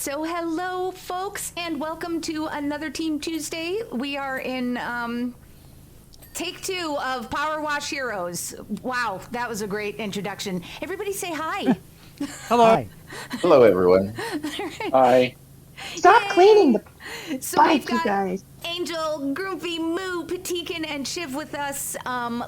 So hello, folks, and welcome to another Team Tuesday. We are in take 2 of PowerWash Heroes. Wow, that was a great introduction. Everybody say hi. Hello. Hi. Hello, everyone. Hi. Stop Yay! cleaning the So we've bike, you got guys. Angel, Groovy, Moo, Patikin, and Shiv with us.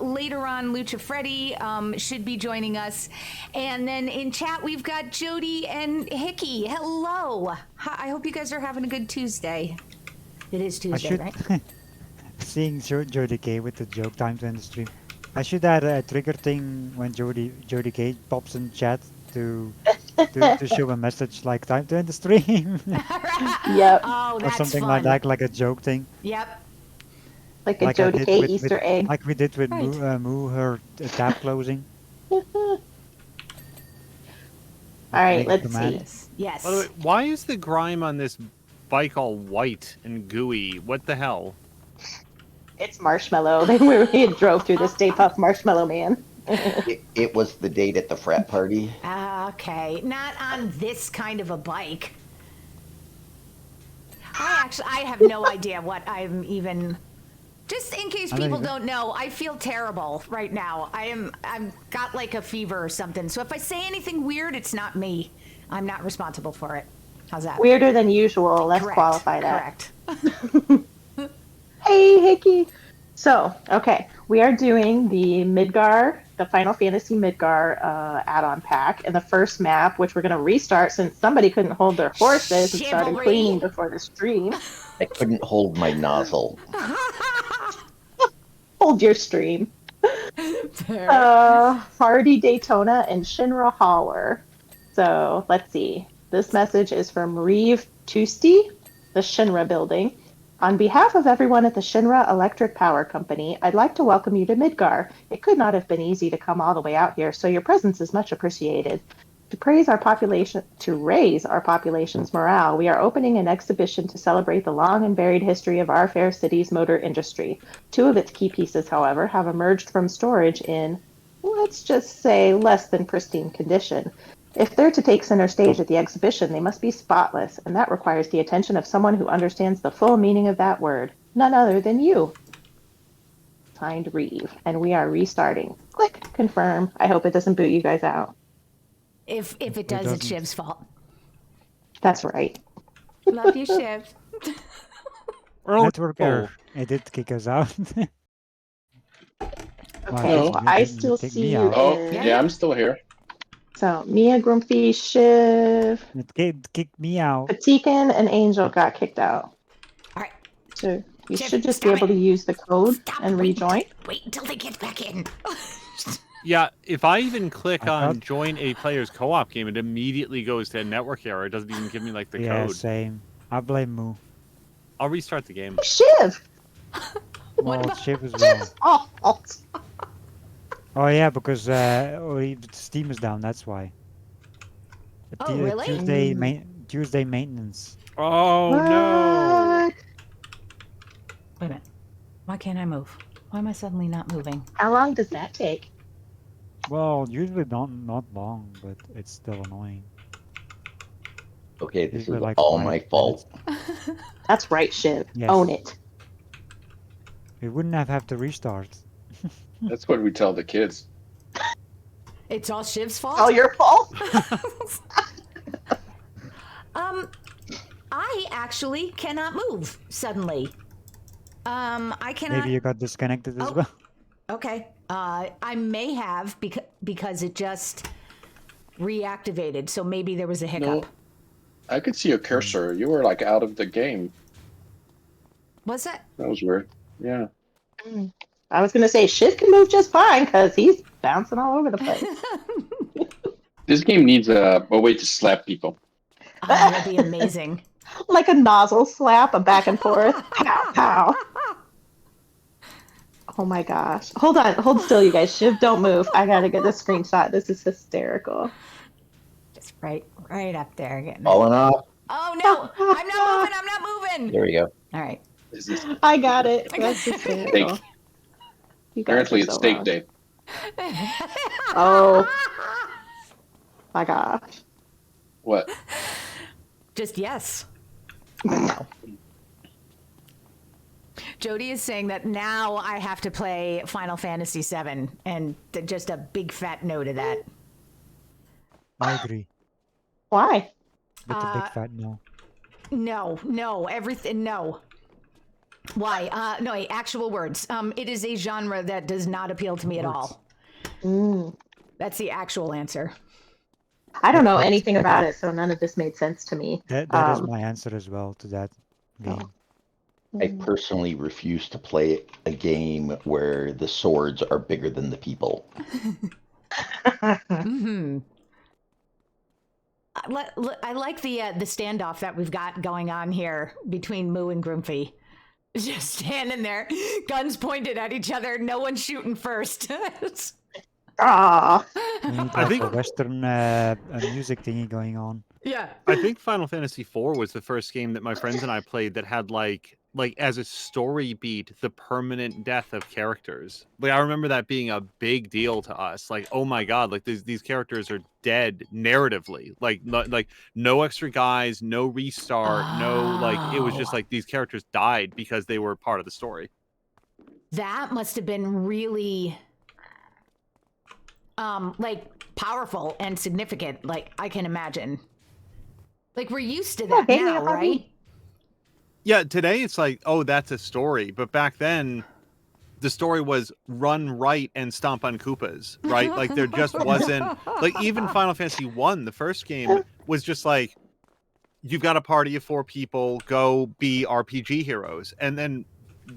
Later on, Lucha Freddy should be joining us. And then in chat, we've got Jody and Hickey. Hello. I hope you guys are having a good Tuesday. It is Tuesday, right? Seeing Jody K with the joke time to end the stream. I should add a trigger thing when Jody K pops in chat to show a message like time to end the stream. Yep. Oh, Or that's something fun. like that, like a joke thing. Yep. Like a Jody K Easter egg. Like we did with Right. Moo her tab closing. All right, let's see. Yes. By the way, why is the grime on this bike all white and gooey? What the hell? It's Marshmallow. We drove through the Stay Puft Marshmallow Man. It was the date at the frat party. Okay, not on this kind of a bike. I have no idea what I'm even. Just in case people don't know, I feel terrible right now. I've got like a fever or something. So if I say anything weird, it's not me. I'm not responsible for it. How's that? Weirder than usual. Let's Correct. qualify that. Correct. Hey, Hickey. So, okay, we are doing the Midgar, the Final Fantasy Midgar add-on pack, and the first map, which we're going to restart since somebody couldn't hold their horses and started Chivalry. cleaning before the stream. I couldn't hold my nozzle. Hold your stream. Hardy Daytona and Shinra Holler. So, let's see. This message is from Reeve Tusti, the Shinra building. On behalf of everyone at the Shinra Electric Power Company, I'd like to welcome you to Midgar. It could not have been easy to come all the way out here, so your presence is much appreciated. To raise our population's morale, we are opening an exhibition to celebrate the long and varied history of our fair city's motor industry. 2 of its key pieces, however, have emerged from storage in, let's just say, less than pristine condition. If they're to take center stage at the exhibition, they must be spotless, and that requires the attention of someone who understands the full meaning of that word. None other than you. Signed, Reeve. And we are restarting. Click confirm. I hope it doesn't boot you guys out. If it does, it's Shiv's fault. That's right. Love you, Shiv. Network error. It did kick us out. Okay, I still see you. Oh, yeah, I'm still here. So, Mia, Grumpy, Shiv, It kicked me out. Patikin, and Angel got kicked out. All right. So, you Shiv, should just be stop able it. to use the code and Wait, rejoin. Wait until they get back in. Yeah, if I even click I on thought- join a player's co-op game, it immediately goes to a network error. It doesn't even give me like the Yeah, code. same. I blame Moo. I'll restart the game. Shiv! What Well, about- Shiv as well. Shiv's fault. Oh yeah, because Steam is down. That's why. Oh, really? Tuesday maintenance. Oh no! What? Wait a minute. Why can't I move? Why am I suddenly not moving? How long does that take? Well, usually not long, but it's still annoying. Okay, this Usually is like all 5 my fault. That's right, Shiv. Yes. Own it. We wouldn't have to restart. That's what we tell the kids. It's all Shiv's fault? All your fault? I actually cannot move suddenly. I cannot. Maybe you got disconnected as Oh. well. Okay. I may have because it just reactivated. So maybe there was a hiccup. No, I could see your cursor. You were like out of the game. Was that? That was weird. Yeah. I was gonna say Shiv can move just fine because he's bouncing all over the place. This game needs a way to slap people. Oh, that'd be amazing. Like a nozzle slap, a back and forth. Pow, pow. Oh my gosh. Hold still, you guys. Shiv, don't move. I gotta get the screenshot. This is hysterical. Just right up there. Getting it. Falling off. Oh no! I'm not moving. There we go. All right. This is I got it. That's hysterical. steak. You guys Apparently, are it's so steak wrong. day. Oh my gosh. What? Just yes. No. Jody is saying that now I have to play Final Fantasy VII, and just a big fat no to that. I agree. Why? With the big fat no. No, everything, no. Why? No, actual words. It is a genre that does not appeal to me at all. That's the actual answer. I don't know anything about it, so none of this made sense to me. That is my answer as well to that game. I personally refuse to play a game where the swords are bigger than the people. Mm-hmm. I like the standoff that we've got going on here between Moo and Grumpy. Just standing there, guns pointed at each other, no one shooting first. Ah, We need I like think- a Western music thingy going on. Yeah. I think Final Fantasy IV was the first game that my friends and I played that had like as a story beat the permanent death of characters. Like I remember that being a big deal to us. Like, oh my god, like these characters are dead narratively. Like no extra guys, no restart, no like it was just like these characters died because they were part of the story. That must have been really like powerful and significant, like I can imagine. Like we're used to that maybe now, if I right? mean- Yeah, today it's like, oh, that's a story. But back then, the story was run right and stomp on Koopas, right? Like there just wasn't like even Final Fantasy 1, the first game, was just like you've got a party of 4 people, go be RPG heroes. And then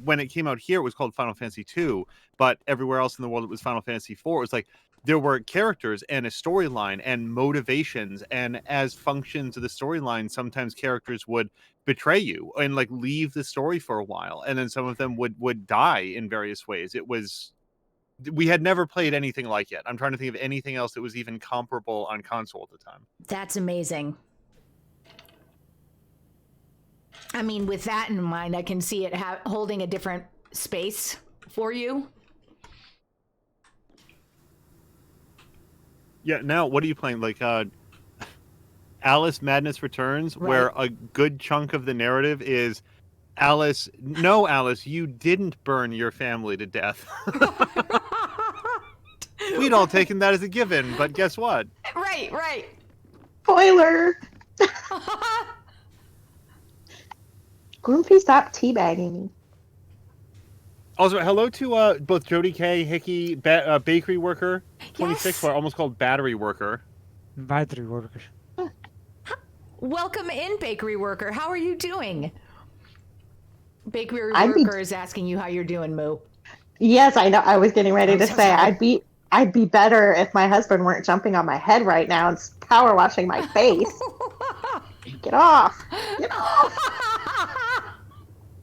when it came out here, it was called Final Fantasy 2, but everywhere else in the world it was Final Fantasy 4. It was like there were characters and a storyline and motivations, and as functions of the storyline, sometimes characters would betray you and like leave the story for a while, and then some of them would die in various ways. It was we had never played anything like it. I'm trying to think of anything else that was even comparable on console at the time. That's amazing. I mean, with that in mind, I can see it holding a different space for you. Yeah, now what are you playing? Like Alice Madness Returns, where a good chunk of the narrative is Alice, no, Alice, you didn't burn your family to death. We'd all taken that as a given, but guess what? Right. spoiler. Grumpy, stop teabagging me. Also, hello to both Jody K, Hickey, bakery worker, 26, Yes. who I almost called battery worker. Battery workers. Welcome in, bakery worker. How are you doing? Bakery I'd be- worker is asking you how you're doing, Moo. Yes, I know. I was getting ready I'm to so say sorry. I'd be better if my husband weren't jumping on my head right now and power washing my face. Get off! Get off!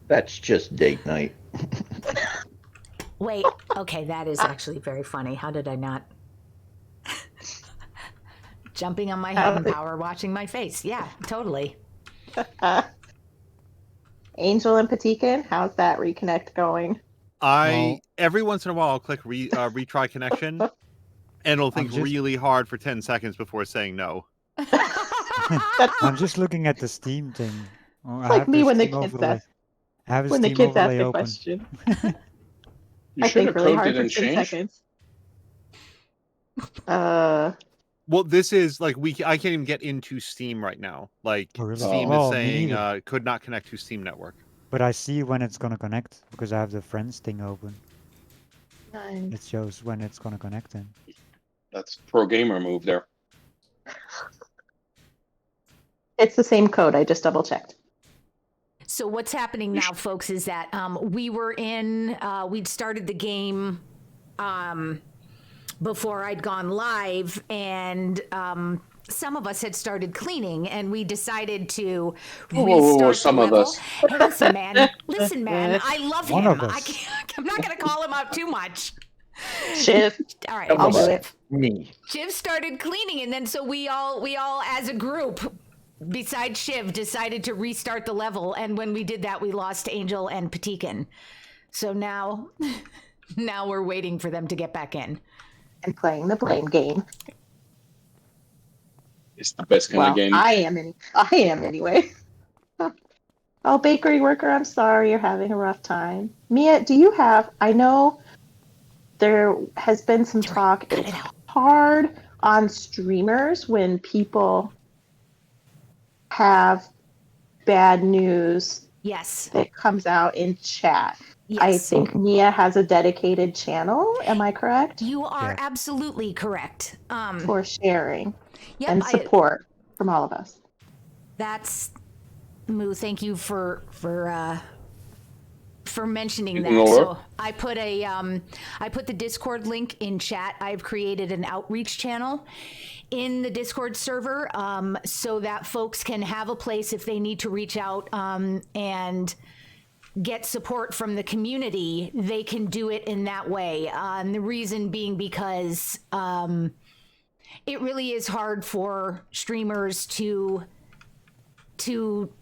That's just date night. Wait, okay, that is actually very funny. How did I not? Jumping on my head and power watching my face. Yeah, totally. Angel and Patikin, how's that reconnect going? Every once in a while I'll click retry connection, and it'll think really hard for 10 seconds before saying no. I'm just looking at the Steam thing. Oh, It's like me when the kids ask. When the kids ask a question. You I should think have really coded hard it for and 10 changed. seconds. Well, this is like I can't even get into Steam right now. Like Oh, really? Steam Oh, is me saying neither. could not connect to Steam Network. But I see when it's gonna connect because I have the friends thing open. Nice. It shows when it's gonna connect in. That's pro gamer move there. It's the same code. I just double checked. So what's happening now, folks, is that we'd started the game before I'd gone live, and some of us had started cleaning, and we decided to restart some the of level. us. Hey, listen, man, I love One him. of us. I'm not going to call him out too much. Shiv. All right, I'll do it. Shiv. Me. Shiv started cleaning, and then so we all as a group, besides Shiv, decided to restart the level. And when we did that, we lost Angel and Patikin. So now we're waiting for them to get back in. And playing the blame game. It's the best kind Well, of game. I am anyway. Oh, bakery worker, I'm sorry you're having a rough time. Mia, do you have? I know there has been some talk. It's hard on streamers when people have bad news Yes. that comes out in chat. I Yes. think Mia has a dedicated channel. Am I correct? You are Yes. absolutely correct. For sharing Yep, and support from all of us. that's Moo. Thank you for mentioning You that. can go So over. I put I put the Discord link in chat. I've created an outreach channel in the Discord server so that folks can have a place if they need to reach out and get support from the community. They can do it in that way. And the reason being because it really is hard for streamers to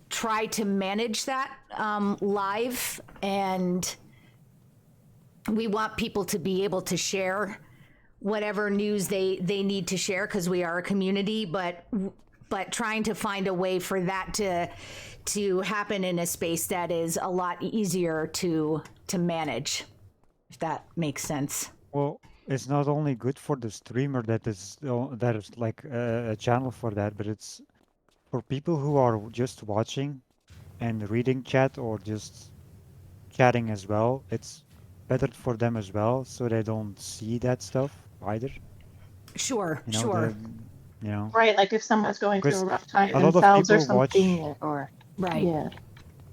try to manage that live, and we want people to be able to share whatever news they need to share because we are a community, but trying to find a way for that to happen in a space that is a lot easier to manage, if that makes sense. Well, it's not only good for the streamer that is like a channel for that, but it's for people who are just watching and reading chat or just chatting as well. It's better for them as well, so they don't see that stuff either. Sure, You know, sure. you know, Right, like if someone's going through because a rough time a lot of themselves or people watch, something, or Right. yeah.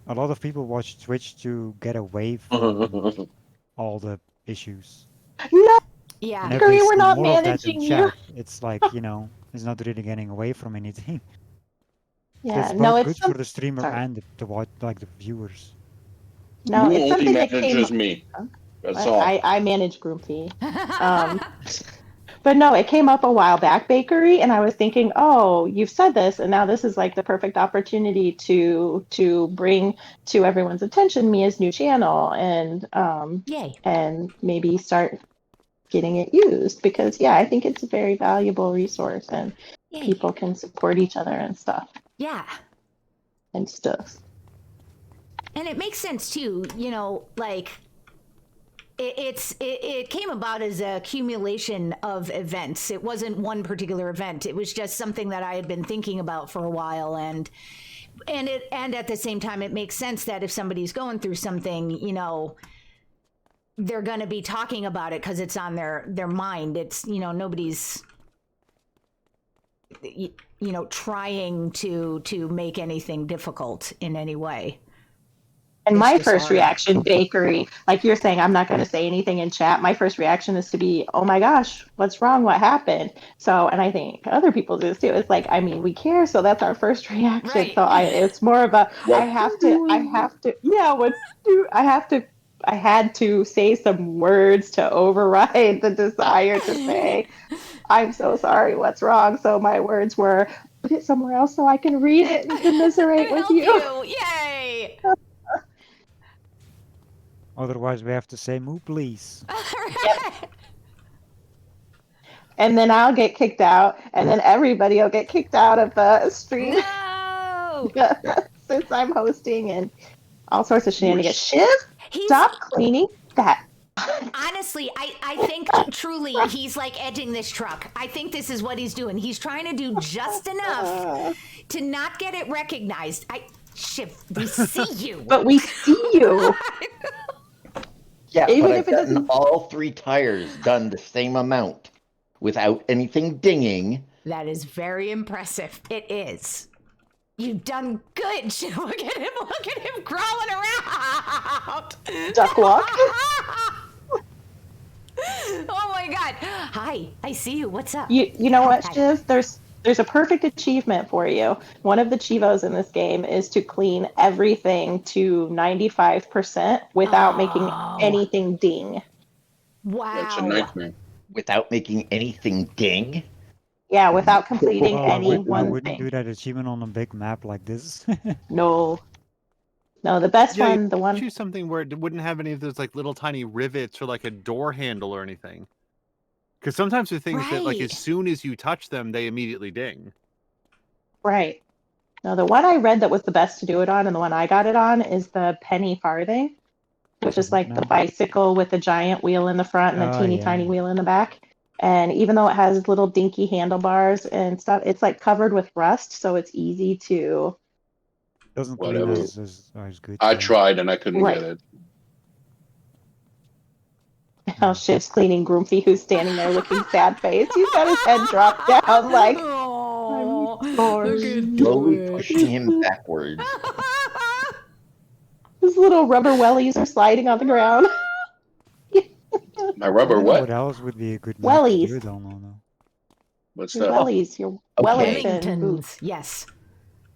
a lot of people watch Twitch to get away from all the issues. No, Yeah. And if they Bakery, we're see not more of that in managing you. chat, it's like, you know, it's not really getting away from anything. Yeah, It's no, both it's good for the streamer sorry. and the watch, like the viewers. No, Moo it's only something that came. manages me. That's all. I manage Groupie. But no, it came up a while back, Bakery, and I was thinking, oh, you've said this, and now this is like the perfect opportunity to bring to everyone's attention Mia's new channel Yay. and maybe start getting it used because yeah, I think it's a very valuable resource and Yay. people can support each other and stuff Yeah. and stuff. And it makes sense too, you know, like it came about as a accumulation of events. It wasn't one particular event. It was just something that I had been thinking about for a while, and at the same time, it makes sense that if somebody's going through something, you know, they're going to be talking about it because it's on their mind. It's, you know, nobody's you know, trying to make anything difficult in any way. And It's my just first hard. reaction, Bakery, like you're saying, I'm not going to say anything in chat. My first reaction is to be, oh my gosh, what's wrong? What happened? So, and I think other people do this too. It's like, I mean, we care. So that's our first reaction. Right. So it's more of a, What I had to say some words to override the desire to say, I'm so sorry, what's wrong? So my words were, put it somewhere else so I can read it and commiserate with Help you. Yay. Otherwise, we have to say "moo, please." And then I'll get kicked out, and then everybody will get kicked out of the stream No. since I'm hosting and all sorts of shenanigans. Shiv, He's stop cleaning that. honestly, I think truly he's like edging this truck. I think this is what he's doing. He's trying to do just enough to not get it recognized. Shiv, we see you. But we see you. Yeah, Even but if I've it gotten doesn't- all 3 tires done the same amount without anything dinging. That is very impressive. It is. You've done good, Shiv. Look at him crawling around. Duck walk. Oh my god. Hi, I see you. What's up? You know what, Hi. Shiv? There's a perfect achievement for you. One of the Chivos in this game is to clean everything to 95% without making anything ding. That's a Wow. nightmare. Without making anything ding? Yeah, without completing Well, I any wouldn't one do thing. that achievement on a big map like this. No, the best Yeah, one, the one. choose something where it wouldn't have any of those like little tiny rivets or like a door handle or anything. Because sometimes the things that like Right. as soon as you touch them, they immediately ding. Right. Now, the one I read that was the best to do it on, and the one I got it on, is the penny farthing, which is like the No. bicycle with the giant wheel in the front and the Oh, teeny yeah. tiny wheel in the back. And even though it has little dinky handlebars and stuff, it's like covered with rust, so it's easy to. Doesn't clean Whatever. as good. I so- tried and I couldn't Right. get it. How Shiv's cleaning Groomfy, who's standing there looking sad face. He's got his head dropped down, like, Oh, I'm sorry. look at Slowly it. pushing him backwards. His little rubber wellies are sliding on the ground. My I rubber don't know what? what else would be a good map to Wellies. do it on. No. What's Your that? wellies, your Okay. Wellington boots. Wellingtons. Yes.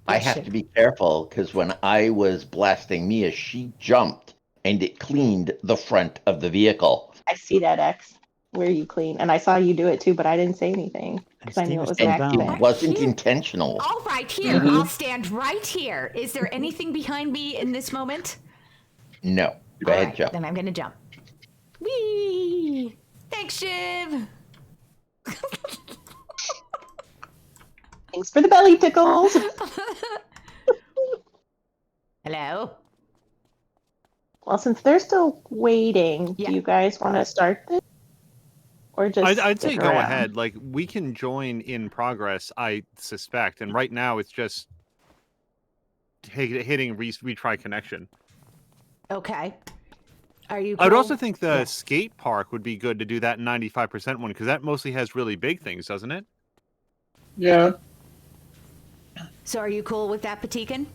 I Yes, have Shiv. to be careful because when I was blasting Mia, she jumped and it cleaned the front of the vehicle. I see that, X, where you clean. And I saw you do it too, but I didn't say anything because I Steam knew it is was still an And down. it accident. wasn't Cute. intentional. All right, here. Mhm. I'll stand right here. Is there anything behind me in this moment? No. Go All ahead, right, Joe. then I'm going to jump. Whee! Thanks, Shiv. Thanks for the belly tickles. Hello? Well, since they're still waiting, Yeah. do you guys want to start this? Or just I'd say stick go around? ahead. Like, we can join in progress, I suspect. And right now, it's just hitting retry connection. Okay. Are you I would cool? also think the Yeah. skate park would be good to do that 95% one, because that mostly has really big things, doesn't it? Yeah. So are you cool with that, Patikin?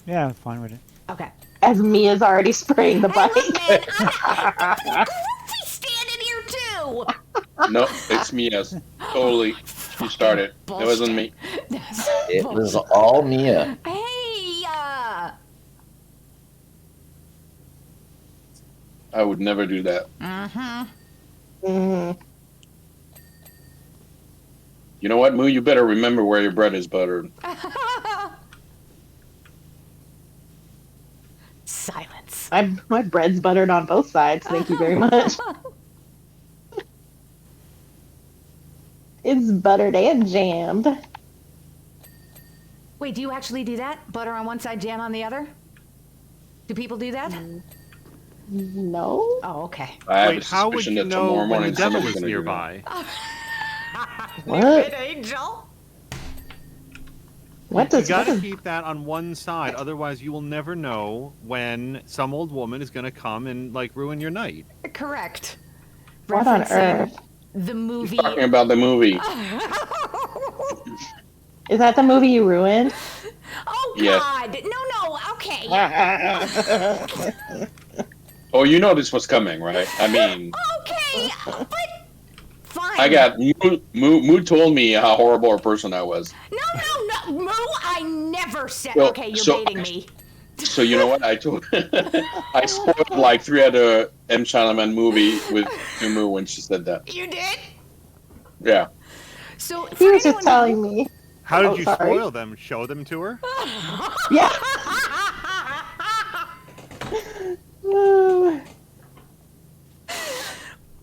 Yeah, I'm fine with it. Okay. As Mia's already spraying the Hey, bike. look, man, I'm Goofy standing here too. No, it's me. Yes. Totally. You started. It wasn't me. It was all Mia. Hey, I would never do that. Mm, You know what, Moo? You better remember where your bread is buttered. Silence. my bread's buttered on both sides. Thank you very much. It's buttered and jammed. Wait, do you actually do that? Butter on one side, jam on the other? Do people do that? No. Oh, okay. I have Wait, a how would suspicion you that know tomorrow when the morning devil somebody's is gonna do that. nearby? What? Angel. What You does gotta keep that on one side, otherwise you will never know when some old woman is gonna come and like ruin your night. Correct. What on Referencing earth? The movie. Talking about the movie. Is that the movie you ruined? Oh Yes. God! No, okay. Oh, you know this was coming, right? I mean, Okay, but fine. I got Moo told me how horrible a person I was. No, Moo. I never said. So- Okay, you're so- baiting me. So you know what I told? I spoiled like 3 other M. Chalamet movie with Moo when she said that. You did. Yeah. So He for was just anyone telling me. How did Oh, you sorry. spoil them? Show them to her? Yeah. Oh,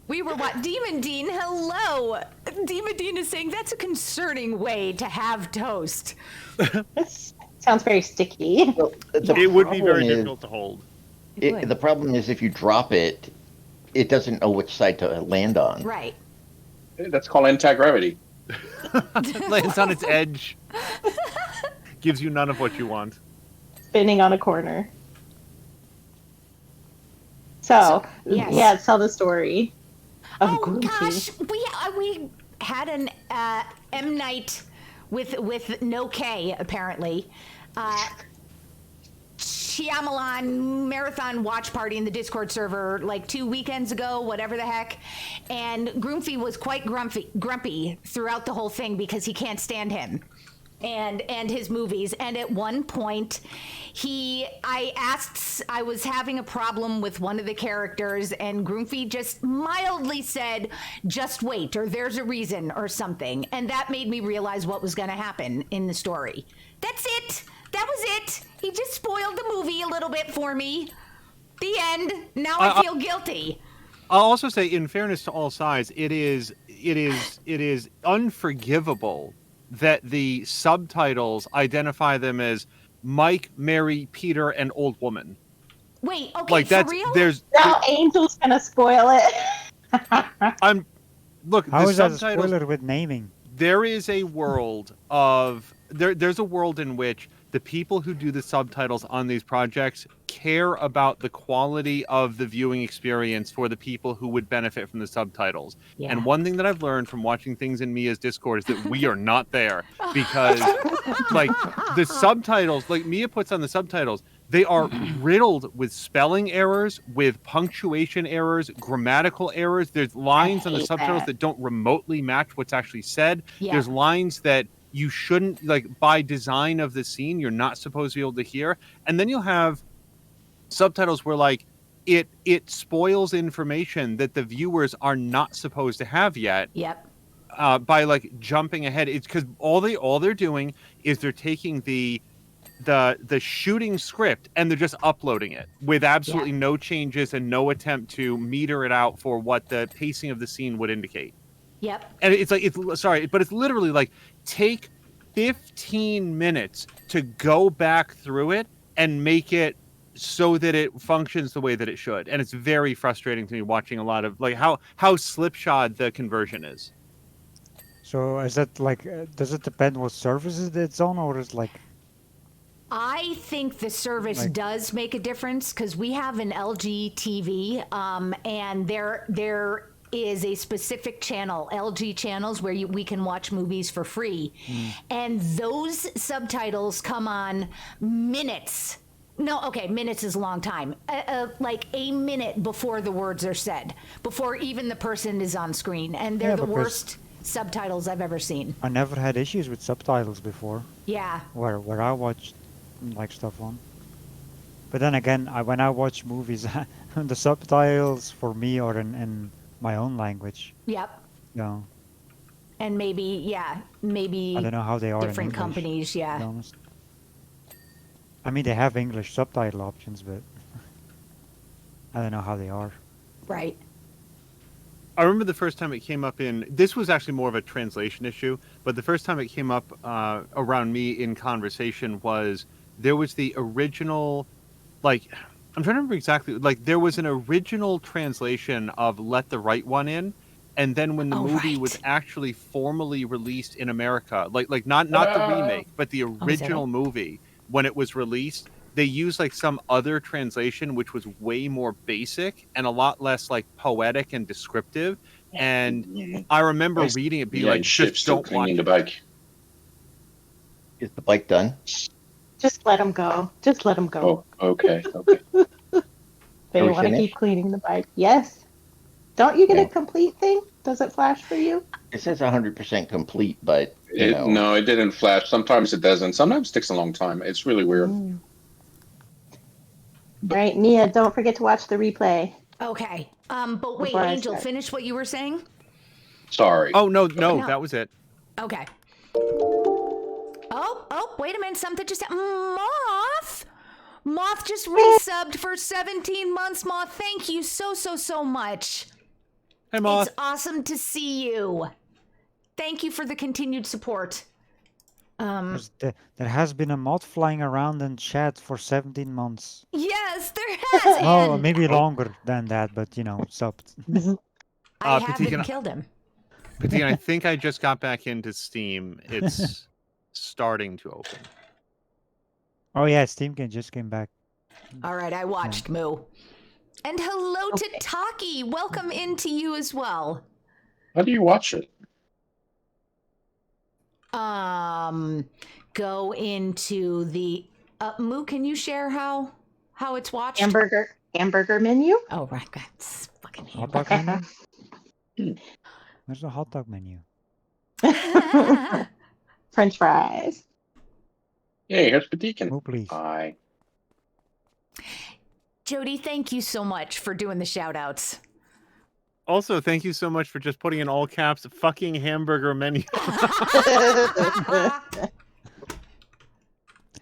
We were what? Demon Dean, hello. Demon Dean is saying that's a concerning way to have toast. this sounds very sticky. Well, the It would be very problem is- difficult to hold. The problem is if you drop it, it doesn't know which side to land on. Right. That's called anti-gravity. Lands on its edge. Gives you none of what you want. Spinning on a corner. So, yes. yeah, tell the story of Oh Groupie. gosh, we had an M night with no K apparently. Shyamalan marathon watch party in the Discord server like 2 weekends ago, whatever the heck. And Groomfy was quite grumpy throughout the whole thing because he can't stand him and his movies. And at one point, I was having a problem with one of the characters, and Groomfy just mildly said, "Just wait," or "There's a reason," or something. And that made me realize what was going to happen in the story. That's it. That was it. He just spoiled the movie a little bit for me. The end. Now I feel guilty. I'll also say, in fairness to all sides, it is unforgivable that the subtitles identify them as Mike, Mary, Peter, and old woman. Wait, okay, Like for that's real? Now Angel's gonna spoil it. look, How the is that a subtitles. spoiler with naming? There is a world of there's a world in which the people who do the subtitles on these projects care about the quality of the viewing experience for the people who would benefit from the subtitles. Yeah. And one thing that I've learned from watching things in Mia's Discord is that we are not there, because like the subtitles, like Mia puts on the subtitles, they are riddled with spelling errors, with punctuation errors, grammatical errors. There's lines on the hate subtitles that. that don't remotely match what's actually said. Yeah. There's lines that you shouldn't, like, by design of the scene, you're not supposed to be able to hear. And then you'll have subtitles where like it spoils information that the viewers are not supposed to have yet. Yep. By like jumping ahead. It's because all they're doing is they're taking the shooting script and they're just uploading it with absolutely no changes and no attempt to meter it out for what the pacing of the scene would indicate. Yep. And it's like, but it's literally like, take 15 minutes to go back through it and make it so that it functions the way that it should. And it's very frustrating to me watching a lot of like how slipshod the conversion is. So is that like, does it depend what services it's on, or is like? I think the service Like- does make a difference, because we have an LG TV, and there is a specific channel, LG channels, where we can watch movies for free, and those subtitles come on minutes. No, okay, minutes is a long time. Like a minute before the words are said, before even the person is on screen, and they're Yeah, the because- worst subtitles I've ever seen. I never had issues with subtitles before, Yeah. where I watched like stuff on. But then again, when I watch movies, the subtitles for me are in my own language. Yep. You know, And maybe I don't know how they are different in English, companies, to be yeah. honest. I mean, they have English subtitle options, but I don't know how they are. Right. I remember the first time it came up this was actually more of a translation issue, but the first time it came up around me in conversation was there was the original, like, I'm trying to remember exactly, like there was an original translation of Let the Right One In, and then when the movie was right. actually formally released in America, like not the remake, but the that original it? movie, when it was released, they used like some other translation which was way more basic and a lot less like poetic and descriptive. And I remember reading it, be like, Chip just still don't watch cleaning the it. bike. Is the bike done? Just let him go. Just let him go. Oh, okay, okay. They Are we want to finished? keep cleaning the bike. Yes. Don't you get Yeah. a complete thing? Does it flash for you? It says 100% complete, but you know, No, it didn't flash. Sometimes it doesn't. Sometimes it takes a long time. It's really weird. All right, Nia, don't forget to watch the replay. Okay. But wait, Before I Angel, start. finish what you were saying? Sorry. Oh, no, No. that was it. Okay. Oh, wait a minute. Something just Moth! Moth just resubbed for 17 months, Moth. Thank you so much. Hey, Moth. It's awesome to see you. Thank you for the continued support. 'Cause there has been a mod flying around in chat for 17 months. Yes, there has. Oh, and maybe longer than that, but you know, subbed. I haven't Patika, killed him. Patika, I think I just got back into Steam. It's starting to open. Oh yeah, Steam just came back. All right, I watched Moo. And hello to Okay. Taki. Welcome into you as well. How do you watch it? Go into the Moo. Can you share how it's watched? Hamburger menu. Oh right, that's fucking Hot hamburger. dog menu? Where's the hot dog menu? French fries. Hey, here's Patikin. Oh, please. Hi. Jody, thank you so much for doing the shout outs. Also, thank you so much for just putting in all caps fucking hamburger menu.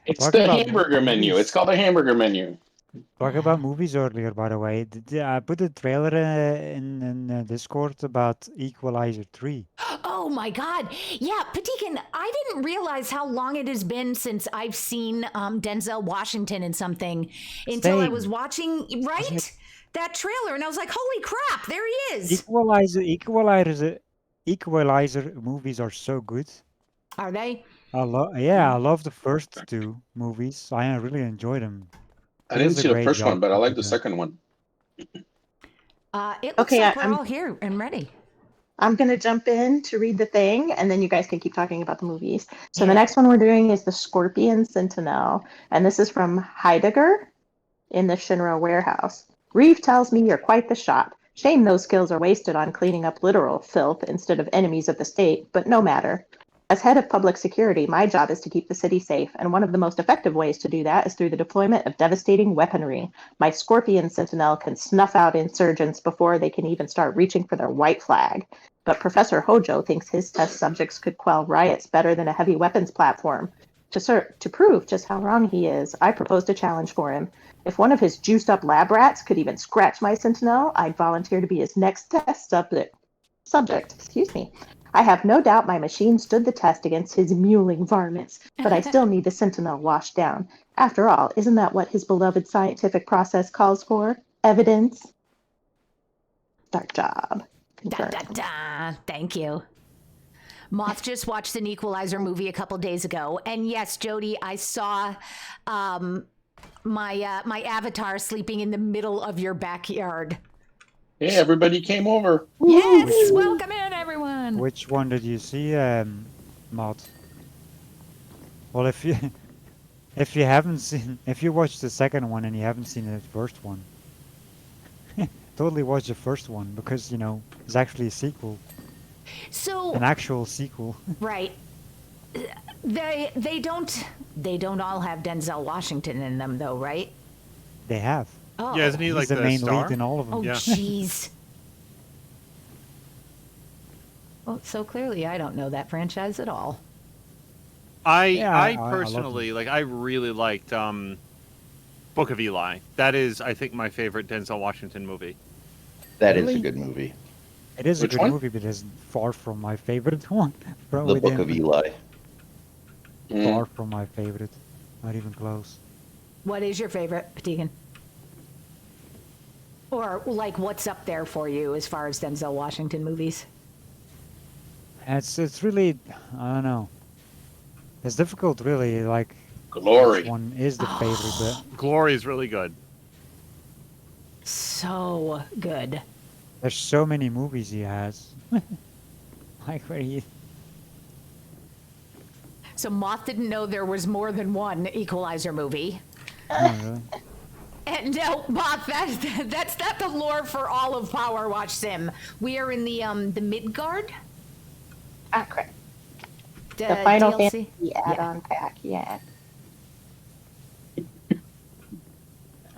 It's Talk the about hamburger menu. movies. It's called a hamburger menu. Talk about movies earlier, by the way. I put a trailer in Discord about Equalizer 3. Oh Oh my God. Yeah, Patikin, I didn't realize how long it has been since I've seen Denzel Washington in something until I was Same. watching, It's like right? That trailer. And I was like, holy crap, there he is. Equalizer movies are so good. Are they? I love the first two movies. I really enjoyed them. I He didn't does a see the great first one, job but I like with the that. second one. It looks Okay, like we're all here and ready. I'm going to jump in to read the thing, and then you guys can keep talking about the movies. So the Yeah. next one we're doing is the Scorpion Sentinel, and this is from Heidegger in the Shinra warehouse. Reeve tells me you're quite the shot. Shame those skills are wasted on cleaning up literal filth instead of enemies of the state, but no matter. As head of public security, my job is to keep the city safe, and one of the most effective ways to do that is through the deployment of devastating weaponry. My Scorpion Sentinel can snuff out insurgents before they can even start reaching for their white flag. But Professor Hojo thinks his test subjects could quell riots better than a heavy weapons platform. To prove just how wrong he is, I proposed a challenge for him. If one of his juiced up lab rats could even scratch my Sentinel, I'd volunteer to be his next test subject. Excuse me. I have no doubt my machine stood the test against his mewling varmints, but I still need the Sentinel washed down. After all, isn't that what his beloved scientific process calls for? Evidence. Start job. Da, Confirmed. da, da. Thank you. Moth just watched an Equalizer movie a couple days ago. And yes, Jody, I saw my avatar sleeping in the middle of your backyard. Hey, everybody came over. Yes, welcome in, everyone. Which one did you see, Maud? Well, if you if you watched the second one and you haven't seen the first one, totally watch the first one because it's actually a sequel, So an actual sequel. right, they don't all have Denzel Washington in them though, right? They have. Oh, Yeah, isn't he He's like the the main star? lead in all of them. oh, Yeah. jeez. Well, so clearly I don't know that franchise at all. I love personally I really liked Book of Eli. That is, I think, my favorite Denzel Washington movie. That is a Really? good movie. It is a Which good one? movie, but it's far from my favorite one. The Probably Book of Eli. Far from my favorite. Not even close. What is your favorite, Patigan? Or like, what's up there for you as far as Denzel Washington movies? It's really, I don't know. It's difficult, really. Like, Glory. which one is the favorite? But Glory is really good. So good. there's so many movies he has. Like where he. So Moth didn't know there was more than one Equalizer movie. Oh, really? And no, Moth, that's not the lore for all of PowerWash Sim. We are in the Midgard, Ah, correct. the The Final DLC. Fantasy add-on pack, yeah.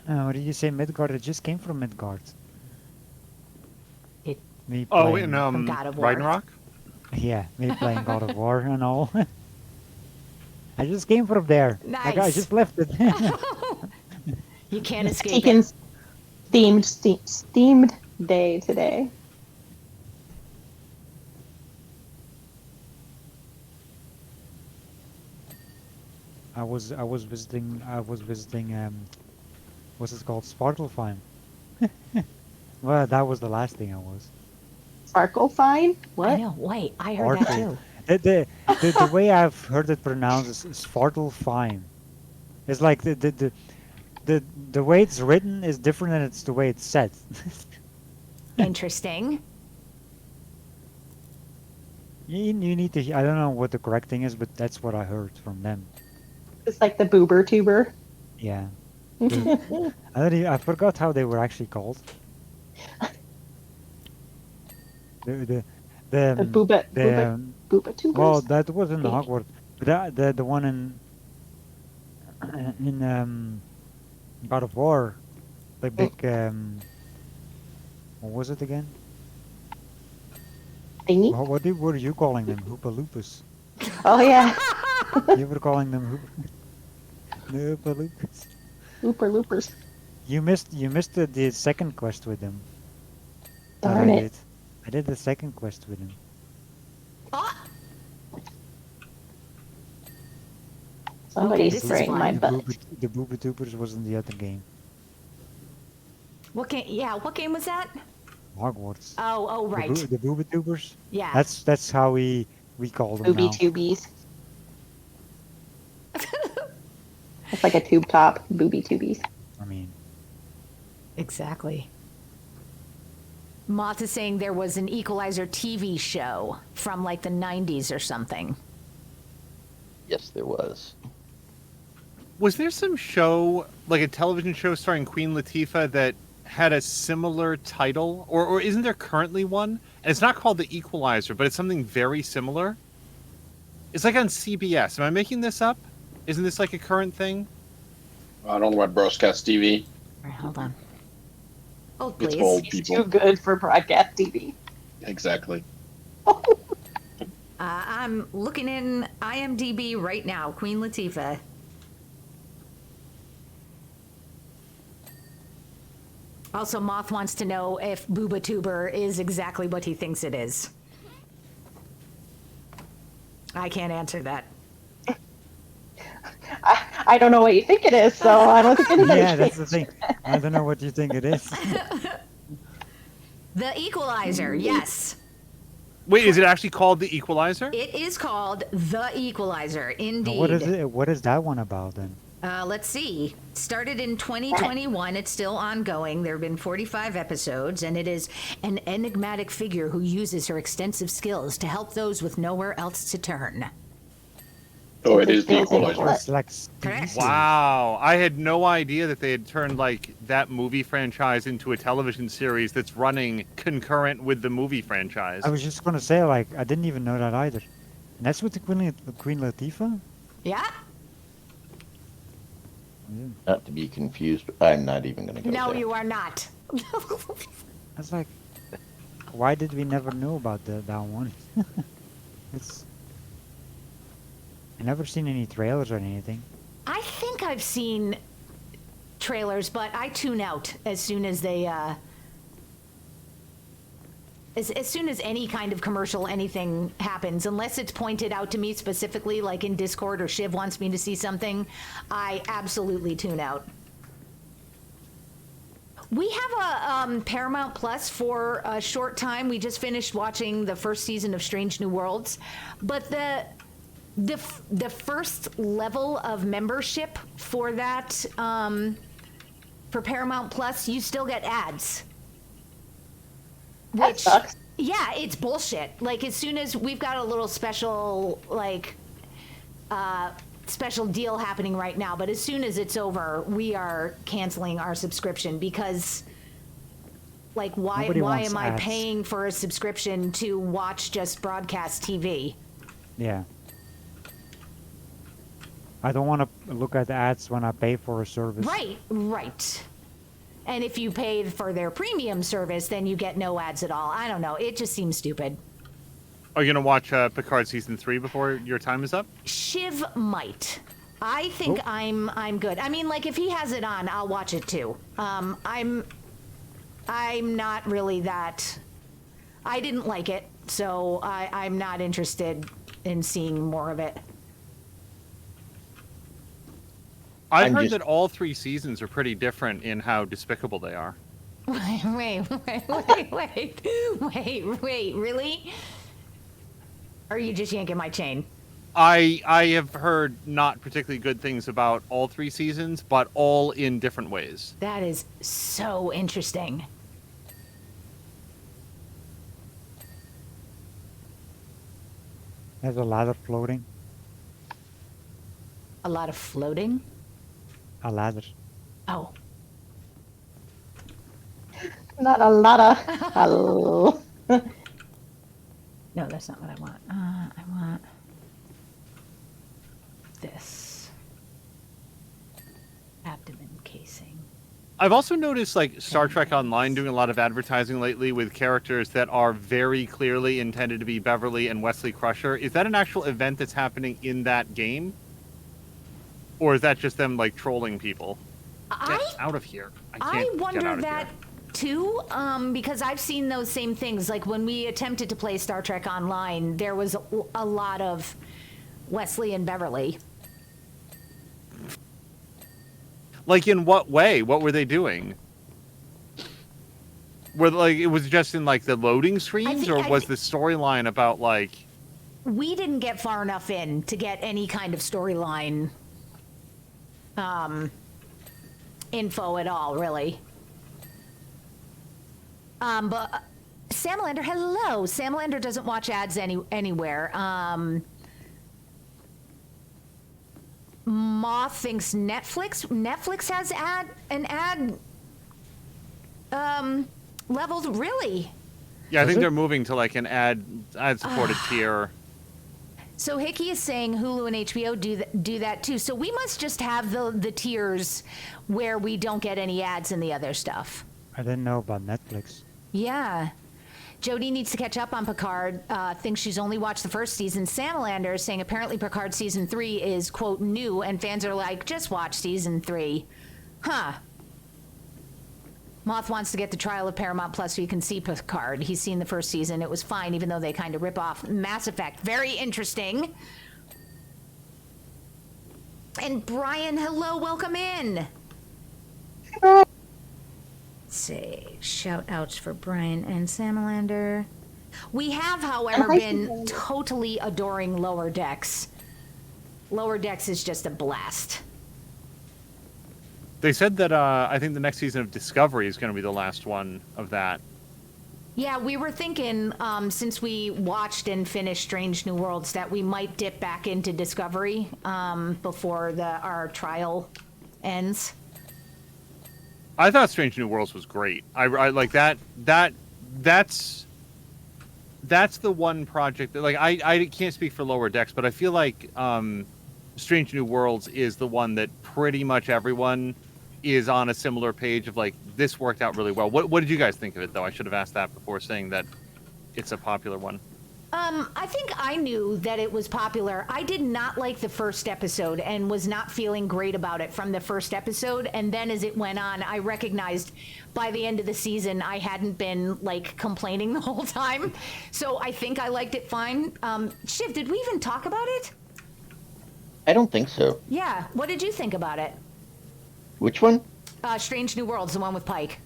What did you say? Midgard? It just came from Midgard. It- Me Oh, playing, in God of War. Ragnarok? yeah, me playing God of War and all. I just came from there. Like, I Nice. just left it. You can't escape it. Taken's themed day today. I was visiting what's it called? Svartalfheim. Well, that was the last thing I was. Sparkle fine? I What? know. Wait, I heard that Svartal. too. The way I've heard it pronounced is Svartalfheim. It's like the way it's written is different than it's the way it's said. Interesting. You need to. I don't know what the correct thing is, but that's what I heard from them. It's like the boober tuber. Yeah. I forgot how they were actually called. The booba the booba tubers. well, that was in Think. Hogwarts. But the one in God of War, the big what was it again? Thingy? What were you calling them? Hoopa Loopus. Oh yeah. You were calling them Hoopa Loopus. Looper loopers. You missed the second quest with them. That Darn I it. did. I did the second quest with him. Oh, Somebody's this is spraying fun. my butt. The Booba Tubers was in the other game. What game? Yeah, what game was that? Hogwarts. Oh, right. The Booba Tubers. Yeah. That's how we call them Booby now. tubies. It's like a tube top. Booby tubies. I mean, Exactly. Moth is saying there was an Equalizer TV show from like the 90s or something. Yes, there was. Was there some show, like a television show starring Queen Latifah that had a similar title? Or isn't there currently one? And it's not called The Equalizer, but it's something very similar. It's like on CBS. Am I making this up? Isn't this like a current thing? I don't know about broadcast TV. All right, hold on. Oh, It's please. old He's people. too good for broadcast TV. Exactly. I'm looking in IMDb right now. Queen Latifah. Also, Moth wants to know if Booba Tuber is exactly what he thinks it is. I can't answer that. I don't know what you think it is, so I don't think anybody yeah, should. that's the thing. I don't know what you think it is. The Equalizer, yes. Wait, is it actually called The Equalizer? It is called The Equalizer, indeed. What is it? What is that one about then? Let's see. Started in 2021. It's still ongoing. There have been 45 episodes, and it is an enigmatic figure who uses her extensive skills to help those with nowhere else to turn. Oh, it is the Feels like Equalizer. what? It's like Correct. Wow. I had no idea that they had turned like that movie franchise into a television series that's running concurrent with the movie franchise. I was just gonna say, like, I didn't even know that either. And that's with the Queen Latifah. Yeah? Not to be confused, but I'm not even going to go No, there. you are not. I was like, why did we never know about that one? It's. I never seen any trailers or anything. I think I've seen trailers, but I tune out as soon as they, as soon as any kind of commercial, anything happens, unless it's pointed out to me specifically, like in Discord or Shiv wants me to see something, I absolutely tune out. We have a Paramount Plus for a short time. We just finished watching the first season of Strange New Worlds, but the first level of membership for that, for Paramount Plus, you still get ads. That sucks. Yeah, it's bullshit. Like, as soon as we've got a little special, like, special deal happening right now, but as soon as it's over, we are canceling our subscription because, like, why Nobody wants am I ads. paying for a subscription to watch just broadcast TV? Yeah. I don't want to look at the ads when I pay for a service. Right. And if you pay for their premium service, then you get no ads at all. I don't know. It just seems stupid. Are you going to watch Picard Season 3 before your time is up? Shiv might. I think I'm good. I mean, like, if he has it on, I'll watch it too. I'm not really that. I didn't like it, so I'm not interested in seeing more of it. I've I'm heard just- that all 3 seasons are pretty different in how despicable they are. Wait, really? Or are you just yanking my chain? I have heard not particularly good things about all 3 seasons, but all in different ways. That is so interesting. There's a lot of floating. A lot of floating? A ladder. Oh. Not a lot of. Hello. No, that's not what I want. I want this. Abdomen casing. I've also noticed like Star Trek Online doing a lot of advertising lately with characters that are very clearly intended to be Beverly and Wesley Crusher. Is that an actual event that's happening in that game? Or is that just them like trolling people? Get out of here. I can't get wonder out of that here. too, because I've seen those same things. Like when we attempted to play Star Trek Online, there was a lot of Wesley and Beverly. Like, in what way? What were they doing? Were like it was just in like the loading screens, or was the storyline about like? We didn't get far enough in to get any kind of storyline info at all, really. But Samalander, hello. Samalander doesn't watch ads anywhere. Moth thinks Netflix has an ad levels, really. Yeah, I think they're moving to like an ad supported tier. So Hickey is saying Hulu and HBO do that too. So we must just have the tiers where we don't get any ads and the other stuff. I didn't know about Netflix. Yeah. Jodie needs to catch up on Picard. Thinks she's only watched the first season. Samalander is saying apparently Picard season 3 is, quote, new, and fans are like, just watch season 3. Huh. Moth wants to get the trial of Paramount Plus so you can see Picard. He's seen the first season. It was fine, even though they kind of rip off Mass Effect. Very interesting. And Brian, hello, welcome in. Let's see, shout outs for Brian and Samalander. We have, however, been totally adoring Lower Decks. Lower Decks is just a blast. They said that I think the next season of Discovery is going to be the last one of that. Yeah, we were thinking, since we watched and finished Strange New Worlds, that we might dip back into Discovery before our trial ends. I thought Strange New Worlds was great. I like that. That's the one project that, like, I can't speak for Lower Decks, but I feel like Strange New Worlds is the one that pretty much everyone is on a similar page of, like, this worked out really well. What did you guys think of it, though? I should have asked that before saying that it's a popular one. I think I knew that it was popular. I did not like the first episode and was not feeling great about it from the first episode. And then as it went on, I recognized by the end of the season, I hadn't been, like, complaining the whole time. So I think I liked it fine. Shiv, did we even talk about it? I don't think so. Yeah. What did you think about it? Which one? Strange New Worlds, the one with Pike.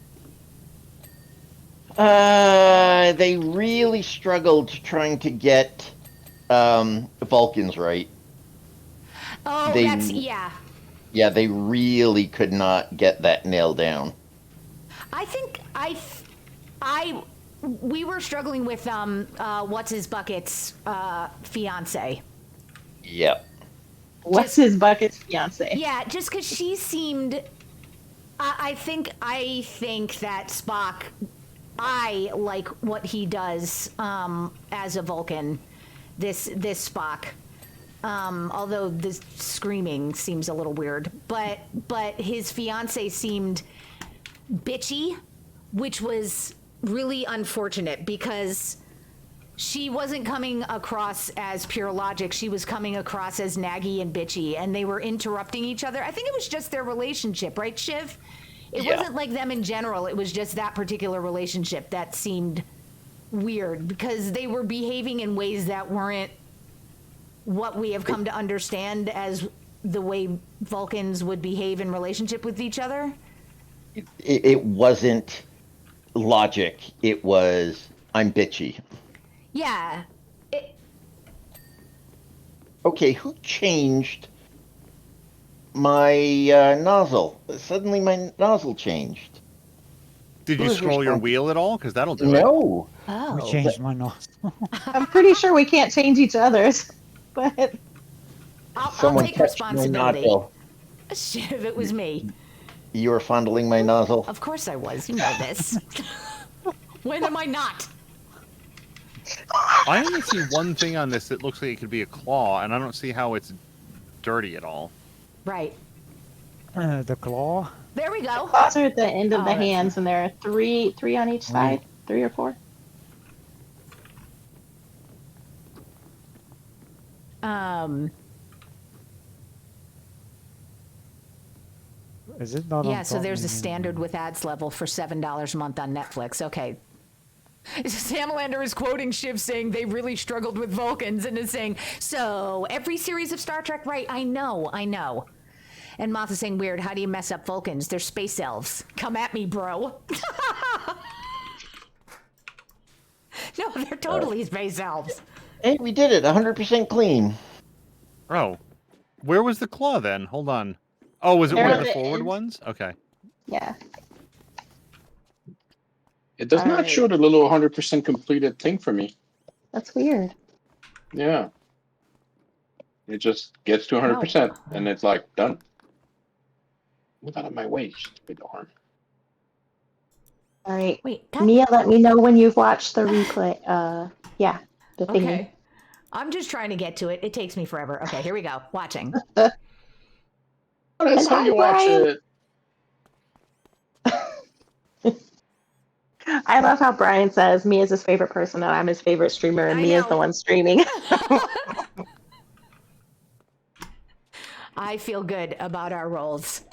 They really struggled trying to get Vulcans right. Oh, yeah. Yeah, they really could not get that nailed down. I think we were struggling with what's his bucket's fiance. Yep. What's his bucket's fiance? Yeah, just because she seemed. I think that Spock. I like what he does as a Vulcan. This Spock. Although the screaming seems a little weird, but his fiance seemed bitchy, which was really unfortunate because she wasn't coming across as pure logic. She was coming across as naggy and bitchy, and they were interrupting each other. I think it was just their relationship, right, Shiv? It wasn't like them in general. It was just that particular relationship that seemed weird because they were behaving in ways that weren't what we have come to understand as the way Vulcans would behave in relationship with each other. It wasn't logic. It was, I'm bitchy. Yeah. Okay, who changed my nozzle? Suddenly my nozzle changed. Did you scroll your wheel at all? Because that'll do it. No. Oh. We changed my nozzle. I'm pretty sure we can't change each other's, but I'll take touched my responsibility. nozzle. Shiv, it was me. You were fondling my nozzle. Of course I was. You know this. When am I not? I only see one thing on this that looks like it could be a claw, and I don't see how it's dirty at all. Right. The claw. There we go. claws are at the end of Oh, the that's hands, and there are three on each side, 3 or 4. Is it not on Yeah, so top? there's a Maybe. standard with ads level for $7 a month on Netflix. Okay. Samalander is quoting Shiv saying they really struggled with Vulcans and is saying, so every series of Star Trek, right? I know. And Martha's saying, weird, how do you mess up Vulcans? They're space elves. Come at me, bro. No, they're totally space elves. Hey, we did it. 100% clean. Oh, where was the claw then? Hold on. Oh, was it one of the There it forward is. ones? Okay. Yeah. It does not Alright. show the little 100% completed thing for me. That's weird. Yeah. It just gets to 100%, and it's like, done. Move out of my way, stupid arm. All right. Wait, that, Mia, let me know when you've watched the replay. Yeah, the thingy. okay. I'm just trying to get to it. It takes me forever. Okay, here we go. Watching. Oh, that's And how hi, you watch Brian. it. I love how Brian says Mia's his favorite person and I'm his favorite streamer, and I Mia's know. the one streaming. I feel good about our roles.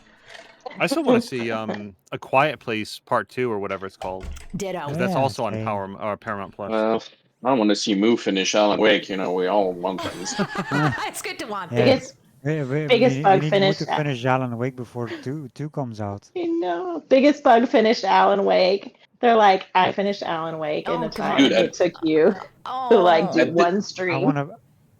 I still want to see A Quiet Place Part 2 or whatever it's called. Ditto. 'Cause that's Yeah, also on same. Paramount Plus. Well, I don't want to see Moo finish Alan Wake. You know, we all want things. It's good to want Yeah. things. Biggest we bug need finish. to finish Alan Wake before two comes out. You know, biggest bug finished Alan Wake. They're like, I finished Alan Wake in Oh, the come time on. Dude, it took you Oh, to like do I did- one I stream. wanna.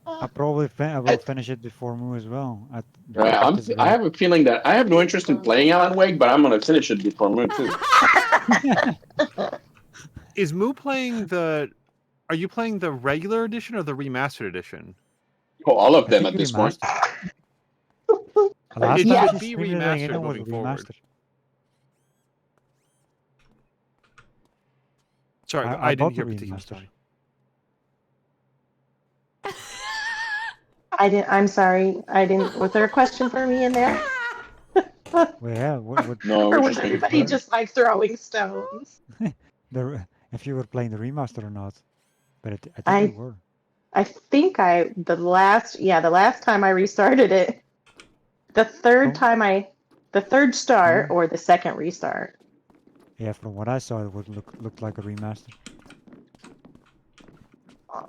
I probably I will finish it before Moo as well. I have a feeling that I have no interest in playing Alan Wake, but I'm going to finish it before Moo, too. Is Moo playing the... Are you playing the regular edition or the remastered edition? Oh, all of I them think at this point. remastered. Last It time should she be streamed it, remastered it was moving forward. remastered. Sorry, I I bought didn't hear the particular remaster. story. I'm sorry. I didn't. Was there a question for me in there? Well, yeah, what No, Or we're was just being everybody fun. just like throwing stones? if you were playing the remaster or not? But I think I- you were. I think the last time I restarted it, the third start Yeah. or the second restart. Yeah, from what I saw, it would look like a remaster.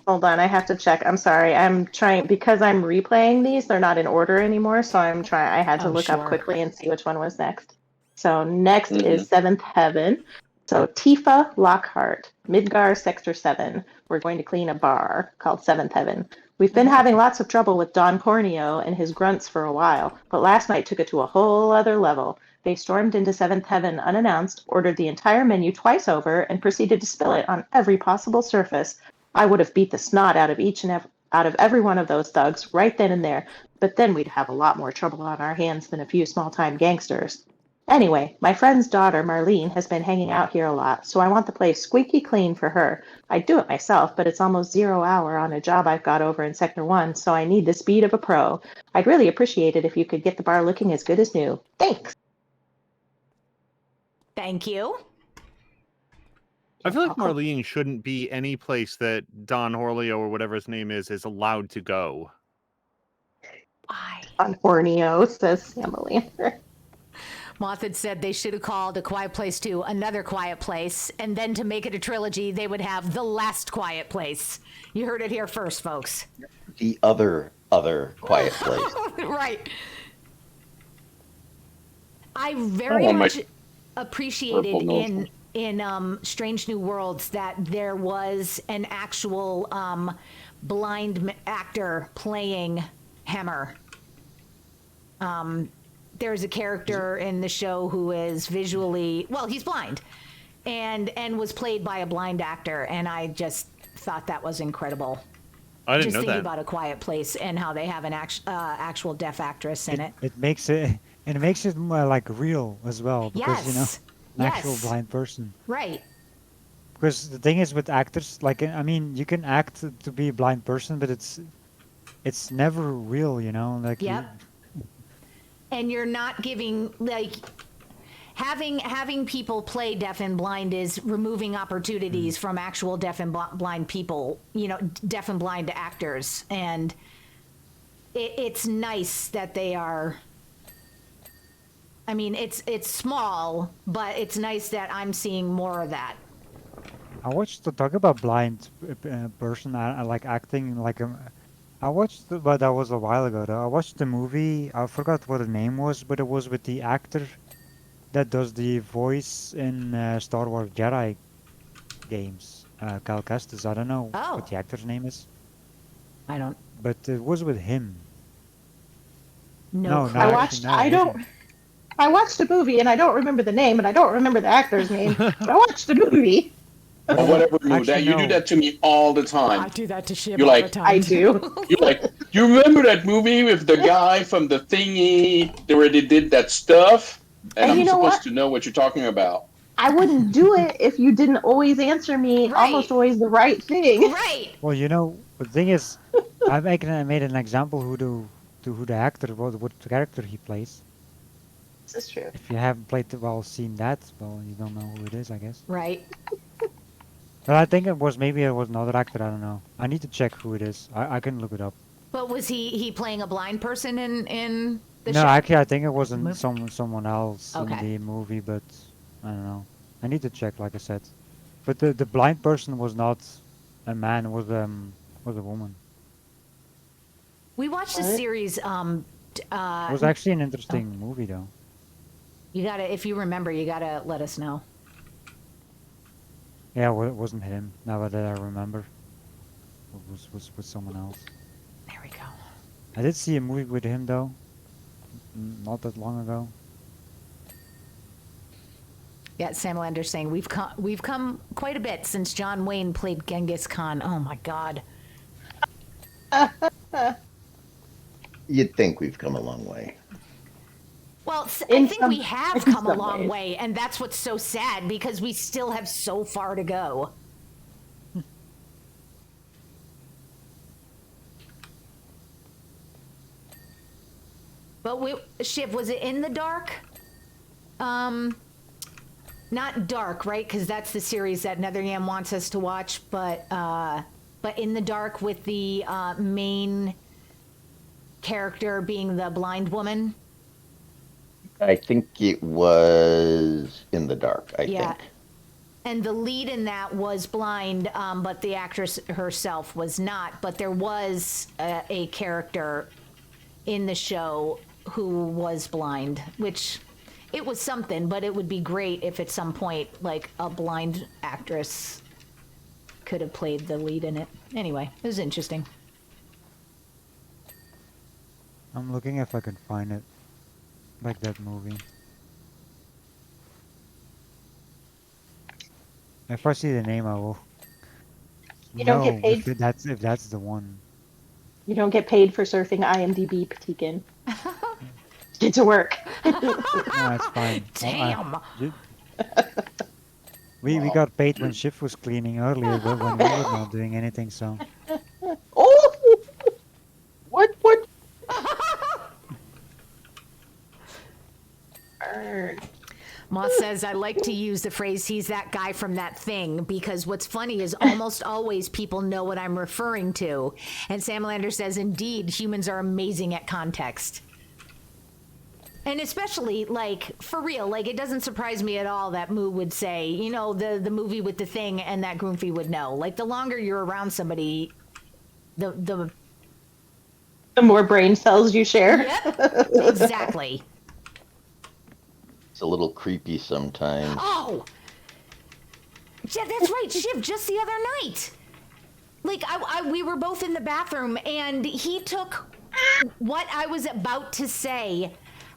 Hold on, I have to check. I'm sorry. I'm trying because I'm replaying these. They're not in order anymore, so I had to Oh, look up sure. quickly and see which one was next. So next Mhm. is Seventh Heaven. So Tifa Lockhart, Midgar Sector 7. We're going to clean a bar called Seventh Heaven. We've been having lots of trouble with Don Corneo and his grunts for a while, but last night took it to a whole other level. They stormed into Seventh Heaven unannounced, ordered the entire menu twice over, and proceeded to spill it on every possible surface. I would have beat the snot out of out of every one of those thugs right then and there, but then we'd have a lot more trouble on our hands than a few small-time gangsters. Anyway, my friend's daughter, Marlene, has been hanging out here a lot, so I want the place squeaky clean for her. I'd do it myself, but it's almost 0 hour on a job I've got over in Sector 1, so I need the speed of a pro. I'd really appreciate it if you could get the bar looking as good as new. Thanks! Thank you. I feel like Marlene shouldn't be any place that Don Horleo or whatever his name is allowed to go. Why? On Borneo, says Emily. Moth had said they should have called A Quiet Place 2 Another Quiet Place, and then to make it a trilogy, they would have The Last Quiet Place. You heard it here first, folks. The other quiet place. Right. I very Oh, my much appreciated purple nose. in Strange New Worlds that there was an actual blind actor playing Hammer. There's a character in the show who is visually, well, he's blind, and was played by a blind actor, and I just thought that was incredible. I didn't Just know thinking that. about A Quiet Place and how they have an actual deaf actress in it. It makes it more like real as well because Yes. an actual Yes. blind person. Right. Because the thing is with actors, like I mean, you can act to be a blind person, but it's never real, Like Yep. And you're not giving like having people play deaf and blind is removing opportunities from actual deaf and blind people, deaf and blind actors, and it's nice that they are. I mean, it's small, but it's nice that I'm seeing more of that. I watched to talk about blind person. I like acting like I watched, but that was a while ago though. I watched the movie. I forgot what the name was, but it was with the actor that does the voice in Star Wars Jedi games. Cal Kestis. I don't know what Oh, the actor's name is, I don't but it was with him. no No, no, I clue. actually, watched. no, it I don't. wasn't. I watched a movie and I don't remember the name and I don't remember the actor's name, but I watched the movie. But Or it was whatever. Moo, actually that you do no. that to me all the I time. do that to Shiv You're all the like- time. I do. You're like, you remember that movie with the guy from the thingy where they did that stuff? And And I'm you know supposed what? to know what you're talking about. I wouldn't do it if you didn't always answer me Right. almost always the right thing. Right. Well, the thing is, I made an example who the actor was, what character he plays. This is true. If you haven't seen that, well, you don't know who it is, I guess. Right. But I think maybe it was another actor. I don't know. I need to check who it is. I can look it up. But was he playing a blind person in the No, show? actually, I think it was Mov- someone else in Okay. the movie, but I don't know. I need to check, like I said. But the blind person was not a man. Was a woman. We watched a What? series. It was actually an interesting movie, though. You gotta, if you remember, you gotta let us know. Yeah, it wasn't him. Now that I remember, it was with someone else. There we go. I did see a movie with him though, not that long ago. Yeah, Sam Lander's saying we've come quite a bit since John Wayne played Genghis Khan. Oh my God. You'd think we've come a long way. Well, I In think some- we have in come a some long ways. way, and that's what's so sad because we still have so far to go. But Shiv, was it in the dark? Not dark, right? Because that's the series that Netherham wants us to watch. But in the dark with the main character being the blind woman. I think it was in the dark, I Yeah. think. And the lead in that was blind, but the actress herself was not. But there was a character in the show who was blind, which it was something, but it would be great if at some point, like, a blind actress could have played the lead in it. Anyway, it was interesting. I'm looking if I can find it, like that movie. If I see the name, I will. You don't get know paid. if that's the one. You don't get paid for surfing IMDb, Patikin. Get to work. No, that's fine. Damn. We got paid when Shift was cleaning earlier, but when we were not doing anything, so. Oh! What? Burn. Moss says, I like to use the phrase, he's that guy from that thing, because what's funny is almost always people know what I'm referring to. And Sam Lander says, indeed, humans are amazing at context. And especially, like, for real, like, it doesn't surprise me at all that Moo would say, you know, the movie with the thing, and that Groomfy would know. Like, the longer you're around somebody, the The more brain cells you share. Yep, exactly. It's a little creepy sometimes. Oh! Yeah, that's right, Shiv, just the other night. Like, we were both in the bathroom, and he took what I was about to say.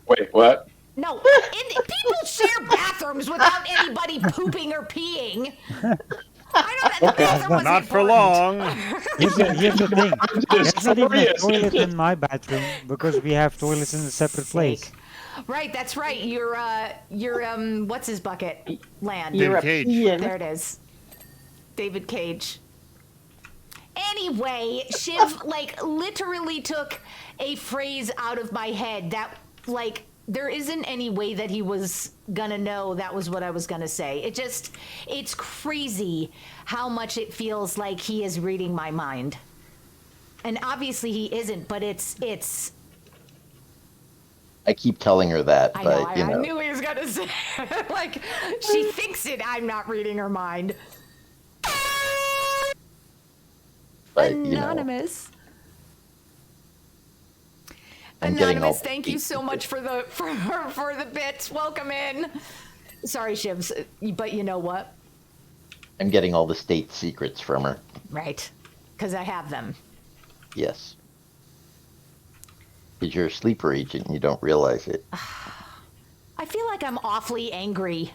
Wait, what? No, people share bathrooms without anybody pooping or peeing. I don't know. The bathroom was Not for important. long. Here's the thing. Just There's not even a curious. toilet in my bathroom because we have toilets in a separate place. Right, that's right. Your what's his bucket? Land. David Cage. European. There it is. David Cage. Anyway, Shiv, like, literally took a phrase out of my head that, like, there isn't any way that he was gonna know that was what I was gonna say. It's crazy how much it feels like he is reading my mind. And obviously he isn't, but it's I keep telling her that, I know, but you I know. knew he was gonna say like, she thinks it, I'm not reading her mind. But, you know, Anonymous. I'm getting all Anonymous, thank you so much for the bits. Welcome in. Sorry, Shivs, but you know what? I'm getting all the state secrets from her. Right, because I have them. Yes. Because you're a sleeper agent and you don't realize it. I feel like I'm awfully angry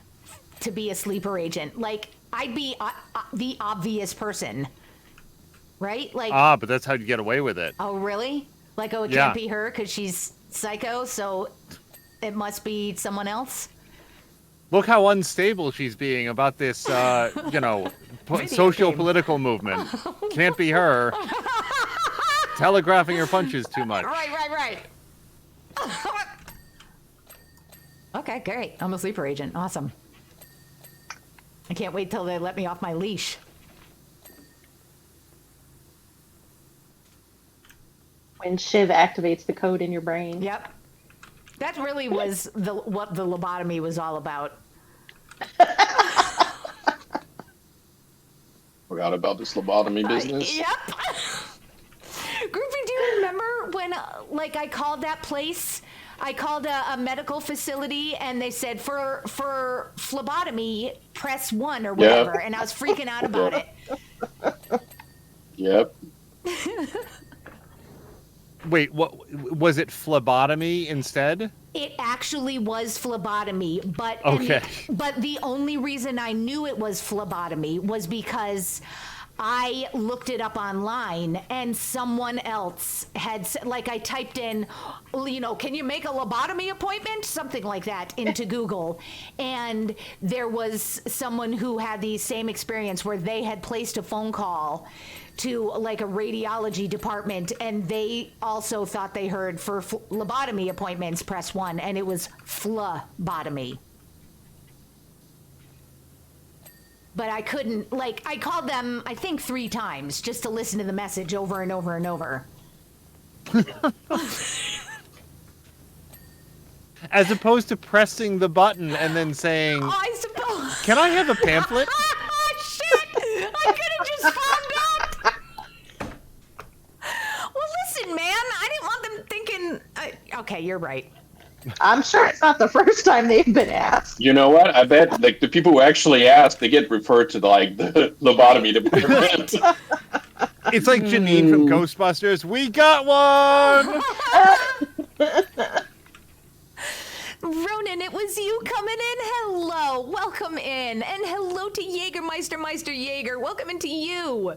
to be a sleeper agent. Like, I'd be the obvious person, right? Like, but that's how you get away with it. oh, really? Like, oh, it Yeah. can't be her because she's psycho, so it must be someone else? Look how unstable she's being about this, socio-political movement. Can't be her. Telegraphing her punches too much. Right. Okay, great. I'm a sleeper agent. Awesome. I can't wait till they let me off my leash. When Shiv activates the code in your brain. Yep. That really was what the lobotomy was all about. Forgot about this lobotomy business. Yep. Groupie, do you remember when, I called that place? I called a medical facility, and they said, for phlebotomy, press 1 or whatever, and I was freaking out about it. Yep. Wait, what was it? Phlebotomy instead? It actually was phlebotomy, but Okay. but the only reason I knew it was phlebotomy was because I looked it up online and someone else had I typed in, can you make a lobotomy appointment? Something like that into Google. And there was someone who had the same experience where they had placed a phone call to a radiology department, and they also thought they heard for lobotomy appointments, press 1, and it was phlebotomy. But I couldn't, I called them, I think 3 times just to listen to the message over and over and over. As opposed to pressing the button and then saying, Oh, I suppose. "Can I have a pamphlet?" Shit! I could have just found out. Well, listen, man, I didn't want them thinking. Okay, you're right. I'm sure it's not the first time they've been asked. You know what? I bet the people who actually ask, they get referred to the lobotomy department. It's like Janine from Ghostbusters. We got one! Ronan, it was you coming in. Hello, welcome in. And hello to Jägermeister Jaeger. Welcome into you.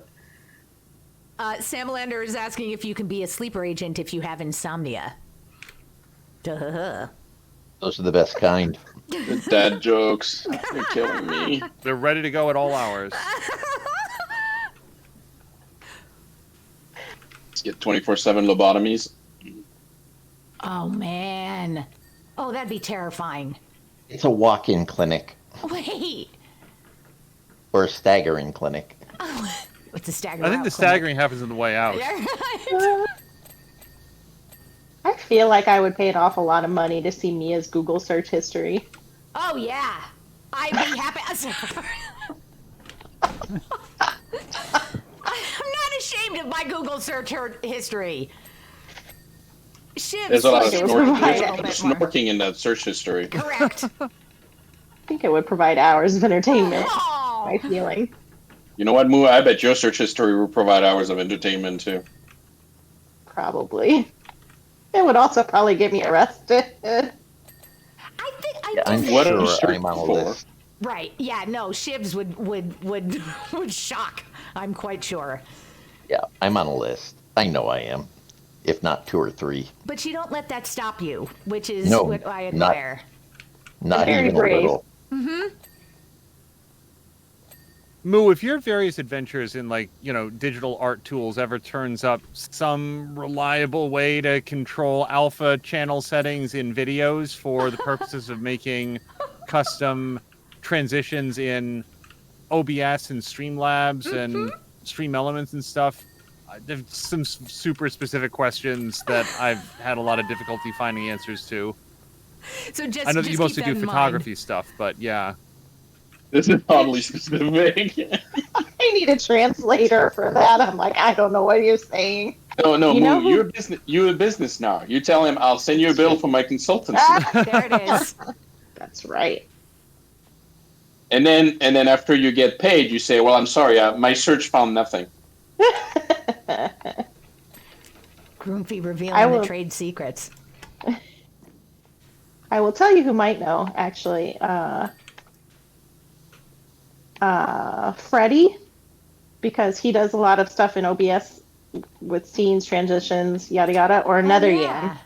Samalander is asking if you can be a sleeper agent if you have insomnia. Duh. Those are the best kind. The dad jokes. You're killing me. They're ready to go at all hours. Let's get 24/7 lobotomies. Oh, man. Oh, that'd be terrifying. It's a walk-in clinic Wait. or a staggering clinic. What's a stagger? I think the staggering happens on the way out. Yeah, right. I feel like I would pay an awful lot of money to see Mia's Google search history. Oh, yeah. I'd be happy. I'm not ashamed of my Google search history. Shivs, There's a lot of Shivs snorking, provide there's a it. lot of snorking in that search history. Correct. I think it would provide hours of entertainment. Oh. My feeling. You know what, Moo? I bet your search history will provide hours of entertainment too. Probably. It would also probably get me arrested. I think I'm What are you sure searching I'm on a for? list. right. Yeah, no, Shivs would shock. I'm quite sure. Yeah, I'm on a list. I know I am. If not 2 or 3. But you don't let that stop you, which is No, what I not- admire. Not Very even brave. a little. Moo, if your various adventures in digital art tools ever turns up some reliable way to control alpha channel settings in videos for the purposes of making custom transitions in OBS and Streamlabs and Stream Elements and stuff, there's some super specific questions that I've had a lot of difficulty finding answers to. So just I know that just you mostly keep that do in photography stuff, but yeah. This is oddly specific. I need a translator for that. I'm like, I don't know what you're saying. No, You know Moo, who- you're a business now. You tell him I'll send you a bill for my consultancy. There it is. That's right. And then after you get paid, you say, "Well, I'm sorry, my search found nothing." Groomfy I revealing the will- trade secrets. I will tell you who might know, actually. Freddie, because he does a lot of stuff in OBS with scenes, transitions, yada yada, or another Yan.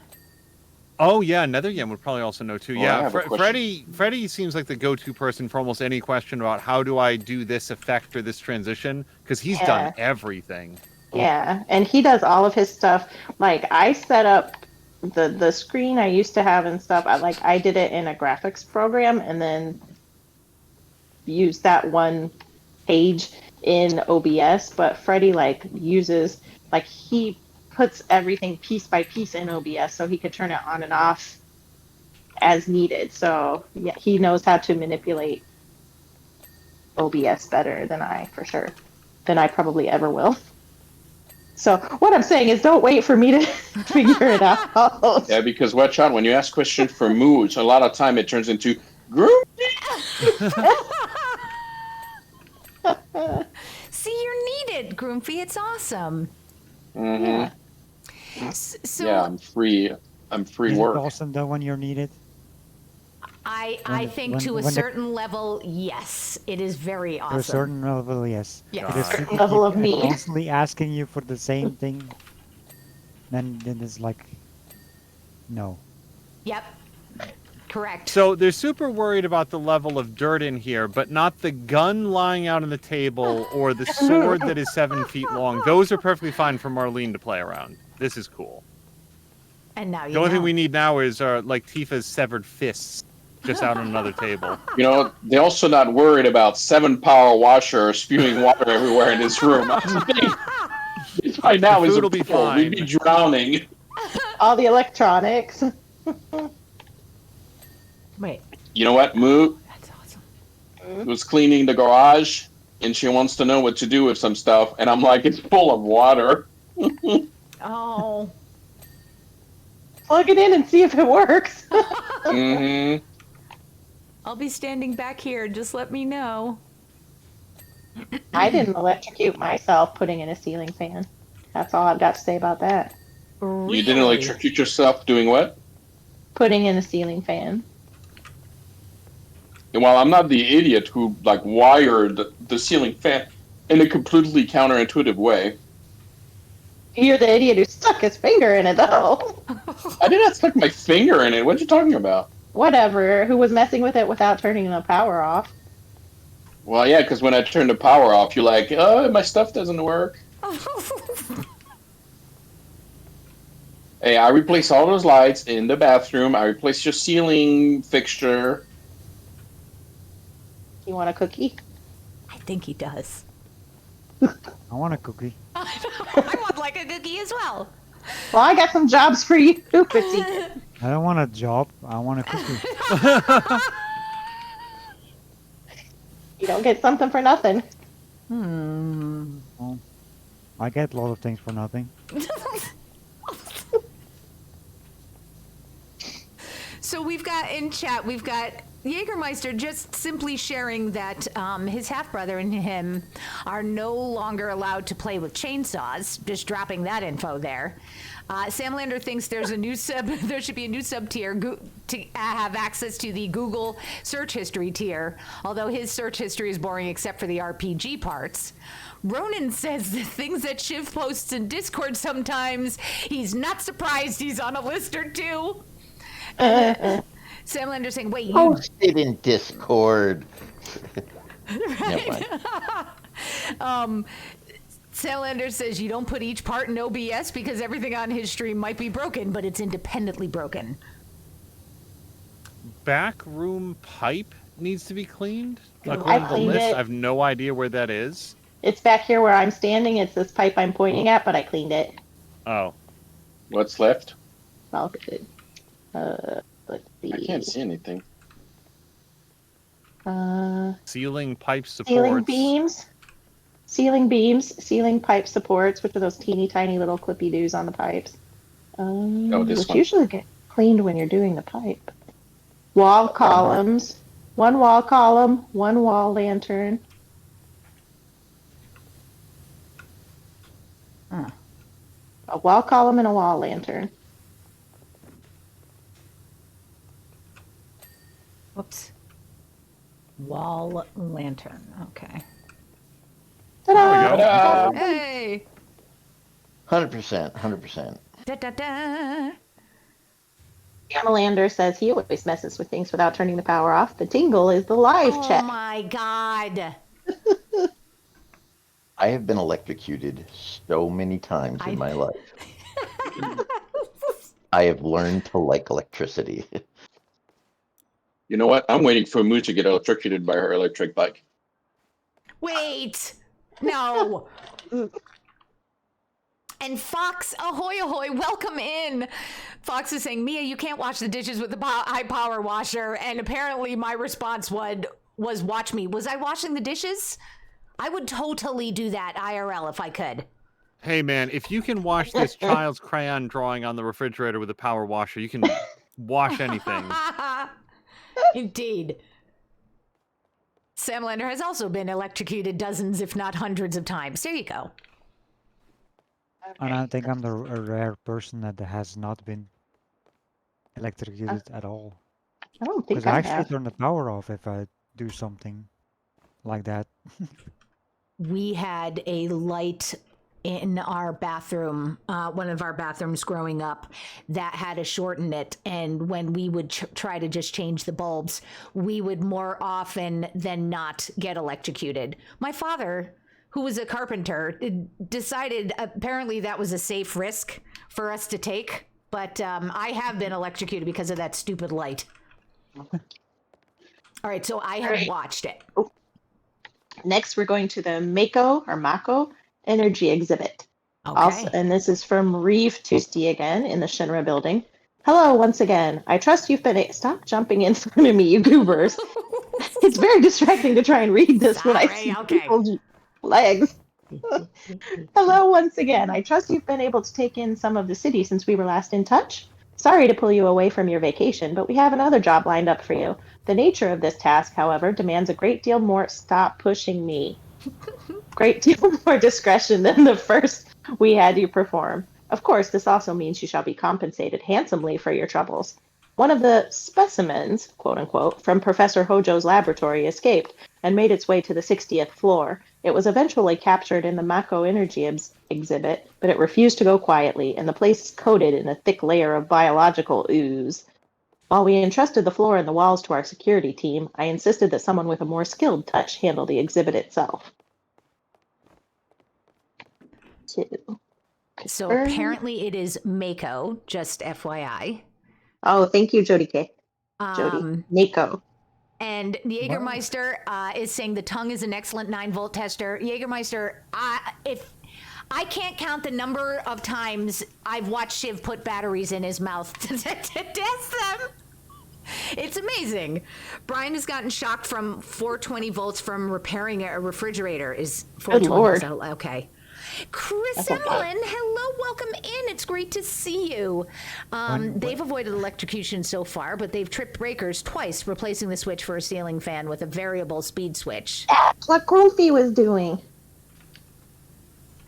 Oh yeah, Netheryan would probably also know too. Oh, I Yeah, have a question. Freddie seems like the go-to person for almost any question about how do I do this effect or this transition, because he's done everything. Yeah, and he does all of his stuff. Like I set up the screen I used to have and stuff. I did it in a graphics program and then used that one page in OBS. But Freddie uses he puts everything piece by piece in OBS so he could turn it on and off as needed. So yeah, he knows how to manipulate OBS better than I, for sure, than I probably ever will. So what I'm saying is, don't wait for me to figure it out. Yeah, because watch out when you ask questions for moods, a lot of time it turns into group. See, you're needed, Groomfy. It's awesome. Mm-hmm. Yeah. So Yeah, I'm free. I'm free Is work. it awesome though when you're needed? I think to a certain level, yes, it is very awesome. To a certain level, yes. Yes. But if people Level of keep me. constantly asking you for the same thing, then it's like, no. Yep. Correct. So they're super worried about the level of dirt in here, but not the gun lying out on the table or the sword that is 7 feet long. Those are perfectly fine for Marlene to play around. This is cool. And now you The only know. thing we need now is Tifa's severed fists just out on another table. You know, they're also not worried about 7 power washer spewing water everywhere in this room. Right now The is food a will be pool. fine. We'd be drowning. All the electronics. Wait, You know what, Moo that's awesome. was cleaning the garage, and she wants to know what to do with some stuff, and I'm like, it's full of water. Oh. Plug it in and see if it works. Mm-hmm. I'll be standing back here. Just let me know. I didn't electrocute myself putting in a ceiling fan. That's all I've got to say about that. You didn't electrocute yourself doing what? Putting in a ceiling fan. Well, I'm not the idiot who wired the ceiling fan in a completely counterintuitive way. You're the idiot who stuck his finger in it, though. I did not stick my finger in it. What are you talking about? Whatever. Who was messing with it without turning the power off? Well, yeah, because when I turned the power off, you're like, oh, my stuff doesn't work. Hey, I replaced all those lights in the bathroom. I replaced your ceiling fixture. You want a cookie? I think he does. I want a cookie. I would like a cookie as well. Well, I got some jobs for you, Petite. I don't want a job. I want a cookie. You don't get something for nothing. Well, I get a lot of things for nothing. So we've got in chat, we've got Jägermeister just simply sharing that his half-brother and him are no longer allowed to play with chainsaws. Just dropping that info there. Sam Lander thinks there's a new there should be a new sub tier to have access to the Google search history tier. Although his search history is boring except for the RPG parts. Ronan says the things that Shiv posts in Discord sometimes, he's not surprised he's on a list or two. Sam Lander saying, wait, you... Post it in Discord. Never mind. Sam Lander says you don't put each part in OBS because everything on his stream might be broken, but it's independently broken. Backroom pipe needs to be cleaned? I According to the cleaned list, it. I have no idea where that is. It's back here where I'm standing. It's this pipe I'm pointing at, but I cleaned it. Oh. What's left? Well, good. Let's see. I can't see anything. Uh, Ceiling pipe supports. ceiling beams. Ceiling beams, ceiling pipe supports, which are those teeny tiny little clippy doos on the pipes. This Which one? usually get cleaned when you're doing the pipe. Wall columns, one wall column, one wall lantern. Huh. A wall column and a wall lantern. Whoops. Wall lantern. Okay. Ta-da! There we go. Ta-da! Hey. 100%. 100%. Da da da. Amalander says he always messes with things without turning the power off. The tingle is the live Oh check. my God. I have been electrocuted so many times in my life. I have learned to like electricity. You know what? I'm waiting for Moo to get electrocuted by her electric bike. Wait. No. And Fox, ahoy, ahoy, welcome in. Fox is saying, Mia, you can't wash the dishes with the high power washer. And apparently my response was watch me. Was I washing the dishes? I would totally do that IRL if I could. Hey man, if you can wash this child's crayon drawing on the refrigerator with a power washer, you can wash anything. Indeed. Sam Lander has also been electrocuted dozens, if not hundreds of times. There you go. And I think I'm a rare person that has not been electrocuted at all. I don't Because think I I actually have. turn the power off if I do something like that. We had a light in our bathroom, one of our bathrooms growing up, that had a short in it. And when we would try to just change the bulbs, we would more often than not get electrocuted. My father, who was a carpenter, decided apparently that was a safe risk for us to take. But I have been electrocuted because of that stupid light. All right, so I have watched it. Next, we're going to the Mako Energy Exhibit. Okay. Also, and this is from Reeve Tuesday again in the Shinra building. Hello once again. I trust you've been. Stop jumping in front of me, you goobers. It's very distracting to try and read this when I Sorry, see okay. people's legs. Hello once again. I trust you've been able to take in some of the city since we were last in touch. Sorry to pull you away from your vacation, but we have another job lined up for you. The nature of this task, however, demands a great deal more. Stop pushing me. Great deal more discretion than the first we had you perform. Of course, this also means you shall be compensated handsomely for your troubles. One of the specimens, quote unquote, from Professor Hojo's laboratory escaped and made its way to the 60th floor. It was eventually captured in the Mako Energy exhibit, but it refused to go quietly, and the place is coated in a thick layer of biological ooze. While we entrusted the floor and the walls to our security team, I insisted that someone with a more skilled touch handle the exhibit itself. So apparently it is Mako, just FYI. Oh, thank you, Jody K. Jody. Mako. And Jägermeister is saying the tongue is an excellent 9-volt tester. Jägermeister, if I can't count the number of times I've watched Shiv put batteries in his mouth to test them. It's amazing. Brian has gotten shocked from 420 volts from repairing a refrigerator. Is 420 Good Lord. Okay. Chris Emlyn, hello, welcome in. It's great to see you. They've avoided electrocution so far, but they've tripped breakers twice, replacing the switch for a ceiling fan with a variable speed switch. That's what Goofy was doing.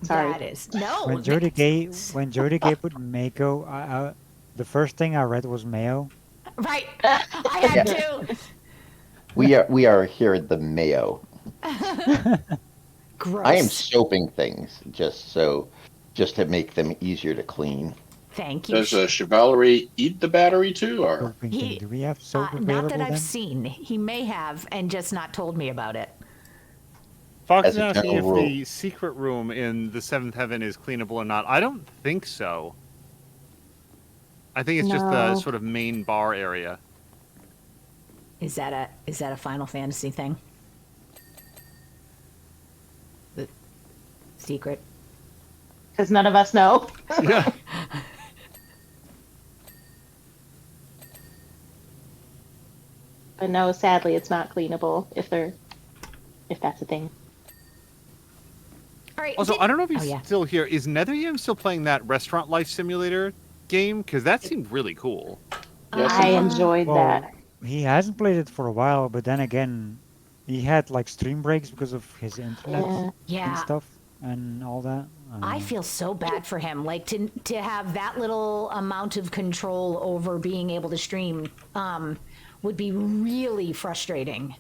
Sorry. That is no. When Jody Gay put Mako, the first thing I read was Mayo. Right, I had to. We are here at the Mayo. Gross. I am soaping things just to make them easier to clean. Thank you. Does Chivalry eat the battery too, or? Do we have soap available not that I've then? seen. He may have, and just not told me about it. Fox As is a asking if general rule. the secret room in the Seventh Heaven is cleanable or not. I don't think so. I think it's just the No. sort of main bar area. Is that a Final Fantasy thing? The secret. Because none of us know. Yeah. But no, sadly, it's not cleanable if that's a thing. right. Also, I don't know if he's Oh, yeah. still here. Is NetherYam still playing that Restaurant Life Simulator game? Because that seemed really cool. Yes, I and enjoyed Well, that. he hasn't played it for a while, but then again, he had like stream breaks because of his internet Yeah. and Yeah. stuff and all that. I feel so bad for him. Like to have that little amount of control over being able to stream would be really frustrating.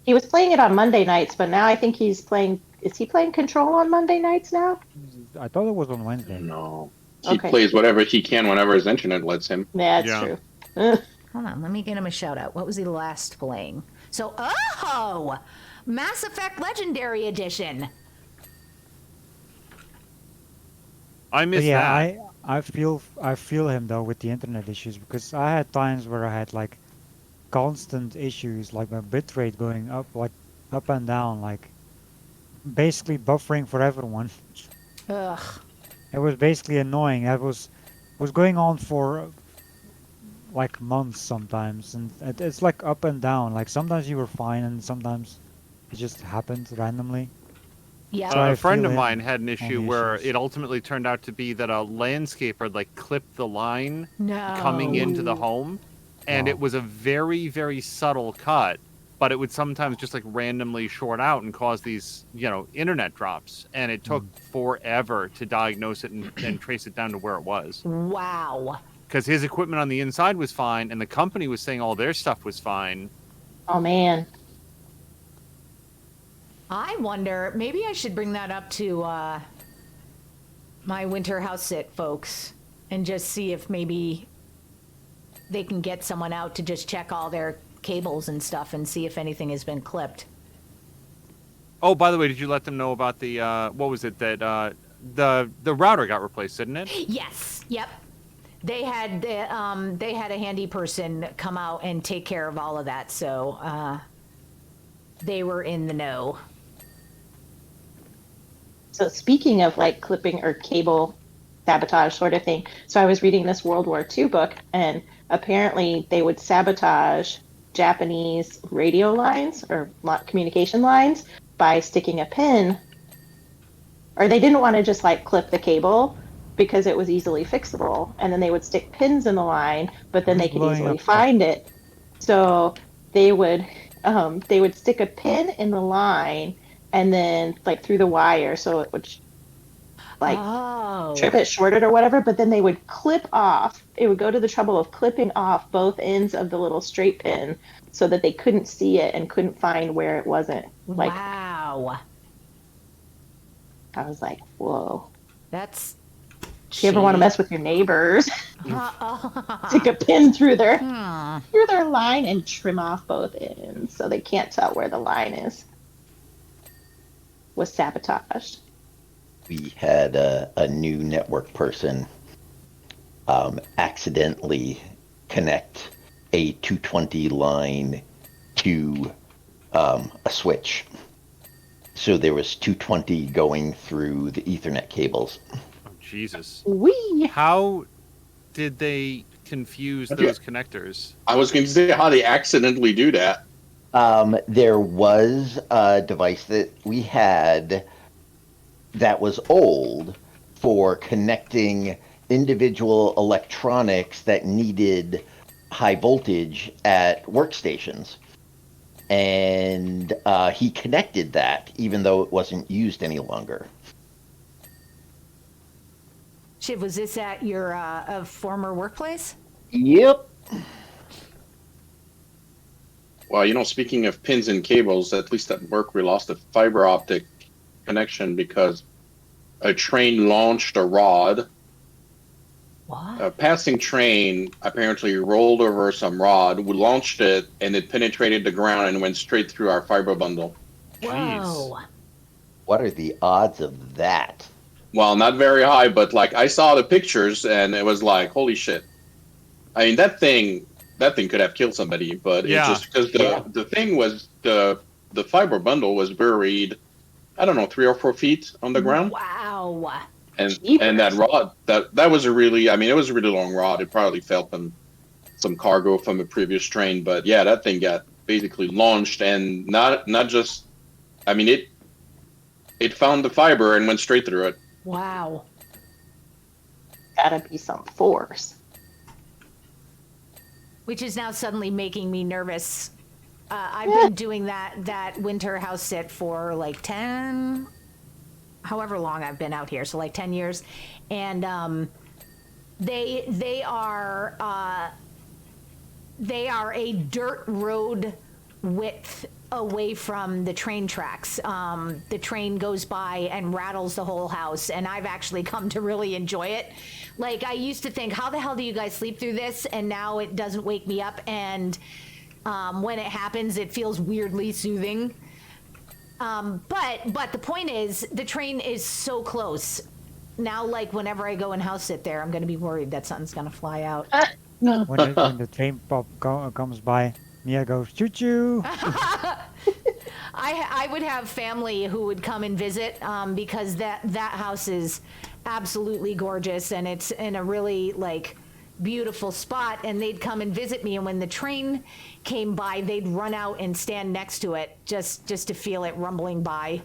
He was playing it on Monday nights, but now I think he's playing. Is he playing Control on Monday nights now? I thought it was on Wednesday. no. He Okay. plays whatever he can whenever his internet lets him. Yeah, that's Yeah. true. Hold on, let me get him a shout out. What was he last playing? So, oh, Mass Effect Legendary Edition. I But missed yeah, that. I feel him though with the internet issues because I had times where I had like constant issues, like my bitrate going up, like up and down, like basically buffering for everyone. Ugh. It was basically annoying. It was going on for like months sometimes, and it's like up and down. Like sometimes you were fine, and sometimes it just happened randomly. Yeah. So I A friend feel of him mine had an on issue the where issues. it ultimately turned out to be that a landscaper like clipped the line No. coming into the home, and Wow. it was a very, very subtle cut, but it would sometimes just like randomly short out and cause these, internet drops, and it took forever to diagnose it and trace it down to where it was. Wow. Because his equipment on the inside was fine, and the company was saying all their stuff was fine. Oh man. I wonder, maybe I should bring that up to my winter house sit folks and just see if maybe they can get someone out to just check all their cables and stuff and see if anything has been clipped. Oh, by the way, did you let them know about the what was it that the router got replaced, didn't it? Yes. Yep. They had a handy person come out and take care of all of that, so they were in the know. So speaking of like clipping or cable sabotage sort of thing, so I was reading this World War II book, and apparently they would sabotage Japanese radio lines or communication lines by sticking a pin, or they didn't want to just like clip the cable because it was easily fixable, and then they would stick pins in the line, but then Who's they could blowing easily up stuff? find it. So they would stick a pin in the line and then like through the wire, so it would like Oh. trip it shorted or whatever, but then they would clip off. It would go to the trouble of clipping off both ends of the little straight pin so that they couldn't see it and couldn't find where it wasn't. Like, Wow. I was like, whoa. That's. If you ever want to mess with your neighbors, stick a pin through their line and trim off both ends so they can't tell where the line is. Was sabotaged. We had a new network person accidentally connect a 220 line to a switch. So there was 220 going through the Ethernet cables. Oh, Jesus. Wee. How did they confuse Okay. those connectors? I was going to say how they accidentally do that. There was a device that we had that was old for connecting individual electronics that needed high voltage at workstations. And he connected that even though it wasn't used any longer. Shiv, was this at your former workplace? Yep. Well, speking of pins and cables, at least at work we lost a fiber optic connection because a train launched a rod. What? A passing train apparently rolled over some rod. We launched it, and it penetrated the ground and went straight through our fiber bundle. Whoa. What are the odds of that? Well, not very high, but like I saw the pictures, and it was like, holy shit. I mean, that thing could have killed somebody, but Yeah. it's just because the thing was the fiber bundle was buried, I don't know, 3 or 4 feet on the ground. Wow. And Jeepers. that rod, that was it was a really long rod. It probably fell from some cargo from a previous train, but yeah, that thing got basically launched, and not just, I mean, It found the fiber and went straight through it. Wow. Gotta be some force. Which is now suddenly making me nervous. I've been doing that winter house sit for like 10, however long I've been out here, so like 10 years, and they are a dirt road width away from the train tracks. The train goes by and rattles the whole house, and I've actually come to really enjoy it. Like, I used to think, how the hell do you guys sleep through this? And now it doesn't wake me up, and when it happens, it feels weirdly soothing. But the point is, the train is so close. Now, like, whenever I go and house sit there, I'm going to be worried that something's going to fly out. No. When the train comes by, Mia goes choo choo. I would have family who would come and visit because that house is absolutely gorgeous, and it's in a really like beautiful spot, and they'd come and visit me, and when the train came by, they'd run out and stand next to it just to feel it rumbling by.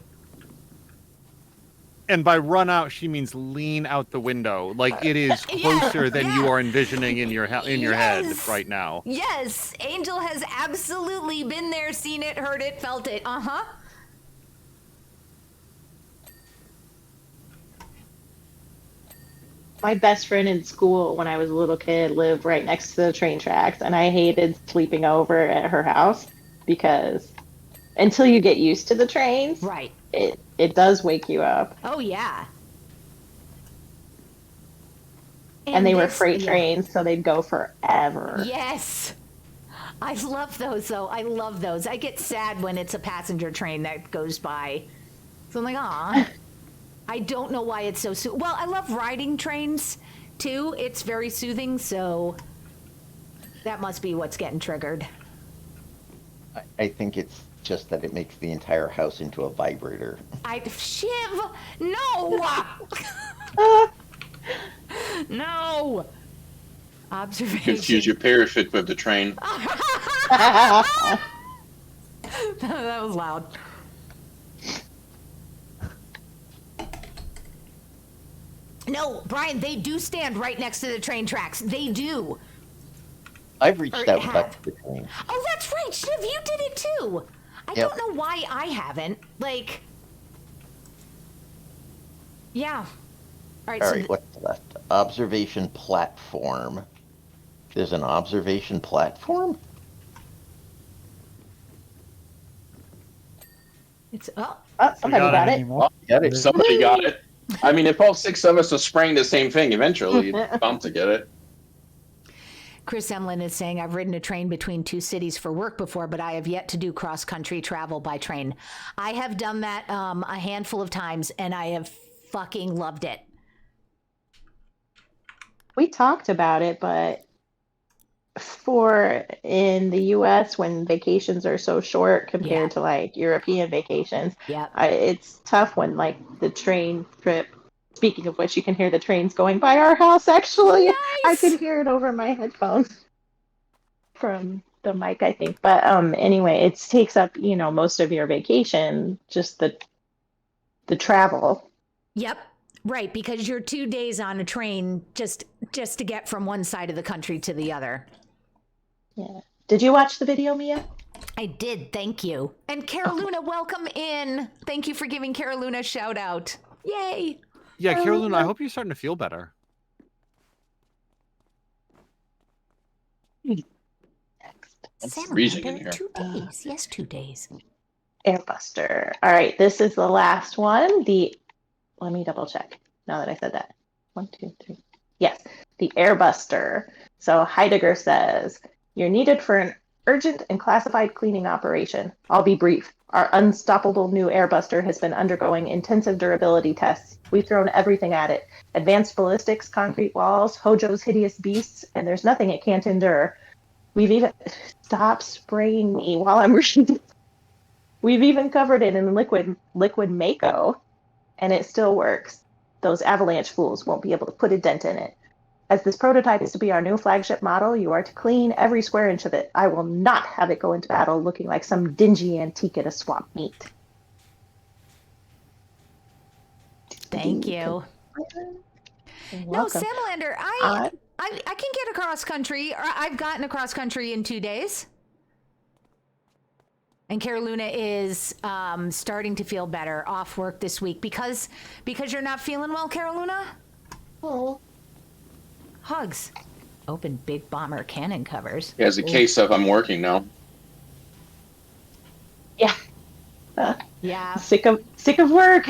And by run out, she means lean out the window. Like, it is closer than you are envisioning in your head right now. Yes, Angel has absolutely been there, seen it, heard it, felt it. Uh-huh. My best friend in school when I was a little kid lived right next to the train tracks, and I hated sleeping over at her house because until you get used to the trains, Right. it does wake you up. Oh, yeah. And they were this- freight yeah. trains, so they'd go forever. Yes. I love those, though. I love those. I get sad when it's a passenger train that goes by. So I'm like, aw. I don't know why it's so well, I love riding trains, too. It's very soothing, so that must be what's getting triggered. I think it's just that it makes the entire house into a vibrator. Shiv, no! No! Observation. Confuse your parachute with the train. That was loud. No, Brian, they do stand right next to the train tracks. They do. I've reached Or out have. back to the train. Oh, that's right, Shiv, you did it too. I Yep. don't know why I haven't. Like, yeah. All right, All so right, what's left? Observation platform. There's an observation platform? it's Oh, We somebody got got it it. Anymore? Got it. Somebody got it. I mean, if all 6 of us are spraying the same thing, eventually you're bound to get it. Chris Emlin is saying, I've ridden a train between 2 cities for work before, but I have yet to do cross-country travel by train. I have done that a handful of times, and I have fucking loved it. We talked about it, but for in the US when vacations are so short compared to like European vacations, Yeah. it's tough when like the train trip. Speaking of which, you can hear the trains going by our house actually. I could hear it over my headphones from the mic, I think. But anyway, it takes up, most of your vacation, just the travel. Yep. Right, because you're 2 days on a train just to get from one side of the country to the other. Yeah. Did you watch the video, Mia? I did, thank you. And Caroluna, welcome in. Thank you for giving Caroluna a shout out. Yay. Yeah, Carolina, I hope you're starting to feel better. Next. It's freezing in here. 2 days. Yes, 2 days. Airbuster. All right, this is the last one. Let me double check now that I said that. 1, 2, 3. Yes, the Airbuster. So Heidegger says, you're needed for an urgent and classified cleaning operation. I'll be brief. Our unstoppable new Airbuster has been undergoing intensive durability tests. We've thrown everything at it. Advanced ballistics, concrete walls, Hojo's hideous beasts, and there's nothing it can't endure. We've even... Stop spraying me while I'm reading. We've even covered it in liquid Mako, and it still works. Those avalanche fools won't be able to put a dent in it. As this prototype is to be our new flagship model, you are to clean every square inch of it. I will not have it go into battle looking like some dingy antique at a swamp meet. Thank you. You're No, welcome. Salamander, I can get across country. Or I've gotten across country in 2 days. And Carolina is starting to feel better off work this week because you're not feeling well, Carolina? Oh. Hugs. Open big bomber cannon covers. He has a case of I'm working now. Yeah. Yeah. Sick of work.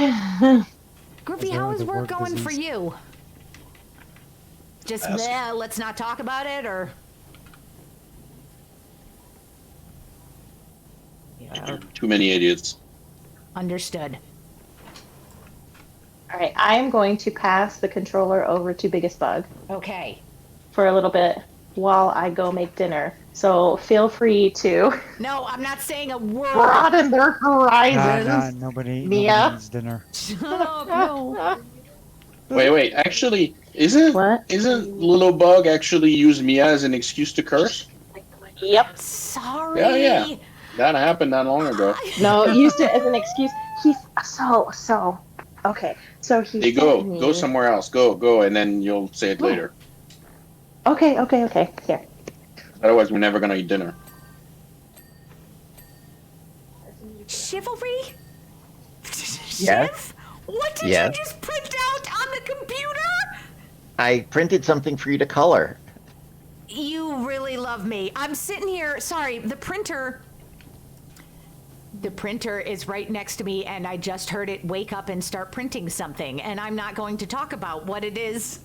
Groovy, As how long is as the work work going for disease- you? Just Ask. let's not talk about it, or yeah, Too many idiots. understood. All right, I am going to pass the controller over to Biggest Bug Okay. for a little bit while I go make dinner. So feel free to No, I'm not saying a word. broaden their horizons. Nah, nobody Mia? needs dinner. Oh, no. Wait. Actually, isn't What? Little Bug actually use Mia as an excuse to curse? Yep. Sorry. Yeah. That happened not long ago. No, used it as an excuse. He's so okay. So he Hey, sent me... go somewhere else. Go, and then you'll say it later. Okay. Here. Otherwise, we're never gonna eat dinner. Chivalry? Yes. Shiv? What did Yes. you just print out on the computer? I printed something for you to color. You really love me. I'm sitting here. Sorry, the printer is right next to me, and I just heard it wake up and start printing something, and I'm not going to talk about what it is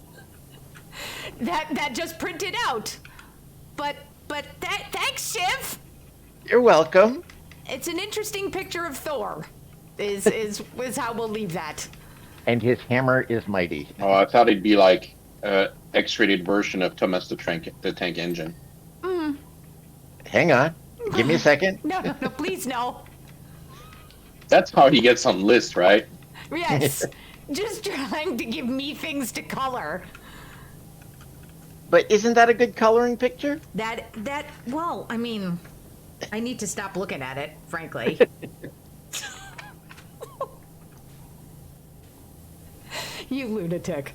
that just printed out. But thanks, Shiv. You're welcome. It's an interesting picture of Thor. Is how we'll leave that. And his hammer is mighty. Oh, I thought it'd be like X-rated version of Thomas the Tank Engine. Hang on. Give me a second. No, please no. That's how he gets on list, right? Yes, just trying to give me things to color. But isn't that a good coloring picture? Well, I mean, I need to stop looking at it, frankly. You lunatic.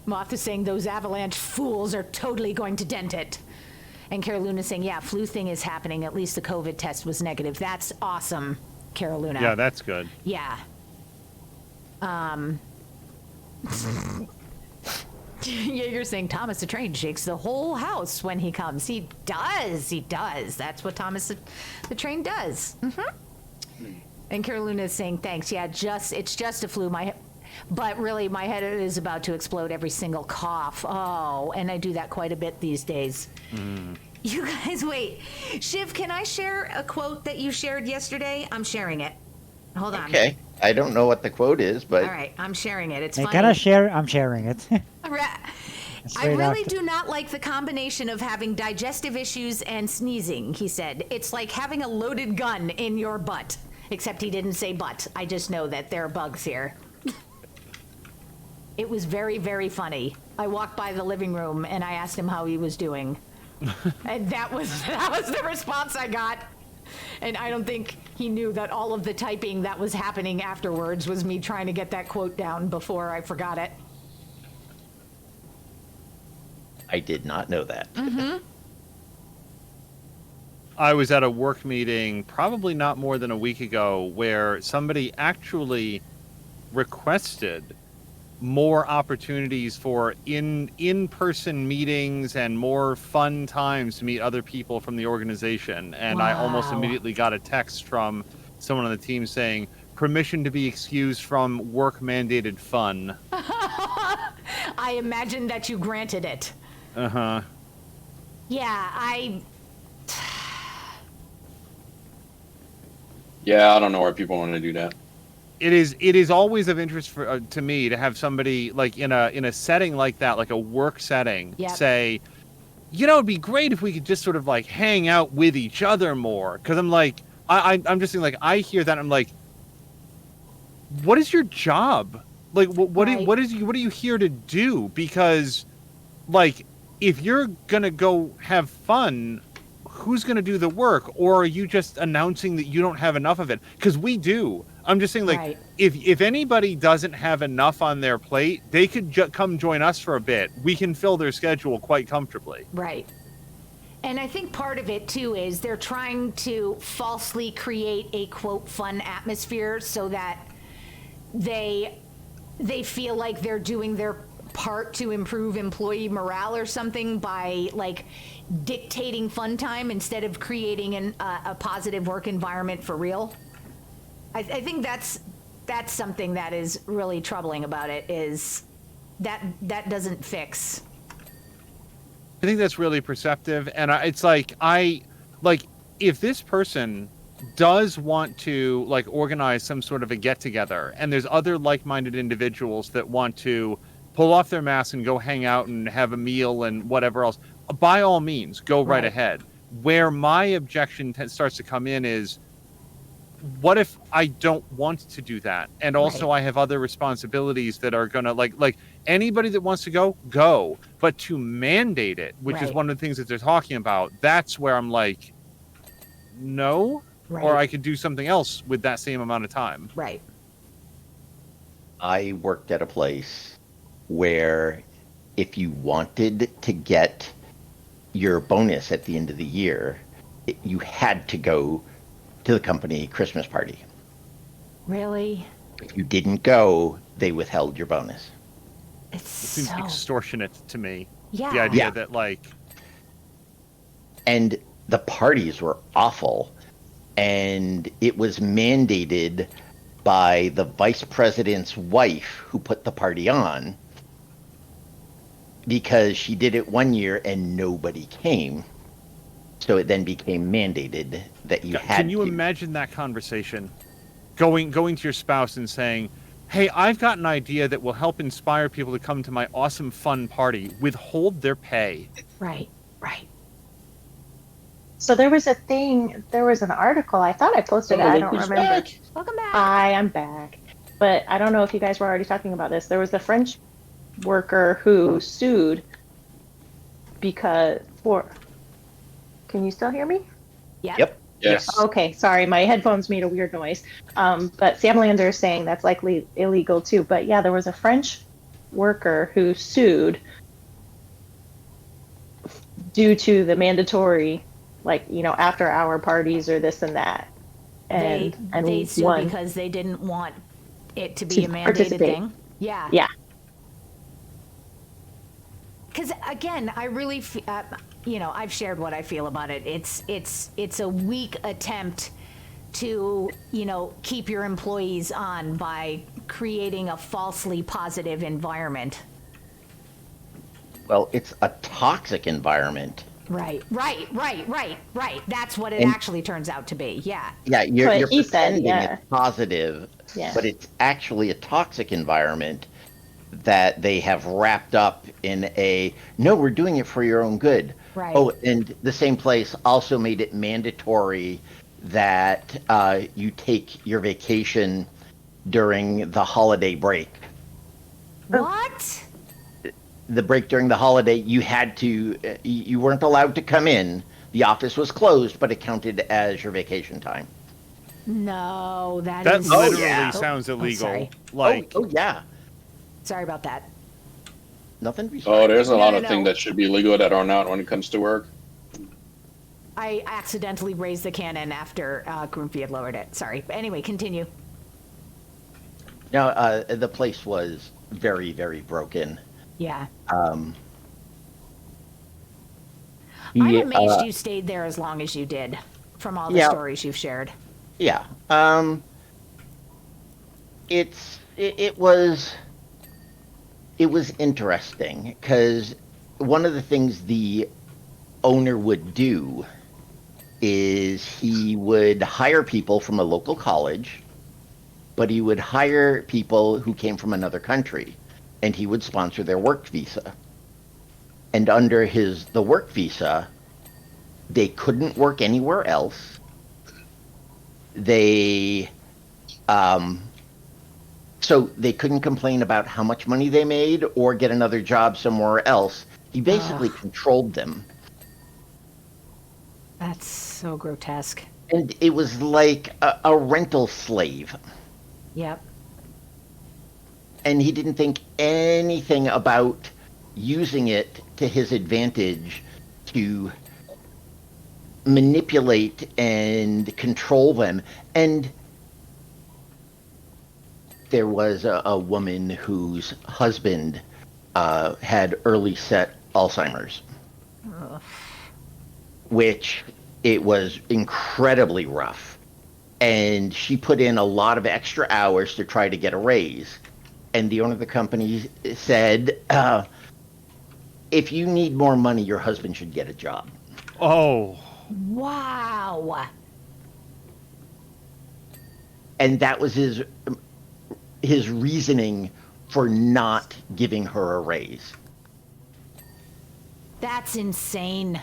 Moth is saying those avalanche fools are totally going to dent it. And Caroluna saying, yeah, flu thing is happening. At least the COVID test was negative. That's awesome, Caroluna. Yeah, that's good. Yeah. Yeah, you're saying Thomas the Train shakes the whole house when he comes. He does. That's what Thomas the Train does. And Carolina is saying thanks. Yeah, it's just a flu. But really, my head is about to explode every single cough. Oh, and I do that quite a bit these days. You guys, wait. Shiv, can I share a quote that you shared yesterday? I'm sharing it. Hold on. Okay. I don't know what the quote is, but All right, I'm sharing it. It's Hey, funny. can I share? I'm sharing it. I Straight really after. do not like the combination of having digestive issues and sneezing, he said. It's like having a loaded gun in your butt. Except he didn't say butt. I just know that there are bugs here. It was very, very funny. I walked by the living room and I asked him how he was doing. And that was the response I got. And I don't think he knew that all of the typing that was happening afterwards was me trying to get that quote down before I forgot it. I did not know that. I was at a work meeting probably not more than a week ago where somebody actually requested more opportunities for in-person meetings and more fun times to meet other people from the organization. And I almost Wow. immediately got a text from someone on the team saying, permission to be excused from work-mandated fun. I imagine that you granted it. Uh-huh. Yeah, Yeah, I don't know why people want to do that. It is always of interest to me to have somebody like in a setting like that, like a work setting, Yep. say, it'd be great if we could just sort of like hang out with each other more. Because I'm like, I'm just saying, like, I hear that and I'm like, what is your job? Like, what Right. are you here to do? Because, like, if you're gonna go have fun, who's gonna do the work? Or are you just announcing that you don't have enough of it? Because we do. I'm just saying, like, Right. if anybody doesn't have enough on their plate, they could come join us for a bit. We can fill their schedule quite comfortably. Right. And I think part of it too is they're trying to falsely create a quote fun atmosphere so that they feel like they're doing their part to improve employee morale or something by like dictating fun time instead of creating a positive work environment for real. I think that's something that is really troubling about it, is that doesn't fix. I think that's really perceptive, and it's like if this person does want to like organize some sort of a get together, and there's other like-minded individuals that want to pull off their masks and go hang out and have a meal and whatever else, by all means, go right ahead. Where my objection starts to come in is, what if I don't want to do that? And also I have other responsibilities that are going to like anybody that wants to go. But to mandate it, which is one of the things that they're talking about, that's where I'm like, no, or I could do something else with that same amount of time. Right. I worked at a place where if you wanted to get your bonus at the end of the year, you had to go to the company Christmas party. Really? If you didn't go, they withheld your bonus. It seems extortionate to me. Yeah. The idea that like... And the parties were awful. And it was mandated by the vice president's wife who put the party on, because she did it one year and nobody came. So it then became mandated that you had to. Can you imagine that conversation? Going to your spouse and saying, hey, I've got an idea that will help inspire people to come to my awesome fun party. Withhold their pay. Right. So there was an article, I thought I posted it, I don't remember. Back. Welcome back. I am back. But I don't know if you guys were already talking about this. There was a French worker who sued Can you still hear me? Yep. Yes. Okay, sorry, my headphones made a weird noise. But Sam Lander is saying that's likely illegal too. But yeah, there was a French worker who sued due to the mandatory, after hour parties or this and that. And they sued won. because they didn't want it to be To a mandated participate. thing. Yeah. Yeah. Because again, I really, I've shared what I feel about it. It's a weak attempt to, keep your employees on by creating a falsely positive environment. Well, it's a toxic environment. Right. That's what it actually turns out to be. Yeah. Yeah, you're He said, pretending yeah. it's positive, Yeah. but it's actually a toxic environment that they have wrapped up in no, we're doing it for your own good. Right. Oh, and the same place also made it mandatory that you take your vacation during the holiday break. What? The break during the holiday, you had to, you weren't allowed to come in. The office was closed, but it counted as your vacation time. No, That is... literally yeah. sounds illegal. sorry. Oh, yeah. Sorry about that. Nothing to be Oh, there's a lot No. of things that should be legal that are not when it comes to work. I accidentally raised the cannon after Groomfee had lowered it. Sorry. But anyway, continue. No, the place was very, very broken. Yeah. Um, I'm yeah, amazed you stayed there as long as you did from all the Yeah. stories you've shared. Yeah. It was interesting because one of the things the owner would do is he would hire people from a local college, but he would hire people who came from another country, and he would sponsor their work visa. And under the work visa, they couldn't work anywhere else. So they couldn't complain about how much money they made or get another job somewhere else. He basically controlled them. That's so grotesque. And it was like a rental slave. Yep. And he didn't think anything about using it to his advantage to manipulate and control them. And there was a woman whose husband had early set Alzheimer's, which it was incredibly rough. And she put in a lot of extra hours to try to get a raise. And the owner of the company said, if you need more money, your husband should get a job. Oh, Wow. And that was his reasoning for not giving her a raise. That's insane.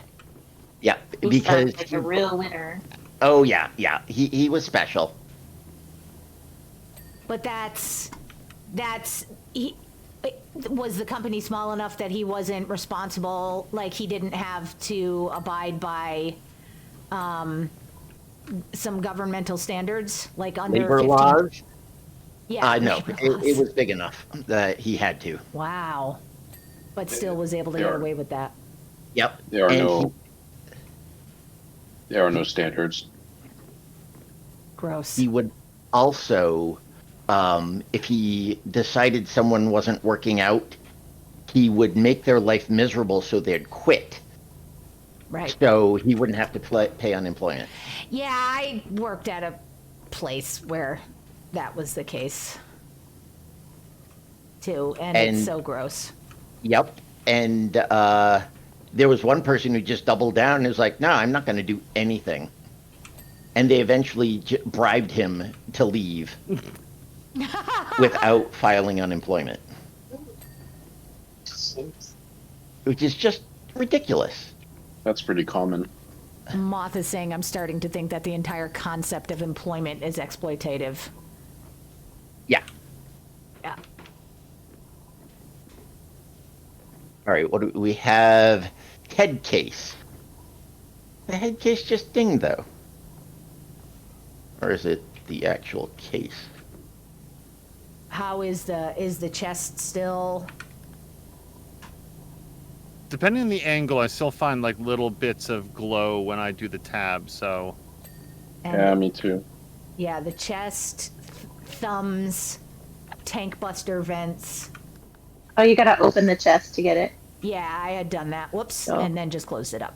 Yeah, He because sounds like a real winner. oh yeah, he was special. But was the company small enough that he wasn't responsible, like he didn't have to abide by some governmental standards, like under Labor 15? laws? Yeah. No, labor it laws. was big enough that he had to. Wow. But still was able to get away with that. Yep. There are And no standards. Gross. he would also, if he decided someone wasn't working out, he would make their life miserable so they'd quit. Right. So he wouldn't have to pay unemployment. Yeah, I worked at a place where that was the case too, and it's And- so gross. Yep. And there was one person who just doubled down and was like, no, I'm not going to do anything. And they eventually bribed him to leave without filing unemployment, which is just ridiculous. That's pretty common. Moth is saying I'm starting to think that the entire concept of employment is exploitative. Yeah. Yeah. All right. What do we have? Head case. The head case just dinged, though. Or is it the actual case? How is the chest still? depending on the angle, I still find like little bits of glow when I do the tab. So And Yeah, me too. yeah, the chest, thumbs, tank buster vents. Oh, you gotta open the chest to get it. Yeah, I had done that. Whoops, Oh. and then just closed it up.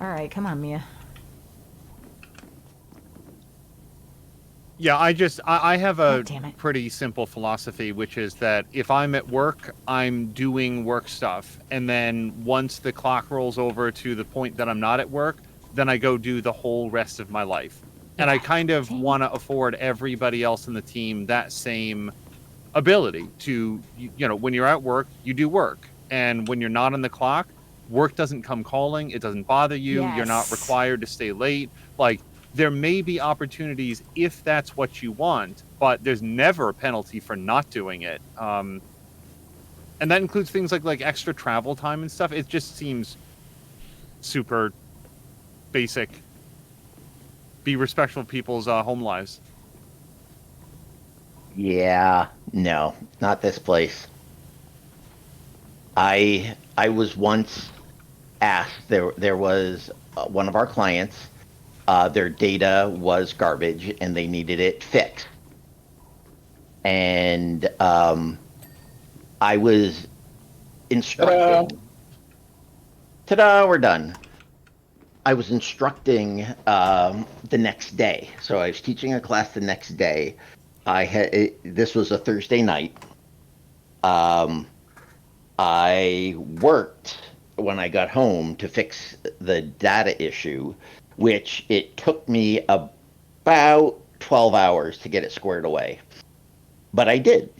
All right, come on, Mia. yeah, I have a God damn it. pretty simple philosophy, which is that if I'm at work, I'm doing work stuff, and then once the clock rolls over to the point that I'm not at work, then I go do the whole rest of my life. And I kind of want to afford everybody else in the team that same ability to, you know, when you're at work, you do work. And when you're not on the clock, work doesn't come calling. It doesn't bother you. You're not Yes. required to stay late. Like, there may be opportunities if that's what you want, but there's never a penalty for not doing it. And that includes things like extra travel time and stuff. It just seems super basic. Be respectful of people's home lives. Yeah, no, not this place. I was once asked. There was one of our clients. Their data was garbage, and they needed it fixed. And I was instructing. Ta-da! We're done. I was instructing the next day, so I was teaching a class the next day. This was a Thursday night. I worked when I got home to fix the data issue, which it took me about 12 hours to get it squared away. But I did.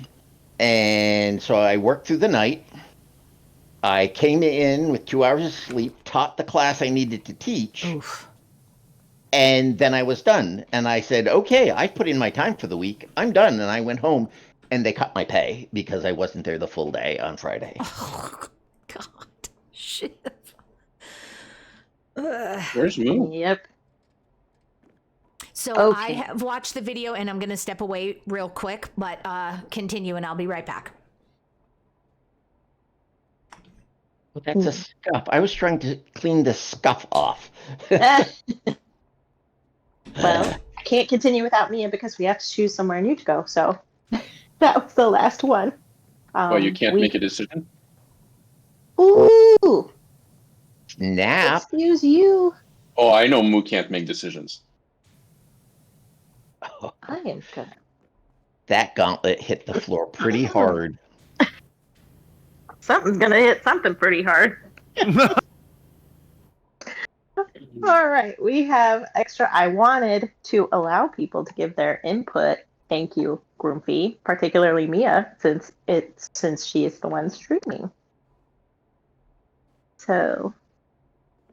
And so I worked through the night. I came in with 2 hours of sleep, taught the class I needed to teach. Oof. And then I was done. And I said, okay, I put in my time for the week. I'm done. And I went home. And they cut my pay because I wasn't there the full day on Friday. Oh, God. Shit. Ugh. Where's Moo? Yep. So I Okay. have watched the video and I'm going to step away real quick, but continue and I'll be right back. Well, that's a scuff. I was trying to clean the scuff off. Well, I can't continue without Mia because we have to choose somewhere new to go. So that was the last one. Well, you can't make a decision. Ooh, Snap. excuse you. Oh, I know Moo can't make decisions. I am good. That gauntlet hit the floor pretty hard. Something's gonna hit something pretty hard. All right, we have extra. I wanted to allow people to give their input. Thank you, Groomfy, particularly Mia, since she is the one streaming. So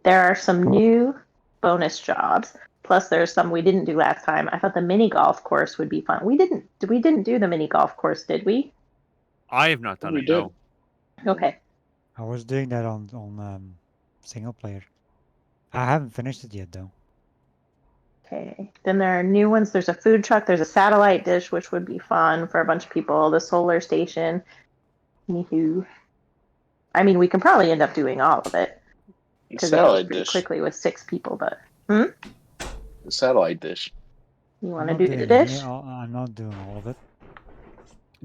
there are some new bonus jobs. Plus, there's some we didn't do last time. I thought the mini golf course would be fun. We didn't do the mini golf course, did we? I have not done We it. did. No. Okay. I was doing that on single player. I haven't finished it yet though. Okay. Then there are new ones. There's a food truck. There's a satellite dish, which would be fun for a bunch of people. The solar station. Anywho. I mean, we can probably end up doing all of it because it goes Satellite pretty dish. quickly with 6 people. But The satellite dish. you I'm want to not do doing the dish? I'm not doing all of it.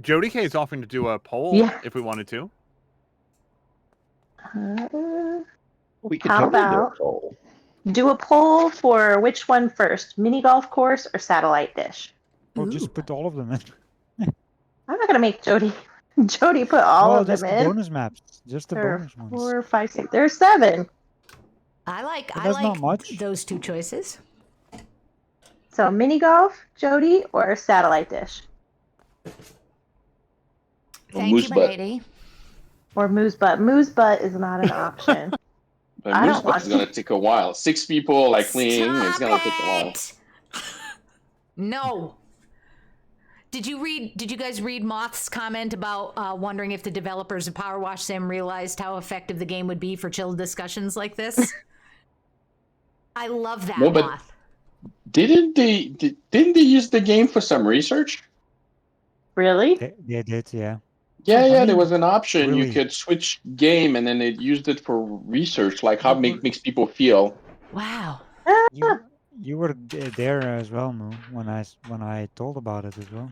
Jody K is offering to do a poll Yeah. if we wanted to. We could How totally do about- a poll. Do a poll for which one first, mini golf course or satellite dish? Well, Ooh. just put all of them in. I'm not gonna make Jody put all well, of them just the in. bonus maps. Just the There are bonus ones. 4, 5, 6. There's 7. I like But that's not much. those two choices. So mini golf, Jody, or satellite dish, Thank moose you, my butt. lady. or moose butt. Moose butt is not an option. But I Moose don't want Butt's gonna take a while. 6 people like cleaning. It's Stop gonna take a while. it! No. Did you guys read Moth's comment about wondering if the developers of PowerWash Sim realized how effective the game would be for chill discussions like this? I love that, No, but- Moth. Didn't they use the game for some research? Really? They did, yeah. Yeah, I there mean, was an option. really. You could switch game, and then it used it for research, like how Mhm. makes people feel. Wow. You were there as well, Moo, when I told about it as well.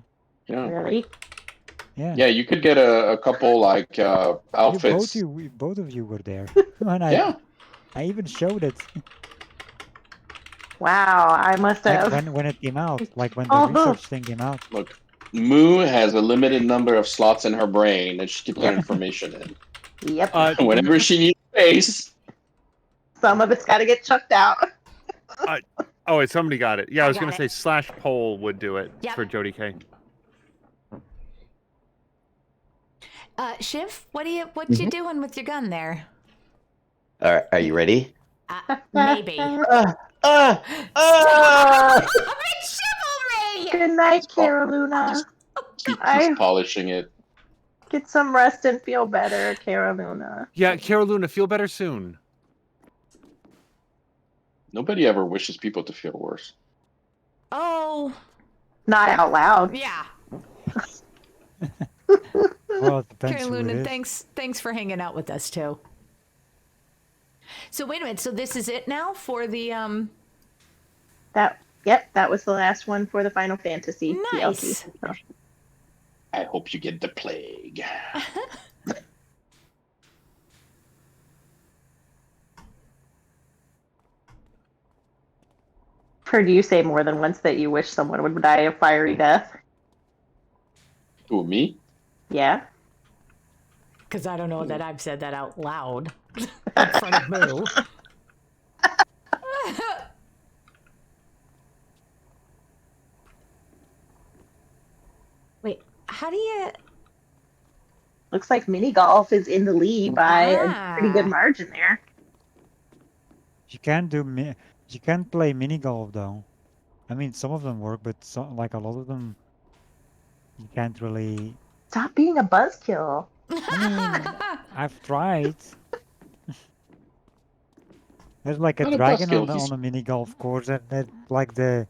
Yeah, Really? Yeah. yeah. You could get a couple like outfits. Both of you were there. when Yeah, I even showed it. Wow, I must Like have. when it came out, like when the Oh. research thing came out. look, Moo has a limited number of slots in her brain, and she can put information in. Yep. Whenever she needs space. Some of it's got to get chucked out. Oh, wait, somebody got it. Yeah, I was got going to it. say /poll would do it Yep. for Jody K. Shiv, what you Mm-hmm. doing with your gun there? Are you ready? Maybe. Ah! Chivalry! Good night, Just pop- Caroluna. just Keep I- polishing it. Get some rest and feel better, Caroluna. Yeah, Caroluna, feel better soon. Nobody ever wishes people to feel worse. Oh, Not out loud. yeah. Well, it depends who it Caroluna, is. thanks for hanging out with us too. So wait a minute. So this is it now for the That was the last one for the Final Fantasy Nice. DLC. So, I hope you get the plague. heard you say more than once that you wish someone would die a fiery death. Who, me? Yeah. because I don't know that I've said that out loud in front of Moo. Wait, how do you? Looks like mini golf is in the lead by a pretty good Ah. margin there. You can't you can't play mini golf though. I mean, some of them work, but like a lot of them You can't really. Stop being a buzzkill. I mean, I've tried. There's like a Not a dragon buzzkill, on he's- the mini golf course, and that like is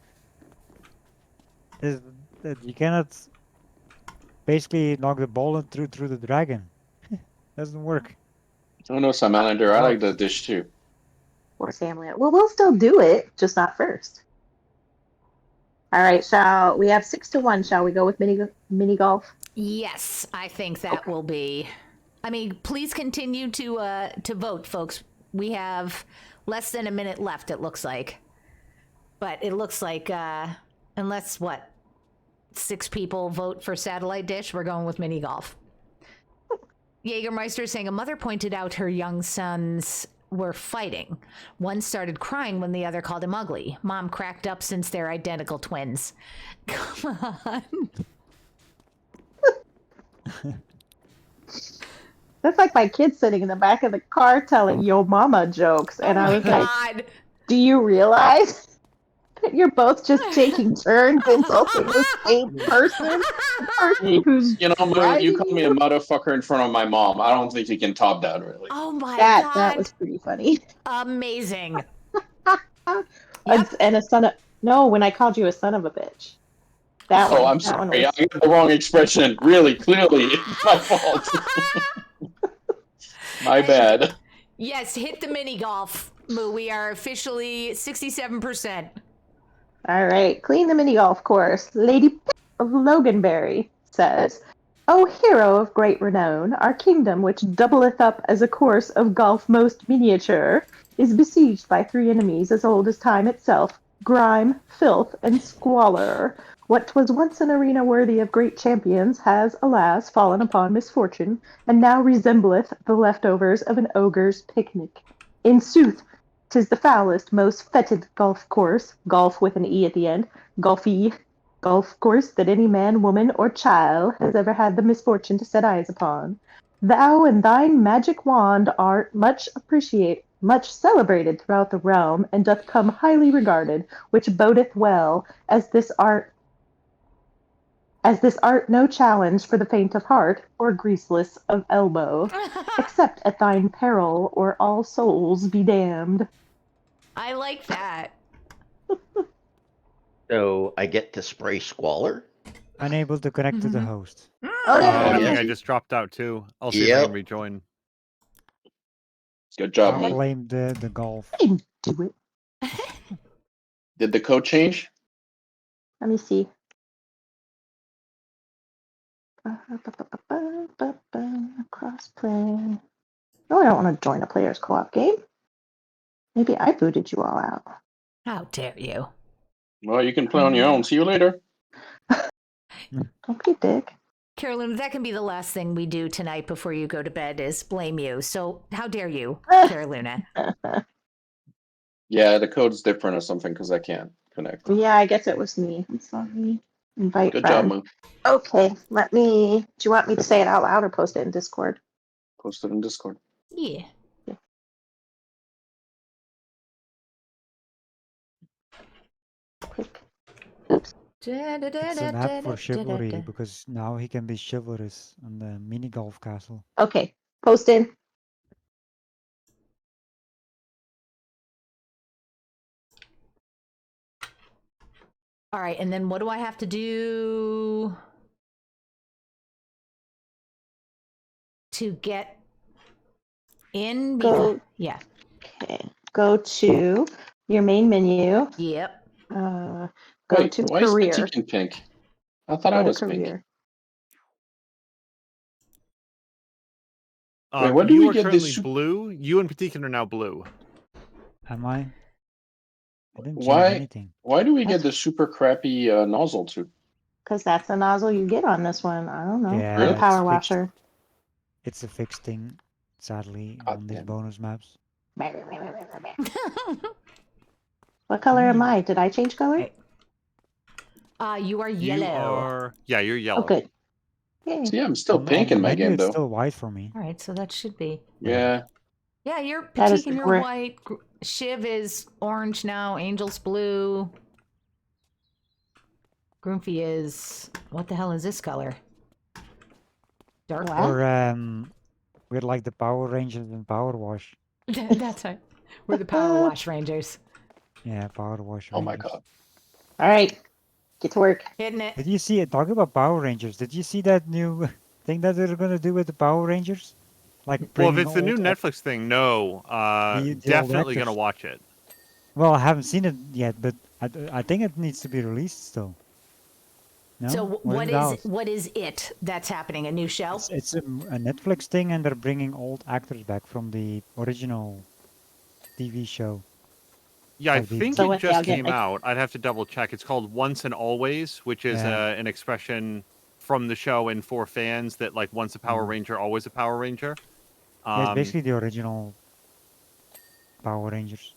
that you cannot basically knock the ball through the dragon. Doesn't work. Oh no, Salamander, I like the dish too. Or Samlet. Well, we'll still do it, just not first. All right, shall we have 6-1? Shall we go with mini golf? Yes, I think that will be. I mean, please continue to vote, folks. We have less than a minute left. It looks like, but it looks like unless 6 people vote for satellite dish, we're going with mini golf. Jägermeister is saying a mother pointed out her young sons were fighting. One started crying when the other called him ugly. Mom cracked up since they're identical twins. Come on. That's like my kid sitting in the back of the car telling yo mama jokes. And I was like, do you realize that you're both just taking turns insulting the same person? The person who's You know, Moo, you driving call me a motherfucker in front of my mom. I don't think you can top that, really. Oh my that god. was pretty funny. Amazing. And a son of no, when I called you a son of a bitch. That Oh, one, I'm that one sorry. I was- got the wrong expression. Really, clearly, it's my fault. My bad. Yes, hit the mini golf. Moo, we are officially 67%. All right, clean the mini golf course. Lady Pip of Loganberry says, O hero of great renown, our kingdom, which doubleth up as a course of golf most miniature, is besieged by 3 enemies as old as time itself, grime, filth, and squalor. What was once an arena worthy of great champions has, alas, fallen upon misfortune, and now resembleth the leftovers of an ogre's picnic. In sooth, 'tis the foulest, most fetid golf course, golf with an E at the end, golfy, golf course that any man, woman, or child has ever had the misfortune to set eyes upon. Thou and thine magic wand art much celebrated throughout the realm, and doth come highly regarded, which bodeth well, as this art no challenge for the faint of heart, or greaseless of elbow, except at thine peril, or all souls be damned. I like that. So I get to spray squalor. Unable to connect to the host. Oh, Oh, yeah. I yeah. think I just dropped out too. I'll see if I Yep. can rejoin. Good job, I'll man. blame the golf. I didn't do it. Did the code change? Let me see. Crossplay. No, I don't want to join a player's co-op game. Maybe I booted you all out. How dare you? Well, you can play on your own. See you later. Don't be a dick. Carolina, that can be the last thing we do tonight before you go to bed is blame you. So how dare you, Carolina? Yeah, the code's different or something because I can't connect. Yeah, I guess it was me. I'm sorry. Invite Good job, friend. Moo. Okay, do you want me to say it out loud or post it in Discord? Post it in Discord. Yeah. Quick. Oops. It's an app for chivalry because now he can be chivalrous on the mini golf castle. Okay, posted. All right, and then what do I have to do to get in? Go. Yeah. Okay, go to your main menu. Yep. Go Wait, to why career. is the chicken pink? I thought I Go to was pink. career. Wait, what do you we are get currently this soup- blue. You and Patikan are now blue. Am I? I didn't change Why? anything. Why do we get the super crappy nozzle too? Because that's the nozzle you get on this one. I don't know. Yeah, The it's power fixed. washer. It's a fixed thing, sadly, God on these damn. bonus maps. What color am I? Did I change color? Hey. You are yellow. You are. Yeah, you're yellow. Oh, good. Yay. See, I'm still On pink the in my menu, game it's though. still white for me. All right, so that should be. Yeah. Yeah, you're That is Petite and you're great. white. Shiv is orange now. Angel's blue. Groomfy is What the hell is this color? Dark. What? Or we're like the Power Rangers and PowerWash. That's right. We're the PowerWash Rangers. Yeah, PowerWash Oh my Rangers. god. All right, get to work. Hitting it. Did you see it? Talking about Power Rangers, did you see that new thing that they're gonna do with the Power Rangers? Like Well, if bringing it's the new old Netflix thing, no. the old Definitely gonna actors. watch it. Well, I haven't seen it yet, but I think it needs to be released still. No? So Or what it out? what is it that's happening? A new show? It's a Netflix thing, and they're bringing old actors back from the original TV show. Yeah, I Like the think So it what, just they'll get, came like- out. I'd have to double check. It's called Once and Always, which is Yeah. an expression from the show and for fans that like once a Power Ranger, always a Power Ranger. Yeah, it's basically the original Power Rangers.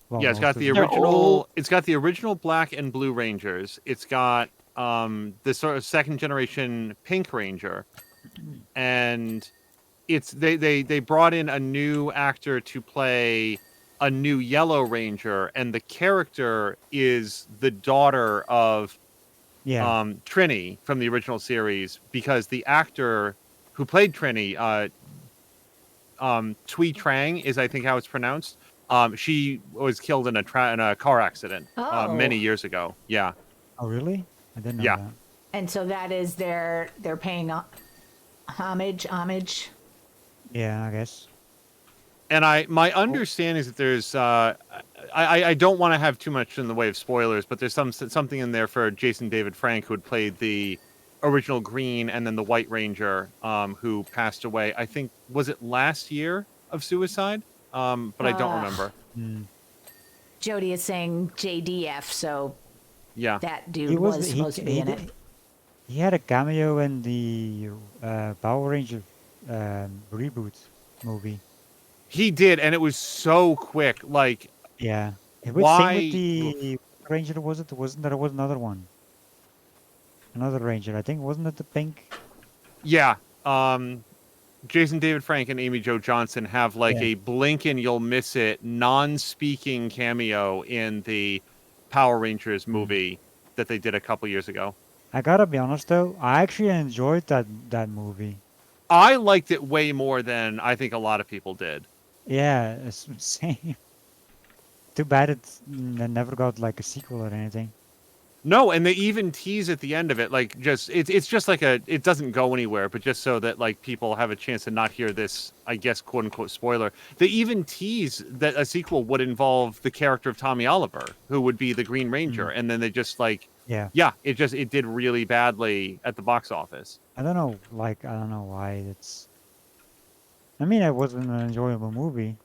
Well, Yeah, it's most got of the them. original. old. It's got the original Black and Blue Rangers. It's got the sort of second generation Pink Ranger, and it's they brought in a new actor to play a new Yellow Ranger, and the character is the daughter of Yeah. Trini from the original series, because the actor who played Trini, Tui Trang is I think how it's pronounced. She was killed in a car accident many Oh. years ago. Yeah. Oh, really? I didn't know Yeah. that. And so that is they're paying homage. Yeah, I guess. And my understanding is that there's I don't want to have too much in the way of spoilers, but there's something in there for Jason David Frank, who had played the original Green and then the White Ranger, who passed away. I think was it last year of suicide, but I don't remember. Hmm. Jody is saying JDF, so Yeah. that dude was supposed to be in it. He had a cameo in the Power Ranger reboot movie. He did, and it was so quick. Like, Yeah. It was why? same with the Ranger, was it? Wasn't there was another one? Another Ranger, I think. Wasn't it the pink? Yeah. Jason David Frank and Amy Jo Johnson have like Yeah. a blink and you'll miss it non-speaking cameo in the Power Rangers movie that they did a couple years ago. I gotta be honest though, I actually enjoyed that movie. I liked it way more than I think a lot of people did. Yeah, it's same. Too bad it never got like a sequel or anything. No, and they even tease at the end of it, like just it's just like it doesn't go anywhere, but just so that like people have a chance to not hear this, I guess, quote unquote spoiler. They even tease that a sequel would involve the character of Tommy Oliver, who would be the Green Ranger, and then they just like Yeah. it did really badly at the box office. I don't know, like I don't know why it's. I mean, it wasn't an enjoyable movie.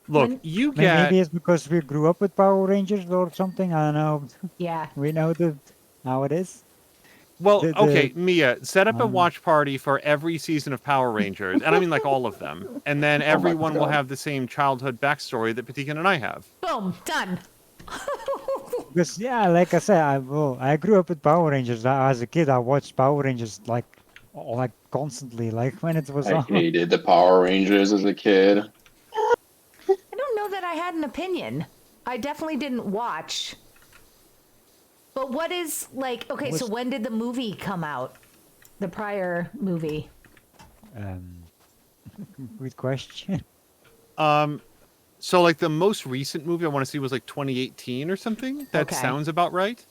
Look, When- you get Maybe it's because we grew up with Power Rangers or something. I don't know. Yeah. We know how it is. well, the- okay, Mia, set up a um, watch party for every season of Power Rangers, and I mean like all of them, and then everyone will God. have the same childhood backstory that Patikan and I have. Boom. Done. Because yeah, like I said, I grew up with Power Rangers. As a kid, I watched Power Rangers like constantly, like when it was I on. hated the Power Rangers as a kid. I don't know that I had an opinion. I definitely didn't watch. But what is like okay, so Was- when did the movie come out? The prior movie. Good question. So like the most recent movie I want to see was like 2018 or something. That Okay. sounds about right.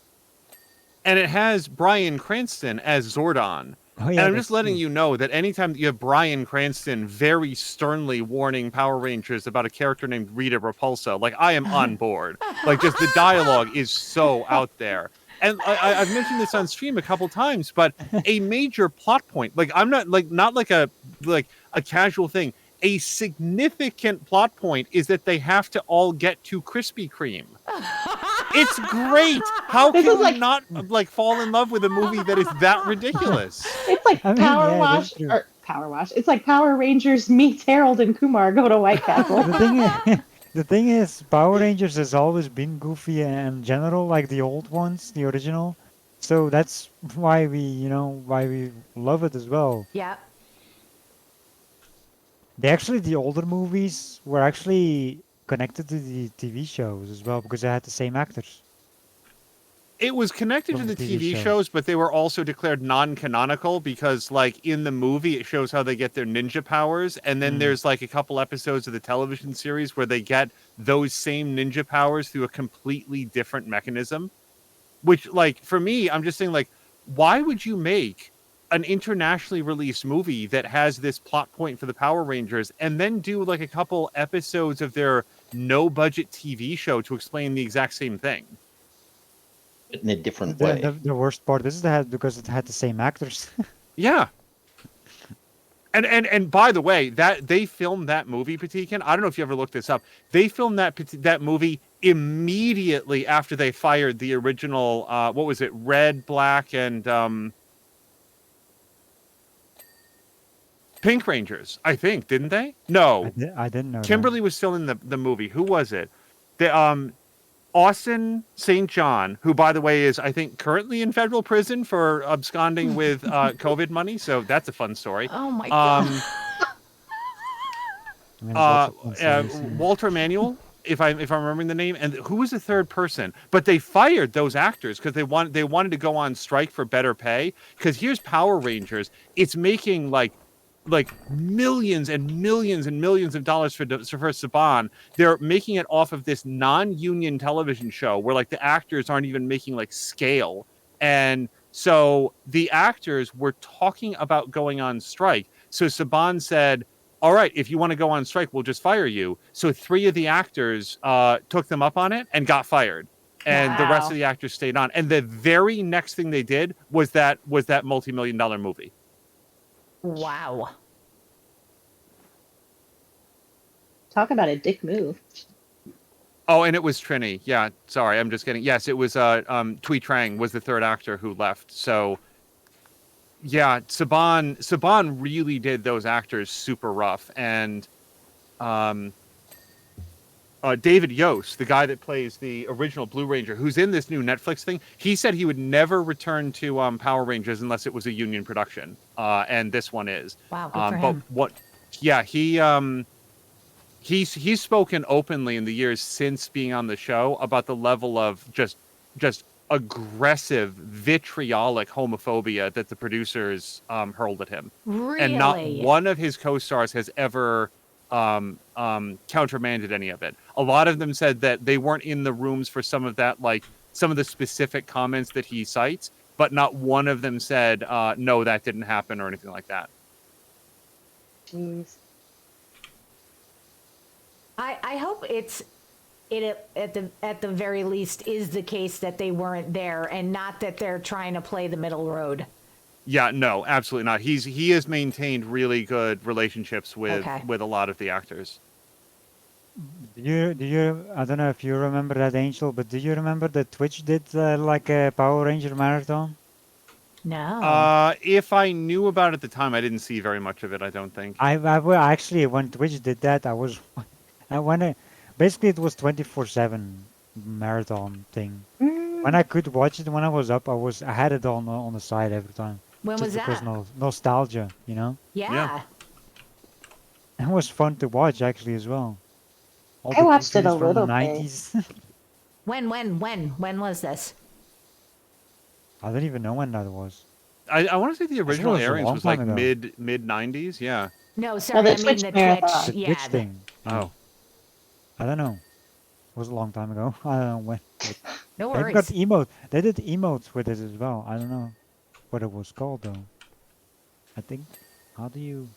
And it has Bryan Cranston as Zordon. Oh And yeah, I'm that's just letting true. you know that anytime that you have Bryan Cranston very sternly warning Power Rangers about a character named Rita Repulsa, like I am on board. Like just the dialogue is so out there. And I've mentioned this on stream a couple times, but a major plot point, like I'm not like a casual thing. A significant plot point is that they have to all get to Krispy Kreme. It's great. How This can is we like- not like fall in love with a movie that is that ridiculous? It's like I mean, Power yeah, Wash that's true. or Power Wash. It's like Power Rangers meets Harold and Kumar go to White Castle. The thing is, Power Rangers has always been goofy in general, like the old ones, the original. So that's why we love it as well. Yeah. The older movies were actually connected to the TV shows as well because they had the same actors. It was connected to From the the TV TV show. shows, but they were also declared non-canonical because, like, in the movie, it shows how they get their ninja powers, and then there's like a couple episodes of the television series where they get those same ninja powers through a completely different mechanism. Which, like, for me, I'm just saying, like, why would you make an internationally released movie that has this plot point for the Power Rangers and then do like a couple episodes of their no-budget TV show to explain the exact same thing? in a different The, way. the worst part is that because it had the same actors. Yeah. And by the way, that they filmed that movie, Patikin. I don't know if you ever looked this up. They filmed that movie immediately after they fired the original. What was it? Red, Black, and Pink Rangers. I think, didn't they? No, I didn't know. Kimberly was still in the movie. Who was it? The Austin St. John, who, by the way, is, I think, currently in federal prison for absconding with COVID money. So that's a fun story. Oh my god. I mean, lots of fun stories, yeah. Walter Emanuel, if I'm remembering the name, and who was the third person? But they fired those actors because they wanted to go on strike for better pay. Because here's Power Rangers, it's making like millions and millions and millions of dollars for Saban. They're making it off of this non-union television show where like the actors aren't even making like scale, and so the actors were talking about going on strike. So Saban said, all right, if you want to go on strike, we'll just fire you. So 3 of the actors took them up on it and got fired. And the rest Wow. of the actors stayed on. And the very next thing they did was that multi-million-dollar movie. Wow. Talk about a dick move. Oh, and it was Trini. Yeah, sorry, I'm just kidding. Yes, it was Tui Trang was the third actor who left. So yeah, Saban really did those actors super rough. And David Yost, the guy that plays the original Blue Ranger, who's in this new Netflix thing, he said he would never return to Power Rangers unless it was a union production. And this one is. Wow, good for But him. he's spoken openly in the years since being on the show about the level of just aggressive, vitriolic homophobia that the producers hurled at him. Really? And not one of his co-stars has ever countermanded any of it. A lot of them said that they weren't in the rooms for some of that, like some of the specific comments that he cites, but not one of them said, no, that didn't happen or anything like that. Jeez. I hope it at the very least is the case that they weren't there and not that they're trying to play the middle road. Yeah, no, absolutely not. He has maintained really good relationships with a lot of the actors. Do you? I don't know if you remember that, Angel, but do you remember that Twitch did like a Power Ranger marathon? No. If I knew about it at the time, I didn't see very much of it, I don't think. Well, actually, when Twitch did that, basically it was 24/7 marathon thing. When I could watch it when I was up, I had it on the side every time. When was because that? Nostalgia, you know. Yeah. It was fun to watch actually as well. All I the watched it a countries from little the bit. 90s. When was this? I don't even know when that was. I want to say the original it was a airings long was like time ago. mid 90s, yeah. No, sorry, the I mean Twitch the marathon. Twitch. The Yeah. Twitch thing. Oh. I don't know. It was a long time ago. I don't know when. No They've worries. got emote. They did emotes with it as well. I don't know what it was called though. I think. How do you?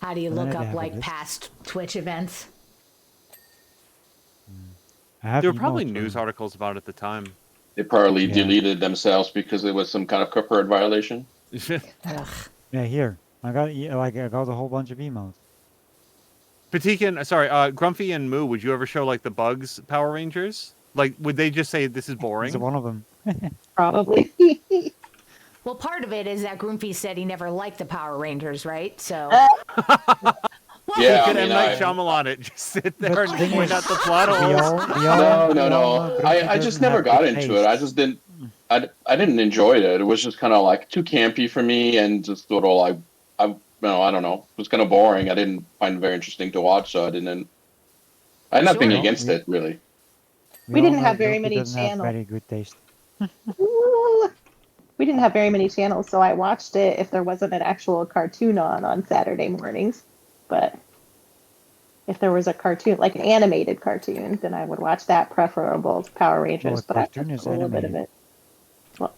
How do you And then look they up have a like list. past Twitch events? I have There were probably emotes news for- articles about it at the time. They probably Yeah. deleted themselves because it was some kind of copyright violation. Ugh. Yeah, here. I got a whole bunch of emotes. Patikin, sorry, Grumpy and Moo, would you ever show like the Bugs Power Rangers? Like, would they just say this is boring? It's one of them. Probably. Well, part of it is that Groomfy said he never liked the Power Rangers, right? So. Yeah, I Could M. mean, Night Shyamalan it? Just sit there and the thing point is, out the plot we holes. all No. know I Grumpy just doesn't never have got good into it. I taste. just didn't. I didn't enjoy it. It was just kind of like too campy for me, and just sort of like I don't know. It was kind of boring. I didn't find it very interesting to watch, so I had nothing Sure. against it really. We We all didn't know have very Grumpy many doesn't have channels. very good taste. Ooh. We didn't have very many channels, so I watched it if there wasn't an actual cartoon on Saturday mornings. But if there was a cartoon, like an animated cartoon, then I would watch that, preferable to Power Well, Rangers. a But I cartoon watched is a little bit of animated. it. Well,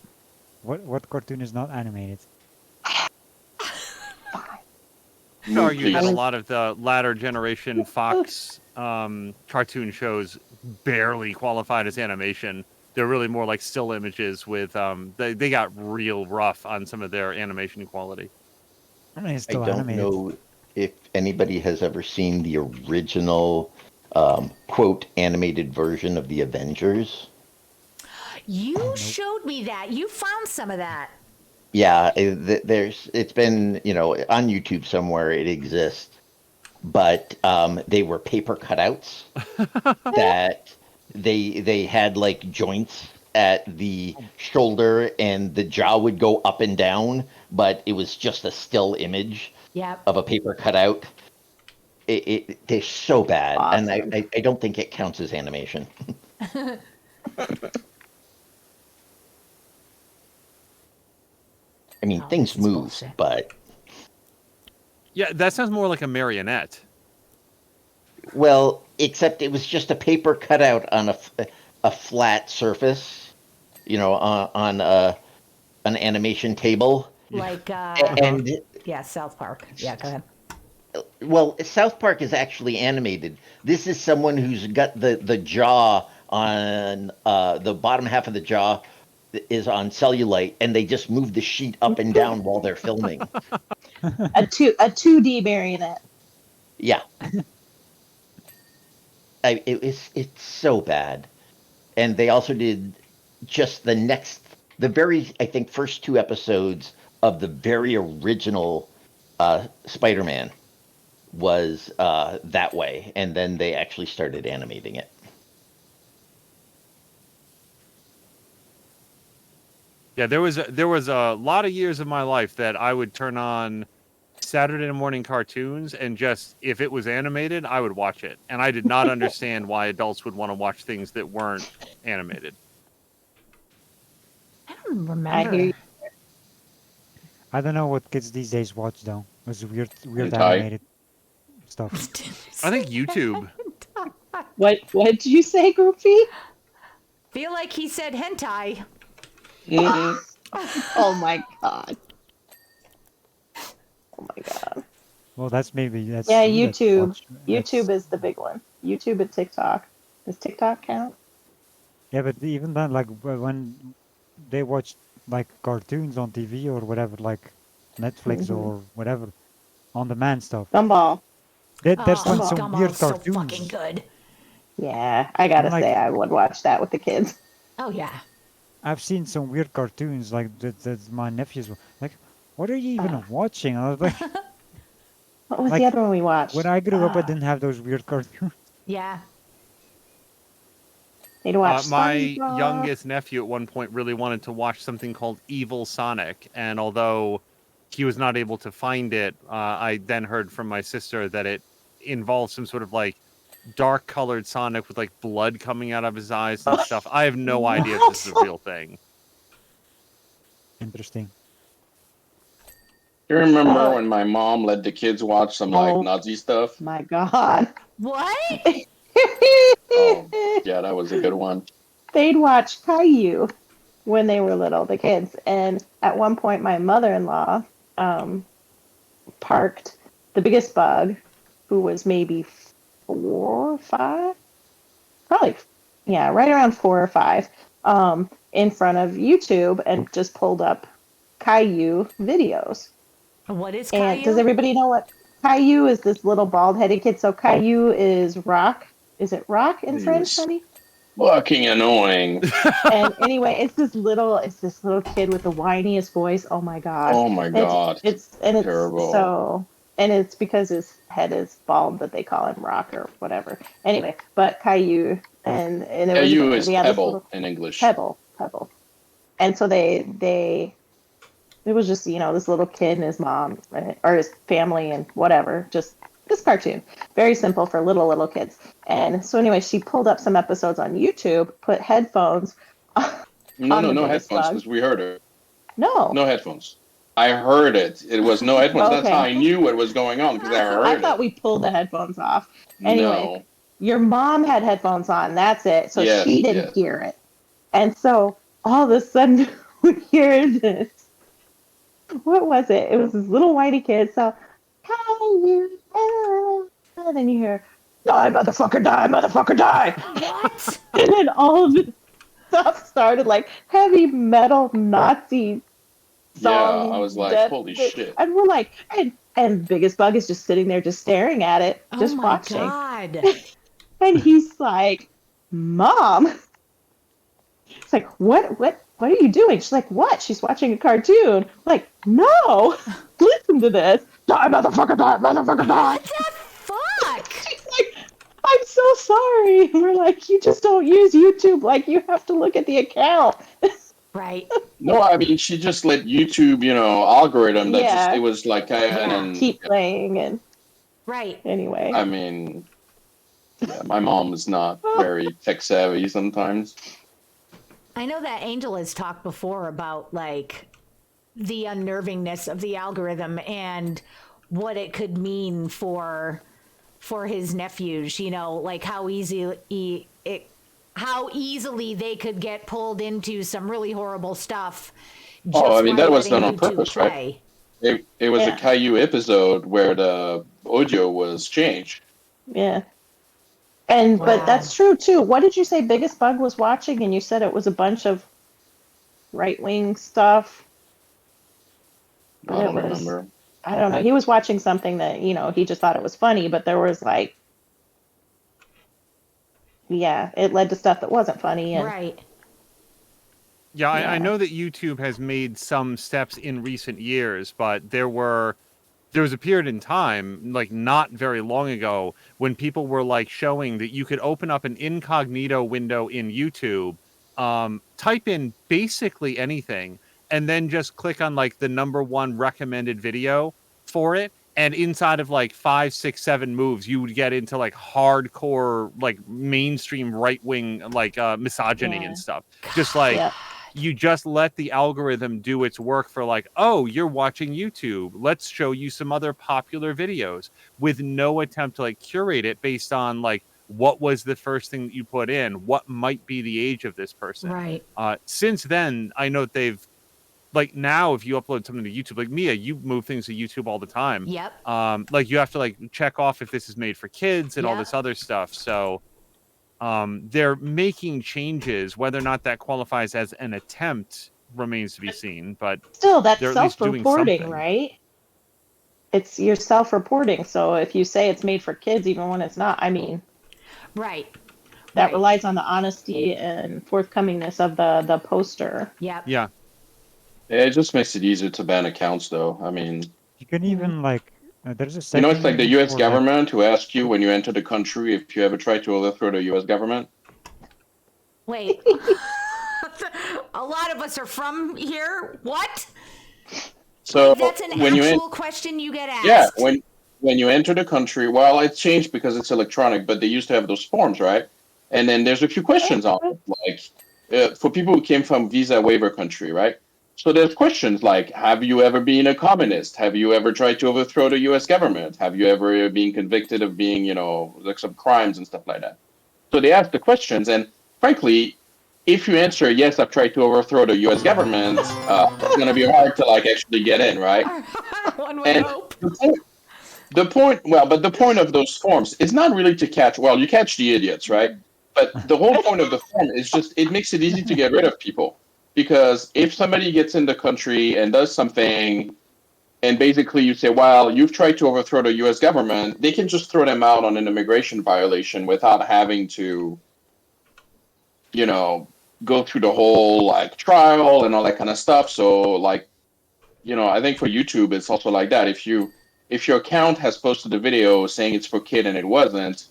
What cartoon is not animated? fine. I'd argue that a was- lot of the latter generation Fox cartoon shows barely qualified as animation. They're really more like still images with they got real rough on some of their animation quality. I mean, it's I still don't animated. know if anybody has ever seen the original quote animated version of the Avengers. You showed me that. You found some of that. Yeah, it's been, on YouTube somewhere it exists, but they were paper cutouts that they had like joints at the shoulder and the jaw would go up and down, but it was just a still image Yep. of a paper cutout. They're so bad, and Awesome. I don't think it counts as animation. I mean, Oh, things this is move, bullshit. but Yeah, that sounds more like a marionette. well, except it was just a paper cutout on a flat surface, on an animation table. Like, And yeah, South Park. Yeah, go ahead. well, South Park is actually animated. This is someone who's got the jaw on the bottom half of the jaw is on cellulite, and they just move the sheet up and down while they're filming. A 2D marionette. Yeah, it's so bad. And they also did just the very, I think, first two episodes of the very original Spider-Man was that way, and then they actually started animating it. Yeah, there was a lot of years of my life that I would turn on Saturday morning cartoons and just if it was animated, I would watch it. And I did not understand why adults would want to watch things that weren't animated. I don't remember. I hear you. I don't know what kids these days watch though. It's weird Hentai. animated stuff. I think YouTube. What did you say, Goofy? Feel like he said hentai. Oh my god. Oh my god. Well, that's Yeah, you that YouTube. watch. YouTube is the big one. YouTube and TikTok. Does TikTok count? Yeah, but even then, like when they watch like cartoons on TV or whatever, like Netflix Mhm. or whatever, on demand stuff. Gumball. There's Oh, some Gumball. weird Gumball's so cartoons. fucking good. Yeah, I gotta Like- say I would watch that with the kids. Oh, yeah. I've seen some weird cartoons like that my nephews were like, what are you even watching? I was like, What was Like, the other one we watched? when I grew up, I Ah, didn't have those weird cartoons. Yeah. Need to watch My SpongeBob. youngest nephew at one point really wanted to watch something called Evil Sonic, and although he was not able to find it, I then heard from my sister that it involves some sort of like dark colored Sonic with like blood coming out of his eyes and stuff. I have no idea if this is a real thing. Interesting. You remember when my mom let the kids watch some like Oh. Nazi stuff? My god. What? Oh, yeah, that was a good one. They'd watch Caillou when they were little, the kids. And at one point, my mother-in-law parked the biggest bug, who was maybe 4 or 5, probably, yeah, right around 4 or 5, in front of YouTube and just pulled up Caillou videos. What is And does Caillou? everybody know what Caillou is? This little bald-headed kid. So Caillou is rock. Is it rock in He French, was- honey? Fucking annoying. And anyway, it's this little kid with the whiniest voice. Oh my god. Oh my god. It's Terrible. so, and it's because his head is bald that they call him Rock or whatever. Anyway, but Caillou and it was Caillou is we had this pebble little- in English. Pebble, and so it was just this little kid and his mom or his family and whatever just this cartoon, very simple for little kids. And so anyway, she pulled up some episodes on YouTube, put headphones No biggest headphones, bug. because we heard it. No. No headphones. I heard it. It was no headphones. That's how Okay. I knew what was going on, because I heard I it. thought we pulled the headphones off. Anyway, No. your mom had headphones on. That's it. So Yes, she didn't yes. hear it. And so all of a sudden we hear this. What was it? It was this little whitey kid. So, how you and then you hear, die, motherfucker, die. What? And then all of this stuff started like heavy metal Nazi song. Yeah, I was like, death holy thing. shit. And we're like, and Biggest Bug is just sitting there, just staring at it, Oh just my watching. God. And he's like, Mom. It's like, what are you doing? She's like, what? She's watching a cartoon. Like, no, listen to this. Die, motherfucker, die. What the fuck? She's like, I'm so sorry. And we're like, you just don't use YouTube. Like, you have to look at the account. Right. No, I mean, she just let YouTube, algorithm that Yeah. just, it was like, and Keep playing. And Right. anyway. I mean, yeah, my mom is not very tech savvy sometimes. I know that Angel has talked before about like the unnervingness of the algorithm and what it could mean for his nephews, like how easily they could get pulled into some really horrible stuff. Oh, I mean, by that was letting done on YouTube purpose, play. right? It was Yeah. a Caillou episode where the audio was changed. Yeah. And Wow. but that's true too. What did you say Biggest Bug was watching? And you said it was a bunch of right-wing stuff. I don't remember. I don't know. He was watching something that, he just thought it was funny, but there was like, yeah, it led to stuff that wasn't funny. And Right. Yeah, I Yeah. know that YouTube has made some steps in recent years, but there was a period in time, like not very long ago, when people were like showing that you could open up an incognito window in YouTube, type in basically anything, and then just click on like the #1 recommended video for it. And inside of like 5, 6, 7 moves, you would get into like hardcore, like mainstream right wing, like misogyny Yeah. and stuff. Just like, yeah. you just let the algorithm do its work for like, oh, you're watching YouTube. Let's show you some other popular videos, with no attempt to like curate it based on like what was the first thing that you put in, what might be the age of this person. Right. Since then, I know that they've like now if you upload something to YouTube, like Mia, you move things to YouTube all the time. Yep. Like you have to like check off if this is made for kids and all Yep. this other stuff. So they're making changes. Whether or not that qualifies as an attempt remains to be seen, but Still, that's they're at least doing self-reporting, something. right? You're self-reporting. So if you say it's made for kids, even when it's not, I mean, Right. that Right. relies on the honesty and forthcomingness of the poster. Yep. Yeah. It just makes it easier to ban accounts, though. I mean, You can even like there's a it's setting like the U.S. for, government who asks you when you enter the country if you ever try to overthrow the U.S. government. Wait. A lot of us are from here. What? So That's an when actual question you get asked. yeah, when you enter the country, well, it's changed because it's electronic, but they used to have those forms, right? And then there's a few questions on it, like for people who came from visa waiver country, right? So there's questions like, have you ever been a communist? Have you ever tried to overthrow the U.S. government? Have you ever been convicted of being, like some crimes and stuff like that? So they ask the questions, and frankly, if you answer yes, I've tried to overthrow the U.S. government, it's going to be hard to like actually get in, right? One would And hope. the point of those forms is not really to catch. Well, you catch the idiots, right? But the whole point of the form is just it makes it easy to get rid of people. Because if somebody gets in the country and does something, and basically you say, well, you've tried to overthrow the U.S. government, they can just throw them out on an immigration violation without having to, go through the whole like trial and all that kind of stuff. So like, I think for YouTube, it's also like that. If your account has posted a video saying it's for kid and it wasn't,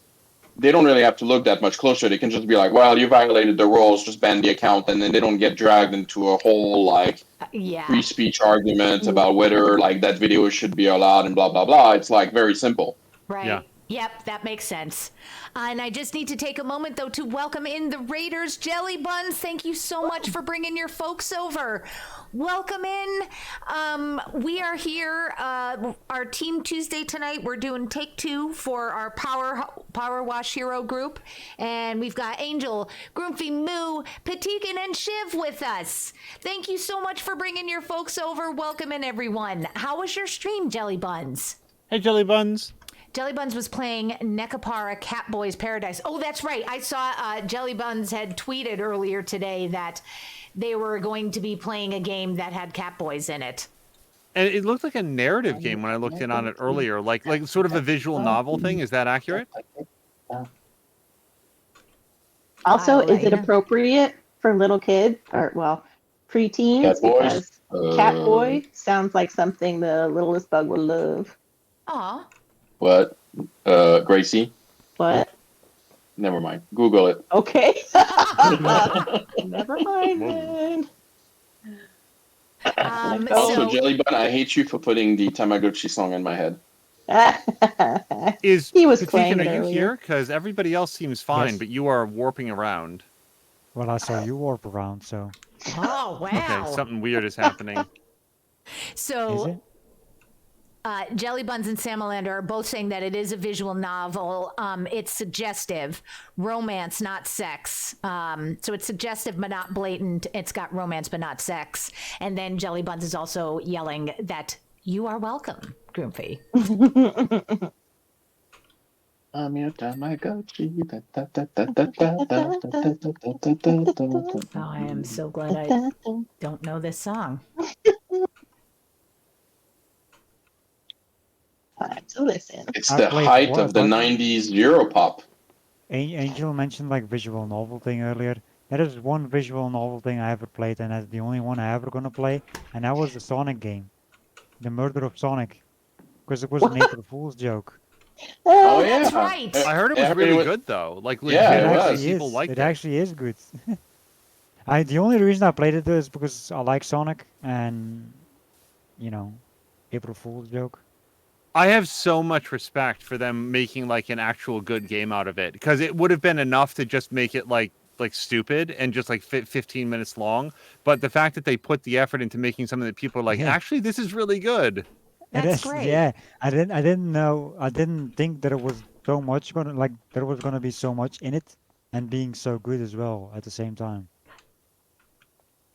they don't really have to look that much closer. They can just be like, well, you violated the rules, just ban the account. And then they don't get dragged into a whole like Yeah. free speech argument about whether like that video should be allowed and blah, blah, blah. It's like very simple. Right. Yeah. Yep, that makes sense. And I just need to take a moment, though, to welcome in the Raiders Jelly Buns. Thank you so much for bringing your folks over. Welcome in. We are here, our Team Tuesday tonight. We're doing take 2 for our PowerWash Hero group. And we've got Angel, Groomfy, Moo, Patikin, and Shiv with us. Thank you so much for bringing your folks over. Welcome in, everyone. How was your stream, Jelly Buns? Hey, Jelly Buns. Jelly Buns was playing Nekapara Catboy's Paradise. Oh, that's right. I saw Jelly Buns had tweeted earlier today that they were going to be playing a game that had Catboys in it. And it looked like a narrative game when I looked in on it earlier, like sort of a visual novel thing. Is that accurate? Also, is it Later. appropriate for little kids or, well, preteens? Catboys? Because Catboy sounds like something the littlest bug would love. Aw. What? Gracie? What? Never mind. Google it. Okay. Never mind then. Also, Jelly Bun, I hate you for putting the Tamagotchi song in my head. Is He was Patikin, playing are it you earlier. here? Because everybody else seems fine, Yes. but you are warping around. Well, I saw you warp around, so Oh, wow. Okay, something weird is happening. is So it? Jelly Buns and Samalander are both saying that it is a visual novel. It's suggestive, romance, not sex. So it's suggestive but not blatant. It's got romance but not sex. And then Jelly Buns is also yelling that you are welcome, Groomfy. I'm your Tamagotchi. Oh, I am so glad I don't know this song. Time to listen. It's I the played height one, of the but- 90s Europop. Angel mentioned like visual novel thing earlier. That is one visual novel thing I ever played, and that's the only one I ever gonna play. And that was the Sonic game, The Murder of Sonic, because it was an April Fool's joke. Oh, yeah. That's right. I heard it was really good though. Like legit, Yeah, it It was. actually people is. liked It it. actually is good. The only reason I played it is because I like Sonic and, you know, April Fool's joke. I have so much respect for them making like an actual good game out of it, because it would have been enough to just make it like stupid and just like 15 minutes long. But the fact that they put the effort into making something that people are like, Yeah. actually, this is really good. It That's is, great. yeah. I didn't think that it was so much there was gonna be so much in it and being so good as well at the same time.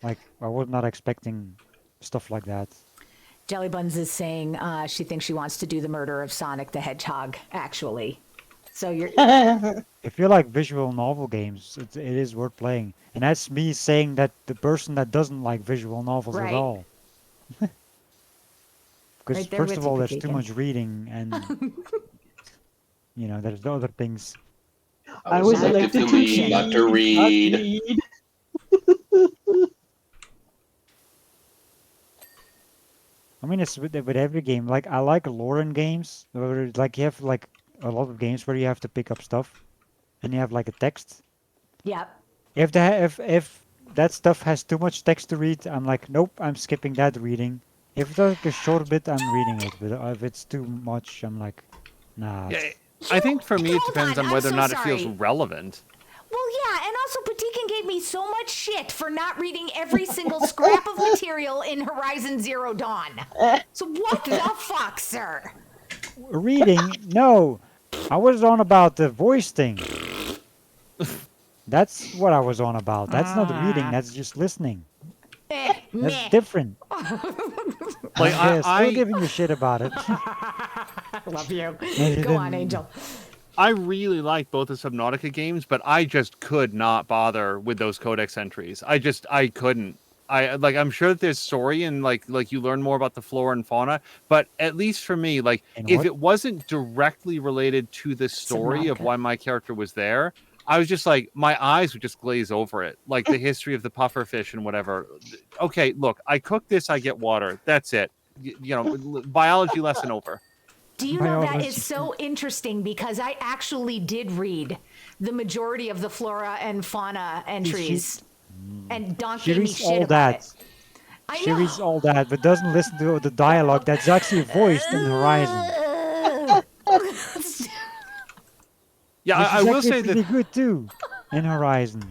Like I was not expecting stuff like that. Jelly Buns is saying she thinks she wants to do the murder of Sonic the Hedgehog, actually. So you're If you like visual novel games, it is worth playing. And that's me saying that the person that doesn't like visual novels Right. at all. Because Right there first with of you, all, there's too Patikin. much reading, and there's the other things. I was Not elected to to read, read, not to read. read. I mean, it's with every game. Like I like lore in games, where like you have like a lot of games where you have to pick up stuff, and you have like a text. Yep. If that stuff has too much text to read, I'm like, nope, I'm skipping that reading. If it's like a short bit, I'm reading it. But if it's too much, I'm like, nah. Yeah, I think for me it Hold depends on, on I'm whether or so not it feels sorry. relevant. Well, yeah, and also Patikin gave me so much shit for not reading every single scrap of material in Horizon Zero Dawn. So what the fuck, sir? Reading? No, I was on about the voice thing. That's what I was on about. That's not reading. That's just listening. That's Meh. different. Like I'm still I giving you shit about it. Love you. you Go on, didn't- Angel. I really like both the Subnautica games, but I just could not bother with those codex entries. I couldn't. I'm sure that there's story and like you learn more about the flora and fauna, but at least for me, like And if what? it wasn't directly related to the story of Subnautica. why my character was there, I was just like my eyes would just glaze over it, like the history of the pufferfish and whatever. Okay, look, I cook this, I get water. That's it. Biology lesson over. Do you know that Biology. is so interesting because I actually did read the majority of the flora and fauna entries, and Donk She gave me reads shit all about that. it. I She know. reads all that, but doesn't listen to the dialogue that's actually voiced in Horizon. Yeah, Which I is will actually say pretty that good too in Horizon.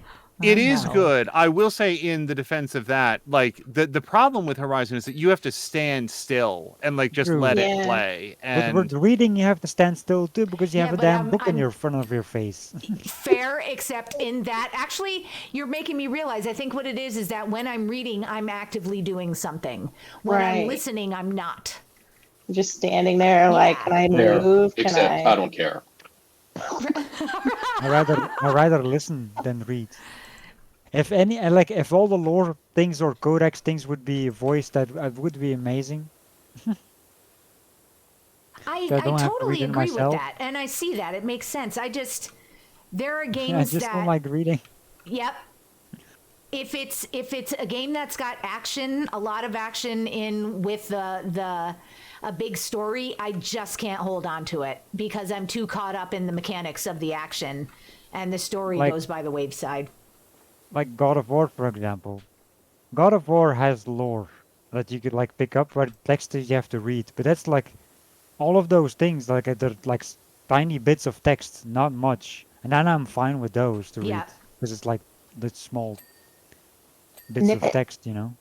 it is know. good. I will say in the defense of that, like the problem with Horizon is that you have to stand still and like just True. let it Yeah. play. But And with reading, you have to stand still too because you Yeah, have a but damn book in I'm your front of your face. fair, except in that actually you're making me realize. I think what it is that when I'm reading, I'm actively doing something. When I'm Right. listening, I'm not. Just standing there, like, Yeah. can I There, move? Can except I don't care. I rather listen than read. If any, like, if all the lore things or codex things would be voiced, that would be amazing. So I I don't have to read totally it agree with myself. that, and I see that it makes sense. There are I games just don't that like reading. yep. If it's a game that's got action, a lot of action in with the a big story, I just can't hold on to it because I'm too caught up in the mechanics of the action, and the story Like- goes by the wayside. Like God of War, for example. God of War has lore that you could like pick up, where text that you have to read. But that's like all of those things, like they're like tiny bits of text, not much. And then I'm fine with those to read Yeah. because it's like the small bits of Nip it. text, you know.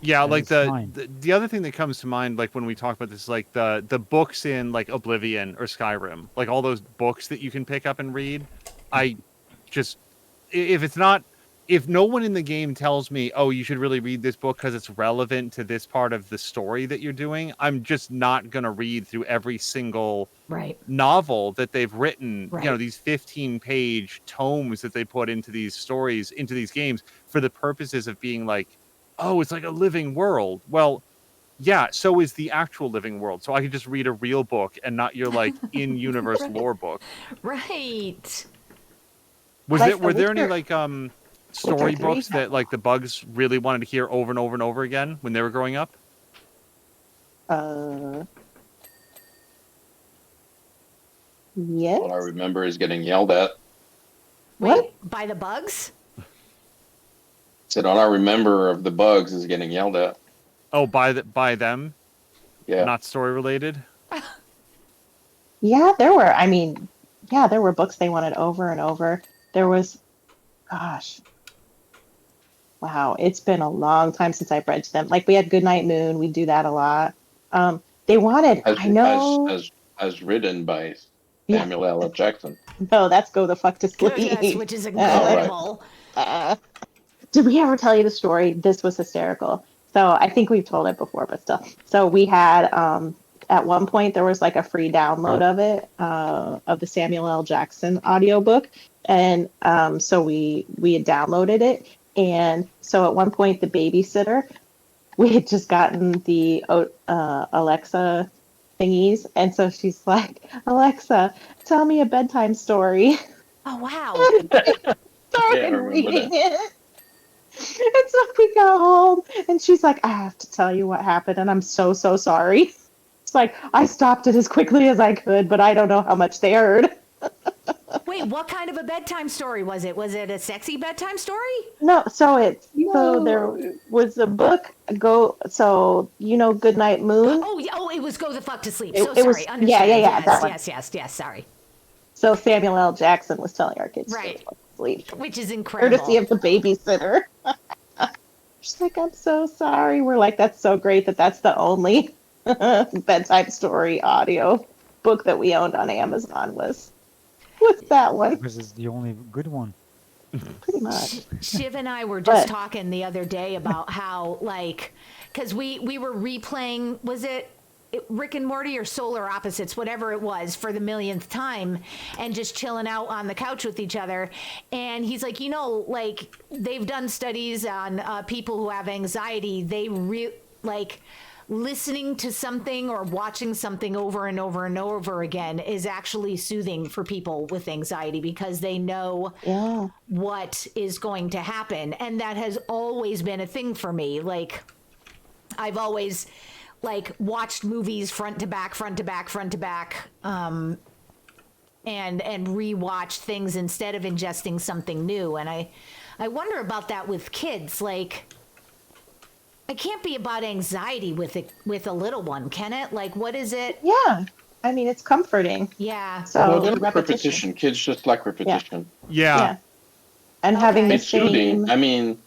yeah, And like it's fine. the other thing that comes to mind, like when we talk about this, like the books in like Oblivion or Skyrim, like all those books that you can pick up and read. I just if it's not if no one in the game tells me, oh, you should really read this book because it's relevant to this part of the story that you're doing, I'm just not gonna read through every single Right. novel that they've written, you know, Right. these 15-page tomes that they put into these stories, into these games for the purposes of being like, oh, it's like a living world. Well, yeah, so is the actual living world. So I could just read a real book and not your like in-universe lore book. Right. Like Were The there any Witcher- like Witcher storybooks 3 that like the bugs really wanted to hear over and over and over again when they were growing up? Yes. All I remember is getting yelled at. Wait, What? by the bugs? Said all I remember of the bugs is getting yelled at. Oh, by them, Yeah. not story related. Yeah, there were. I mean, yeah, there were books they wanted over and over. There was, gosh, wow, it's been a long time since I've read to them. Like we had Goodnight Moon, we do that a lot. They wanted, as I know, as written by yeah, Samuel L. Jackson. no, that's Go the Fuck to Good, Sleep. yes, which is Oh, right. incredible. Did we ever tell you the story? This was hysterical. So I think we've told it before, but still. So we had at one point there was like a free download of it of the Samuel L. Jackson audiobook, and so we had downloaded it, and so at one point the babysitter, we had just gotten the Alexa thingies, and so she's like, Alexa, tell me a bedtime story. Oh wow. Started remember reading that. it. And so we got home, and she's like, I have to tell you what happened, and I'm so, so sorry. It's like, I stopped it as quickly as I could, but I don't know how much they heard. Wait, what kind of a bedtime story was it? Was it a sexy bedtime story? No, so there was a book, so, Goodnight Moon? Oh, yeah, oh, it was Go the Fuck to Sleep. It- So it was- sorry. yeah, Understand. yeah, Yes, that one. yes, sorry. So Samuel L. Jackson was telling our kids Right. to sleep. Which is incredible. Courtesy of the babysitter. She's like, I'm so sorry. We're like, that's so great that's the only bedtime story audio book that we owned on Amazon was that one, Because it's the only good one. pretty much. Shiv and I were just But- talking the other day about how, like, because we were replaying, was it Rick and Morty or Solar Opposites, whatever it was, for the millionth time, and just chilling out on the couch with each other. And he's like, like, they've done studies on people who have anxiety. They like listening to something or watching something over and over and over again is actually soothing for people with anxiety because they know Yeah. what is going to happen. And that has always been a thing for me. Like, I've always like watched movies front to back, and rewatched things instead of ingesting something new. And I wonder about that with kids. Like, it can't be about anxiety with a little one, can it? Like, what is it? Yeah. I mean, it's comforting. Yeah. So Well, they like repetition. repetition. Kids just like repetition. Yeah. Yeah. And having the It's soothing. same, I mean,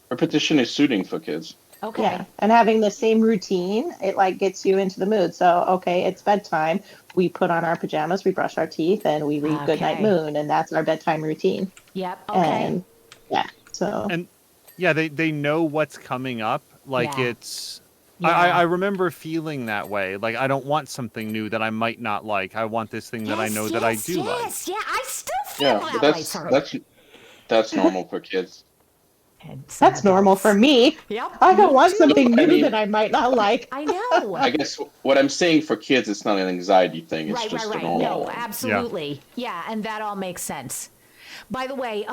repetition is soothing for kids. Okay. yeah, and having the same routine, it like gets you into the mood. So, okay, it's bedtime. We put on our pajamas, we brush our teeth, and we read Goodnight Okay. Moon, and that's our bedtime routine. Yep. Okay. And yeah, so And yeah, they know what's coming up. Like Yeah. it's Yeah. I remember feeling that way. Like I don't want something new that I might not like. I want this thing that I know that I do like. Yes. Yeah. I still feel Yeah, that but way. Sir. that's normal for kids. And some that's normal for adults. me. Yep. I don't me want too. something I new mean- that I might not like. I know. I guess what I'm saying for kids, it's not an anxiety thing. It's Right, just right, a right. normal. No, absolutely. Yeah, and that all makes sense. By the way,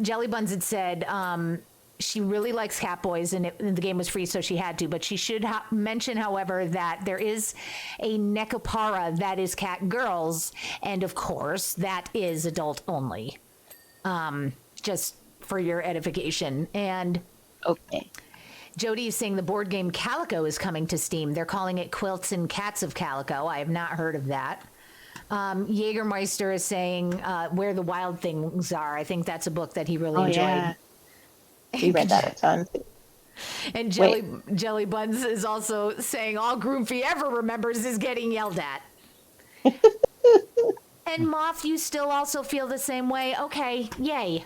Jelly Buns had said she really likes Catboys, and the game was free, so she had to. But she should mention, however, that there is a Nekapara that is Cat Girls, and of course, that is adult only. Just for your edification. And Okay. Jody is saying the board game Calico is coming to Steam. They're calling it Quilts and Cats of Calico. I have not heard of that. Jägermeister is saying Where the Wild Things Are. I think that's a book that he really Oh enjoyed. yeah. We read that a ton. And Jelly Buns is also saying all Groomfy ever remembers is getting yelled at. And Moth, you still also feel the same way? Okay, yay.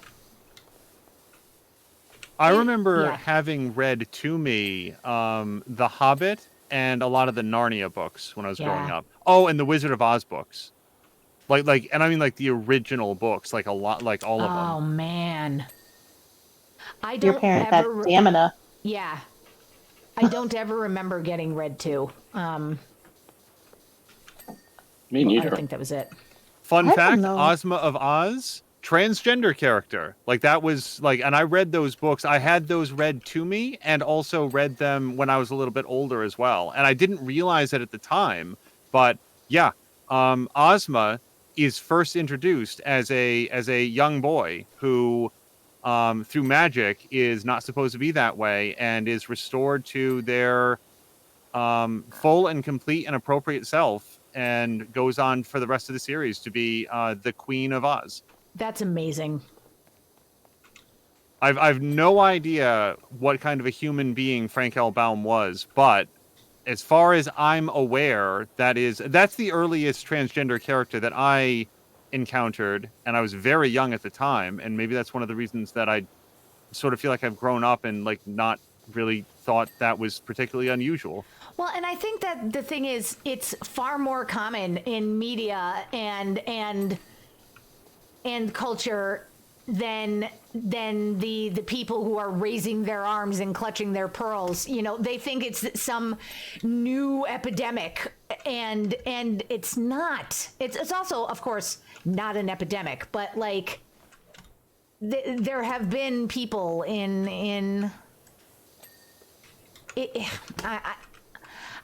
I remember Yeah. having read to me The Hobbit and a lot of the Narnia books when I was growing Yeah. up. Oh, and the Wizard of Oz books. And I mean like the original books, like a lot, like all of Oh them. man. I Your don't parent had ever stamina. Yeah. I don't ever remember getting read to. Me I neither. think that was it. Fun I don't fact, know. Ozma of Oz, transgender character. Like that was like, and I read those books. I had those read to me and also read them when I was a little bit older as well. And I didn't realize it at the time, but yeah, Ozma is first introduced as a young boy who, through magic, is not supposed to be that way and is restored to their full and complete and appropriate self, and goes on for the rest of the series to be the Queen of Oz. That's amazing. I've no idea what kind of a human being Frank L. Baum was, but as far as I'm aware, that's the earliest transgender character that I encountered, and I was very young at the time, and maybe that's one of the reasons that I sort of feel like I've grown up and like not really thought that was particularly unusual. Well, and I think that the thing is, it's far more common in media and culture than the people who are raising their arms and clutching their pearls. You know, they think it's some new epidemic, and it's not. It's also, of course, not an epidemic, but like there have been people in.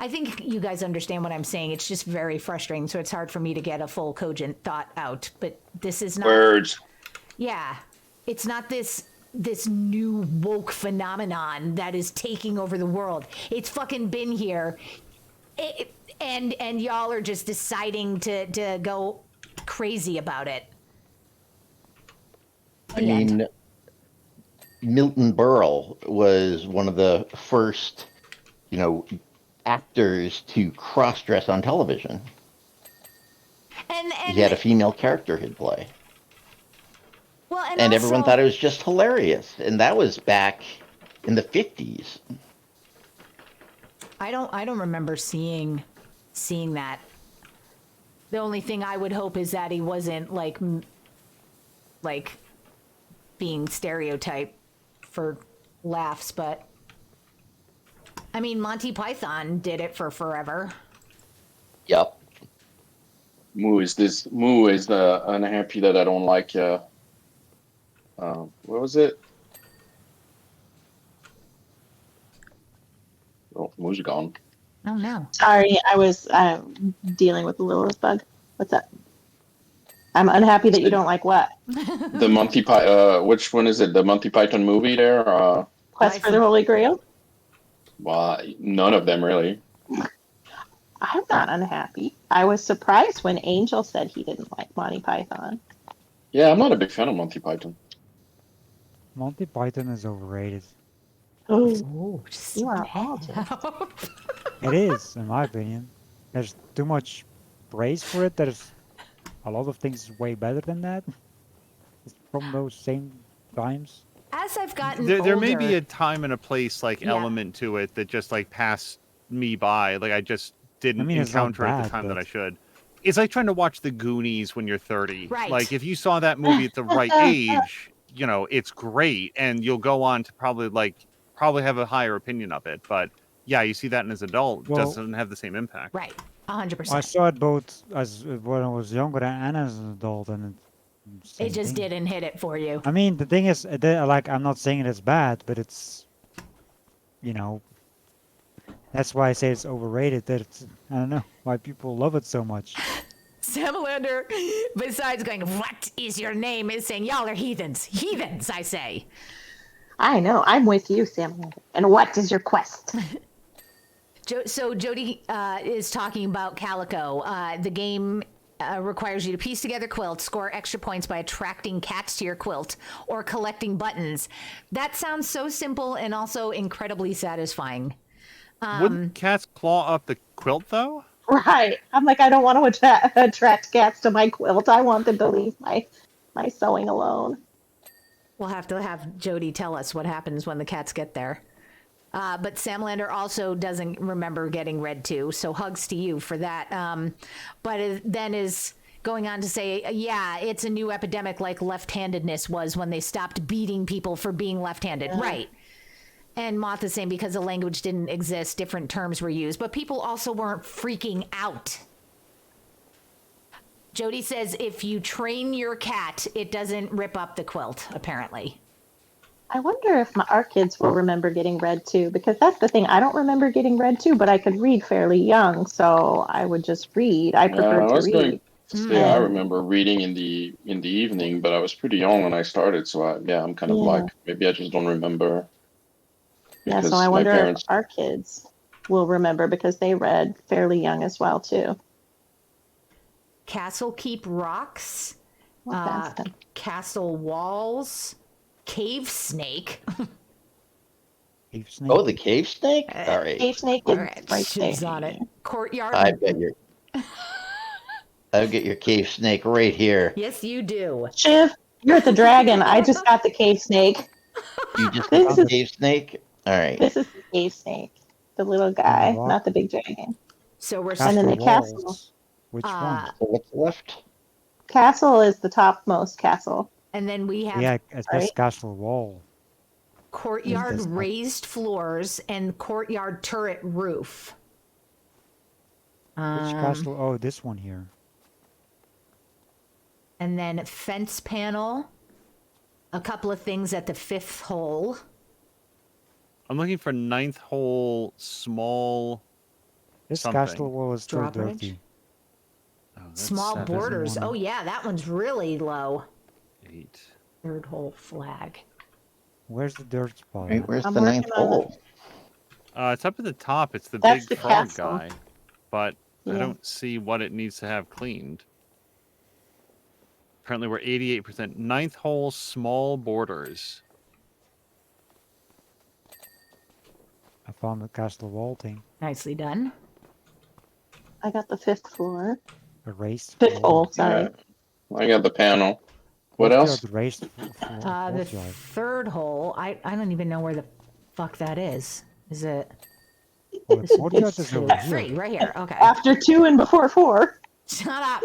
I think you guys understand what I'm saying. It's just very frustrating, so it's hard for me to get a full cogent thought out. But this is not. Words. Yeah, it's not this new woke phenomenon that is taking over the world. It's fucking been here, and y'all are just deciding to go crazy about it. I The end. mean, Milton Berle was one of the first, actors to cross-dress on television. And He had a female character he'd play. well, And everyone also- thought it was just hilarious. And that was back in the 50s. I don't remember seeing that. The only thing I would hope is that he wasn't like being stereotyped for laughs, but I mean Monty Python did it for forever. Yep. Moo is the unhappy that I don't like. What was it? Oh, Moo's gone. Oh no. Sorry, I was dealing with the Lilith bug. What's up? I'm unhappy that you don't like what? The Monty which one is it? The Monty Python movie there? Quest for the Holy Grail? Well, none of them really. I'm not unhappy. I was surprised when Angel said he didn't like Monty Python. Yeah, I'm not a big fan of Monty Python. Monty Python is overrated. Oh, Oh, just you so are mad. all just. It is, in my opinion. There's too much praise for it. There's a lot of things way better than that. It's from those same times. As I've gotten There may be older, a time and a place like Yeah. element to it that just like passed me by. Like I just didn't mean, it's not encounter it at the bad, time that but- I should. It's like trying to watch The Goonies when you're 30. Right. Like if you saw that movie at the right age, you know, it's great and you'll go on to probably have a higher opinion of it. But yeah, you see that as an adult, it Well- doesn't have the same impact. right, 100%. I saw it both as when I was younger and as an adult, and It just didn't hit it for you. I mean, the thing is, like, I'm not saying it's bad, but it's, you know, that's why I say it's overrated. That it's, I don't know why people love it so much. Samalander, besides going, "What is your name?" is saying, "Y'all are heathens. Heathens, I say." I know. I'm with you, Sam. And what is your quest? So Jody is talking about Calico. The game requires you to piece together quilts, score extra points by attracting cats to your quilt, or collecting buttons. That sounds so simple and also incredibly satisfying. Wouldn't cats claw up the quilt though? Right. I'm like, I don't want to attract cats to my quilt. I want them to leave my sewing alone. We'll have to have Jody tell us what happens when the cats get there. But Samlander also doesn't remember getting read to, so hugs to you for that. Then is going on to say, yeah, it's a new epidemic like left-handedness was when they stopped beating people for being left-handed. Right. And Moth is saying because the language didn't exist, different terms were used, but people also weren't freaking out. Jody says if you train your cat, it doesn't rip up the quilt, apparently. I wonder if our kids will remember getting read to, because that's the thing. I don't remember getting read to, but I could read fairly young, so I would just read. I prefer I to was read. going to say I Mm. remember reading in the evening, but I was pretty young when I started, so I'm kind of Yeah. like maybe I just don't remember. Yeah, Because so I my wonder parents, if our kids will remember because they read fairly young as well too. Castle Keep Rocks, Well, that's them. Castle Walls, Cave Snake. Cave snake. Oh, the cave snake? All right. Cave snake All is right, right Shiv's there. on it. Courtyard. I'll get your cave snake right here. Yes, you do. Shiv, you're at the dragon. I just got the cave snake. You just This got the is- cave snake? All right. This is the cave snake, the little guy, rock. not the big dragon. So we're And then the castle. Walls. Which Uh, one? So what's left? Castle is the topmost castle. and then we have Yeah, it says right. castle wall. courtyard This one. raised floors and courtyard turret roof. Which castle? Oh, this one here. And then fence panel. A couple of things at the 5th hole. I'm looking for ninth hole small. This Something. castle wall is still Drawbridge? dirty. Oh, that's Small 7, borders. one. Oh yeah, that one's really low. 8. 3rd hole flag. Where's the dirt spot? Right, where's I'm the working ninth on it. hole? It's up at the top. It's the That's big the frog castle. guy, but I Yeah. don't see what it needs to have cleaned. Apparently, we're 88%. Ninth hole, small borders. I found the castle wall thing. Nicely done. I got the 5th floor. A raised Fifth floor. hole, sorry. Yeah, I got the panel. What else? Courtyard raised The courtyard. 3rd hole. I don't even know where the fuck that is. Is it? Oh, the courtyard is over Three, here. right here. Okay. After 2 and before 4. Shut up.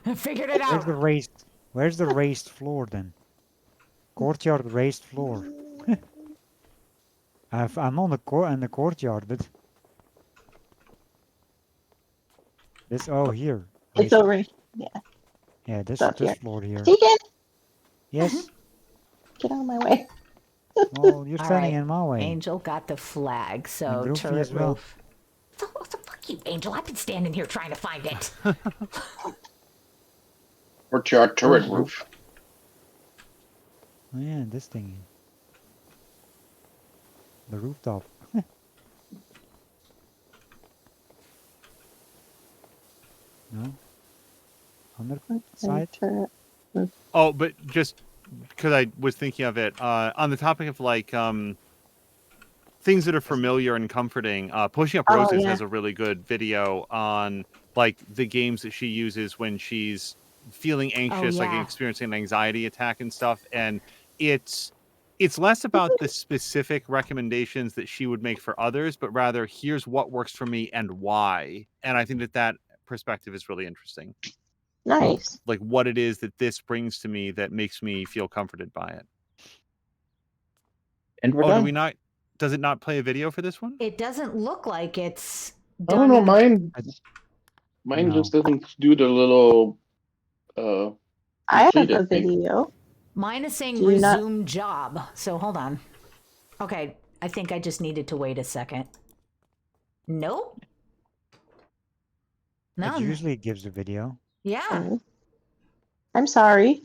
I figured it Where's out. the raised? Where's the raised floor then? Courtyard raised floor. I'm on in the courtyard, but this here. It's Raised- over. Yeah, this up here. floor here. Tegan, Yes. get out of my way. Well, you're All standing right. in my way. Angel got the flag, so And Roofy turret as well. roof. So fuck you, Angel. I've been standing here trying to find it. Courtyard turret roof. Oh, yeah, this thing. The rooftop. No? On the side? Oh, but just because I was thinking of it, on the topic of like things that are familiar and comforting, Pushing Up Oh, Roses yeah. has a really good video on like the games that she uses when she's feeling anxious, like yeah. experiencing an anxiety attack and stuff. And it's less about the specific recommendations that she would make for others, but rather here's what works for me and why. And I think that perspective is really interesting. Nice. Like what it is that this brings to me that makes me feel comforted by it. And we're Oh, done. does it not play a video for this one? It doesn't look like it's I don't know. done. Mine No. just doesn't do the little I have completed a thing. video. Mine is saying Do you not- resume job. So hold on. Okay, I think I just needed to wait a second. Nope. It None. usually gives a video. Yeah. I'm sorry.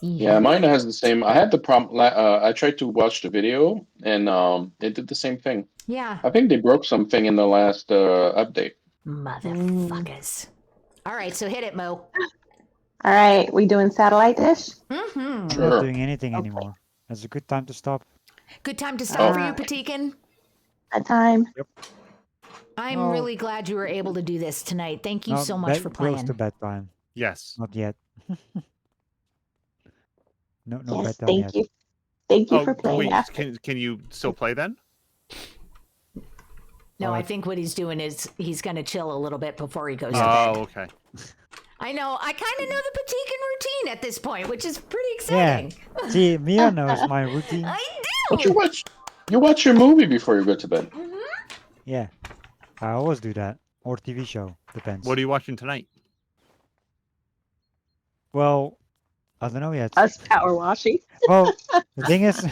Yeah, mine has the same. I had the problem. I tried to watch the video, and it did the same thing. Yeah. I think they broke something in the last update. Motherfuckers. All right, so hit it, Mo. All right, we doing satellite dish? Mm-hmm. I'm Sure. not doing anything Okay. anymore. That's a good time to stop. Good time to stop for you, Ah. Patikin. That time. I'm Oh. really glad you were able to do this tonight. Thank you No, so much for Close to playing. bedtime. Yes. Not yet. No Yes, bedtime thank yet. you. Thank you Oh, for playing wait. after. Can you still play then? No, Oh, I think what he's doing is he's going to chill a little bit before he goes to Oh, bed. okay. I know. I kind of know the Patikin routine at this point, which is pretty Yeah. exciting. See, Mia knows my routine. I But do. you watch your movie before you go to bed. Yeah. I always do that. Or TV show. Depends. What are you watching tonight? Well, I don't know yet. Us power washing. Well, the thing is,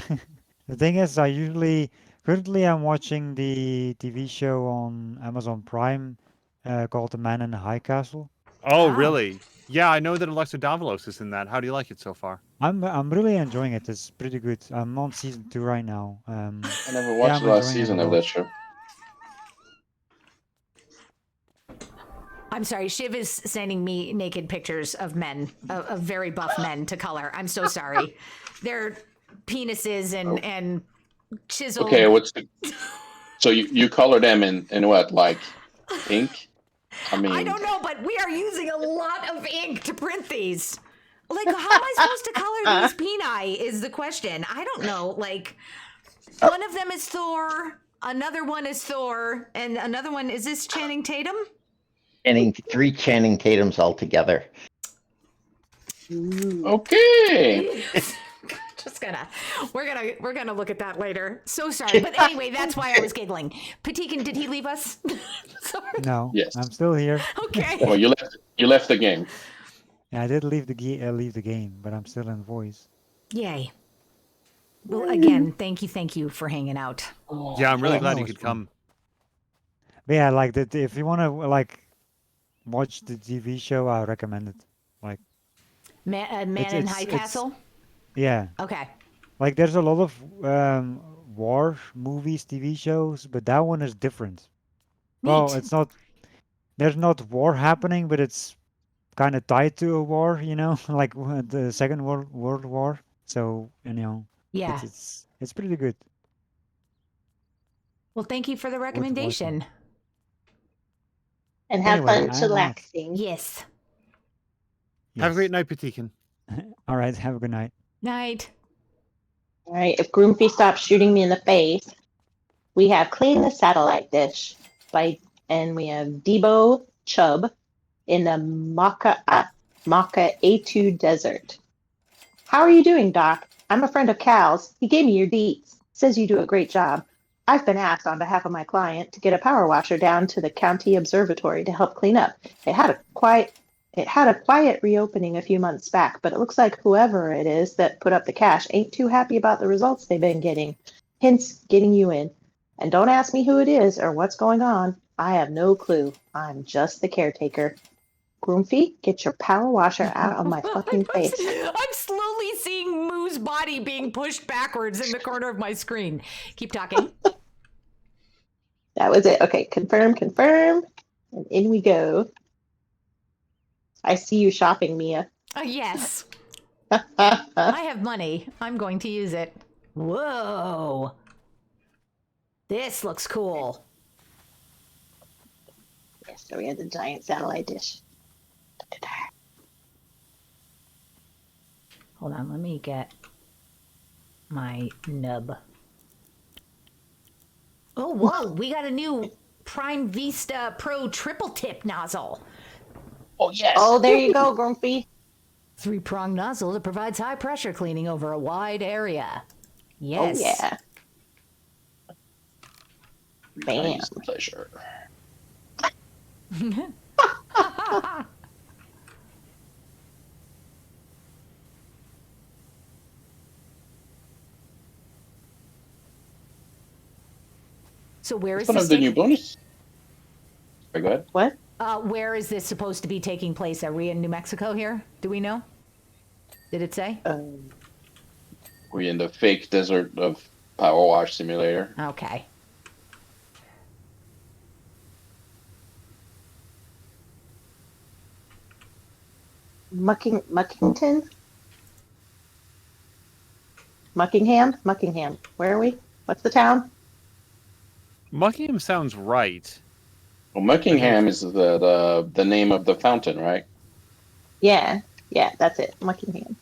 currently I'm watching the TV show on Amazon Prime called The Man in the High Castle. Oh, Wow. really? Yeah, I know that Alexa Davalos is in that. How do you like it so far? I'm really enjoying it. It's pretty good. I'm on season 2 right now. I never Yeah, watched I'm the last enjoying it a season of lot. that show. I'm sorry. Shiv is sending me naked pictures of men, of very buff men to color. I'm so sorry. Their penises and chiseled. Okay, so you color them in what, like ink? I mean, I don't know, but we are using a lot of ink to print these. Like, how am I supposed to color these peni is the question. I don't know. Like, one of them is Thor, another one is Thor, and another one, is this Channing Tatum? Three Channing Tatums all together. okay. Just we're gonna look at that later. So sorry, but anyway, that's why I was giggling. Patikin, did he leave us? Sorry. No, Yes. I'm still here. Okay. Well, you left the game. Yeah, I did leave the game, but I'm still in voice. Yay. Well, again, thank you for hanging out. Yeah, I'm really Yeah, glad that you was could fun. come. But yeah, like if you want to like watch the TV show, I recommend it. Like, Man in it's- High it's- Castle. yeah, Okay. like there's a lot of war movies, TV shows, but that one is different. Well, Neat. it's not. There's not war happening, but it's kind of tied to a war, like the Second World War. So Yeah. it's pretty good. Well, thank you for the watching. recommendation. And have Anyway, fun I'm out. chillaxing. Yes. Have a Yes. great night, Patikin. All right, have a good night. Night. All right, if Groomfy stops shooting me in the face, we have Clean the Satellite Dish and we have Debo Chubb in the Maca A2 Desert. How are you doing, Doc? I'm a friend of Cal's. He gave me your deets. Says you do a great job. I've been asked on behalf of my client to get a power washer down to the county observatory to help clean up. It had a quiet reopening a few months back, but it looks like whoever it is that put up the cash ain't too happy about the results they've been getting. Hence, getting you in. And don't ask me who it is or what's going on. I have no clue. I'm just the caretaker. Groomfy, get your power washer out of my fucking face. I'm slowly seeing Moo's body being pushed backwards in the corner of my screen. Keep talking. That was it. Okay, confirm. And in we go. I see you shopping, Mia. Yes. I have money. I'm going to use it. Whoa. This looks cool. Yes, so we had the giant satellite dish. Hold on, let me get my nub. Oh, whoa, we got a new Prime Vista Pro triple tip nozzle. Oh yes. Oh, there you go, Grumpy. 3-prong nozzle that provides high pressure cleaning over a wide area. Yes. Oh, yeah. Bam. Nice pleasure. So where is One this? of the new bonus. Very good. What? Where is this supposed to be taking place? Are we in New Mexico here? Do we know? Did it say? We're in the fake desert of PowerWash Simulator. Okay. Muckington? Muckingham. Where are we? What's the town? Muckingham sounds right. Well, Muckingham is the name of the fountain, right? Yeah, that's it. Muckingham.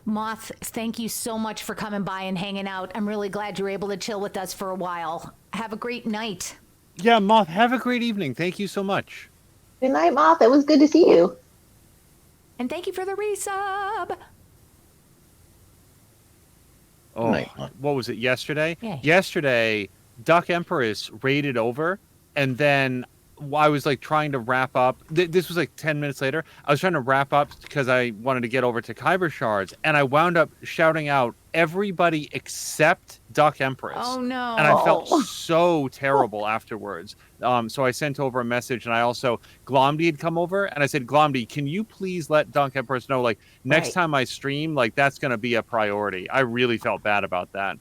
Moth, thank you so much for coming by and hanging out. I'm really glad you were able to chill with us for a while. Have a great night. Yeah, Moth, have a great evening. Thank you so much. Good night, Moth. It was good to see you. And thank you for the resub. Oh, Night. what was it, yesterday? Yeah. Yesterday, Duck Empress raided over, and then I was like trying to wrap up. This was like 10 minutes later. I was trying to wrap up because I wanted to get over to Kyber Shards, and I wound up shouting out everybody except Duck Empress. Oh, no. And I felt so terrible afterwards. So I sent over a message, and I also, Glomdy had come over, and I said, Glomdy, can you please let Duck Empress know, like, next Right. time I stream, like, that's going to be a priority. I really felt bad about that.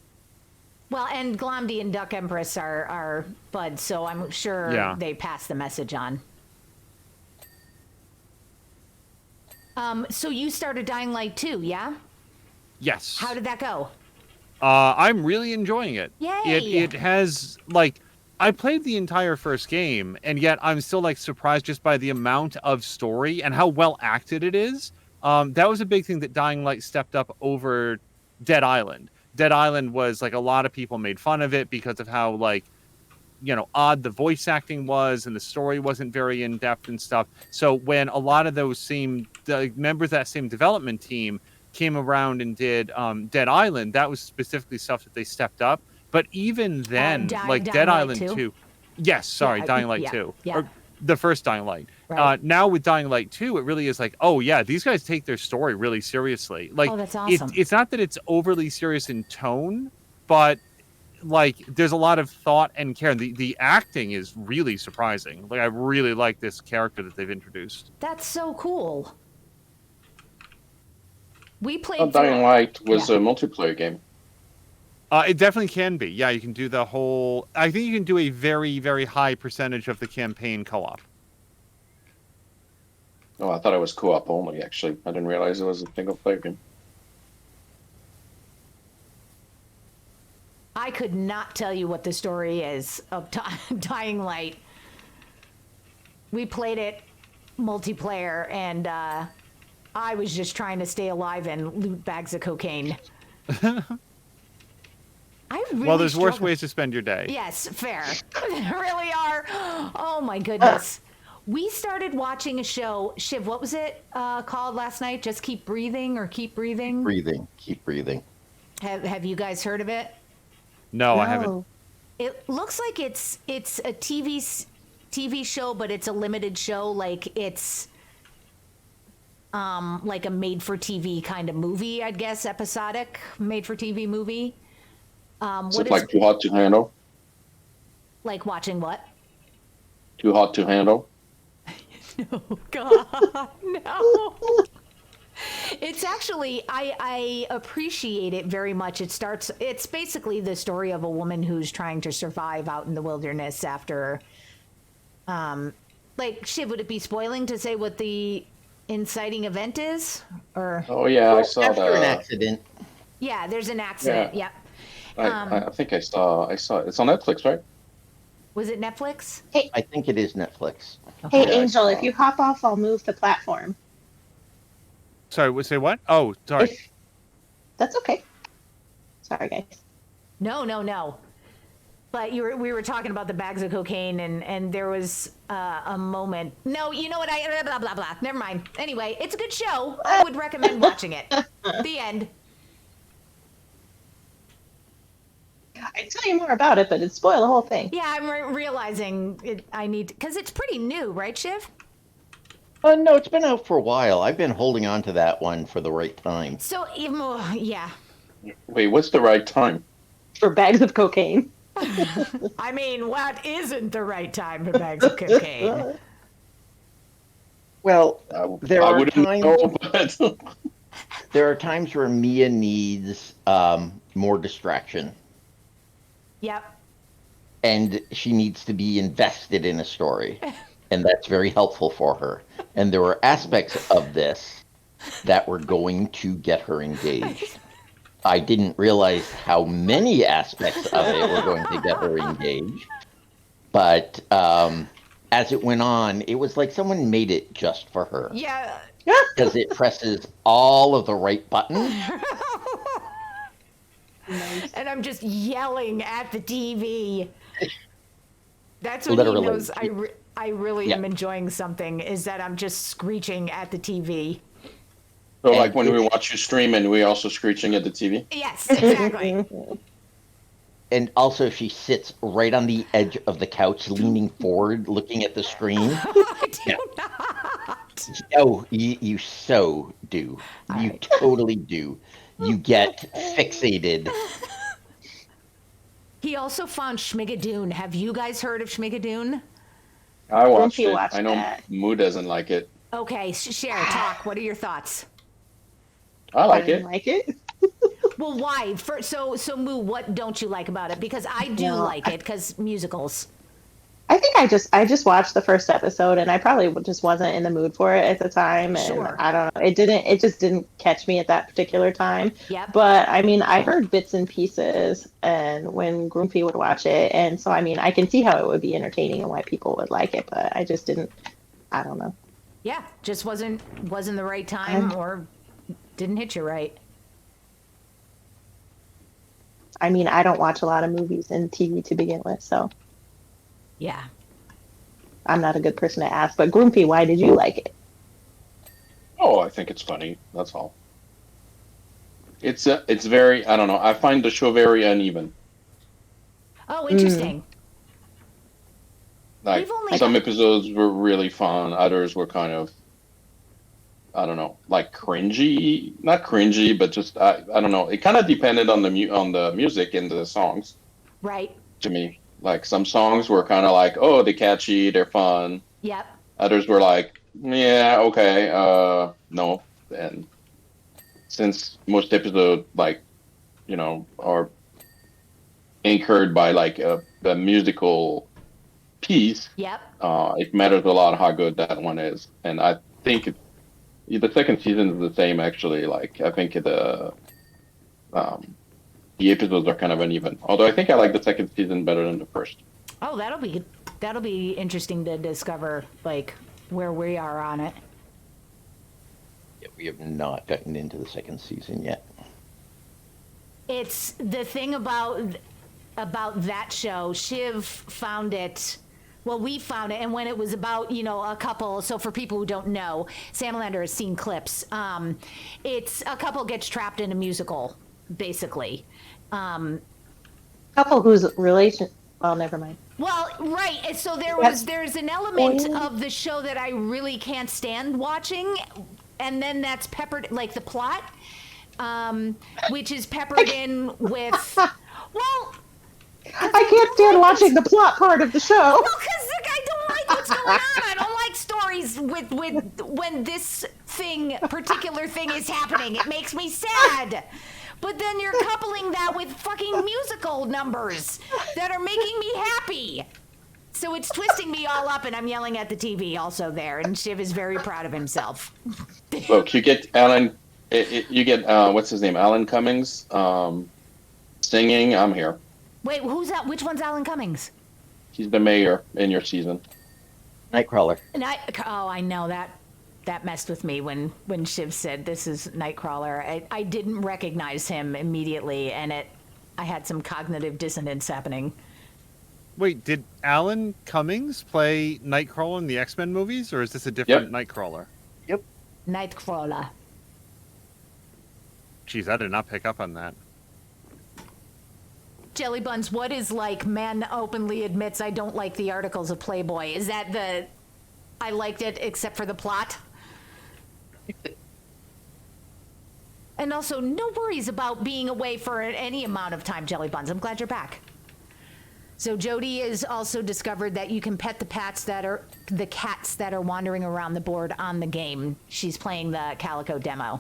Well, and Glomdy and Duck Empress are buds, so I'm sure Yeah. they pass the message on. So you started Dying Light 2, yeah? Yes. How did that go? I'm really enjoying it. Yay! It has, like, I played the entire first game, and yet I'm still, like, surprised just by the amount of story and how well acted it is. That was a big thing that Dying Light stepped up over Dead Island. Dead Island was, like, a lot of people made fun of it because of how, like, you know, odd the voice acting was and the story wasn't very in-depth and stuff. So when a lot of those members of that same development team came around and did Dead Island, that was specifically stuff that they stepped up. But even then, like Dying Dead Light Island 2? 2. Yes, sorry, Yeah, Dying Light yeah, 2. yeah. Or the first Dying Light. Right. Now with Dying Light 2, it really is like, oh yeah, these guys take their story really seriously. Like, Oh, that's awesome. it's not that it's overly serious in tone, but like there's a lot of thought and care. The acting is really surprising. Like, I really like this character that they've introduced. That's so cool. We played Well, Dying through- Light was Yeah. a multiplayer game. It definitely can be. Yeah, you can do the whole. I think you can do a very, very high percentage of the campaign co-op. Oh, I thought it was co-op only. Actually, I didn't realize it was a single-player game. I could not tell you what the story is of Dying Light. We played it multiplayer, and I was just trying to stay alive and loot bags of cocaine. I really Well, there's worse struggled. ways to spend your day. Yes, fair. There really are. Oh my goodness. We started watching a show. Shiv, what was it called last night? Just Keep Breathing or Keep Breathing? Keep breathing. Have you guys heard of it? No, I haven't. It looks like it's a TV show, but it's a limited show. Like it's like a made for TV kind of movie, I'd guess, episodic made for TV movie. Is it like Too Hot to Handle? like watching what? Too Hot to Handle? Oh God, no. It's actually, I appreciate it very much. It's basically the story of a woman who's trying to survive out in the wilderness after Like, Shiv, would it be spoiling to say what the inciting event is? Or Oh yeah, I saw After an the. accident. yeah, there's an accident. Yeah. Yep. I think I saw. It's on Netflix, right? Was it Netflix? I think it is Netflix. Hey, Yeah, I Angel, if saw. you hop off, I'll move the platform. Sorry, say what? Oh, sorry. If that's okay. Sorry, guys. No. But we were talking about the bags of cocaine, and there was a moment. No, you know what? Blah blah blah. Never mind. Anyway, it's a good show. I would recommend watching it. The end. I'd tell you more about it, but it'd spoil the whole thing. Yeah, I'm realizing it. I need because it's pretty new, right, Shiv? No, it's been out for a while. I've been holding on to that one for the right time. So even more, yeah. Wait, what's the right time? For bags of cocaine. I mean, what isn't the right time for bags of cocaine? Well, there I are wouldn't times. know, but There are times where Mia needs more distraction, Yep. and she needs to be invested in a story, and that's very helpful for her. And there were aspects of this that were going to get her engaged. I didn't realize how many aspects of it were going to get her engaged, but as it went on, it was like someone made it just for her. Yeah. Because it presses all of the right buttons. And I'm just yelling at the TV. That's when Literally. he knows I really Yeah. am enjoying something, is that I'm just screeching at the TV. so like when we watch you stream and we also screeching at the TV. Yes, exactly. And also, she sits right on the edge of the couch, leaning forward, looking at the screen. I do Yeah. not. Oh, you so do. You totally do. You get fixated. He also found Schmigadoon. Have you guys heard of Schmigadoon? I watched you it. watch I know that? Moo doesn't like it. Okay, share, talk. What are your thoughts? I I like didn't it. like it. Well, why? So Moo, what don't you like about it? Because I do No, like it, because musicals. I think I just watched the first episode and I probably just wasn't in the mood for it at the time, and Sure. I don't know. It just didn't catch me at that particular time. Yep. But I mean, I heard bits and pieces, and when Groomfy would watch it, and so I mean, I can see how it would be entertaining and why people would like it, but I just didn't. I don't know. Yeah, just wasn't the right time or didn't hit you right. I mean, I don't watch a lot of movies and TV to begin with, so Yeah. I'm not a good person to ask. But Groomfy, why did you like it? Oh, I think it's funny. That's all. It's very. I don't know. I find the show very uneven. Oh, interesting. Like We've only some got- episodes were really fun. Others were kind of. I don't know, like cringy. Not cringy, but just I don't know. It kind of depended on the music and the songs. Right. To me, like some songs were kind of like, oh, they're catchy, they're fun. Yep. Others were like, yeah, okay, no. And since most episodes, like, are anchored by like a musical piece, Yep. it matters a lot how good that one is. And I think the second season is the same, actually. Like, I think the episodes are kind of uneven. Although I think I like the second season better than the first. Oh, that'll be interesting to discover, like, where we are on it. Yeah, we have not gotten into the second season yet. It's the thing about that show. Shiv found it. Well, we found it, and when it was about, a couple. So for people who don't know, Sam Lander has seen clips. It's a couple gets trapped in a musical, basically. Couple whose relation. Well, never mind. Well, right. And so there's an element of the show that I really can't stand watching, and then that's peppered, like the plot, which is peppered in with. Well, I can't stand watching the plot part of the show. well, because I don't like what's going on. I don't like stories with when this particular thing is happening. It makes me sad. But then you're coupling that with fucking musical numbers that are making me happy. So it's twisting me all up, and I'm yelling at the TV also there. And Shiv is very proud of himself. Look, you get Alan. You get what's his name? Alan Cummings singing. I'm here. Wait, who's that? Which one's Alan Cummings? He's the mayor in your season. Nightcrawler. I know that. That messed with me when Shiv said this is Nightcrawler. I didn't recognize him immediately, and I had some cognitive dissonance happening. Wait, did Alan Cummings play Nightcrawler in the X-Men movies, or is this a different Nightcrawler? Yep. Nightcrawler. Jeez, I did not pick up on that. Jelly Buns, what is like man openly admits I don't like the articles of Playboy? Is that I liked it except for the plot? And also, no worries about being away for any amount of time, Jelly Buns. I'm glad you're back. So Jody has also discovered that you can pet the cats that are wandering around the board on the game. She's playing the Calico demo.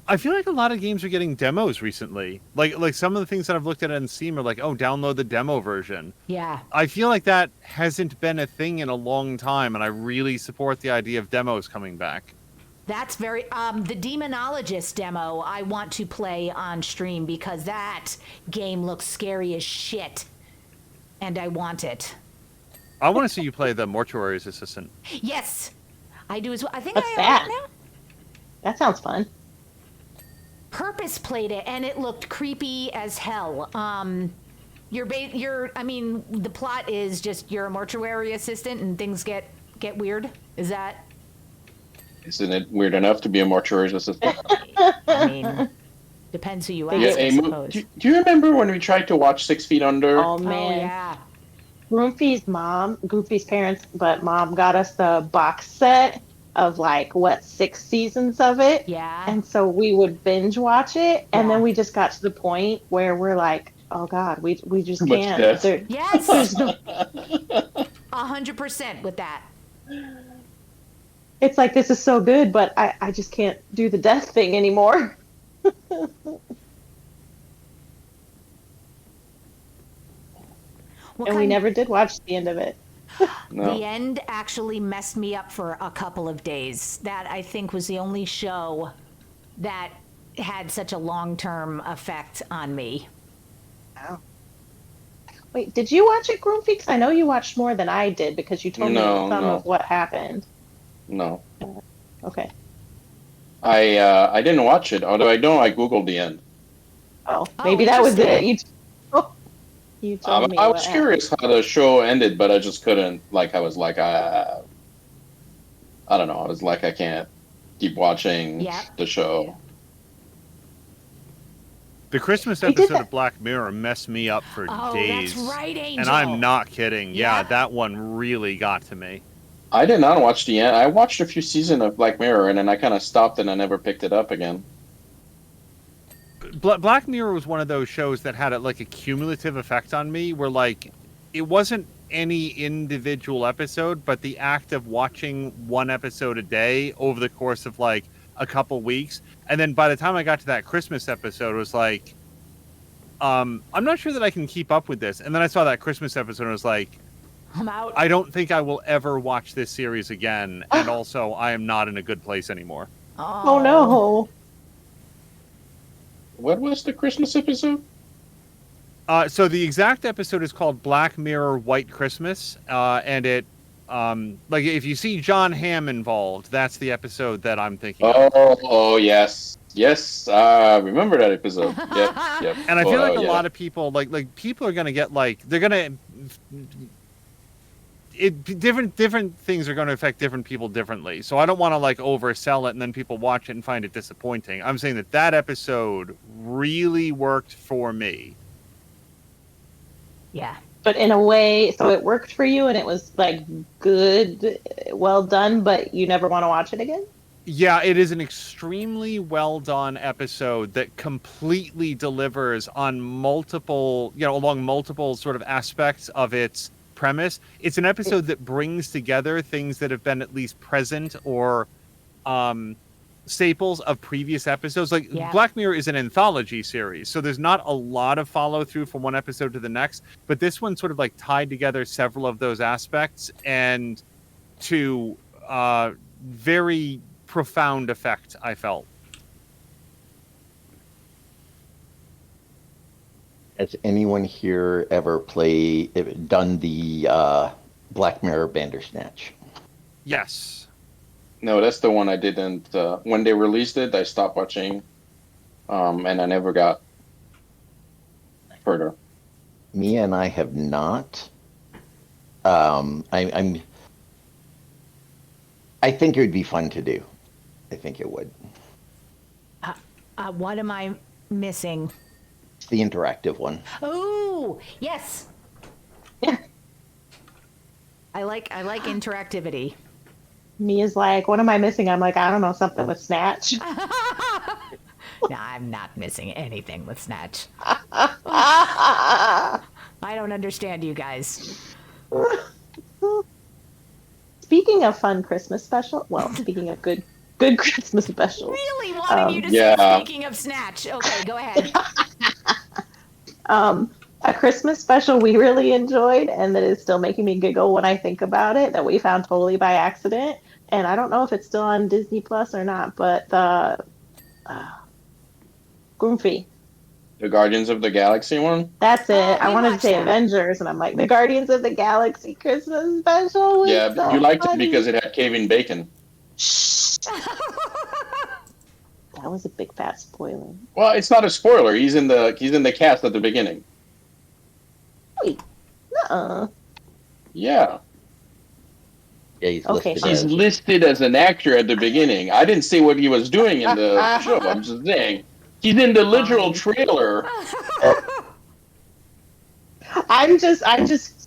I feel like a lot of games are getting demos recently. Like some of the things that I've looked at on Steam are like, oh, download the demo version. Yeah. I feel like that hasn't been a thing in a long time, and I really support the idea of demos coming back. That's very the Demonologist demo I want to play on stream because that game looks scary as shit. And I want it. I want to see you play the Mortuary's Assistant. Yes. I do as well. I think What's I that? have it now. That sounds fun. Purpose played it and it looked creepy as hell. The plot is just you're a mortuary assistant and things get weird. Is that? Isn't it weird enough to be a mortuary assistant? I mean, depends who you ask, Yeah, I suppose. do you remember when we tried to watch 6 Feet Under? Oh Oh, man. yeah. Goofy's parents, but mom got us the box set of 6 seasons of it. Yeah. And so we would binge watch it, and Yeah. then we just got to the point where we're like, oh god, we just Too much can't. death. Yes. There's no, 100% with that. it's like this is so good, but I just can't do the death thing anymore. What And we kind- never did watch the end of it. No. The end actually messed me up for a couple of days. That I think was the only show that had such a long-term effect on me. Wait, did you watch it, Groomfy? 'Cause I know you watched more than I did because you told me No, some no. of what happened. No. Okay. I didn't watch it, although I know I Googled the end. Oh, Oh, maybe that was it. interesting. You told me. I what was happened. curious how the show ended, but I just couldn't. I was like, I don't know. I was like, I can't keep watching Yeah. the show. The Christmas They did episode that- of Black Mirror messed me up for Oh, days. that's right, Angel. And I'm not kidding. Yeah, Yeah. that one really got to me. I did not watch the end. I watched a few seasons of Black Mirror, and then I kind of stopped, and I never picked it up again. Black Mirror was one of those shows that had a cumulative effect on me where it wasn't any individual episode, but the act of watching one episode a day over the course of a couple weeks. And then by the time I got to that Christmas episode, it was like, I'm not sure that I can keep up with this. And then I saw that Christmas episode and I was like, I'm out. I don't think I will ever watch this series again. And also, I am not in a good place anymore. Oh no. What was the Christmas episode? So the exact episode is called Black Mirror White Christmas. And it, if you see John Hamm involved, that's the episode that I'm thinking of. Oh, yes. Yes, remember that episode. Yep, yep. And I feel like a lot of people, people are going to get, they're going to... different things are going to affect different people differently. So I don't want to oversell it and then people watch it and find it disappointing. I'm saying that episode really worked for me. Yeah. But in a way, so it worked for you and it was good, well done, but you never want to watch it again? Yeah, it is an extremely well done episode that completely delivers on along multiple sort of aspects of its premise. It's an episode that brings together things that have been at least present or staples of previous episodes. Like Yeah. Black Mirror is an anthology series, so there's not a lot of follow through from one episode to the next, but this one sort of like tied together several of those aspects and to very profound effect, I felt. Has anyone here ever done the Black Mirror Bandersnatch? Yes. No, that's the one I didn't. When they released it, I stopped watching, and I never got further. Mia and I have not. I think it would be fun to do. I think it would. What am I missing? It's the interactive one. Oh, yes. I like interactivity. Mia's like, what am I missing? I'm like, I don't know, something with Snatch. No, I'm not missing anything with Snatch. I don't understand you guys. Speaking of fun Christmas special, well, speaking of good Christmas specials. Really wanted you to Yeah. say speaking of Snatch. Okay, go ahead. A Christmas special we really enjoyed and that is still making me giggle when I think about it, that we found totally by accident. And I don't know if it's still on Disney Plus or not, but the Goofy. The Guardians of the Galaxy one? That's it. I we wanted to watched say that. Avengers, and I'm like, the Guardians of the Galaxy Christmas special was Yeah, so you liked funny. it because it had Kevin Bacon. Shh. That was a big fat spoiler. Well, it's not a spoiler. He's in the cast at the beginning. Wait. Nuh-uh. Yeah. Yeah, he's Okay, listed fine. He's as. listed as an actor at the beginning. I didn't say what he was doing in the show. I'm just saying. He's in the literal trailer. I'm just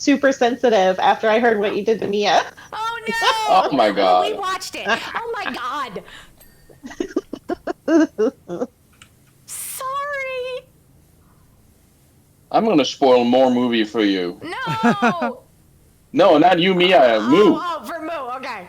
super sensitive after I heard what you did to Mia. Oh no! Oh my God. We watched it. Oh my god. Sorry. I'm gonna spoil more movie for you. No. No, not you, Mia. Moo. Oh, for Moo. Okay.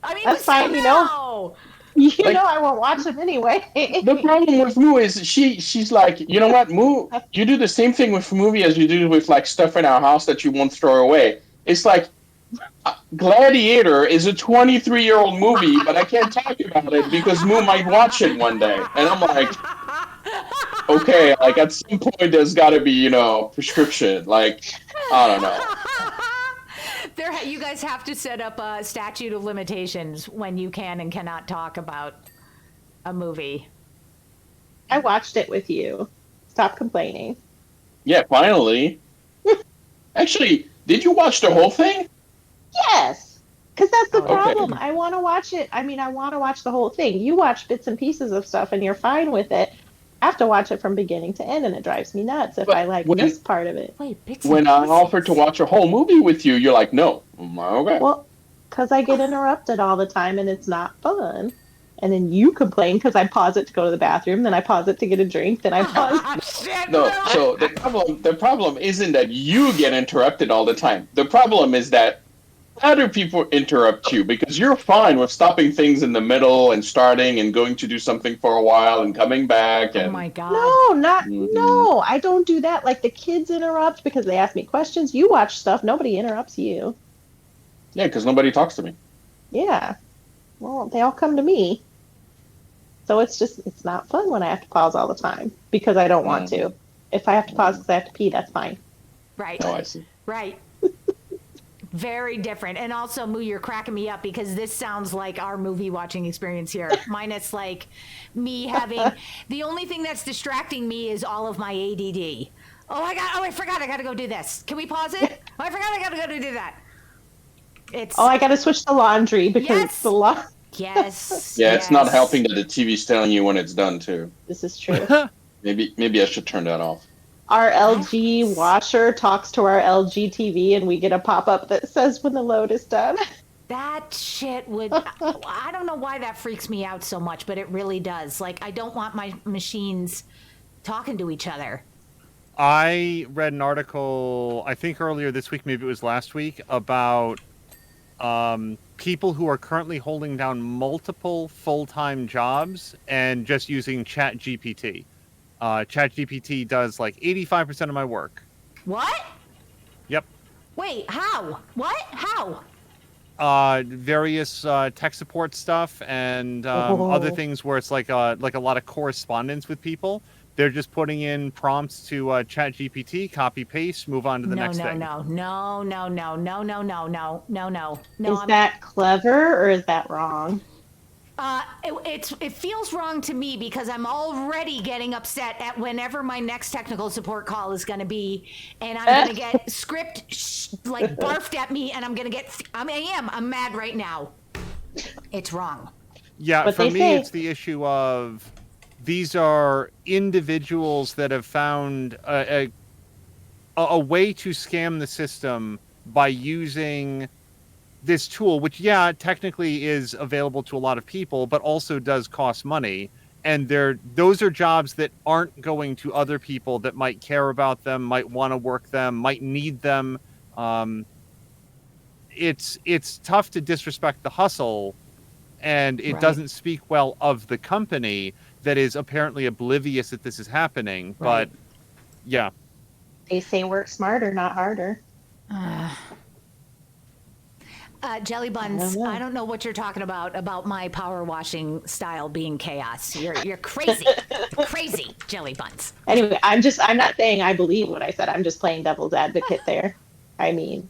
I mean, That's but fine, you know. no. You know I won't watch them anyway. The problem with Moo is she's like, you know what, Moo, you do the same thing with movie as you do with like stuff in our house that you won't throw away. It's like Gladiator is a 23-year-old movie, but I can't talk about it because Moo might watch it one day. And I'm like, okay, like at some point there's got to be, prescription. Like, I don't know. You guys have to set up a statute of limitations when you can and cannot talk about a movie. I watched it with you. Stop complaining. Yeah, finally. Actually, did you watch the whole thing? Yes, because that's the Okay. problem. I want to watch it. I mean, I want to watch the whole thing. You watch bits and pieces of stuff, and you're fine with it. I have to watch it from beginning to end, and it drives me nuts if But I like when- this part of it. Wait, bits and When I pieces. offered to watch a whole movie with you, you're like, no. I'm like, okay. Well, because I get interrupted all the time, and it's not fun. And then you complain because I pause it to go to the bathroom, then I pause it to get a drink, then I pause. Shit, No, Moo. so the problem isn't that you get interrupted all the time. The problem is that other people interrupt you because you're fine with stopping things in the middle and starting and going to do something for a while and coming back. Oh And my god. No, I don't do that. Like the kids interrupt because they ask me questions. You watch stuff, nobody interrupts you. yeah, because nobody talks to me. Yeah. Well, they all come to me. So it's not fun when I have to pause all the time because I don't want to. If I have to pause because I have to pee, that's fine. Right. Oh, I see. Right. Very different. And also, Moo, you're cracking me up because this sounds like our movie watching experience here. Minus like me having the only thing that's distracting me is all of my ADD. I forgot I gotta go do this. Can we pause it? Oh, I forgot I gotta go do that. It's Oh, I got to switch to laundry because Yes. the yes. Yeah, it's not yes. helping that the TV's telling you when it's done too. This is true. Maybe I should turn that off. Our LG washer talks to our LG TV and we get a pop-up that says when the load is done. That shit would. I don't know why that freaks me out so much, but it really does. Like, I don't want my machines talking to each other. I read an article, I think earlier this week, maybe it was last week, about people who are currently holding down multiple full-time jobs and just using ChatGPT. ChatGPT does like 85% of my work. What? Yep. Wait, how? What? How? Various tech support stuff and other things where it's like a lot of correspondence with people. They're just putting in prompts to ChatGPT, copy paste, move on to the next thing. No. Is that clever or is that wrong? It feels wrong to me because I'm already getting upset at whenever my next technical support call is going to be, and I'm going to get like barfed at me, and I'm mad right now. It's wrong. Yeah, But for they me, say- it's the issue of these are individuals that have found a way to scam the system by using this tool, which, yeah, technically is available to a lot of people, but also does cost money. And those are jobs that aren't going to other people that might care about them, might want to work them, might need them. It's tough to disrespect the hustle, and it Right. doesn't speak well of the company that is apparently oblivious that this is happening. Right. But yeah, They say work smarter, not harder. Jelly Buns, know. I don't know what you're talking about my power washing style being chaos. You're crazy. Crazy, Jelly Buns. Anyway, I'm not saying I believe what I said. I'm just playing devil's advocate there. I mean,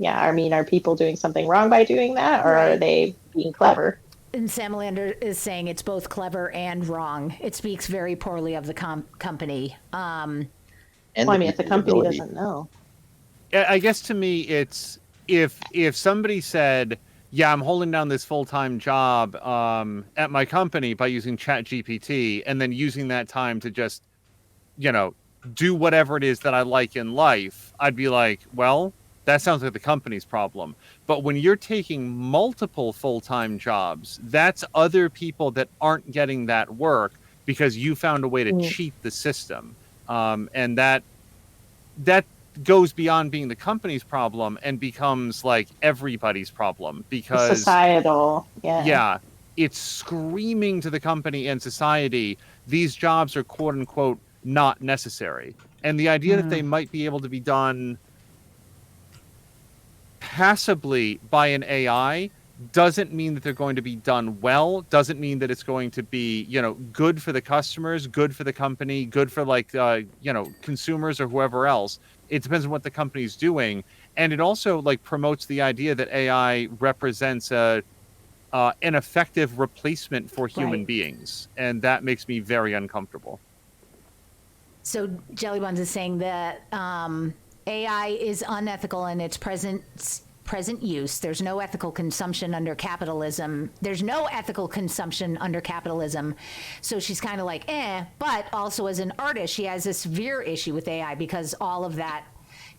are people doing something wrong by doing that, or are Right. they being clever? And Samalander is saying it's both clever and wrong. It speaks very poorly of the company. And Well, I mean, if the people's company ability. doesn't know. I guess to me, it's if somebody said, yeah, I'm holding down this full-time job at my company by using ChatGPT, and then using that time to just, do whatever it is that I like in life, I'd be like, well, that sounds like the company's problem. But when you're taking multiple full-time jobs, that's other people that aren't getting that work because you found a way to cheat the system. And that goes beyond being the company's problem and becomes like everybody's problem because Societal, yeah. It's screaming to the company and society, these jobs are quote unquote not necessary. And the idea that they might be able to be done passably by an AI doesn't mean that they're going to be done well, doesn't mean that it's going to be, good for the customers, good for the company, good for consumers or whoever else. It depends on what the company's doing. And it also promotes the idea that AI represents an effective replacement for human Right. beings. And that makes me very uncomfortable. So Jelly Buns is saying that AI is unethical in its present use. There's no ethical consumption under capitalism. So she's kind of like, but also as an artist, she has a severe issue with AI because all of that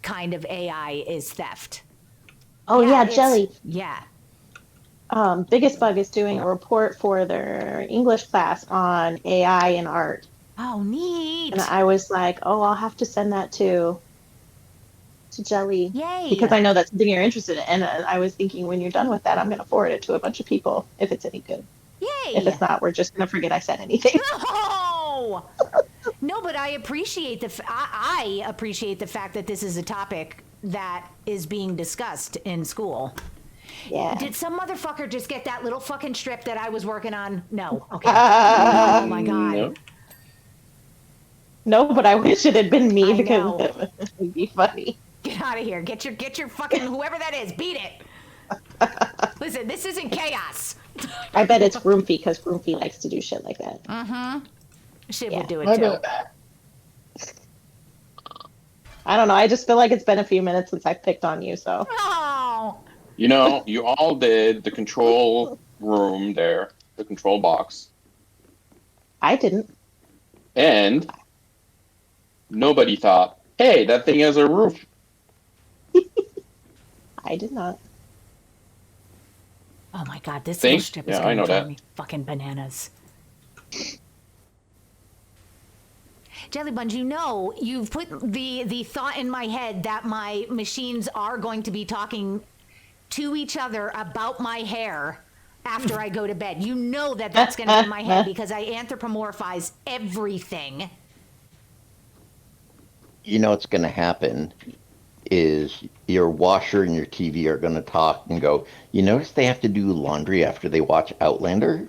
kind of AI is theft. Oh yeah, it's- Jelly. Yeah. Biggest Bug is doing a report for their English class on AI and art. Oh, neat. And I was like, oh, I'll have to send that to Jelly. Yay. Because I know that's something you're interested in. And I was thinking when you're done with that, I'm going to forward it to a bunch of people if it's any good. Yay. If it's not, we're just going to forget I said anything. No. No, but I appreciate I appreciate the fact that this is a topic that is being discussed in school. Yeah. Did some motherfucker just get that little fucking strip that I was working on? No. Okay. Oh my god. No. No, but I wish it had been me I because know. it would be funny. Get out of here. Get your fucking whoever that is. Beat it. Listen, this isn't chaos. I bet it's Roomfy because Roomfy likes to do shit like that. Shiv Yeah. would do it too. I don't know. I just feel like it's been a few minutes since I picked on you, so. Oh. You all did the control room there, the control box, I didn't. and nobody thought, hey, that thing has a roof. I did not. Oh my god, this Think? little strip is Yeah, I going know to drive that. me fucking bananas. Jelly Buns, you've put the thought in my head that my machines are going to be talking to each other about my hair after I go to bed. You know that that's going to be my hair because I anthropomorphize everything. You know what's going to happen is your washer and your TV are going to talk and go, you notice they have to do laundry after they watch Outlander?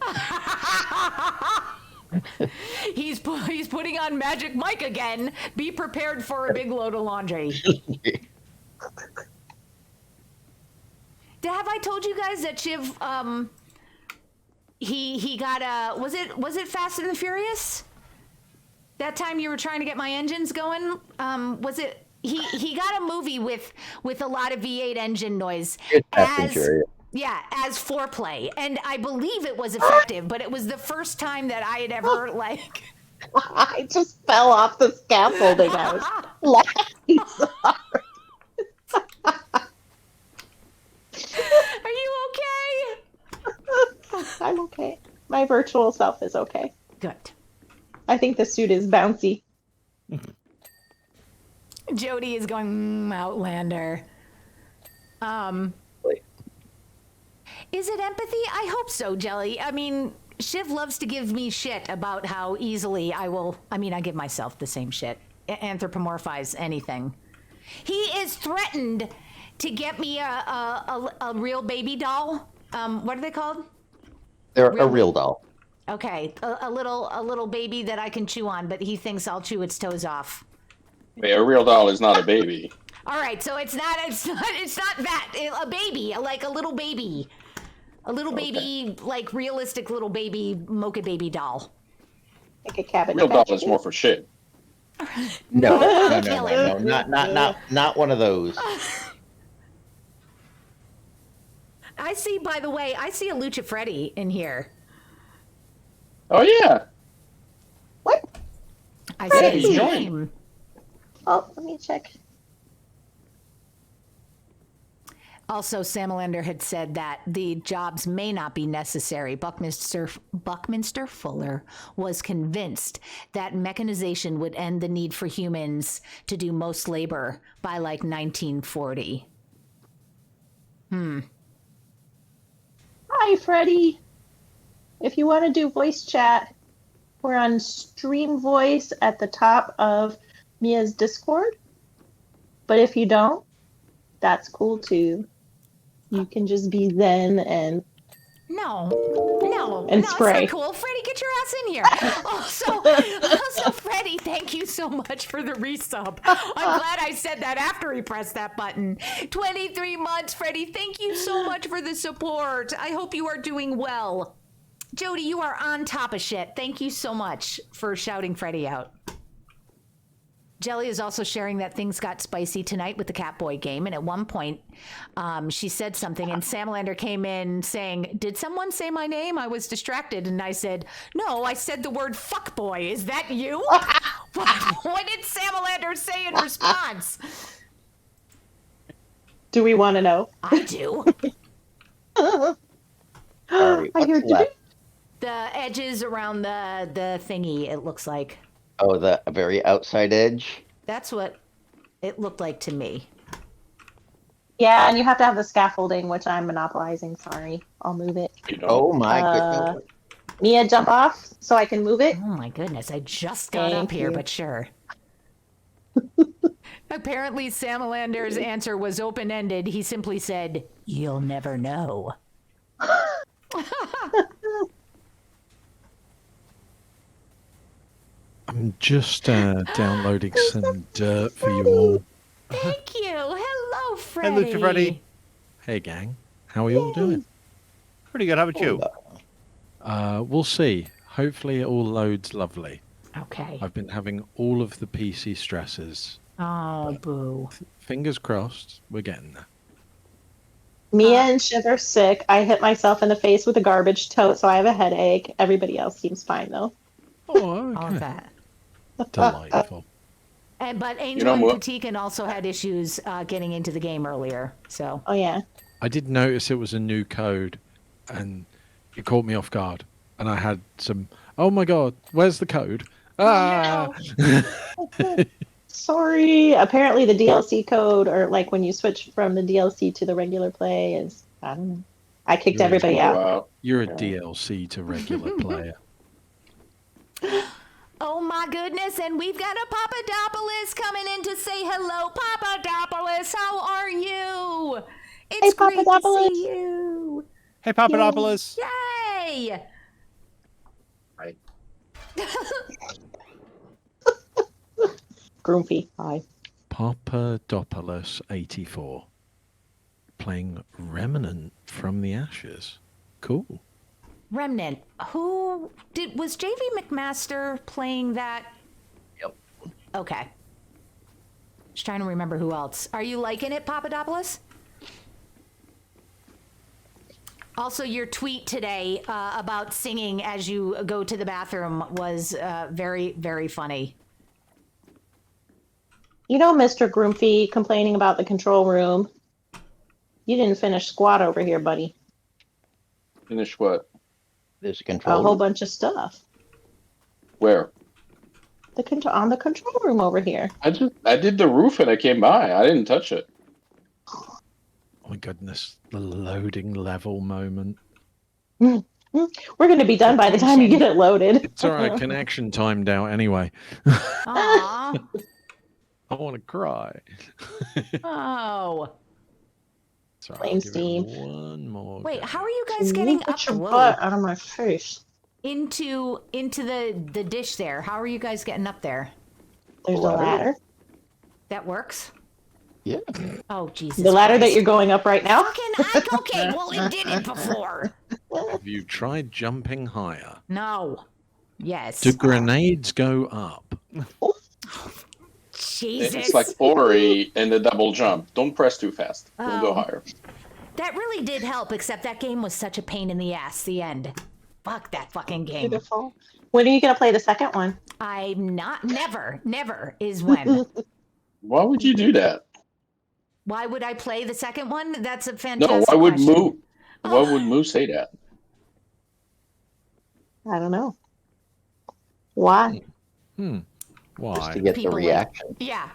He's putting on Magic Mike again. Be prepared for a big load of laundry. Have I told you guys that Shiv he got a was it Fast and the Furious? That time you were trying to get my engines going? Was it he got a movie with a lot of V8 engine noise as foreplay, and I believe it was effective, but it was the first time that I had ever like I just fell off the scaffolding. I was laughing so hard. Are you okay? I'm okay. My virtual self is okay. Good. I think the suit is bouncy. Jody is going Outlander. Is it empathy? I hope so, Jelly. I mean, Shiv loves to give me shit about how easily I give myself the same shit. Anthropomorphize anything. He is threatened to get me a real baby doll. What are they called? They're a real doll. Okay, a little baby that I can chew on, but he thinks I'll chew its toes off. Wait, a real doll is not a baby. All right, so it's not that a baby, like a little baby, like realistic little baby mocha baby doll. Like a cabbage. Real doll is more for shit. No, not one of those. I see. By the way, I see a Lucha Freddy in here. Oh yeah. What? I see his Freddy. name. Oh, let me check. Also, Samalander had said that the jobs may not be necessary. Buckminster Fuller was convinced that mechanization would end the need for humans to do most labor by like 1940. Hi, Freddie. If you want to do voice chat, we're on Stream Voice at the top of Mia's Discord. But if you don't, that's cool too. You can just be zen and No, And it's spray. not cool. Freddie, get your ass in here. Also, Freddie, thank you so much for the resub. I'm glad I said that after he pressed that button. 23 months, Freddie. Thank you so much for the support. I hope you are doing well. Jody, you are on top of shit. Thank you so much for shouting Freddie out. Jelly is also sharing that things got spicy tonight with the Catboy game. And at one point, she said something, and Samalander came in saying, "Did someone say my name? I was distracted." And I said, "No, I said the word fuckboy. Is that you?" What did Samalander say in response? do we want to know? I do. All right, I hear what's left? The edges around the thingy, it looks like. Oh, the very outside edge. That's what it looked like to me. Yeah, and you have to have the scaffolding, which I'm monopolizing. Sorry, I'll move it. You don't. Oh my goodness. Mia, jump off so I can move it. Oh my goodness, I just got Thank up here, you. but sure. Apparently, Samalander's answer was open-ended. He simply said, "You'll never know." I'm just downloading some dirt for you all. Thank you. Hello, Freddie. Hey, Lucha Freddy. Hey, gang. How are you all doing? Pretty good. How about you? We'll see. Hopefully it all loads lovely. Okay. I've been having all of the PC stresses. Oh, boo. Fingers crossed, we're getting there. Mia and Shiv are sick. I hit myself in the face with a garbage tote, so I have a headache. Everybody else seems fine though. Oh, All of okay. that. Delightful. But Angel You know and what? Patikan also had issues getting into the game earlier. So Oh yeah. I did notice it was a new code, and it caught me off guard. And I had some, oh my god, where's the code? Ah! Sorry. Apparently, the DLC code, or like when you switch from the DLC to the regular play, is I don't know. I kicked You're a- everybody out. Wow. You're a So- DLC to regular player. Oh my goodness, and we've got a Papadopoulos coming in to say hello. Papadopoulos, how are you? It's Hey, great to Papadopoulos. see you. Hey, Papadopoulos. Yay! Right. Groomfy. Hi. Papadopoulos 84. Playing Remnant from the Ashes. Cool. Remnant, was JV McMaster playing that? Yep. Okay. Just trying to remember who else. Are you liking it, Papadopoulos? Also, your tweet today about singing as you go to the bathroom was very, very funny. You know, Mr. Groomfy complaining about the control room. You didn't finish squat over here, buddy. Finish what? There's a A control. whole bunch of stuff. Where? On the control room over here. I did the roof and I came by. I didn't touch it. Oh my goodness. The loading level moment. We're going to be done by the time you get it loaded. It's all right. Connection timed out anyway. Aww. I want to cry. Oh. It's all right, Blame I'll give it Steam. one more. Wait, go. how are you guys getting Get up your whoa, butt out of my face. into the dish there? How are you guys getting up there? There's a Ladder. ladder. That works? Yeah. Oh, Jesus The ladder that Christ. you're going up right now. Okay, well, it did it before. Have you tried jumping higher? No. Yes. Do grenades go up? Jesus. It's like Ori and the double jump. Don't press too fast. We'll go Oh. higher. That really did help, except that game was such a pain in the ass, the end. Fuck that fucking game. Beautiful. When are you going to play the second one? I'm not, never is when. Why would you do that? Why would I play the second one? That's a No, fantastic why would question. Moo? Why would Moo say that? I don't know. Why? Hmm. Just Why? to get People the like- reaction. Yeah,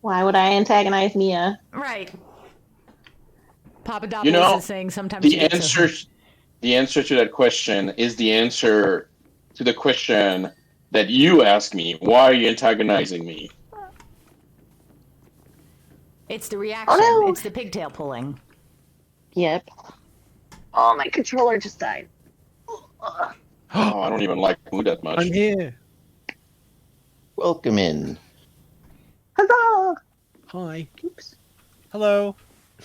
Why would I antagonize Mia? right. Papadopoulos You know, is saying sometimes you The get so- answer to that question is the answer to the question that you asked me. Why are you antagonizing me? It's the reaction. Oh, no. It's the pigtail pulling. Yep. Oh, my controller just died. Oh, I don't even like Moo that much. I'm here. Welcome in. Huzzah! Hi. Oops. Hello.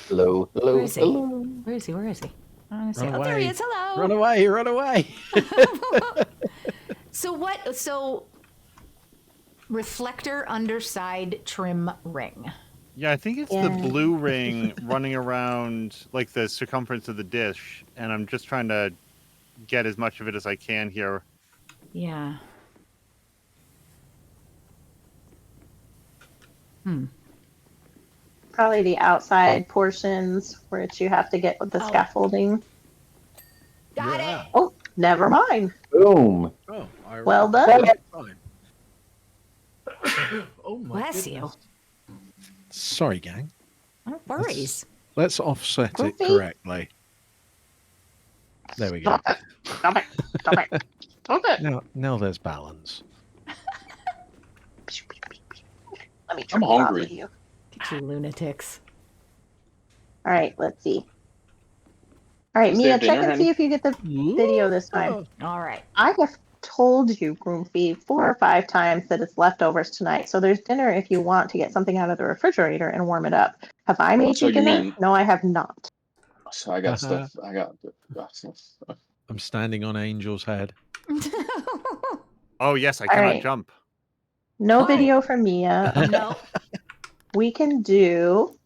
Hello. Hello. Where is he? Hello. Where is he? Where is he? I want to see. Run Oh, there he away. is. Hello. Run away. Run away. So reflector underside trim ring. Yeah, I think it's the blue ring running around like the circumference of the dish, and I'm just trying to get as much of it as I can here. Yeah. Probably the outside portions which you have to get with the Oh. scaffolding. Got Yeah. it. Oh, never mind. Boom. Oh, I Well remember done. that time. Oh my Bless you. goodness. Sorry, gang. No worries. Let's offset it Goofy. correctly. There we go. Stop it. Stop it. Stop it. Stop it. Now there's balance. Let me I'm triple hungry. copy you. Get you lunatics. All right, let's see. All right, Is Mia, there check dinner, and see if you get the video this time. All right. I have told you, Groomfy, 4 or 5 times that it's leftovers tonight. So there's dinner if you want to get something out of the refrigerator and warm it up. Have I made So you you dinner? mean- No, I have not. So I got stuff. I got stuff. I'm standing on Angel's head. Oh yes, I All cannot right. jump. No Oh. video from Mia. No. We can do.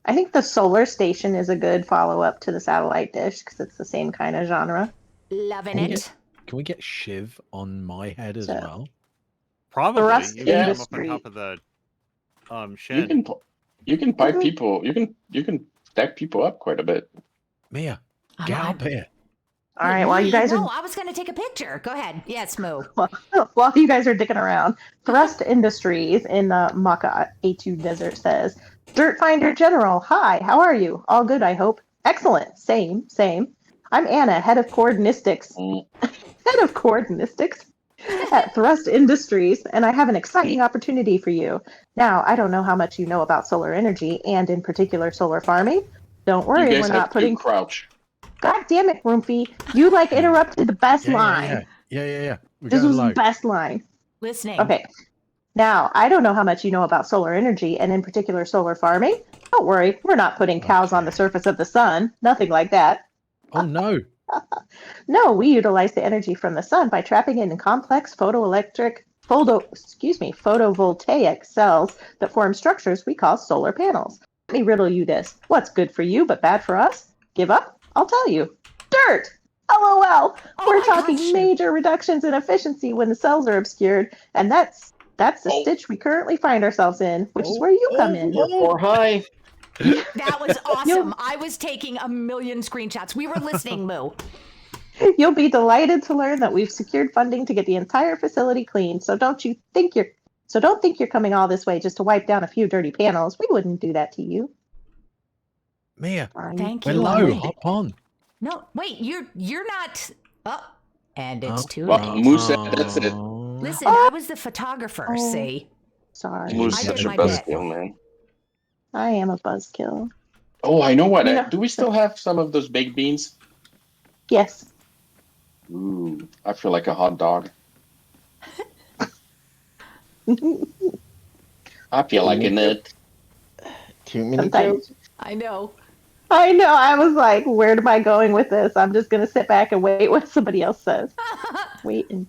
I think the solar station is a good follow up to the satellite dish because it's the same kind of genre. Loving Yeah. it. Can we get Shiv on my head as So- well? Probably. Thrust You can jump up on industry. top of the You shed. can pipe Mhm. people. You can stack people up quite a bit. Mia, I'm- get I'm- up here. All right, while you guys No, are I was going to take a picture. Go ahead. Yes, Moo. while you guys are dicking around, Thrust Industries in the Maka A2 Desert says, Dirt Finder General, hi, how are you? All good, I hope. Excellent. Same, same. I'm Anna, head of coordinistics. Head of coordinistics at Thrust Industries, and I have an exciting opportunity for you. Now, I don't know how much you know about solar energy and in particular solar farming. Don't You worry, guys we're have not to putting crouch. God damn it, Rumpy. You interrupted the best line. Yeah. We This go was the low. best line. Listening. Okay. Now, I don't know how much you know about solar energy and in particular solar farming. Don't worry, we're not putting cows on the Okay. surface of the sun. Nothing like that. Oh no. No, we utilize the energy from the sun by trapping it in complex photovoltaic cells that form structures we call solar panels. Let me riddle you this. What's good for you but bad for us? Give up? I'll tell you. Dirt! LOL! Oh We're my talking gosh. major reductions in efficiency when the cells are obscured, and that's the Oh. stitch we currently find ourselves in, which is where you come in. Or hi. That was awesome. I was taking a million screenshots. We were listening, Moo. You'll be delighted to learn that we've secured funding to get the entire facility cleaned. So don't think you're coming all this way just to wipe down a few dirty panels. We wouldn't do that to you. Mia, Thank we're you. low. Wait. Hop on. No, wait, you're not. Oh, and it's too Well, late. Moo said that's it. Listen, I was the photographer, Oh. see? Sorry. Moo's I such did a my bit. buzzkill, man. I am a buzzkill. Oh, I know what. You know- Do we still have some of those baked beans? Yes. Ooh, I feel like a hot dog. I feel like a nut. Too many Sometimes. jokes. I know. I know. I was like, where am I going with this? I'm just going to sit back and wait what somebody else says. Wait and.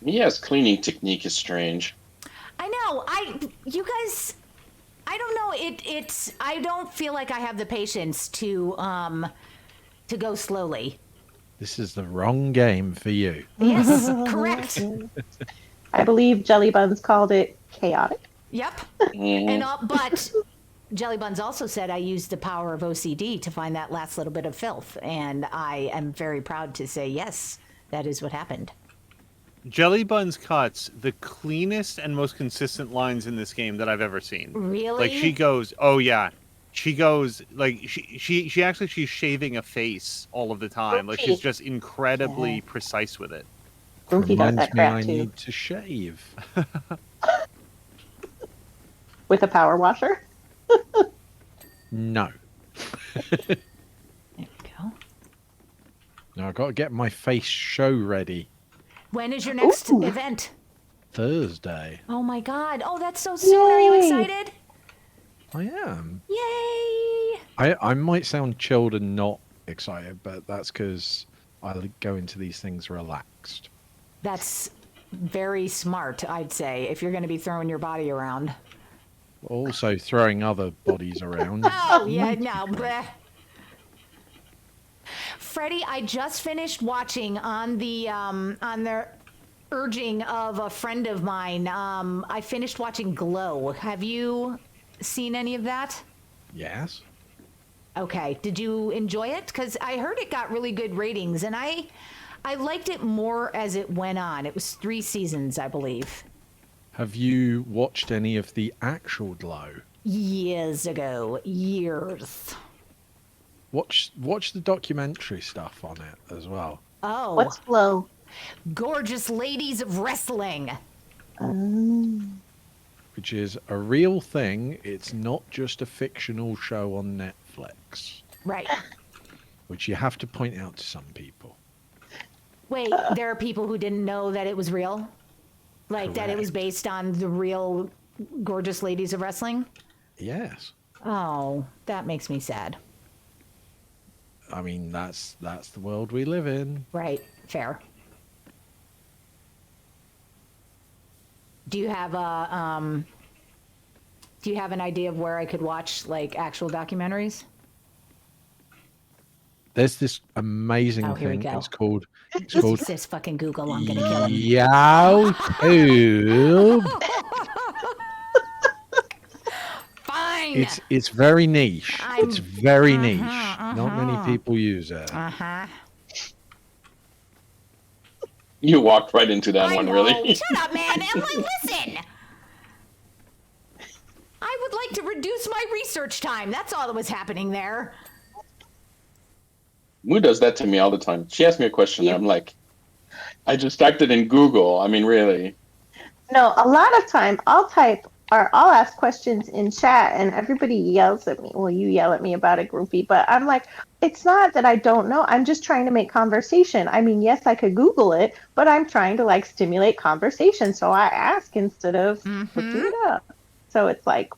Mia's cleaning technique is strange. I know. You guys, I don't know. It's. I don't feel like I have the patience to go slowly. This is the wrong game for you. Yes, correct. I believe Jelly Buns called it chaotic. Yep. Mhm. And but Jelly Buns also said I used the power of OCD to find that last little bit of filth, and I am very proud to say yes, that is what happened. Jelly Buns cuts the cleanest and most consistent lines in this game that I've ever seen. Really? Like she goes, oh yeah. She goes like she actually she's shaving a face all of the time. Like she's just incredibly precise with it. Grumpy does Reminds that me I crap too. need to shave. With a power washer. No. There we go. No, I've got to get my face show ready. When is your next Ooh. event? Thursday. Oh my God! Oh, that's so soon. Are you Yay. excited? I am. Yay! I might sound chilled and not excited, but that's because I go into these things relaxed. That's very smart, I'd say, if you're going to be throwing your body around. Also throwing other bodies around. Oh, yeah, no. Bleh. Freddie, I just finished watching on the urging of a friend of mine. I finished watching Glow. Have you seen any of that? Yes. Okay. Did you enjoy it? Because I heard it got really good ratings, and I liked it more as it went on. It was 3 seasons, I believe. Have you watched any of the actual Glow? Years ago. Years. Watch the documentary stuff on it as well. Oh. What's Glow? Gorgeous Ladies of Wrestling. Which is a real thing. It's not just a fictional show on Netflix. Right. Which you have to point out to some people. Wait, there are people who didn't know that it was real? Like that it was Correct. based on the real Gorgeous Ladies of Wrestling? Yes. Oh, that makes me sad. I mean, that's the world we live in. Right, fair. Do you have an idea of where I could watch like actual documentaries? There's this amazing Oh, here we thing. go. It's called This fucking Google. it's Oh, here we called go. it's called This says fucking Google. I'm gonna kill him. YouTube. Fine. It's very niche. It's very niche. Not many uh-huh. people use it. Uh-huh. You walked right into that I one, know. really. Shut up, man. Emily, listen. I would like to reduce my research time. That's all that was happening there. Moo does that to me all the time. She asked me a question, and I'm like, I just typed it in Google. I mean, really. No, a lot of time I'll type or I'll ask questions in chat and everybody yells at me. Well, you yell at me about it, groupie, but I'm like, it's not that I don't know. I'm just trying to make conversation. I mean, yes, I could Google it, but I'm trying to like stimulate conversation. So I ask instead of looking it up. So it's like,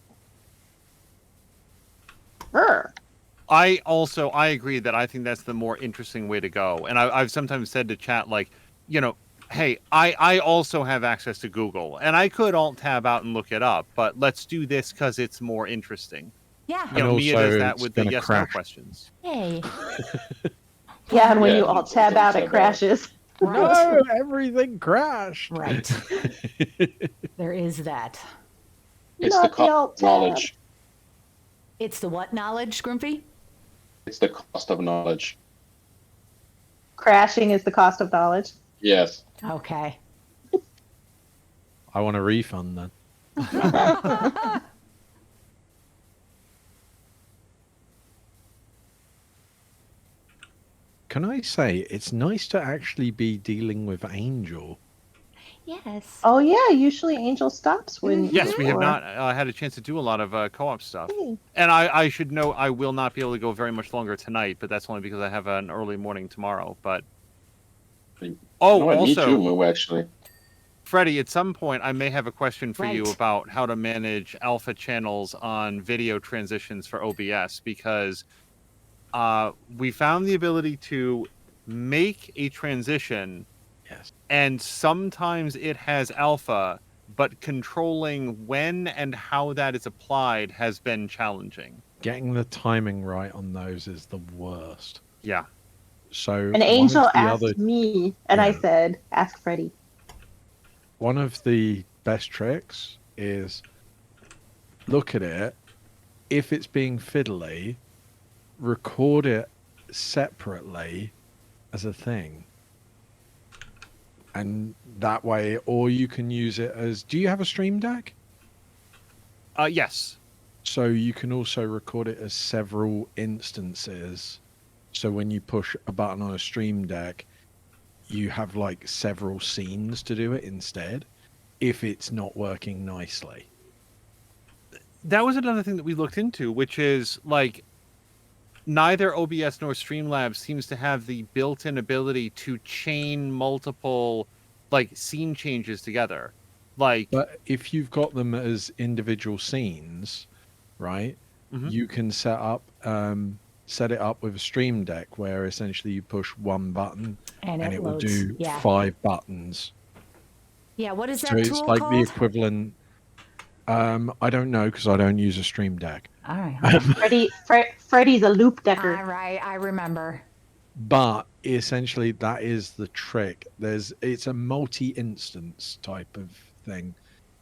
I agree that I think that's the more interesting way to go. And I've sometimes said to chat, like, hey, I also have access to Google, and I could alt tab out and look it up, but let's do this because it's more interesting. Yeah. And Mia also does that it's with the gonna yes/no crash. questions. Hey. yeah, and when Yeah, you alt tab out, it crashes. Right. No, everything crashed. Right. There is that. It's Not the the cost alt of tab. knowledge. It's the what knowledge, Grumpy? It's the cost of knowledge. Crashing is the cost of knowledge. Yes. Okay. I want a refund then. Can I say it's nice to actually be dealing with Angel? Yes. Oh yeah, usually Angel stops when. Yes, we have or- not had a chance to do a lot of co-op stuff. Hey. And I should know I will not be able to go very much longer tonight, but that's only because I have an early morning tomorrow. But Oh, me also, too, Moo, actually. Freddie, at some point I may have a question for you Right. about how to manage alpha channels on video transitions for OBS, because we found the ability to make a transition. Yes. And sometimes it has alpha, but controlling when and how that is applied has been challenging. Getting the timing right on those is the worst. Yeah. So An one of angel the asked other me, and I Yeah. said, "Ask Freddie." one of the best tricks is look at it. If it's being fiddly, record it separately as a thing. And that way, or you can use it as, do you have a Stream Deck? Yes. So you can also record it as several instances. So when you push a button on a Stream Deck, you have like several scenes to do it instead, if it's not working nicely. That was another thing that we looked into, which is like neither OBS nor Streamlabs seems to have the built-in ability to chain multiple like scene changes together. Like, But if you've got them as individual scenes, right, Mhm. you can set it up with a Stream Deck where essentially you push one button And and it it will loads. do Yeah. 5 buttons. Yeah, what is that So it's tool like called? the equivalent. I don't know because I don't use a Stream Deck. All right. Freddie's a loop decker. All right, I remember. But essentially, that is the trick. It's a multi-instance type of thing.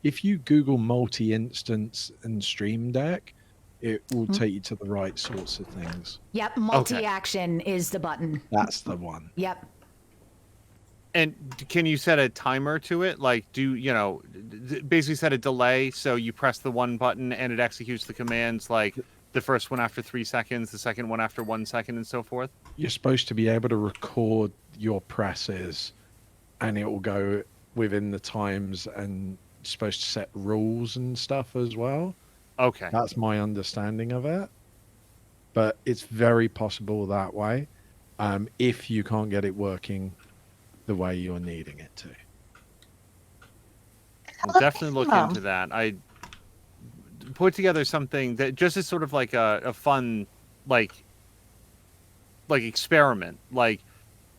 If you Google multi-instance and Stream Deck, it will take you to the right sorts of things. Yep, multi-action is the button. That's the one. Yep. and can you set a timer to it? Like, basically set a delay so you press the one button and it executes the commands, like the first one after 3 seconds, the second one after 1 second, and so forth? You're supposed to be able to record your presses, and it will go within the times, and supposed to set rules and stuff as well. Okay. That's my understanding of it. But it's very possible that way, if you can't get it working the way you're needing it to. We'll definitely look into that. I put together something that just is sort of like a fun, like experiment, like,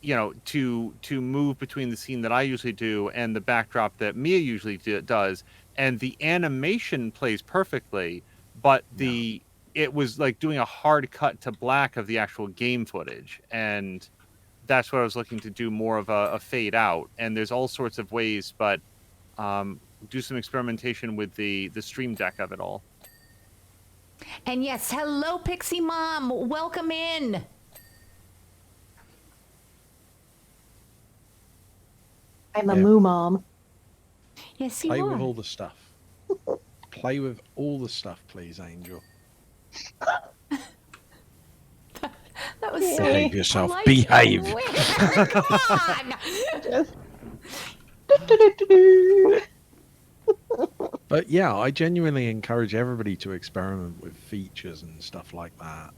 to move between the scene that I usually do and the backdrop that Mia usually does, and the animation plays perfectly, but the it was like doing a hard cut to black of the actual game footage, and that's what I was looking to do, more of a fade out. And there's all sorts of ways, but do some experimentation with the stream deck of it all. And yes, hello, Pixie Mom. Welcome in. I'm a Yeah. moo mom. Yes, you Play are. with all the stuff. Play with all the stuff, please, Angel. That was so Behave yourself. polite. Behave. Come on. Just... But yeah, I genuinely encourage everybody to experiment with features and stuff like that,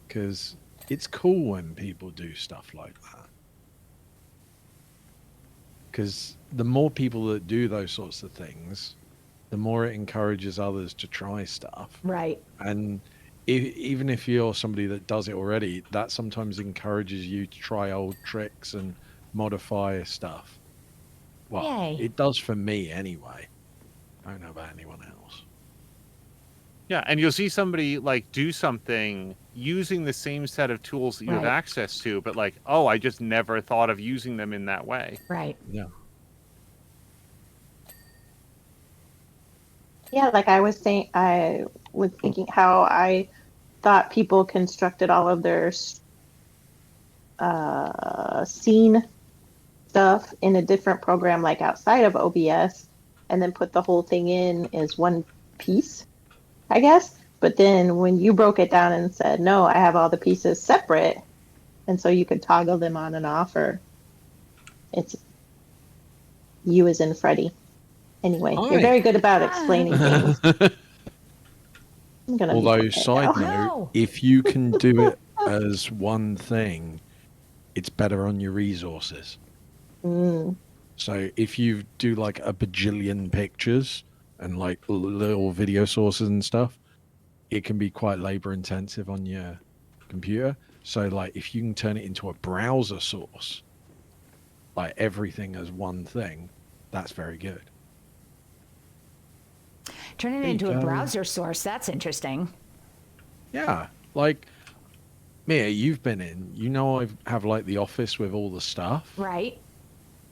because it's cool when people do stuff like that. Because the more people that do those sorts of things, the more it encourages others to try stuff. Right. And even if you're somebody that does it already, that sometimes encourages you to try old tricks and modify stuff. Well, Yay. it does for me anyway. I don't know about anyone else. Yeah, and you'll see somebody like do something using the same set of tools that you have Right. access to, but like, oh, I just never thought of using them in that way. Right. Yeah. Yeah, like I was saying, I was thinking how I thought people constructed all of their scene stuff in a different program, like outside of OBS, and then put the whole thing in as one piece, I guess. But then when you broke it down and said, no, I have all the pieces separate, and so you could toggle them on and off, or it's you as in Freddy. Anyway, Hi. you're very good about explaining things. I'm gonna be Although, quiet side now. note, No. if you can do it as one thing, it's better on your resources. Mm, So if you do like a bajillion pictures and like little video sources and stuff, it can be quite labor intensive on your computer. So like if you can turn it into a browser source, like everything as one thing, that's very good. Turn it There you into a go. browser source. That's interesting. Yeah, like Mia, you've been in. You know, I have like the office with all the stuff. Right.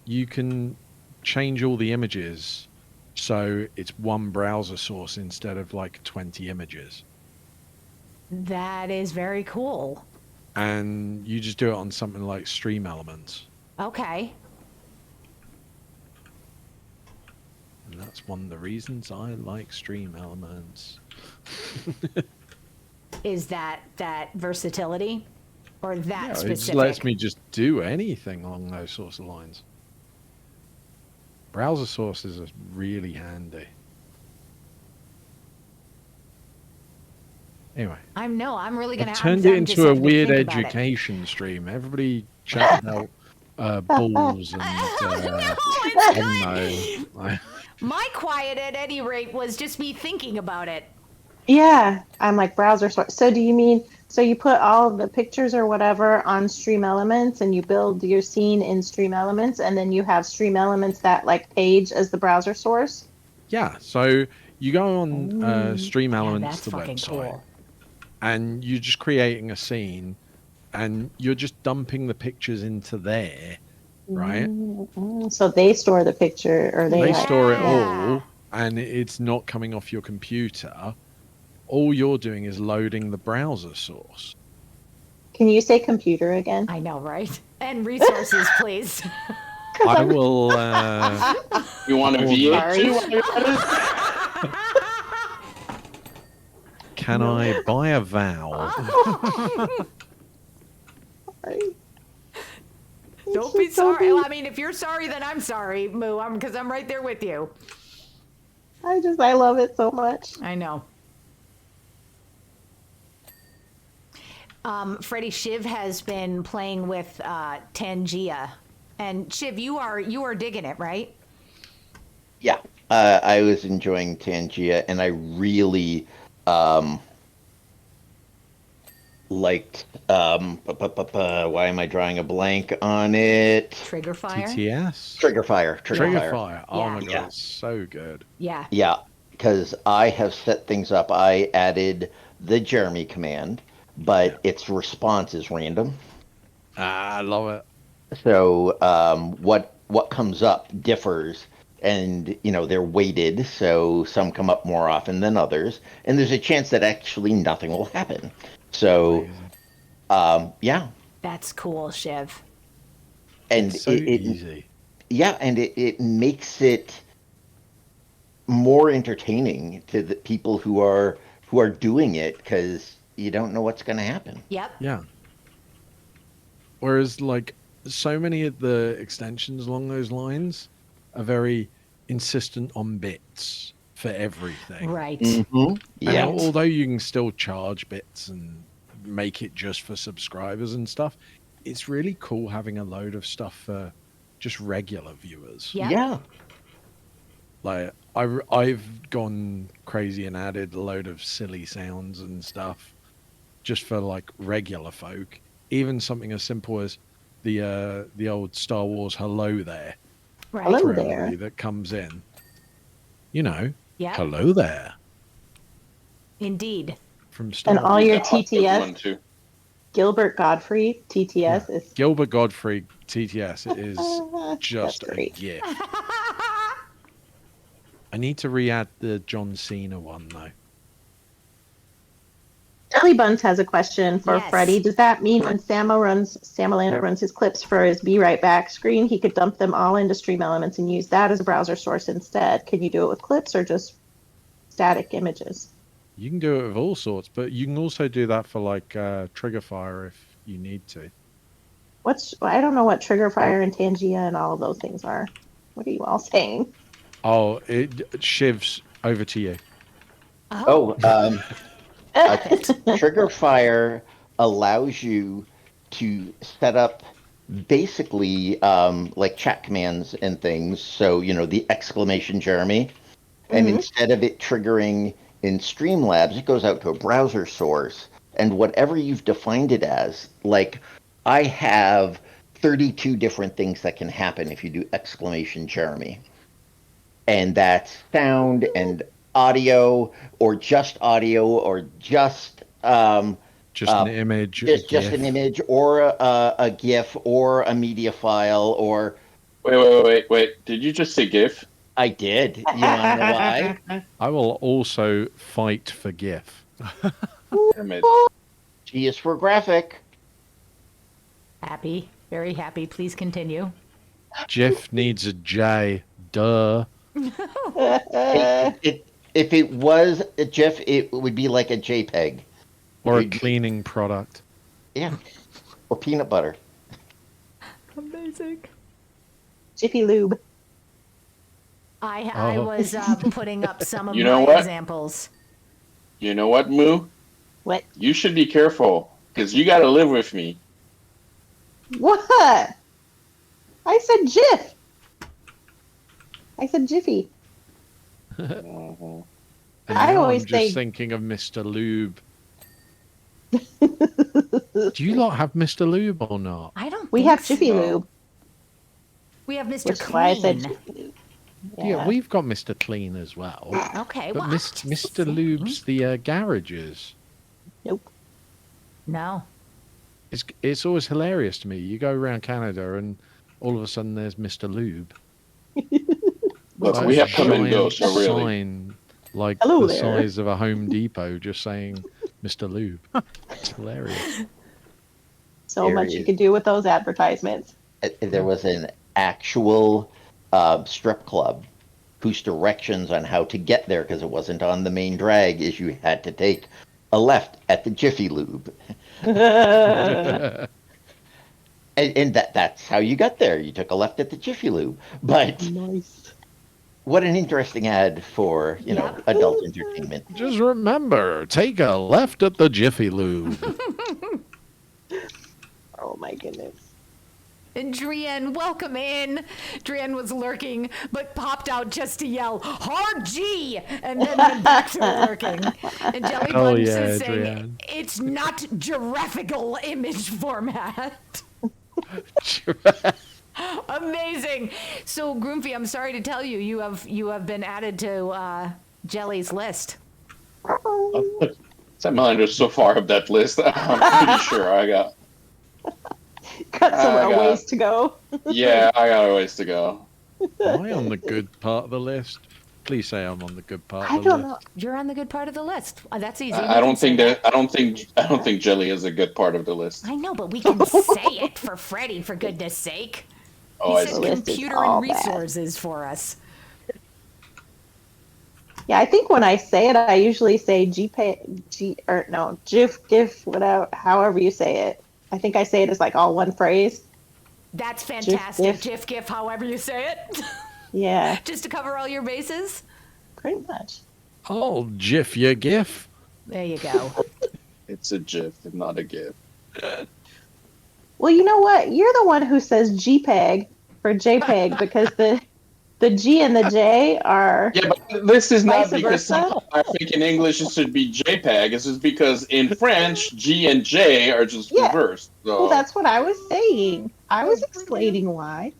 You can change all the images so it's one browser source instead of like 20 images. That is very cool. And you just do it on something like Stream Elements. Okay. And that's one of the reasons I like Stream Elements. Is that versatility, or that Yeah, it specific? just lets me just do anything along those sorts of lines. Browser sources are really handy. Anyway, I'm really gonna. I've turned I'm it just into a having to weird think about it. education stream. Everybody chat about balls and No, I it's don't not. know. My quiet, at any rate, was just me thinking about it. yeah, I'm like browser source. So do you mean so you put all of the pictures or whatever on Stream Elements and you build your scene in Stream Elements and then you have Stream Elements that like page as the browser source? Yeah, so you go on Ooh, Stream yeah, Elements, that's the fucking website, cool. and you're just creating a scene, and you're just dumping the pictures into there, right? Mm, so they store the picture or They like, store it Yeah. all, and it's not coming off your computer. All you're doing is loading the browser source. Can you say computer again? I know, right? And resources, please. I will. You want a Oh, V8? Can I buy a vowel? Sorry. Don't be sorry. Well, I mean, if you're sorry, then I'm sorry, Moo. Because I'm right there with you. I love it so much. I know. Freddie, Shiv has been playing with Tangia, and Shiv, you are digging it, right? Yeah, I was enjoying Tangia, and I really liked. Why am I drawing a blank on it? Trigger fire. TTS? Trigger Fire. Trigger fire. Oh Yeah. my god, Yeah. it's so good. Yeah. Yeah, because I have set things up. I added the Jeremy command, but its response is random. I love it. So what comes up differs, and they're weighted, so some come up more often than others, and there's a chance that actually nothing will happen. So yeah, That's cool, Shiv. and It's so easy. yeah, and it makes it more entertaining to the people who are doing it, because you don't know what's going to happen. Yep. Yeah. Whereas, like, so many of the extensions along those lines are very insistent on bits for everything. Right. Mm-hmm. And Yeah. although you can still charge bits and make it just for subscribers and stuff, it's really cool having a load of stuff for just regular viewers. Yep. Yeah. Like, I've gone crazy and added a load of silly sounds and stuff just for like regular folk. Even something as simple as the old Star Wars "Hello There" Right. Hello for there. everybody that comes in. Yep. Hello there Indeed. from Star And all Wars. your The hot dog one, TTS, too. Gilbert Godfrey, TTS is Gilbert Godfrey TTS is that's just a great. gift. I need to re-add the John Cena one though. Jelly Buns has a question for Yes. Freddie. Does that mean when Samolanda runs his clips for his Be Right Back screen, he could dump them all into Stream Elements and use that as a browser source instead? Can you do it with clips or just static images? You can do it with all sorts, but you can also do that for like Triggerfire if you need to. I don't know what Triggerfire and Tangia and all of those things are. What are you all saying? Oh, Shivs, over to you. Oh, Triggerfire allows you to set up basically like chat commands and things. So, the exclamation Jeremy. And instead of it triggering in Streamlabs, it goes out to a browser source. And whatever you've defined it as, like I have 32 different things that can happen if you do exclamation Jeremy. And that's sound and audio, or just audio, or just Just an image, a just an GIF. image, or a GIF, or a media file, or Wait. Did you just say GIF? I did. You want to know why? I will also fight for GIF. Damn it. G is for graphic. Happy. Very happy. Please continue. GIF needs a J. Duh. If it was a GIF, it would be like a JPEG. Or a cleaning product. Yeah. Or peanut butter. Amazing. Jiffy Lube. I was putting up some of You know my what? examples. You know what, Moo? What? You should be careful, because you got to live with me. What? I said GIF. I said Jiffy. And I now always I'm just think- thinking of Mr. Lube. Do you lot have Mr. Lube or not? I don't We think have Jiffy so. Lube, We have Mr. which is Clean. why I said Jiffy Lube. Yeah, we've got Mr. Clean as well. Okay, But well, Mr. Lube's the garages. Nope. No. It's always hilarious to me. You go around Canada and all of a sudden there's Mr. Lube. Look, Like we a have come and go, giant so really. sign, like Hello the there. size of a Home Depot, just saying Mr. Lube. It's hilarious. So There much he you is. could do with those advertisements. There was an actual strip club whose directions on how to get there, because it wasn't on the main drag, is you had to take a left at the Jiffy Lube. And that's how you got there. You took a left at the Jiffy Lube. But Nice. what an interesting ad for, Yep. adult entertainment. Just remember, take a left at the Jiffy Lube. Oh my goodness. And Drian, welcome in. Drian was lurking, but popped out just to yell, hard G! And then went back to lurking. And Jelly Oh, Buns yeah, is saying, Drian. it's not giraffical image format. Amazing. So, Groomfy, I'm sorry to tell you, you have been added to Jelly's list. Salamanders so far up that list. I'm pretty sure I got. Got some I got- ways to go. Yeah, I got a ways to go. Am I on the good part of the list? Please say I'm on the good part I of the don't list. know. You're on the good part of the list. That's easy. I don't think that. I don't think Jelly is a good part of the list. I know, but we can say it for Freddy, for goodness sake. Oh, He I said see. list is computer all and bad. resources for us. Yeah, I think when I say it, I usually say GIF, GIF, whatever, however you say it. I think I say it as like all one phrase. That's fantastic. GIF. GIF, however you say it. Yeah, Just to cover all your bases. pretty much. Oh, GIF your GIF. There you go. It's a GIF, not a GIF. Well, you know what? You're the one who says JPEG for JPEG because the G and the J are Yeah, but this is not Vice because versa? I think in English it should be JPEG. This is because in French, G and J are just Yeah. reversed. So. Well, that's what I was saying. I was explaining why.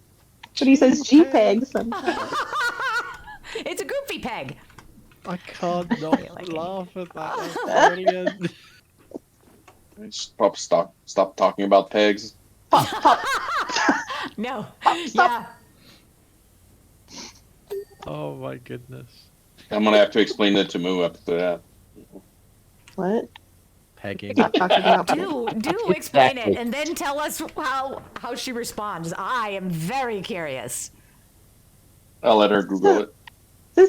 But he says JPEG sometimes. It's a goofy peg. I can't not laugh at that. That's brilliant. Stop talking about pegs. Pop, pop. No. Stop. Oh my goodness. I'm gonna have to explain that to Moo after that. What? Pegging. Not talking about Do explain it and then tell us how she responds. I am very curious. I'll let her Google it.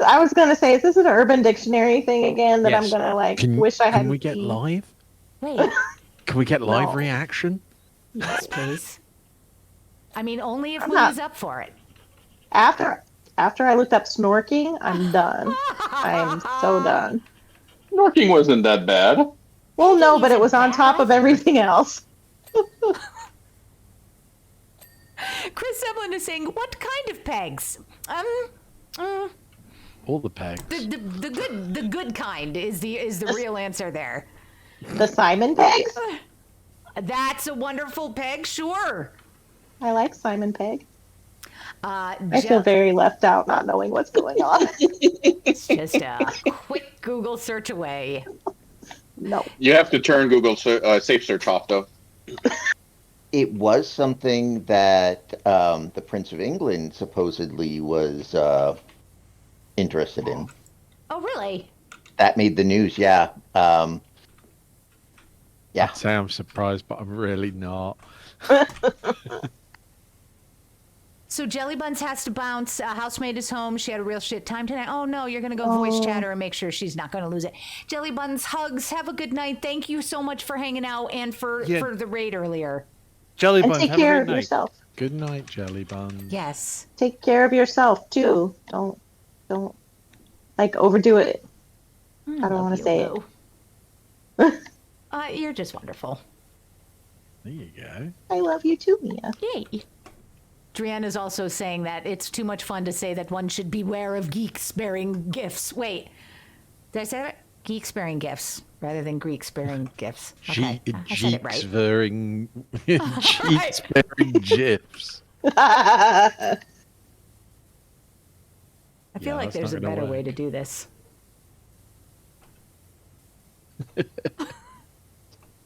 I was gonna say, is this an Urban Dictionary thing again that I'm Yes. gonna like Can, wish I can hadn't we get seen? live? Wait. Can we get live No. reaction? Yes, please. I mean, only if I'm Moo not- is up for it. After I looked up snorking, I'm done. I'm so done. Snorking wasn't that bad. Well, no, Is but it it was on top bad? of everything else. Chris Semlin is saying, what kind of pegs? All the pegs. The good kind is the real answer there. The Simon Pegs. That's a wonderful peg, sure. I like Simon Pegg. Uh, I feel very left out, not knowing what's going on. It's just a quick Google search away. No. You have to turn Google Safe Search off, though. It was something that the Prince of England supposedly was interested in. Oh, really? That made the news, yeah. Yeah. I'd say I'm surprised, but I'm really not. So Jelly Buns has to bounce. Housemate is home. She had a real shit time tonight. Oh no, you're gonna go voice chat her and make sure she's not gonna lose it. Jelly Buns, hugs. Have a good night. Thank you so much for hanging out and for the raid earlier. Jelly And buns, take have a care great of night. yourself. Good night, Jelly Buns. Yes. Take care of yourself too. Don't like overdo it. I don't want to say it. You're just wonderful. There you go. I love you too, Mia. Yay. Drienne is also saying that it's too much fun to say that one should beware of geeks bearing gifts. Wait, did I say that? Geeks bearing gifts rather than Greeks bearing gifts. Okay, I said it right. Bearing cheeks bearing gifs. I feel Yeah, like that's there's a not gonna better way work. to do this.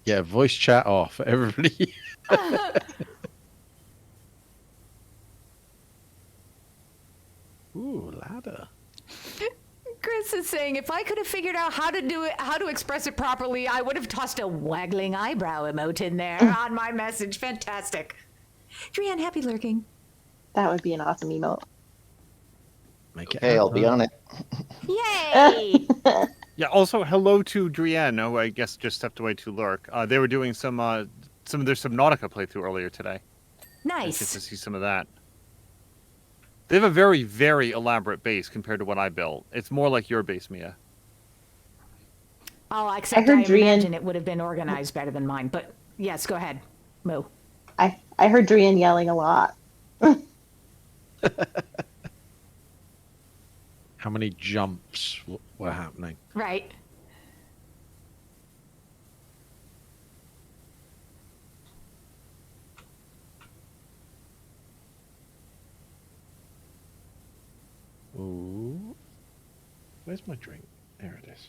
Yeah, voice chat off, everybody. Ooh, ladder. Chris is saying, if I could have figured out how to do it, how to express it properly, I would have tossed a waggling eyebrow emote in there on my message. Fantastic. Drienne, happy lurking. That would be an awesome emote. Make it Okay, I'll be happen. on it. Yay! Yeah. Also, hello to Drienne, who I guess just stepped away to lurk. They were doing some of their Subnautica playthrough earlier today. Just to Nice. see some of that. They have a very, very elaborate base compared to what I built. It's more like your base, Mia. Oh, except heard I Drienne- imagine it would have been organized better than mine. But yes, go ahead, Moo. I heard Drienne yelling a lot. How many jumps were happening? Right. Ooh. Where's my drink? There it is.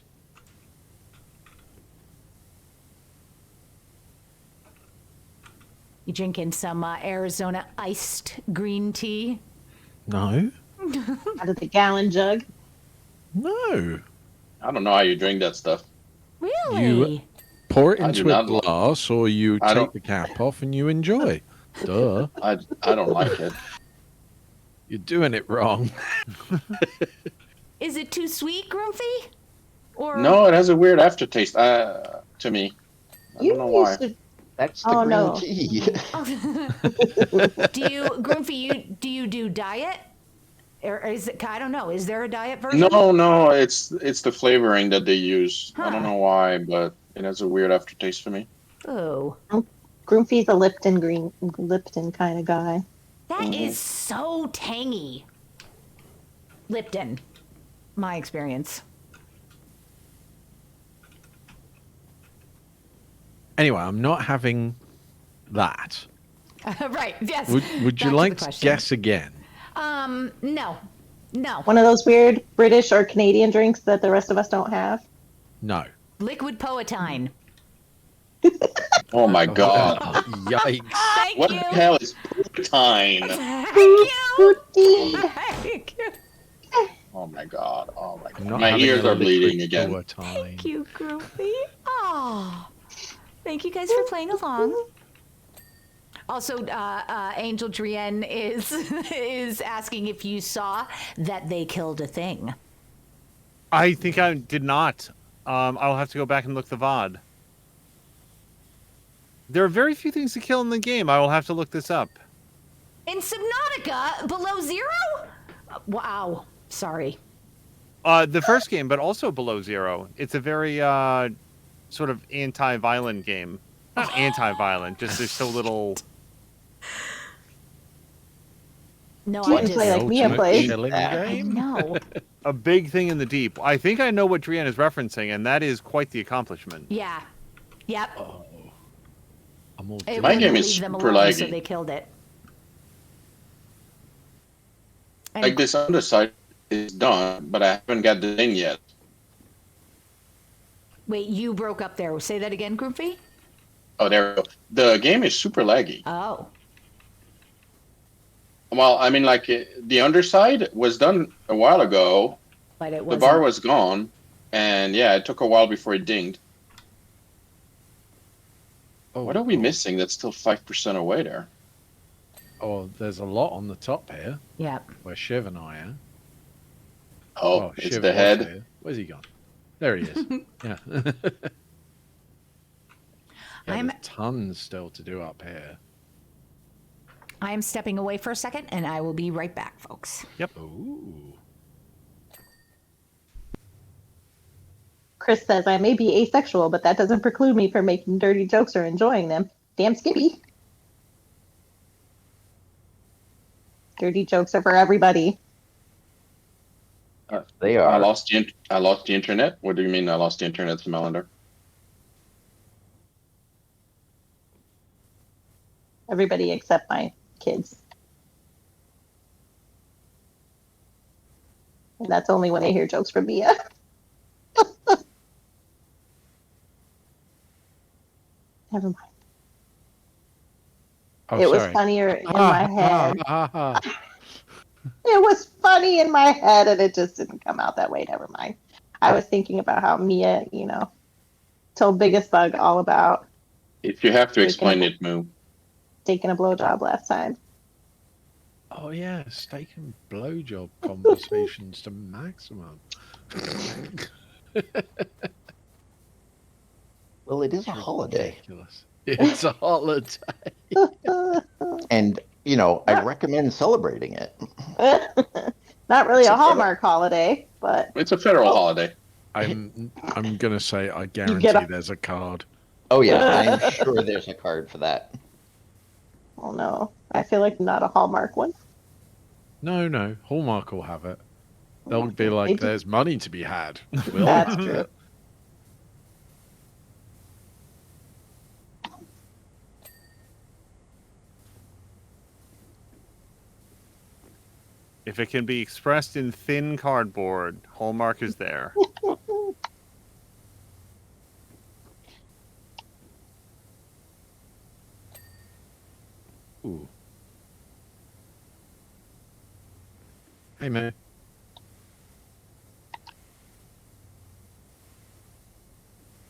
You drinking some Arizona iced green tea? No. Out of the gallon jug. No. I don't know how you drink that stuff. Really? Pour it I do into a not like- glass, or you I take don't- the cap off and you enjoy. Duh. I don't like it. You're doing it wrong. Is it too sweet, Grumpy? Or No, it has a weird aftertaste. To me, I don't know You why. used to. That's the Oh, green no. tea. do you, Grumpy? Do you do diet? Or is it? I don't know. Is there a diet version? No, it's the flavoring that they use. I Huh. don't know why, but it has a weird aftertaste for me. Oh, Groomfy's a Lipton kind of guy. that is so tangy. Lipton, my experience. Anyway, I'm not having that. Right. Yes. Would Back you to like the to question. guess again? No. One of those weird British or Canadian drinks that the rest of us don't have. No. Liquid poetine. Oh my god! Yikes. Thank What you. the hell is time? Thank you. Fruity. Thank you. Oh my god! Oh my I'm god! not My having ears a are bleeding liquid again. poetine. Thank you, Groovy. Oh, thank you guys for playing along. Also, Angel Drienne is asking if you saw that they killed a thing. I think I did not. I'll have to go back and look the VOD. There are very few things to kill in the game. I will have to look this up. In Subnautica, below zero? Wow. Sorry. The first game, but also Below Zero. It's a very sort of anti-violent game. Not anti-violent, just there's so little. No, You I can just. play like Mia Ultimate plays. chilling I game? know. A big thing in the deep. I think I know what Drienne is referencing, and that is quite the accomplishment. Yeah. Yep. I'm all It My wouldn't game leave is them super alone, so laggy. they killed it. And Like this underside is done, but I haven't got the thing yet. wait, you broke up there. Say that again, Groovy? Oh, there we go. The game is super laggy. Oh. Well, I mean, like the underside was done a while ago. But it The wasn't. bar was gone, and yeah, it took a while before it dinged. Oh, What are we missing? That's still 5% away there. Oh, there's a lot on the top here, Yep. where Shiv and I are. Oh, it's Shiv the was head. here. Where's he gone? There he is. Yeah. Yeah, I'm- there's tons still to do up here. I'm stepping away for a second, and I will be right back, folks. Ooh. Chris says I may be asexual, but that doesn't preclude me from making dirty jokes or enjoying them. Damn Skippy. Dirty jokes are for everybody. They I are. lost the internet. What do you mean I lost the internet, Melander? Everybody except my kids. And that's only when I hear jokes from Mia. Never mind. Oh, It was sorry. funnier in my head. Ah. It was funny in my head, and it just didn't come out that way. Never mind. I was thinking about how Mia, told Biggest Bug all about If you have to explain it, Moo. taking a blowjob last time. Oh yeah, steak and blowjob conversations to maximum. Well, it is a holiday. Ridiculous. It's a holiday. And, I recommend celebrating it. Not really It's a a Hallmark holiday, but It's a federal holiday. I'm gonna say I get guarantee a- there's a card. Oh, yeah, I'm sure there's a card for that. oh no, I feel like not a Hallmark one. No, Hallmark will have it. They'll be They like, do- there's money to be had. Will That's true. If it can be expressed in thin cardboard, Hallmark is there. Ooh. Hey, man.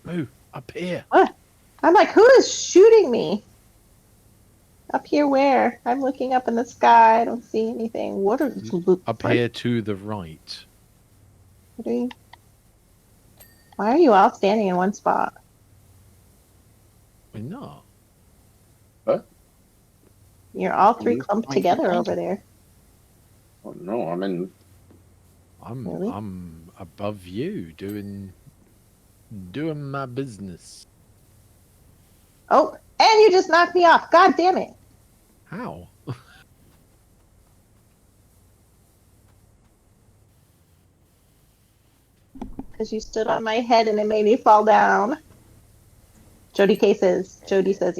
Moo, up here. What? I'm like, who is shooting me? Up here where? I'm looking up in the sky. I don't see anything. What are Up here to the right. Why are you all standing in one spot? We're not. What? You're all three I'm clumped trying to together find over it. there. Oh no, I'm in. Really? I'm above you doing my business. Oh, and you just knocked me off. God damn it. How? Because you stood on my head and it made me fall down. Jody says,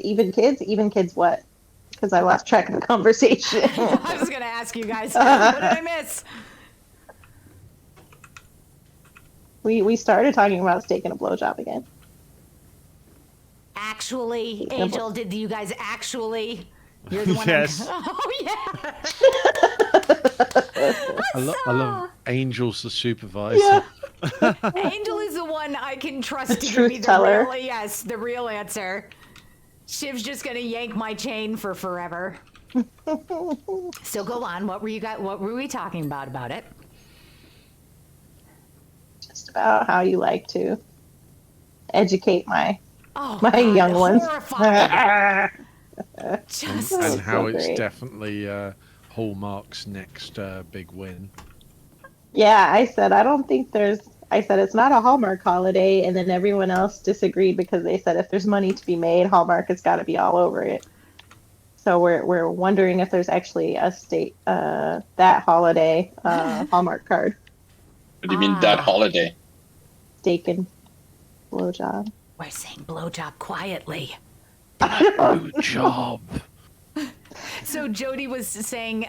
even kids what? Because I lost track of the conversation. I was gonna ask you guys, what did I miss? We started talking about steak and a blowjob again. Actually, Angel, did you guys actually? You're the one. Yes. Oh yeah. I love Angel's the supervisor. Yeah. Angel is the one I can trust to give Truth me the teller. real, yes, the real answer. Shiv's just gonna yank my chain for forever. So go on. What were we talking about it? Just about how you like to educate my Oh, my God, young ones. horrified. Just And how so it's great. definitely Hallmark's next big win. Yeah, I said it's not a Hallmark holiday, and then everyone else disagreed because they said if there's money to be made, Hallmark has got to be all over it. So we're wondering if there's actually a state that holiday Hallmark card, What do you mean that holiday? steak and blowjob. we're saying blowjob quietly. Good job. So Jody was saying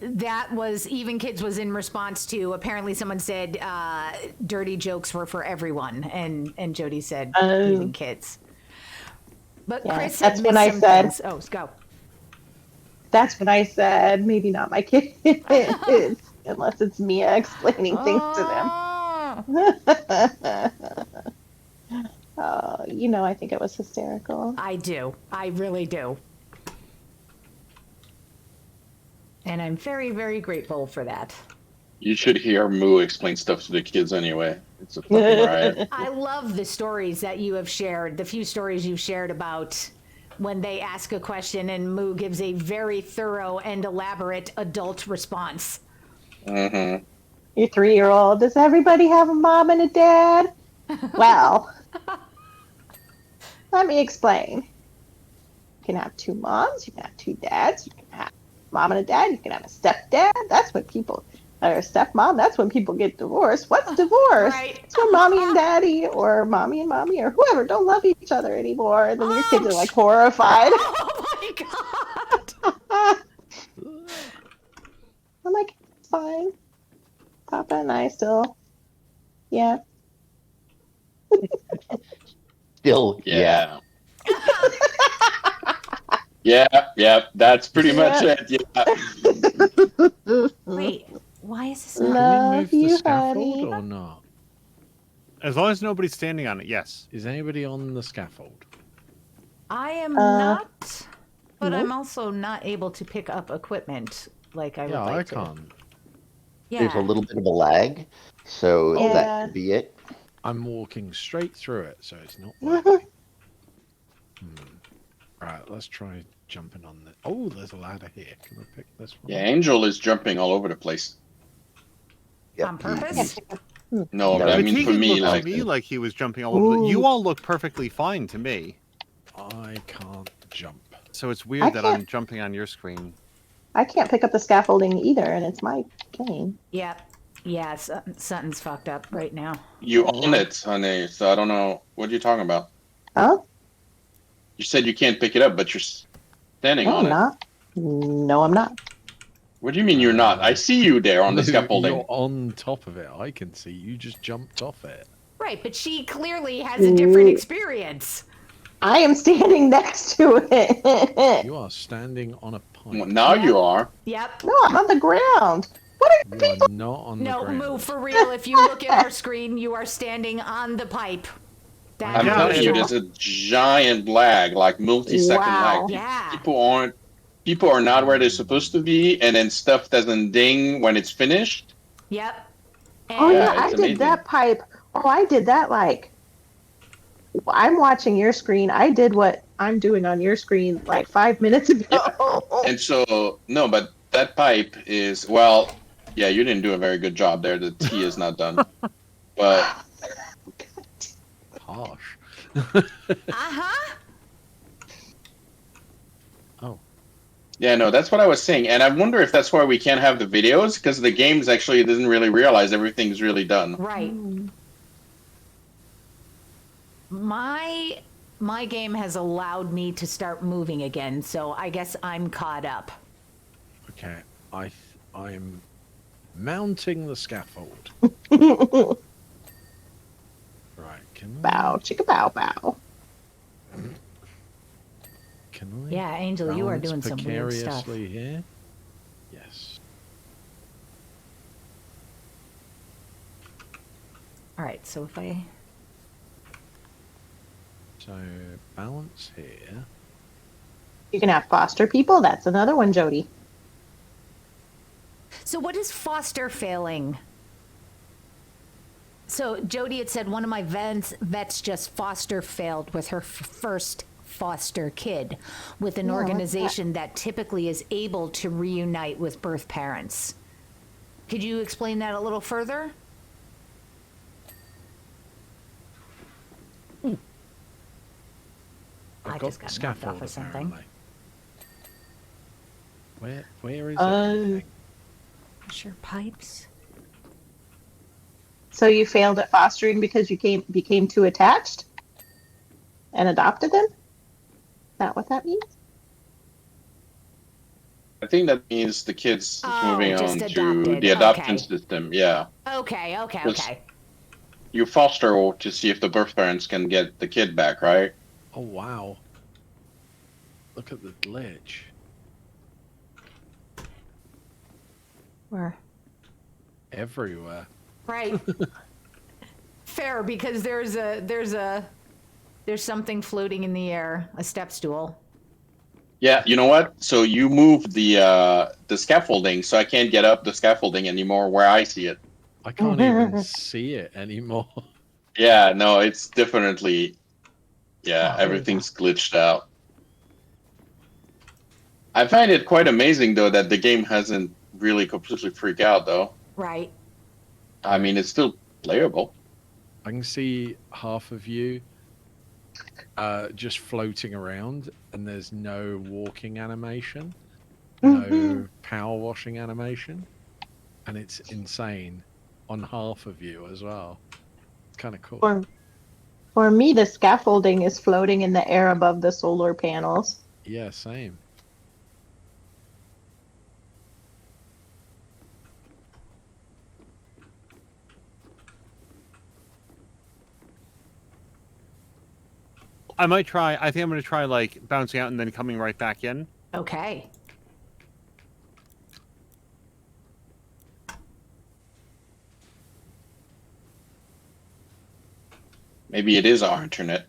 that was Even Kids was in response to apparently someone said dirty jokes were for everyone, and Jody said Even Kids. But Yeah, Chris said that's when I some said- things. Oh, go. That's when I said maybe not my kids, unless it's Mia explaining things to them. I think it was hysterical. I do. I really do. And I'm very, very grateful for that. You should hear Moo explain stuff to the kids anyway. It's a fucking riot. I love the stories that you have shared, the few stories you've shared about when they ask a question and Moo gives a very thorough and elaborate adult response. Mm-hmm. Your 3-year-old, does everybody have a mom and a dad? Well, let me explain. You can have 2 moms, you can have 2 dads, you can have mom and a dad, you can have a stepdad. That's when people, or a stepmom, that's when people get divorced. What's divorce? Right. It's when mommy and daddy, or mommy and mommy, or whoever don't love each other anymore. And then your kids are like horrified. Oh my God. I'm like, it's fine. Papa and I still, yeah. Still, yeah. Yeah, that's pretty much it. Yeah. Wait, why is this Can not? Love you move the you, scaffold honey. or not? As long as nobody's standing on it, yes. Is anybody on the scaffold? I am not, but no. I'm also not able to pick up equipment like I would Yeah, like I to. can't. Yeah. There's a little bit of a lag, so Yeah. that could be it. I'm walking straight through it, so it's not working. Right, let's try jumping on the. Oh, there's a ladder here. Can I pick this one? Yeah, up? Angel is jumping all over the place. Yep, On he- purpose? No, No, I mean for Patigan me, looked like to me like he was jumping all over. Ooh. You all look perfectly fine to me. I can't jump. So it's weird I that can't- I'm jumping on your screen. I can't pick up the scaffolding either, and it's my game. Yep. Yeah, something's fucked up right now. you own it, honey. So I don't know what you're talking about. Huh? You said you can't pick it up, but you're standing No, on I'm it. not. No, I'm not. What do you mean you're not? I see you there on the No, scaffolding. You're on top of it. I can see you just jumped off it. Right, but she clearly has a different experience. I am standing next to it. You are standing on a pipe. Well, now Yep. you are. Yep. No, I'm on the ground. What are You people? are not on the No, ground. Moo, for real. If you look at our screen, you are standing on the pipe. That I'm Yeah, telling you, and- there's a giant lag, like multi-second Wow. lag. Yeah. People are not where they're supposed to be, and then stuff doesn't ding when it's finished. Yep. Oh And yeah, it's I did amazing. that pipe. Oh, I did that like. I'm watching your screen. I did what I'm doing on your screen like 5 minutes ago. And so, no, but that pipe is, well, yeah, you didn't do a very good job there. The T is not done. But Harsh. uh-huh. Oh, yeah, no, that's what I was saying. And I wonder if that's why we can't have the videos, because the games actually doesn't really realize everything's really done. Right. My game has allowed me to start moving again, so I guess I'm caught up. okay. I'm mounting the scaffold. Right. Can I? Bow, chicka bow bow. Can I? Yeah, Angel, you are balance doing some weird stuff. precariously here. Yes. All right, so if I So balance here. You can have foster people. That's another one, Jody. So what is foster failing? So Jody had said one of my vets just foster failed with her first foster kid with an Yeah, what's that? organization that typically is able to reunite with birth parents. Could you explain that a little further? I just got knocked off of something. apparently. Where is Uh, it? Sure, pipes. So you failed at fostering because you became too attached and adopted them? Is that what that means? I think that means the kids Oh, moving just on to adopted. the adoption Okay. system. Yeah. Okay. Yes. You foster to see if the birth parents can get the kid back, right? Oh wow. Look at the glitch. Where? Everywhere. Right. Fair, because there's something floating in the air, a step stool. Yeah, you know what? So you moved the scaffolding, so I can't get up the scaffolding anymore where I see it. I can't even see it anymore. Yeah, no, it's definitely, yeah, Oh, everything's glitched out. I find it quite amazing though that the game hasn't really completely freaked out though. Right. I mean, it's still playable. I can see half of you just floating around, and there's no walking animation, no power washing animation, and it's insane on half of you as well. It's kind of cool. For me, the scaffolding is floating in the air above the solar panels. Yeah, same. I might try. I think I'm going to try like bouncing out and then coming right back in. Okay. Maybe it is our internet.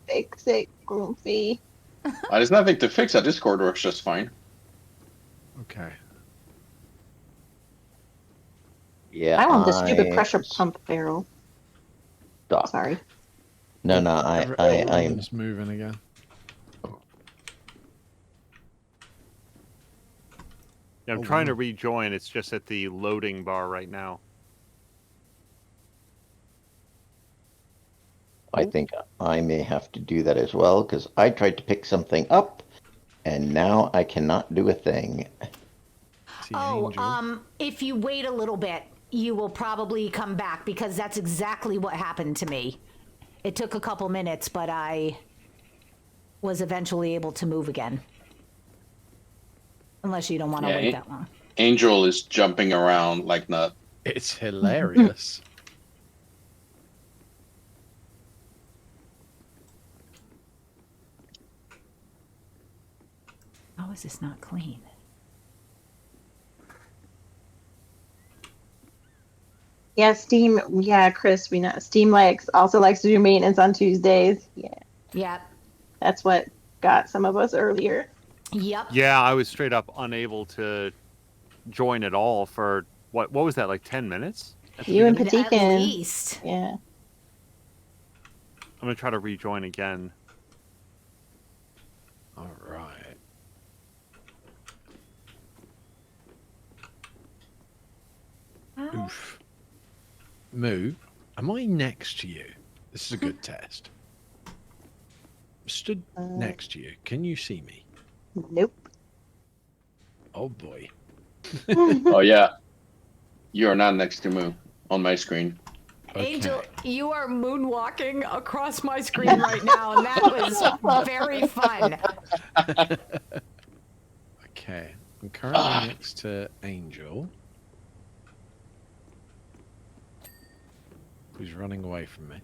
Fix it, Goofy. There's nothing to fix. That Discord works just fine. Okay. Yeah, I want the stupid pressure pump barrel. Stop. Sorry. No, I'm Everyone's moving again. Yeah, I'm Oh, trying to wow. rejoin. It's just at the loading bar right now. I think I may have to do that as well because I tried to pick something up and now I cannot do a thing. See Oh, Angel. if you wait a little bit, you will probably come back because that's exactly what happened to me. It took a couple minutes, but I was eventually able to move again. Unless you don't want to Yeah, wait that long. Angel is jumping around like nut. It's hilarious. is this not clean? Yeah, Steam. Yeah, Chris, we know Steam also likes to do maintenance on Tuesdays. Yeah, Yep. that's what got some of us earlier. Yep. Yeah, I was straight up unable to join at all for what was that, like 10 minutes? At the You and beginning? At Patikin. least. Yeah. I'm gonna try to rejoin again. All right. Oof. Moo, am I next to you? This is a good test. Stood next to you. Can you see me? Nope. Oh boy. Oh yeah, you are not next to Moo on my screen. Okay. Angel, you are moonwalking across my screen right now, and that was very fun. Okay. I'm currently next to Angel, who's running away from me.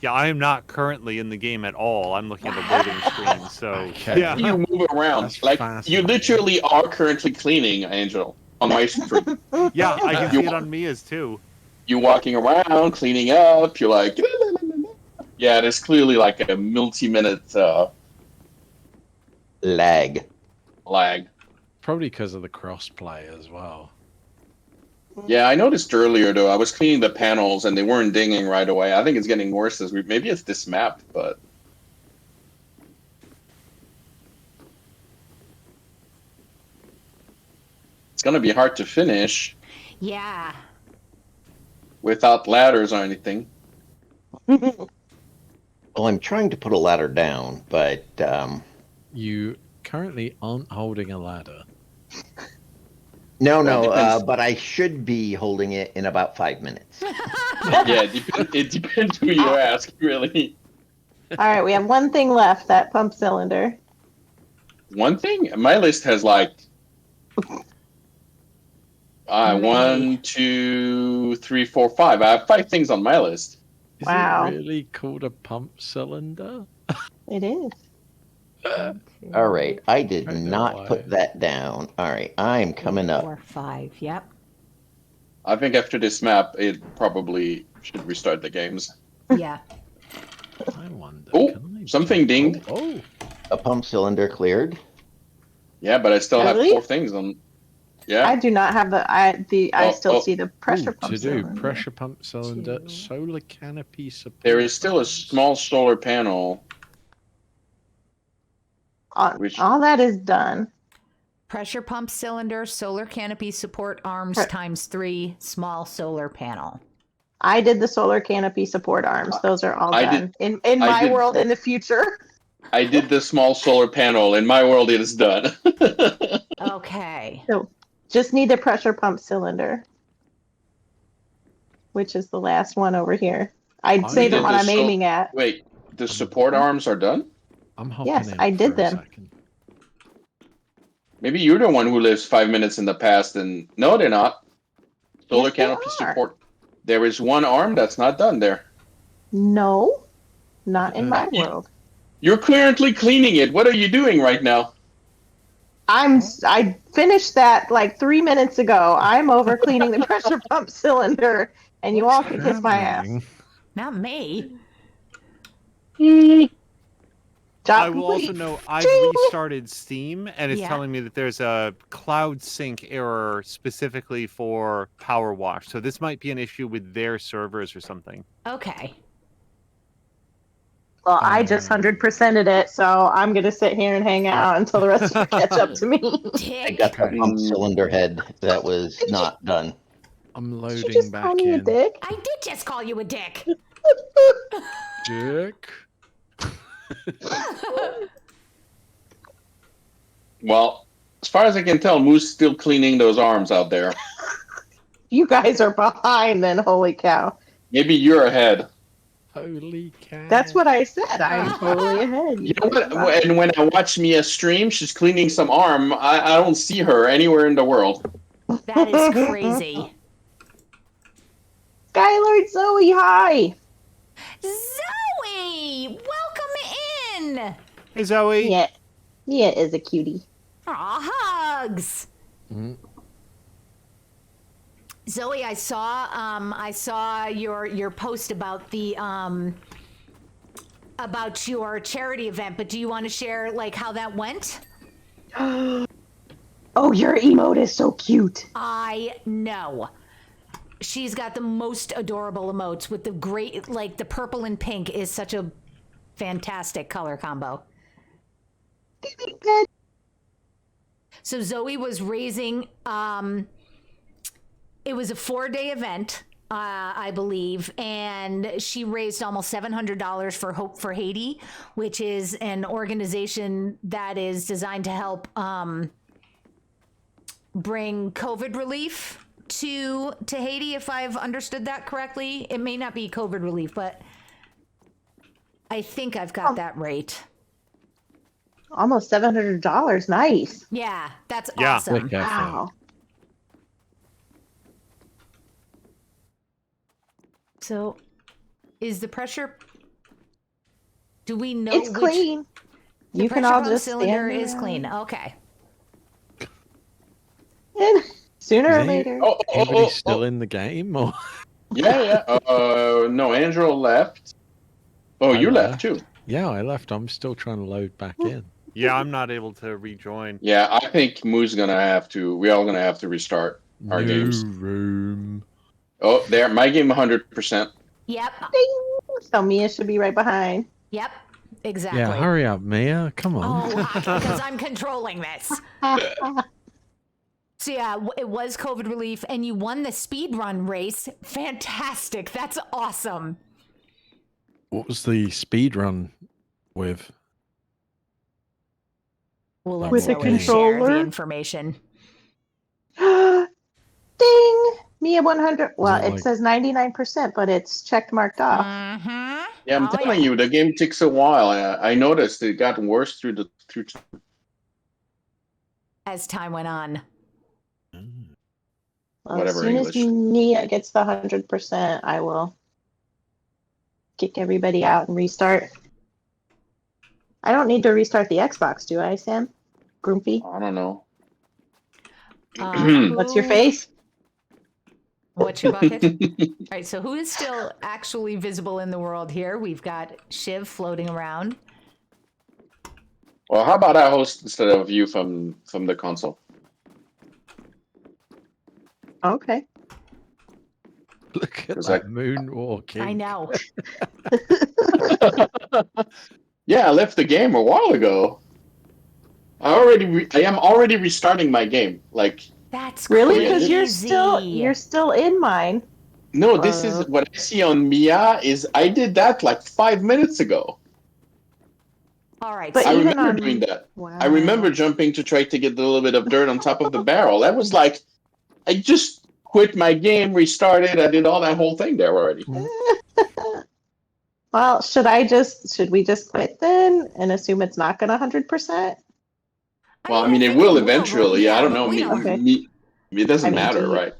Yeah, I am not currently in the game at all. I'm looking at the loading screen, so Okay. yeah. You move around. That's Like, you fascinating. literally are currently cleaning, Angel, on my screen. Yeah, I can see it on Mia's too. You walking around, cleaning up, you're like, yeah, there's clearly like a multi-minute Lag. lag. Probably because of the crossplay as well. Yeah, I noticed earlier though. I was cleaning the panels and they weren't dinging right away. I think it's getting worse as we. Maybe it's this map, but it's gonna be hard to finish Yeah. without ladders or anything. Well, I'm trying to put a ladder down, but You currently aren't holding a ladder. no, depends. but I should be holding it in about 5 minutes. Yeah, it depends who you ask, really. All right, we have one thing left. That pump cylinder. One thing, my list has like Many. 1, 2, 3, 4, 5. I have 5 things on my list. Is Wow. it really called a pump cylinder? It is. All right, I did I know not why. put that down. All right, I'm coming up. 4, 5. Yep. I think after this map, it probably should restart the games. Yeah. I wonder. Oh, can I something check- dinged. Oh, A pump cylinder cleared. Yeah, but I still have Really? 4 things on. Yeah. I do not have the. I still Oh. see the pressure ooh, pump to do cylinder. pressure pump cylinder, 2. solar canopy support. There is still a arms. small solar panel. Which- All that is done. Pressure pump cylinder, solar canopy support arms Pre- times 3, small solar panel. I did the solar canopy support arms. Those are all I done. did- In I my did- world, in the future. I did the small solar panel. In my world, it is done. Okay. So just need the pressure pump cylinder, which is the last one over here. I'd I say the did one the I'm aiming at. Wait, the support arms are done? I'm hopping Yes, in I did for a them. second. Maybe you're the one who lives 5 minutes in the past and no, they're not. Solar Yes, they canopy are. support. There is one arm that's not done there. No, not in my You- world. You're currently cleaning it. What are you doing right now? I finished that like 3 minutes ago. I'm over cleaning the pressure pump cylinder, and you all can kiss my ass. Happening? Not me. Job I will also complete. know I've Ching! restarted Steam and it's Yeah. telling me that there's a cloud sync error specifically for PowerWash. So this might be an issue with their servers or something. Okay. Well, I just 100%ed it, so I'm gonna sit here and hang out until the rest of you catch up to me. I Dick. got the Okay. pump cylinder head that was Did you- not done. I'm Did loading you just back call me a in. dick? I did just call you a dick. Dick. Well, as far as I can tell, Moo's still cleaning those arms out there. You guys are behind then, holy cow. Maybe you're ahead. Holy cow. That's what I said. I'm totally ahead. You know what? And when I watch Mia stream, she's cleaning some arm. I don't see her anywhere in the world. That is crazy. Skylord Zoe, hi. Zoe, welcome in. Hey Zoe. Yeah. Mia is a cutie. Aw, hugs. Mhm. Zoe, I saw your post about the about your charity event, but do you want to share like how that went? Oh, your emote is so cute. I know. She's got the most adorable emotes with the great, like the purple and pink is such a fantastic color combo. So Zoe was raising, it was a 4-day event, I believe, and she raised almost $700 for Hope for Haiti, which is an organization that is designed to help bring COVID relief to Haiti, if I've understood that correctly. It may not be COVID relief, but I think I've got that right. Almost $700. Nice. Yeah, that's Yeah. awesome. Quick effort. Wow. So, is the pressure? Do we know It's which clean. the You can pressure all pump just cylinder stand is around. clean? Okay. Sooner or Is he- later. Anybody still in the game? Or Yeah. No, Angel left. Oh, I you left too. Yeah, I left. I'm still trying to load back in. Yeah, I'm not able to rejoin. Yeah, I think Moo's gonna have to. We all gonna have to restart our New games. room. Oh, there, my game 100%. Yep. Ding! So Mia should be right behind. Yep. Exactly. Yeah, hurry up, Mia. Come on. Oh, because I'm controlling this. So yeah, it was COVID relief, and you won the speed run race. Fantastic! That's awesome. What was the speed run with? We'll let With the Zoe share the controller? information. Ding! Mia 100. Well, it it like- says 99%, but it's checked marked off. Mm-hmm. Yeah, I'm Oh, telling yeah. you, the game takes a while. I noticed it got worse through As time went on. Well, Whatever as soon English. as Mia gets the 100%, I will kick everybody out and restart. I don't need to restart the Xbox, do I, Sam? Grumpy? I don't know. What's your face? What's your bucket? All right, so who is still actually visible in the world here? We've got Shiv floating around. Well, how about I host instead of you from the console? Okay. Look at Was that that- moonwalking. I know. Yeah, I left the game a while ago. I am already restarting my game. Like, That's Really? Yeah, Because crazy. you're still in mine. no, this is what I see on Mia. Is I did that like 5 minutes ago. All right. But so I even remember on- doing that. Wow. I remember jumping to try to get a little bit of dirt on top of the barrel. That was like, I just quit my game, restarted. I did all that whole thing there already. Well, should we just quit then and assume it's not going to 100%? Well, I mean, it will eventually. Yeah, I don't but know. we don't- Okay. It doesn't I mean, matter, do you- right?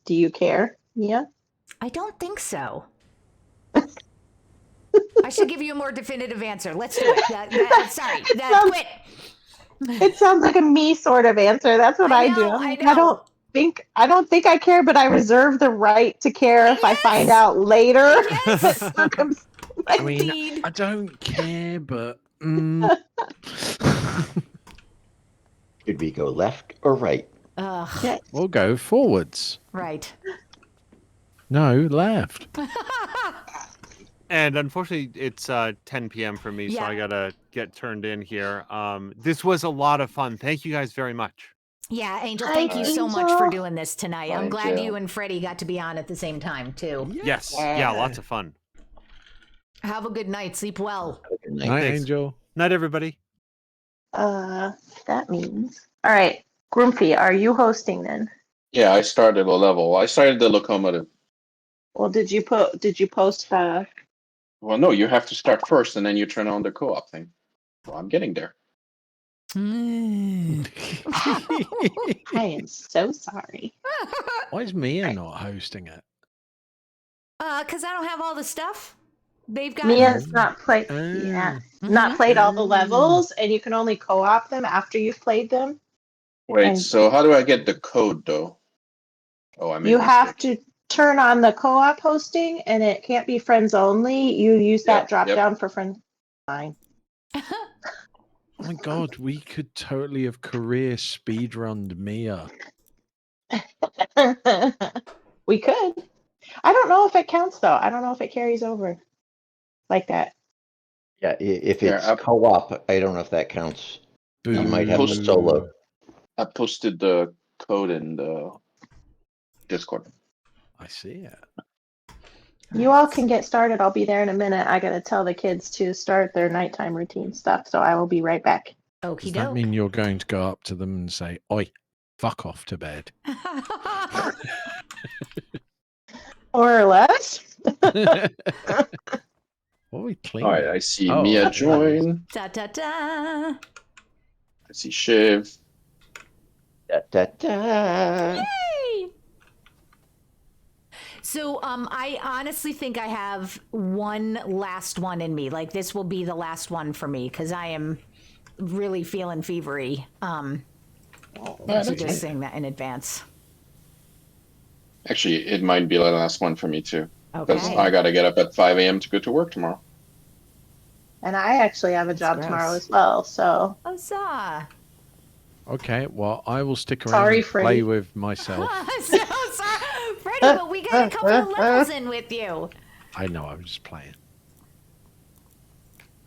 Do you care? Yeah. I don't think so. I should give you a more definitive answer. Let's do it. Sorry. sounds- Quit. It sounds like a me sort of answer. That's what I, do. know, I'm I like, know. I don't think I care, but I reserve the right to care if I find Yes! out later. Yes. I mean, Indeed. I don't care, but Should we go left or right? Ugh, Yeah. we'll go forwards. right. No, left. And unfortunately, it's 10 p.m. for me, so Yeah. I gotta get turned in here. This was a lot of fun. Thank you guys very much. Yeah, Angel, Hi, thank you so much for Angel. doing this tonight. I'm Thank glad you. you and Freddie got to be on at the same time, too. Yes, yeah, lots of fun. Have a good night. Sleep well. Good night. Night, Thanks. Angel. Night, everybody. That means. All right. Grumpy, are you hosting then? Yeah, I started a level. I started the locomotive. Well, did you post the Well, no, you have to start first, and then you turn on the co-op thing. Well, I'm getting there. Mm. I am so sorry. Why is Mia not hosting it? Because I don't have all the stuff. They've got Mia's not played. Yeah, not played all the levels, and you can only co-op them after you've played them. Wait, And so how do I get the code though? Oh, I made you a have mistake. to turn on the co-op hosting, and it can't be friends only. You use that drop down for friends. Fine. Oh my god, we could totally have career speedrunned Mia. We could. I don't know if it counts though. I don't know if it carries over like that. Yeah, if Yeah, it's co-op, I don't know if that counts. You might have to solo. I posted the code in the Discord. I see it. You all can get started. I'll be there in a minute. I gotta tell the kids to start their nighttime routine stuff, so I will be right back. Okie Does that doke. mean you're going to go up to them and say, "Oi, fuck off to bed"? More or less. What are we cleaning? All right, I see Oh, Mia there it is. join. Da da da. I see Shiv. Da, da, da. Yay! So I honestly think I have one last one in me. Like this will be the last one for me because I am really feeling fevery. Thanks for just saying that in advance. Actually, it might be the last one for me too. Because Okay. I gotta get up at 5 a.m. to go to work tomorrow. And I actually have a job gross. tomorrow as well, so Huzzah! Okay, well, I will stick around Sorry, and play Freddie. with myself. So sorry, Freddie, but we got a couple of levels in with you. I know, I'm just playing.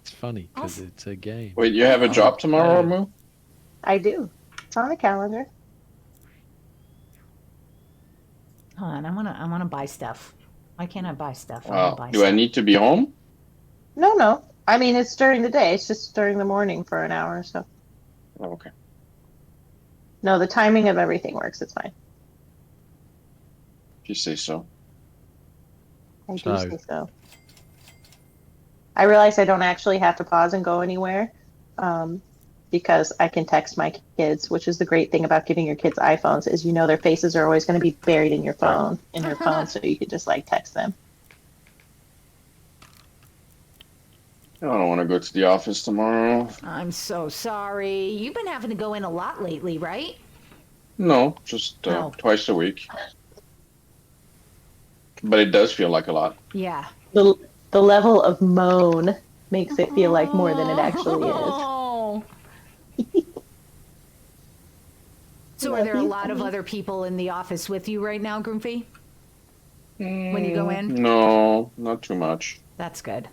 It's funny because it's a game. Wait, you have a job tomorrow, yeah. Moo? I do. It's on the calendar. Hold on, I wanna buy stuff. Why can't I buy stuff? I wanna buy Do I stuff. need to be home? No. I mean, it's during the day. It's just during the morning for an hour or so. Oh, okay. No, the timing of everything works. It's fine. If you say so. I do So- say so. I realize I don't actually have to pause and go anywhere because I can text my kids, which is the great thing about giving your kids iPhones is their faces are always going to be buried in your phone, so you can just like text them. I don't want to go to the office tomorrow. I'm so sorry. You've been having to go in a lot lately, right? No, just Oh. twice a week. But it does feel like a lot. Yeah. The level of moan makes it feel like more than it actually is. Oh. So are there a lot of other people in the office with you right now, Groomfy? When you go in? No, not too much. That's good.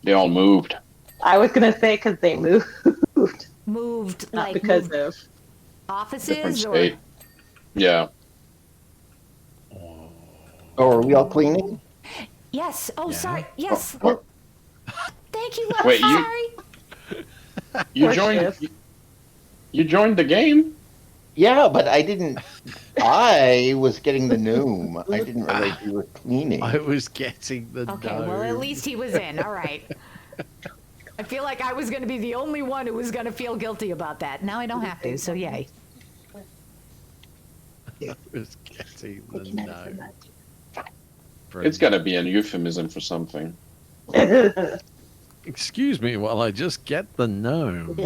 They all moved. I was going to say because they moved, Moved not like because moved of. Different offices or state. Yeah. Oh, are we all cleaning? yes. Oh, Yeah. sorry. Yes. What? Thank you. Love. Wait, you- Sorry. You Poor joined. Shiv. You joined the game. Yeah, but I didn't. I was getting the gnome. I didn't realize you were cleaning. I was getting the Okay. Well, at least he was in. All right. I feel like I was going to be the only one who was going to feel guilty about that. Now I don't have to. So yay. I was getting the no. It's got to be a euphemism for something. Excuse me while I just get the gnome.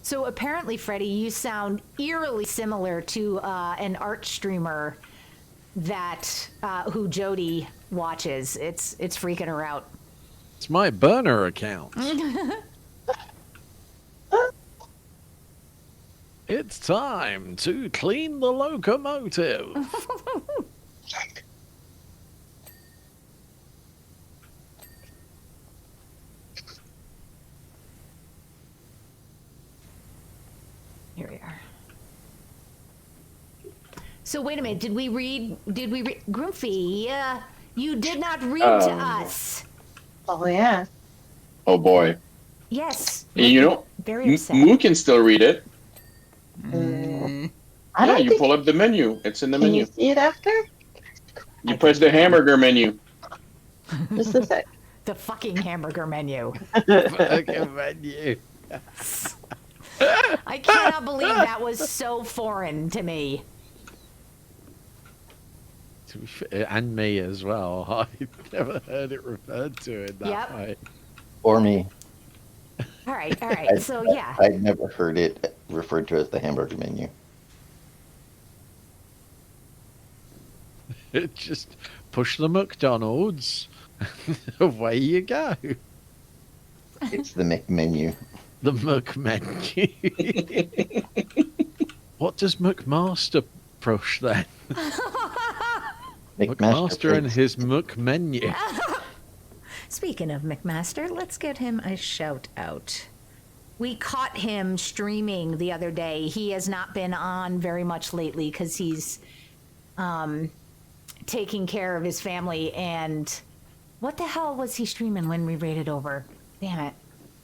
So apparently, Freddie, you sound eerily similar to an art streamer that who Jody watches. It's freaking her out. It's my burner account. It's time to clean the locomotive. Here we are. So wait a minute. Did we read? Groomfy, you did not read to us. Oh, yeah. Oh boy. Yes. And you know, Very upset. Moo can still read it. I Yeah, don't you think. pull up the menu. It's in the Can menu. you see it after? You press the hamburger menu. Just a sec. The fucking hamburger menu. Fucking menu. I cannot believe that was so foreign to me. It's And me as well. I've never heard it referred to in that Yep. way. Or me. All right. So yeah. I'd never heard it referred to as the hamburger menu. It just push the McDonald's. Away you go. It's the McMenu. The McMenu. What does McMaster push then? McMaster and his McMenu. Speaking of McMaster, let's get him a shout out. We caught him streaming the other day. He has not been on very much lately because he's taking care of his family. And what the hell was he streaming when we raided over? Damn it.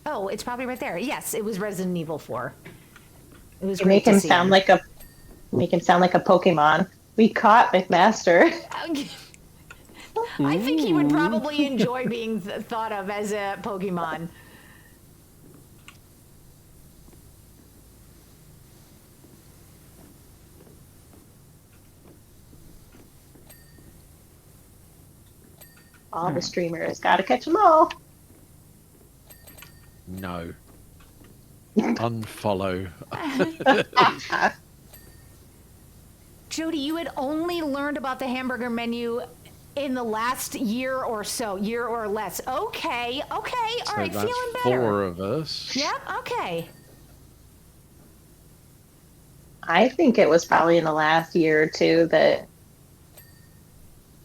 Oh, it's probably right there. Yes, it was Resident Evil 4. It was You great make to him see sound like a Pokemon. We caught McMaster. I think he would probably enjoy being thought of as a Pokemon. All the streamers gotta catch them all. No. Unfollow. Jody, you had only learned about the hamburger menu in the last year or so, year or less. Okay, all So right, that's feeling better. 4 of us. Yep, okay. I think it was probably in the last year or two that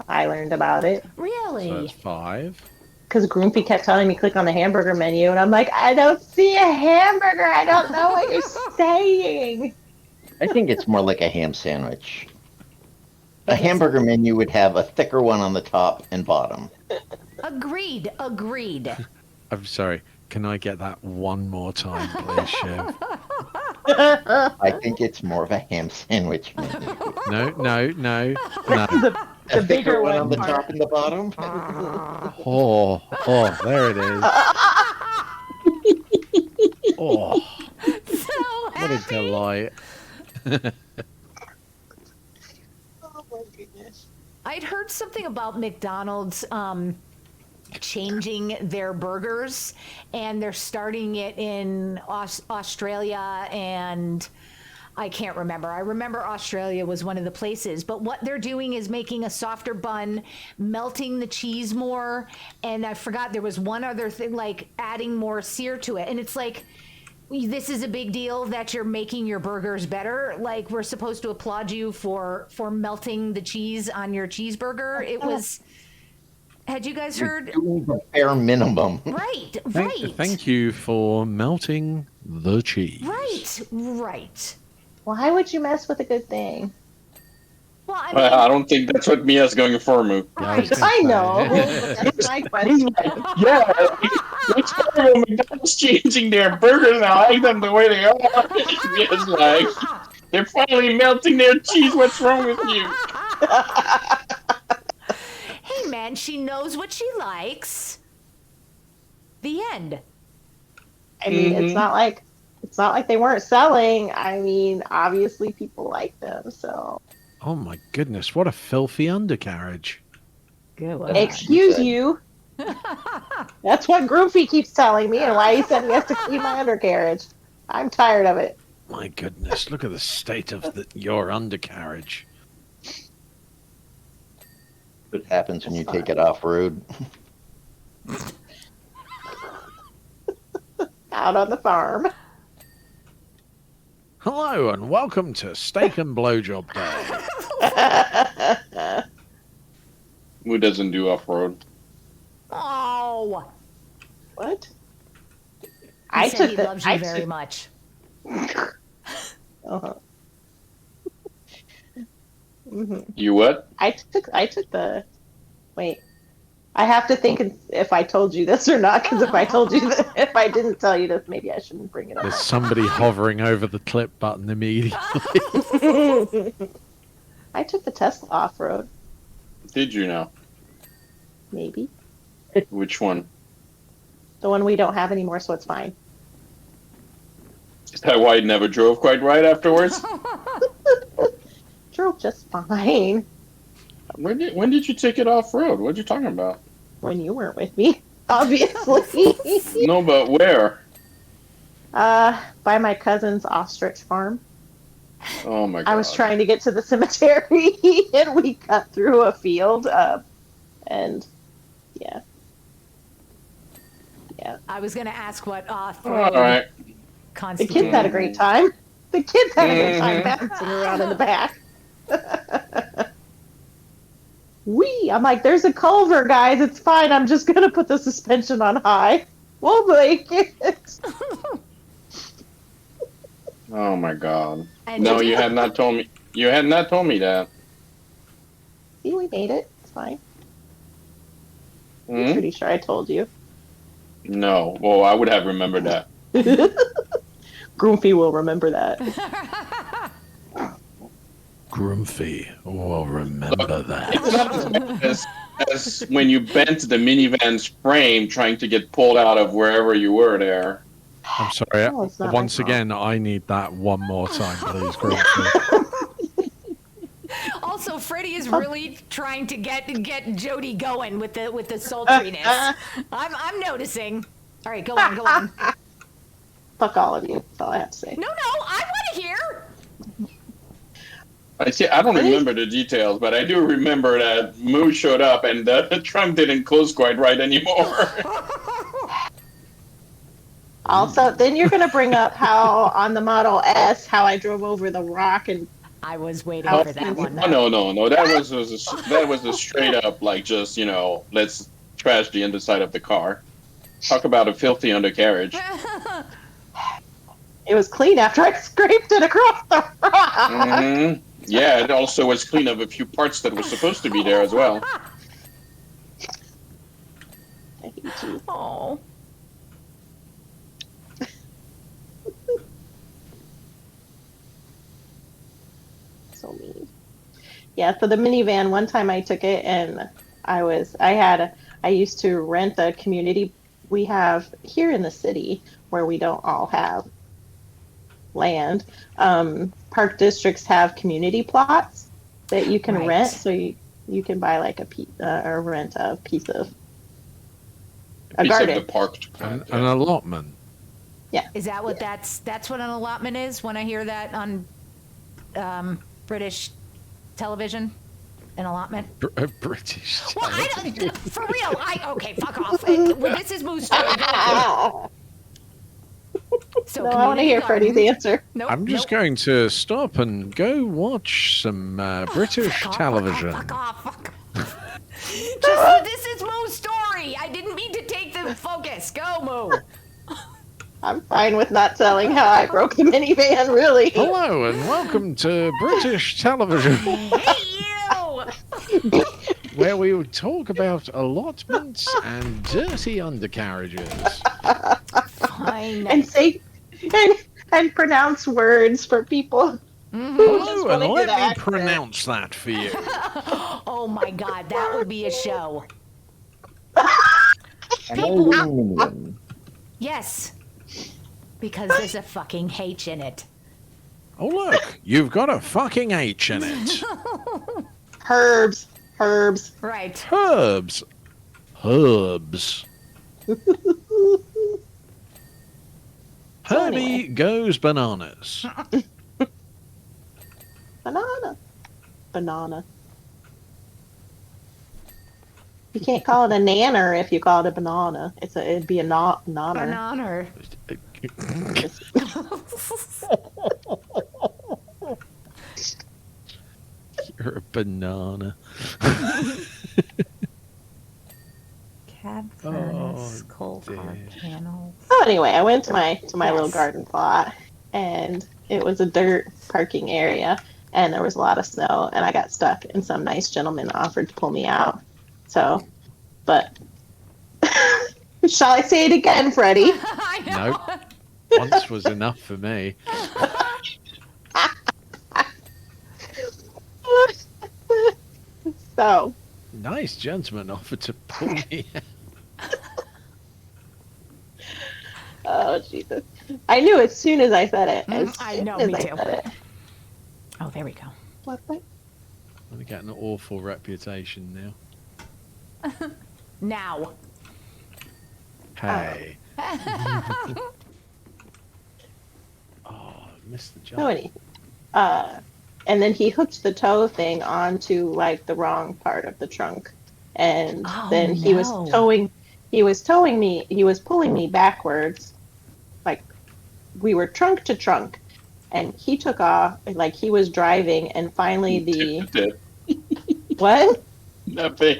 I learned about it. So Really? that's 5. Because Groupie kept telling me click on the hamburger menu, and I'm like, I don't see a hamburger. I don't know what you're saying. I think it's more like a ham sandwich. A hamburger menu would have a thicker one on the top and bottom. Agreed. I'm sorry. Can I get that one more time, please, Shiv? I think it's more of a ham sandwich menu. No. The bigger one one on the top and the bottom. Oh, there it is. Oh, So what a happy. delight. Oh my goodness. I'd heard something about McDonald's changing their burgers, and they're starting it in Australia, and I can't remember. I remember Australia was one of the places, but what they're doing is making a softer bun, melting the cheese more, and I forgot there was one other thing, like adding more sear to it. And it's like, this is a big deal that you're making your burgers better. Like, we're supposed to applaud you for melting the cheese on your cheeseburger. It was. Had you guys heard? Doing the bare minimum. Right. Thank you for melting the cheese. Right. Why would you mess with a good thing? Well, I mean, I don't think that's what Mia's going for, Moo. right. I know. That's my question. Yeah, it's terrible. McDonald's changing their burgers now. I like them the way they are. Mia's like, they're finally melting their cheese. What's wrong with you? Hey, man, she knows what she likes. The end. I mean, it's not like they weren't selling. I mean, obviously people like them, so Oh my goodness, what a filthy undercarriage. Good. excuse you. That's what Groupie keeps telling me, and why he said he has to clean my undercarriage. I'm tired of it. My goodness, look at the state of your undercarriage. What happens when you take it off road? Out on the farm. Hello and welcome to Steak and Blowjob Day. Moo doesn't do off-road. Oh, What? he said he loves you very much. Uh-huh. Hmm. You what? I took the. Wait. I have to think if I told you this or not, because if I didn't tell you this, maybe I shouldn't bring it up. There's somebody hovering over the clip button immediately. I took the Tesla off road. Did you know? Maybe Which one? the one we don't have anymore, so it's fine. Is that why it never drove quite right afterwards? Drove just fine. When did you take it off road? What are you talking about? When you weren't with me, obviously. No, but where? By my cousin's ostrich farm. Oh my god! I was trying to get to the cemetery, and we cut through a field. And yeah, I was going to ask what All off-road right. the constitutes. kids had a great time. The kids had a good time Mhm. bouncing around in the back. Wee! I'm like, there's a culvert, guys. It's fine. I'm just gonna put the suspension on high. We'll make it. Oh my god! And No, did you had not told me. You had not told me that. See, we made it. It's fine. I'm Hmm? pretty sure I told you. No. Well, I would have remembered that. Groomfy will remember that. Grumpy will remember that. It's not as bad as when you bent the minivan's frame trying to get pulled out of wherever you were there. I'm sorry. Oh, it's not my Once fault. again, I need that one more time, please, Grumpy. Also, Freddie is really trying to get Jody going with the sultriness. I'm noticing. All right, go on, go on. Fuck all of you. That's all I have to say. No, I want to hear. I see. I don't remember the details, but I do remember that Moo showed up and the trunk didn't close quite right anymore. Also, then you're gonna bring up how on the Model S, how I drove over the rock and I was waiting Oh, for that one. Oh, no. That was a straight up like just let's trash the underside of the car. Talk about a filthy undercarriage. it was clean after I scraped it across the rock. Hmm. Yeah, it also was clean of a few parts that were supposed to be there as well. I hate you. Oh. So mean. Yeah, so the minivan, one time I took it and I used to rent a community we have here in the city where we don't all have land. Park districts have community plots that you can Right. rent, so you can buy like or rent a piece of a Piece garden. of the parked An plant. Yeah. allotment. Is that what that's what an allotment is when I hear that on British television? An allotment? British. Well, I don't, for real. Okay, fuck off. This is Moo's story. Go on. So No, I want to hear community Freddie's garden. answer. Nope, I'm just nope. going to stop and go watch some British Fuck off, television. Fuck off. This is Moo's story. I didn't mean to take the focus. Go, Moo. I'm fine with not telling how I broke the minivan, really. Hello and welcome to British television, Hey, you. where we would talk about allotments and dirty undercarriages. Fine. And say and pronounce words for people. Hello, and wanna hear let the me accent. pronounce that for you. Oh my God, that would be a show. Yes. Because there's a fucking H in it. Oh look, you've got a fucking H in it. Herbs. Right. Herbs. Herbie anyway. goes bananas. Banana. You can't call it a nanner if you call it a banana. It'd be a nanner. Banana. You're a banana. Cab furnace, coal car panels. Oh, anyway, I went to my little Yes. garden plot, and it was a dirt parking area, and there was a lot of snow, and I got stuck, and some nice gentleman offered to pull me out. So, but shall I say it again, Freddie? I know. Nope. Once was enough for me. So, Nice gentleman offered to pull me out. oh Jesus, I knew as soon as I said it. As I soon know, as me I too. said it. Oh, there we go. What? I'm gonna get an awful reputation now. Now. Hey. Oh, I missed the No, job. and then he hooked the toe thing onto like the wrong part of the trunk, and Oh, then he was no. towing me. He was pulling me backwards, like we were trunk to trunk, and he took off like he was driving, and finally what? Nothing.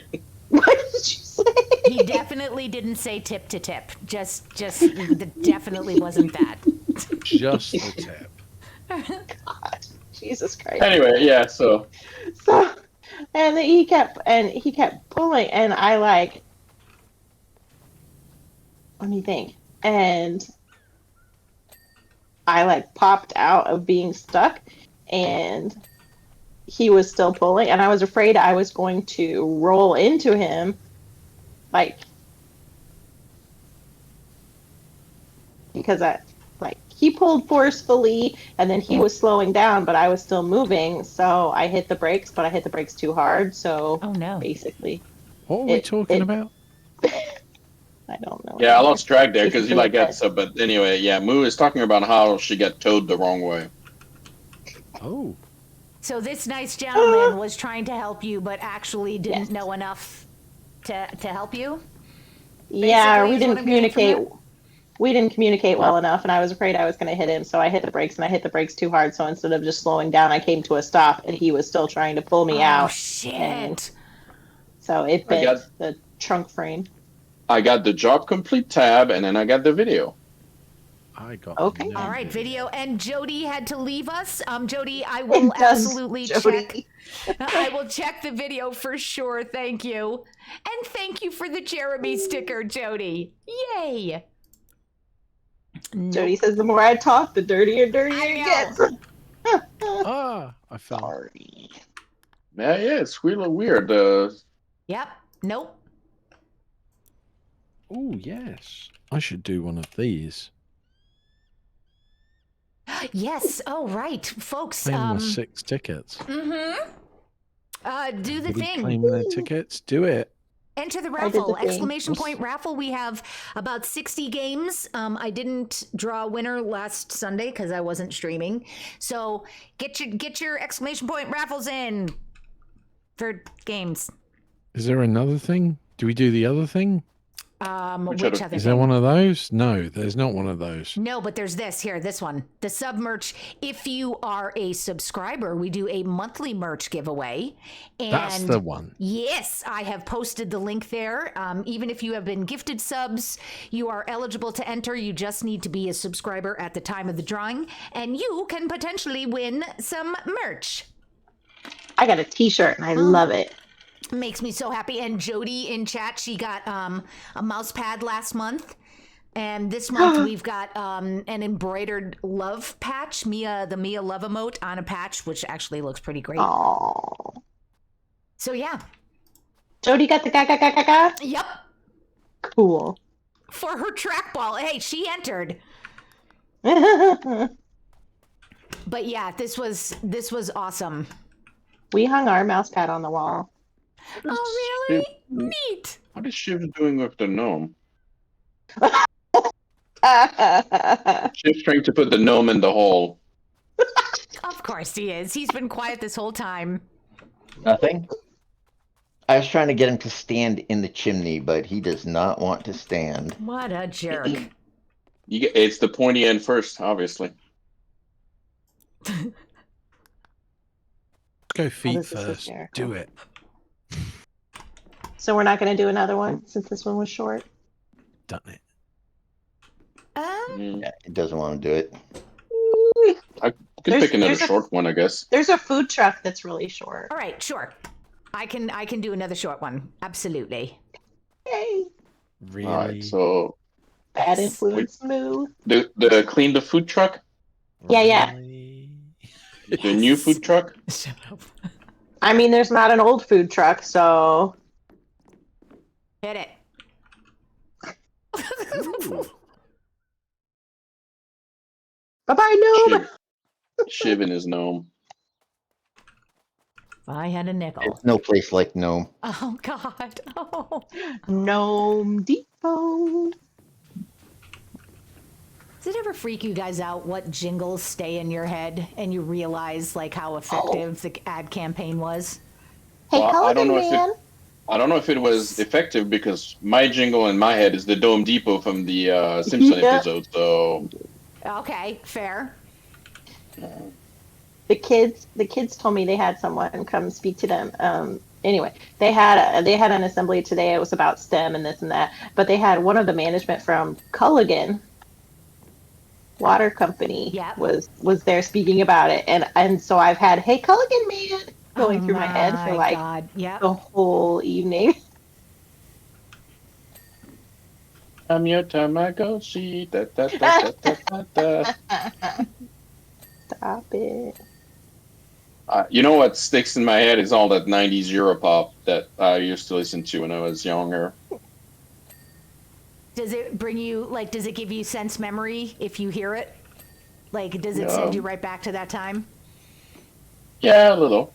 What did you say? He definitely didn't say tip to tip. Just definitely wasn't that. Just the tip. God, Jesus Christ. Anyway, yeah. So So, and he kept pulling, and I like, let me think, and I like popped out of being stuck, and he was still pulling, and I was afraid I was going to roll into him, like, because he pulled forcefully, and then he was slowing down, but I was still moving, so I hit the brakes, but I hit the brakes too hard, so Oh, no. basically, What are we talking about? I don't know. yeah, I lost track there because you Basically, like got so. But anyway, yeah, Moo is talking about how she got towed the wrong way. Oh. So this nice gentleman was trying to help you, but actually didn't Yes. know enough to help you? Yeah, Basically, we is didn't what I'm getting from communicate. We didn't communicate well enough, and I was afraid I was going to hit him, so I hit the brakes, and I hit the brakes too hard. So instead of just slowing down, I came to a stop, and he was still trying to pull me Oh, out. shit. And so it I bent got- the trunk frame. I got the job complete tab, and then I got the video. I got Okay. no All right, video. video. And Jody had to leave us. Jody, I will It does, absolutely Jody. check. I will check the video for sure. Thank you. And thank you for the Jeremy sticker, Jody. Yay. Jody says the more I talk, the dirtier I it know. gets. Ah, I fell. Sorry. Yeah, it's really weird. Yep. Nope. Oh, yes. I should do one of these. Yes. Oh, right. Folks. Claim the 6 tickets. Do the Everybody thing. claim their tickets. Do it. Enter the I did raffle! the thing. Exclamation point raffle. We have about 60 games. I didn't draw a winner last Sunday because I wasn't streaming. So get your exclamation point raffles in for games. Is there another thing? Do we do the other thing? Which other- other Is thing? there one of those? No, there's not one of those. No, but there's this one. The sub merch. If you are a subscriber, we do a monthly merch giveaway. And That's the one. Yes, I have posted the link there. Even if you have been gifted subs, you are eligible to enter. You just need to be a subscriber at the time of the drawing, and you can potentially win some merch. I got a T-shirt, and I love it. Makes me so happy. And Jody in chat, she got a mouse pad last month. And this month we've got an embroidered love patch, the Mia love emote on a patch, which actually looks pretty great. Oh, So yeah. Jody got the ga. Yep. Cool. For her trackball. Hey, she entered. But yeah, this was awesome. We hung our mouse pad on the wall. Oh really? Neat. What is Shiv doing with the gnome? Shiv's trying to put the gnome in the hole. Of course he is. He's been quiet this whole time. Nothing. I was trying to get him to stand in the chimney, but he does not want to stand. What a jerk. It's the pointy end first, obviously. Go feet this is first. hysterical. Do it. So we're not going to do another one since this one was short. Done it. Yeah, he doesn't want to do it. I could pick another short one, I guess. There's a food truck that's really short. All right, sure. I can do another short one. Absolutely. Yay! Really? All right, so Bad influence move. the clean the food truck, Yeah. Really? the new food truck. Shut up. I mean, there's not an old food truck, so Hit it. bye-bye, noob. Shiv and his gnome. If I had a nickel. There's no place like Nome. Oh God. Oh. Gnome Depot. Does it ever freak you guys out what jingles stay in your head and you realize like how effective the ad campaign was? Hey, Well, I don't Culligan know if Man. I don't know if it was effective because my jingle in my head is the Dome Depot from the Simpson Yeah. episode. So Okay, fair. The kids told me they had someone come speak to them. Anyway, they had an assembly today. It was about STEM and this and that, but they had one of the management from Culligan Water Company Yep. was there speaking about it, and so I've had Hey Culligan Man going through my head for like God. Yep. the whole evening. I'm your Tamagotchi. Da, da, da, da, da, da. Stop it. You know what sticks in my head is all that 90s Europop that I used to listen to when I was younger. Does it bring you like? Does it give you sense memory if you hear it? Like, does it send you right back to that time? Yeah, a little.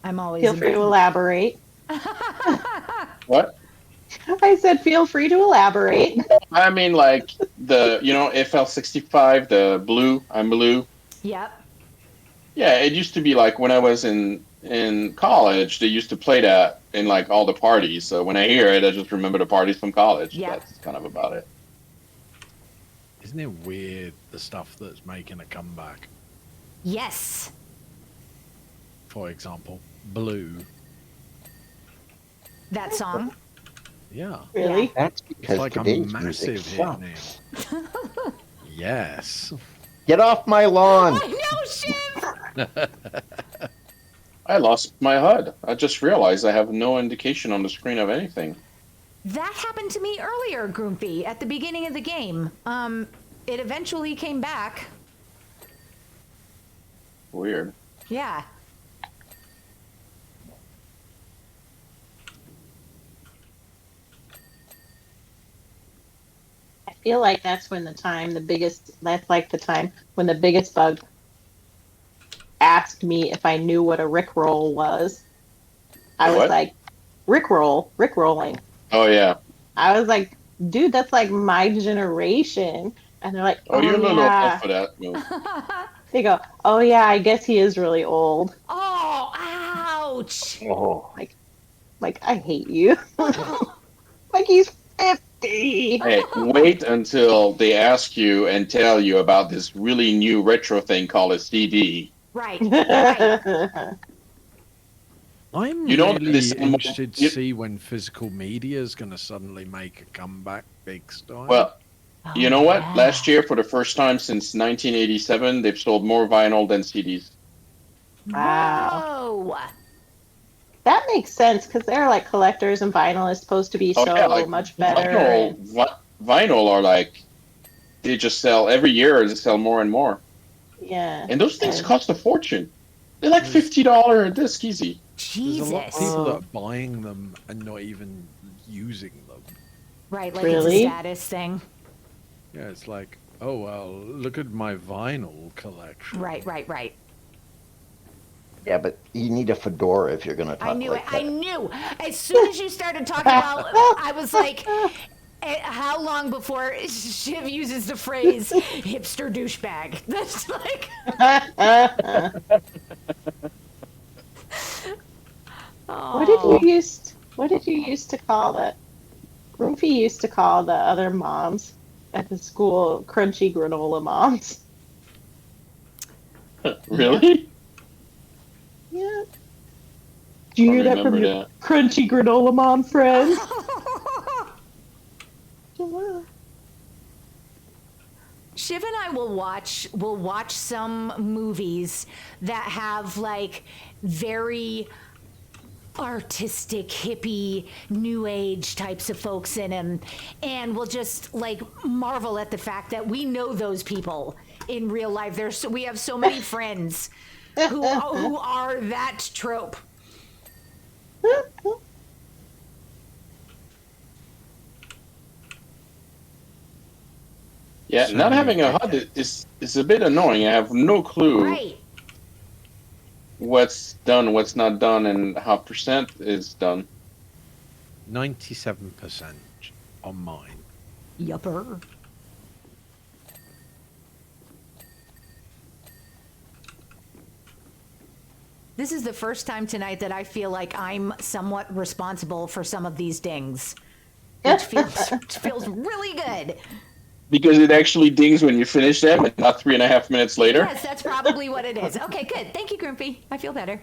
I'm always Feel free to elaborate. What? I said feel free to elaborate. I mean, like FL65, the blue. I'm blue. Yep. Yeah, it used to be like when I was in college, they used to play that in like all the parties. So when I hear it, I just remember the parties from college. Yeah. That's kind of about it. Isn't it weird the stuff that's making a comeback? Yes. For example, Blue. That song. Yeah. Really? That's It's because like a today's massive music hit sucks. now. Yes. Get off my lawn! I know, Shiv. I lost my HUD. I just realized I have no indication on the screen of anything. That happened to me earlier, Groupie, at the beginning of the game. It eventually came back. Weird. Yeah. I feel like that's when that's like the time when the biggest bug asked me if I knew what a Rickroll was. I was What? like, Rickrolling. Oh yeah. I was like, dude, that's like my generation. And they're like, Oh, you're a little yeah. old for that. No. They go, oh yeah, I guess he is really old. Oh, ouch. Oh, Like I hate you. Like he's 50. Hey, wait until they ask you and tell you about this really new retro thing called a CD. Right. Right. I'm You know that really this- interested to you- see when physical media is going to suddenly make a comeback big style. Well, you know what? yeah. Last year, for the first time since 1987, they've sold more vinyl than CDs. Wow. Whoa. That makes sense because they're like collectors and vinyl is supposed to be Oh, so yeah, like, much better. Vinyl are like, they just sell every year, they sell more and more. Yeah. And those things And- cost a fortune. They're like $50 a disc easy. There's a lot of Jesus. people that Oh. are buying them and not even using them. Right, like Really? it's a status thing. Yeah, it's like, oh, well, look at my vinyl collection. Right, right, right. yeah, but you need a fedora if you're going to talk I knew like it. that. I knew. As soon as you started talking about, I was like, how long before Shiv uses the phrase hipster douchebag? That's like, What did you used to call that? Rufi used to call the other moms at the school crunchy granola moms. Really? Yeah. Do you I hear that from remember your that. crunchy granola mom friends? Yeah. Shiv and I will watch some movies that have like very artistic, hippie, new age types of folks in them, and we'll just like marvel at the fact that we know those people in real life. We have so many friends who are that trope. Yeah, So not many having a HUD dickheads. is a bit annoying. I have no clue Right. what's done, what's not done, and how percent is done. 97% on mine. Yupper. This is the first time tonight that I feel like I'm somewhat responsible for some of these dings, which feels really good. Because it actually dings when you finish them and not 3.5 minutes later. Yes, that's probably what it is. Okay, good. Thank you, Grumpy. I feel better.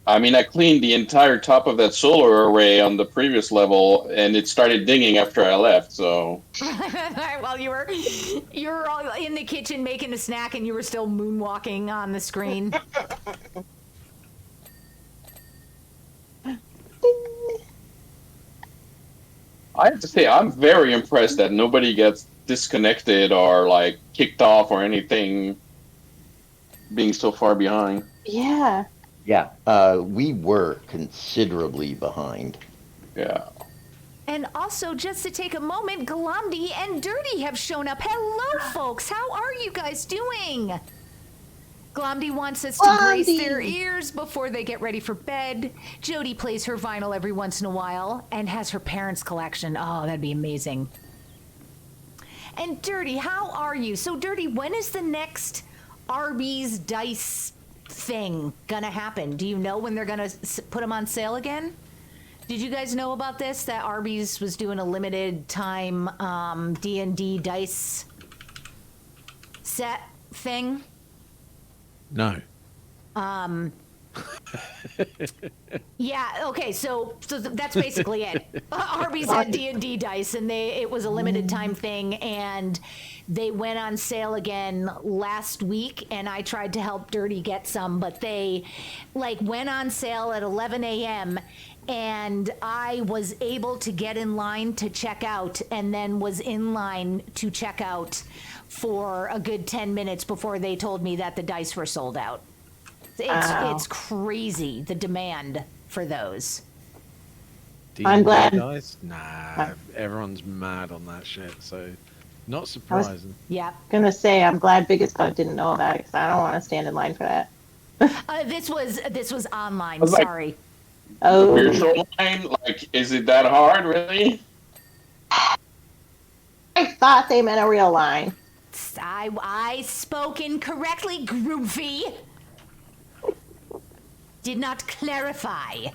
I mean, I cleaned the entire top of that solar array on the previous level, and it started dinging after I left. So While you were all in the kitchen making a snack, and you were still moonwalking on the screen. I have to say, I'm very impressed that nobody gets disconnected or like kicked off or anything, being so far behind. Yeah. Yeah, we were considerably behind. Yeah. And also, just to take a moment, Glomdy and Dirty have shown up. Hello, folks. How are you guys doing? Glomdy wants us to brace their ears before they get ready for bed. Jody plays her vinyl every once in a while and has her parents' collection. Oh, that'd be amazing. And Dirty, how are you? So, Dirty, when is the next Arby's Dice thing gonna happen? Do you know when they're gonna put them on sale again? Did you guys know about this, that Arby's was doing a limited time D&D dice set thing? No. Yeah, okay, so that's basically it. Arby's had D&D dice, and it was a limited time thing, and they went on sale again last week, and I tried to help Dirty get some, but they went on sale at 11 a.m., and I was able to get in line to check out, and then was in line to check out for a good 10 minutes before they told me that the dice were sold out. It's crazy, the demand for those. I'm glad. Guys? Nah, everyone's mad on that shit, so not surprising. Yeah. Gonna say I'm glad Biggest Bug didn't know about it because I don't want to stand in line for that. This was online. was like- Sorry. Oh, Virtual line, like, is it that hard, really? I thought they meant a real line. I spoke incorrectly, Groovy. Did not clarify.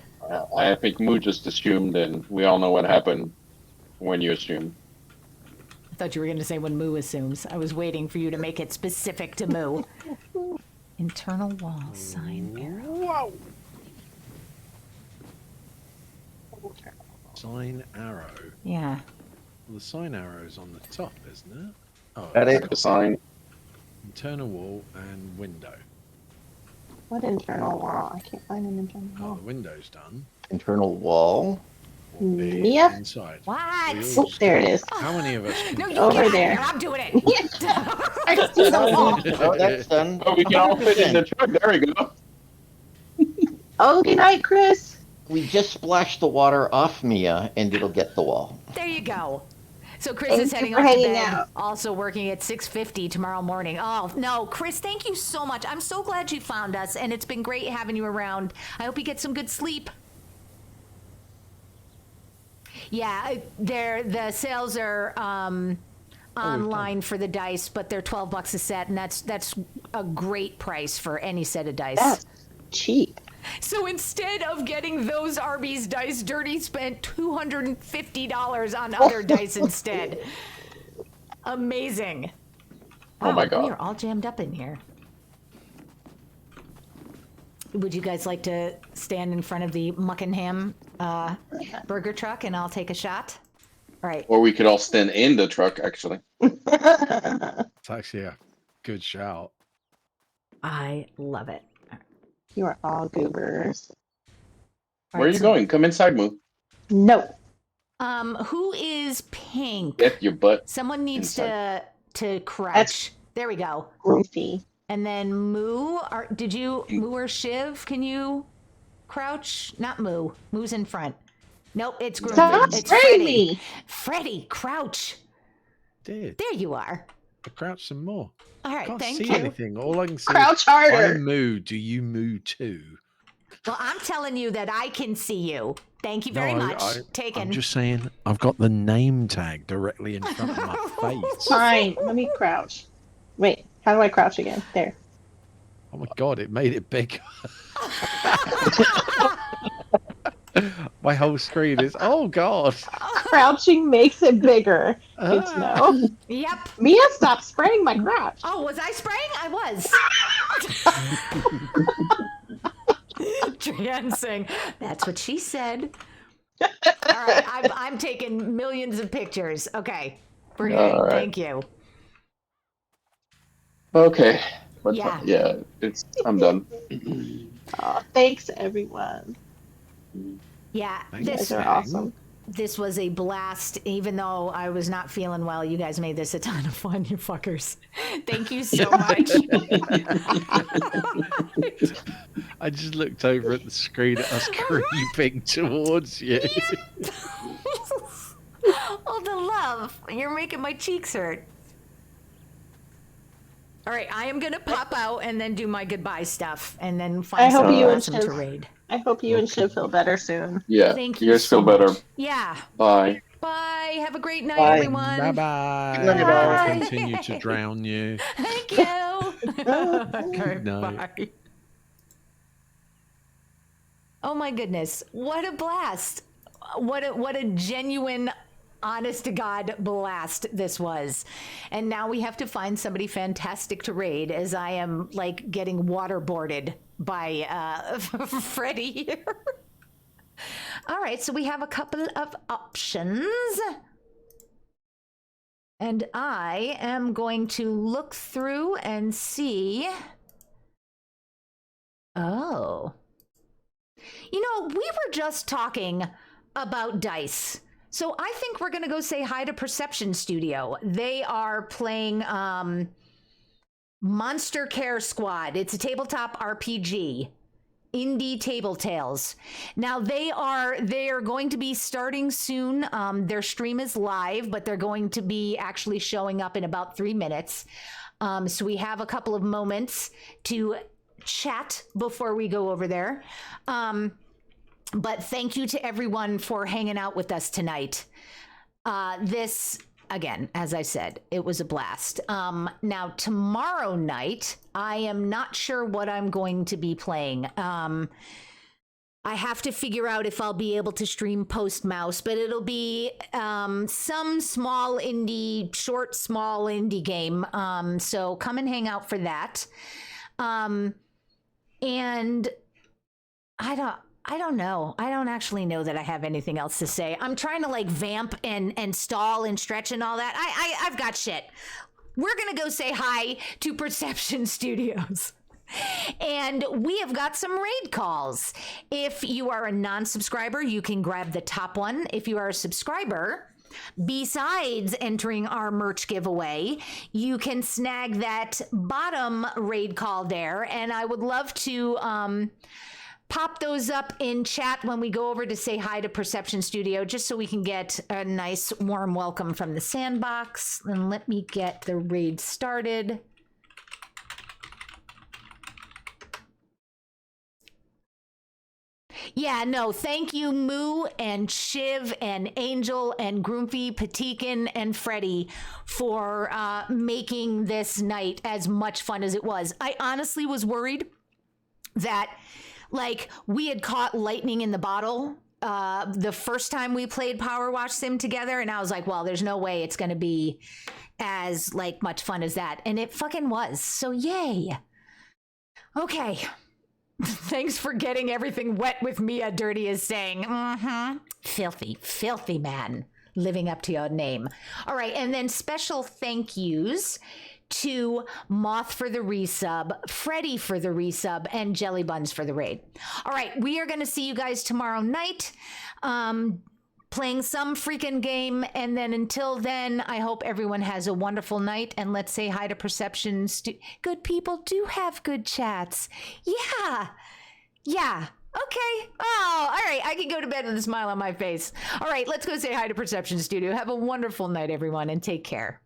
I think Moo just assumed, and we all know what happened when you assumed. I thought you were going to say when Moo assumes. I was waiting for you to make it specific to Moo. Internal wall sign arrow. Whoa! Sign arrow. Yeah. Well, the sign arrow's on the top, isn't it? Oh, Got it? The sign. internal wall and window. What internal wall? I can't find an internal Oh, wall. the window's done. Internal wall. What bit Yeah. inside? What? We Oh, all there it is. How many of us can No, you Over get out of there. here. I'm doing it. I see the wall. Oh, that's done. Oh, we can all fit in the truck. There we go. Oh, good night, Chris. We just splashed the water off Mia, and it'll get the wall. There you go. So Chris Thank is you heading for off to hanging bed, out. also working at 6:50 tomorrow morning. Oh, no, Chris, thank you so much. I'm so glad you found us, and it's been great having you around. I hope you get some good sleep. Yeah, the sales are online for the dice, but they're $12 a set, and that's a great price for any set of dice. That's cheap. So instead of getting those Arby's dice, Dirty spent $250 on other dice instead. Amazing. Oh my God. We are all jammed up in here. Would you guys like to stand in front of the Muckenham burger truck and I'll take a shot? All right. Or we could all stand in the truck, actually. It's actually a good shout. I love it. You are all goobers. Where are you going? Come inside, Moo. No. Who is pink? Get your butt. Someone needs inside. to crouch. That's- There we go. Goofy. And then Moo, Moo or Shiv, can you crouch? Not Moo. Moo's in front. Nope, it's Groovy. Stop It's spraying Freddy. me. Freddy, crouch. Did There you are. I crouch some more? All right, Can't thank see you. anything. All I can see Crouch is I harder. moo. Do you moo too? Well, I'm telling you that I can see you. Thank you very much. Taken. I'm just saying, I've got the name tag directly in front of my face. Fine. Let me crouch. Wait, how do I crouch again? There. Oh my god, it made it big. My whole screen is. Oh god. Crouching makes it bigger. Good to know. Yep. Mia, stop spraying my crouch. Oh, was I spraying? I was. Dancing. That's what she said. All right, I'm taking millions of pictures. Okay, we're good. All right. Thank you. Okay. Yeah. Yeah. I'm done. Oh, thanks, everyone. Yeah, Thanks. You this guys are awesome. this was a blast. Even though I was not feeling well, you guys made this a ton of fun, you fuckers. Thank you so much. I just looked over at the screen at us creeping towards you. Oh, the love. You're making my cheeks hurt. All right, I am going to pop out and then do my goodbye stuff and then I find hope something you and awesome to Shiv- raid. I hope you and Shiv feel better soon. Yeah. Thank you you guys so feel better. much. Yeah. Bye. Bye. Have a great night, Bye. everyone. Bye bye. Love you, bye. I'll continue to drown you. Thank you. Okay, No. bye. Oh my goodness. What a blast. What a genuine, honest to God blast this was. And now we have to find somebody fantastic to raid as I am like getting waterboarded by Freddy here. All right, so we have a couple of options. And I am going to look through and see. Oh. You know, we were just talking about dice. So I think we're going to go say hi to Perception Studio. They are playing Monster Care Squad. It's a tabletop RPG. Indie Table Tales. Now they are going to be starting soon. Their stream is live, but they're going to be actually showing up in about 3 minutes. So we have a couple of moments to chat before we go over there. But thank you to everyone for hanging out with us tonight. This, again, as I said, it was a blast. Now, tomorrow night, I am not sure what I'm going to be playing. I have to figure out if I'll be able to stream Post Mouse, but it'll be some small indie game. So come and hang out for that. And I don't know. I don't actually know that I have anything else to say. I'm trying to like vamp and stall and stretch and all that. I've got shit. We're going to go say hi to Perception Studios. And we have got some raid calls. If you are a non-subscriber, you can grab the top one. If you are a subscriber, besides entering our merch giveaway, you can snag that bottom raid call there. And I would love to pop those up in chat when we go over to say hi to Perception Studio, just so we can get a nice warm welcome from the sandbox. And let me get the raid started. Yeah, no, thank you, Moo and Shiv and Angel and Groomfy, Patikin and Freddy for making this night as much fun as it was. I honestly was worried that like we had caught lightning in the bottle the first time we played PowerWash Sim together, and I was like, well, there's no way it's going to be as like much fun as that, and it fucking was. So yay. Okay. Thanks for getting everything wet with Mia, Dirty is saying. Filthy, filthy man. Living up to your name. All right, and then special thank yous to Moth for the resub, Freddy for the resub, and Jelly Buns for the raid. All right, we are going to see you guys tomorrow night, playing some freaking game. And then until then, I hope everyone has a wonderful night. And let's say hi to Perception. Good people do have good chats. Yeah. Okay. Oh, all right. I can go to bed with a smile on my face. All right, let's go say hi to Perception Studio. Have a wonderful night, everyone, and take care.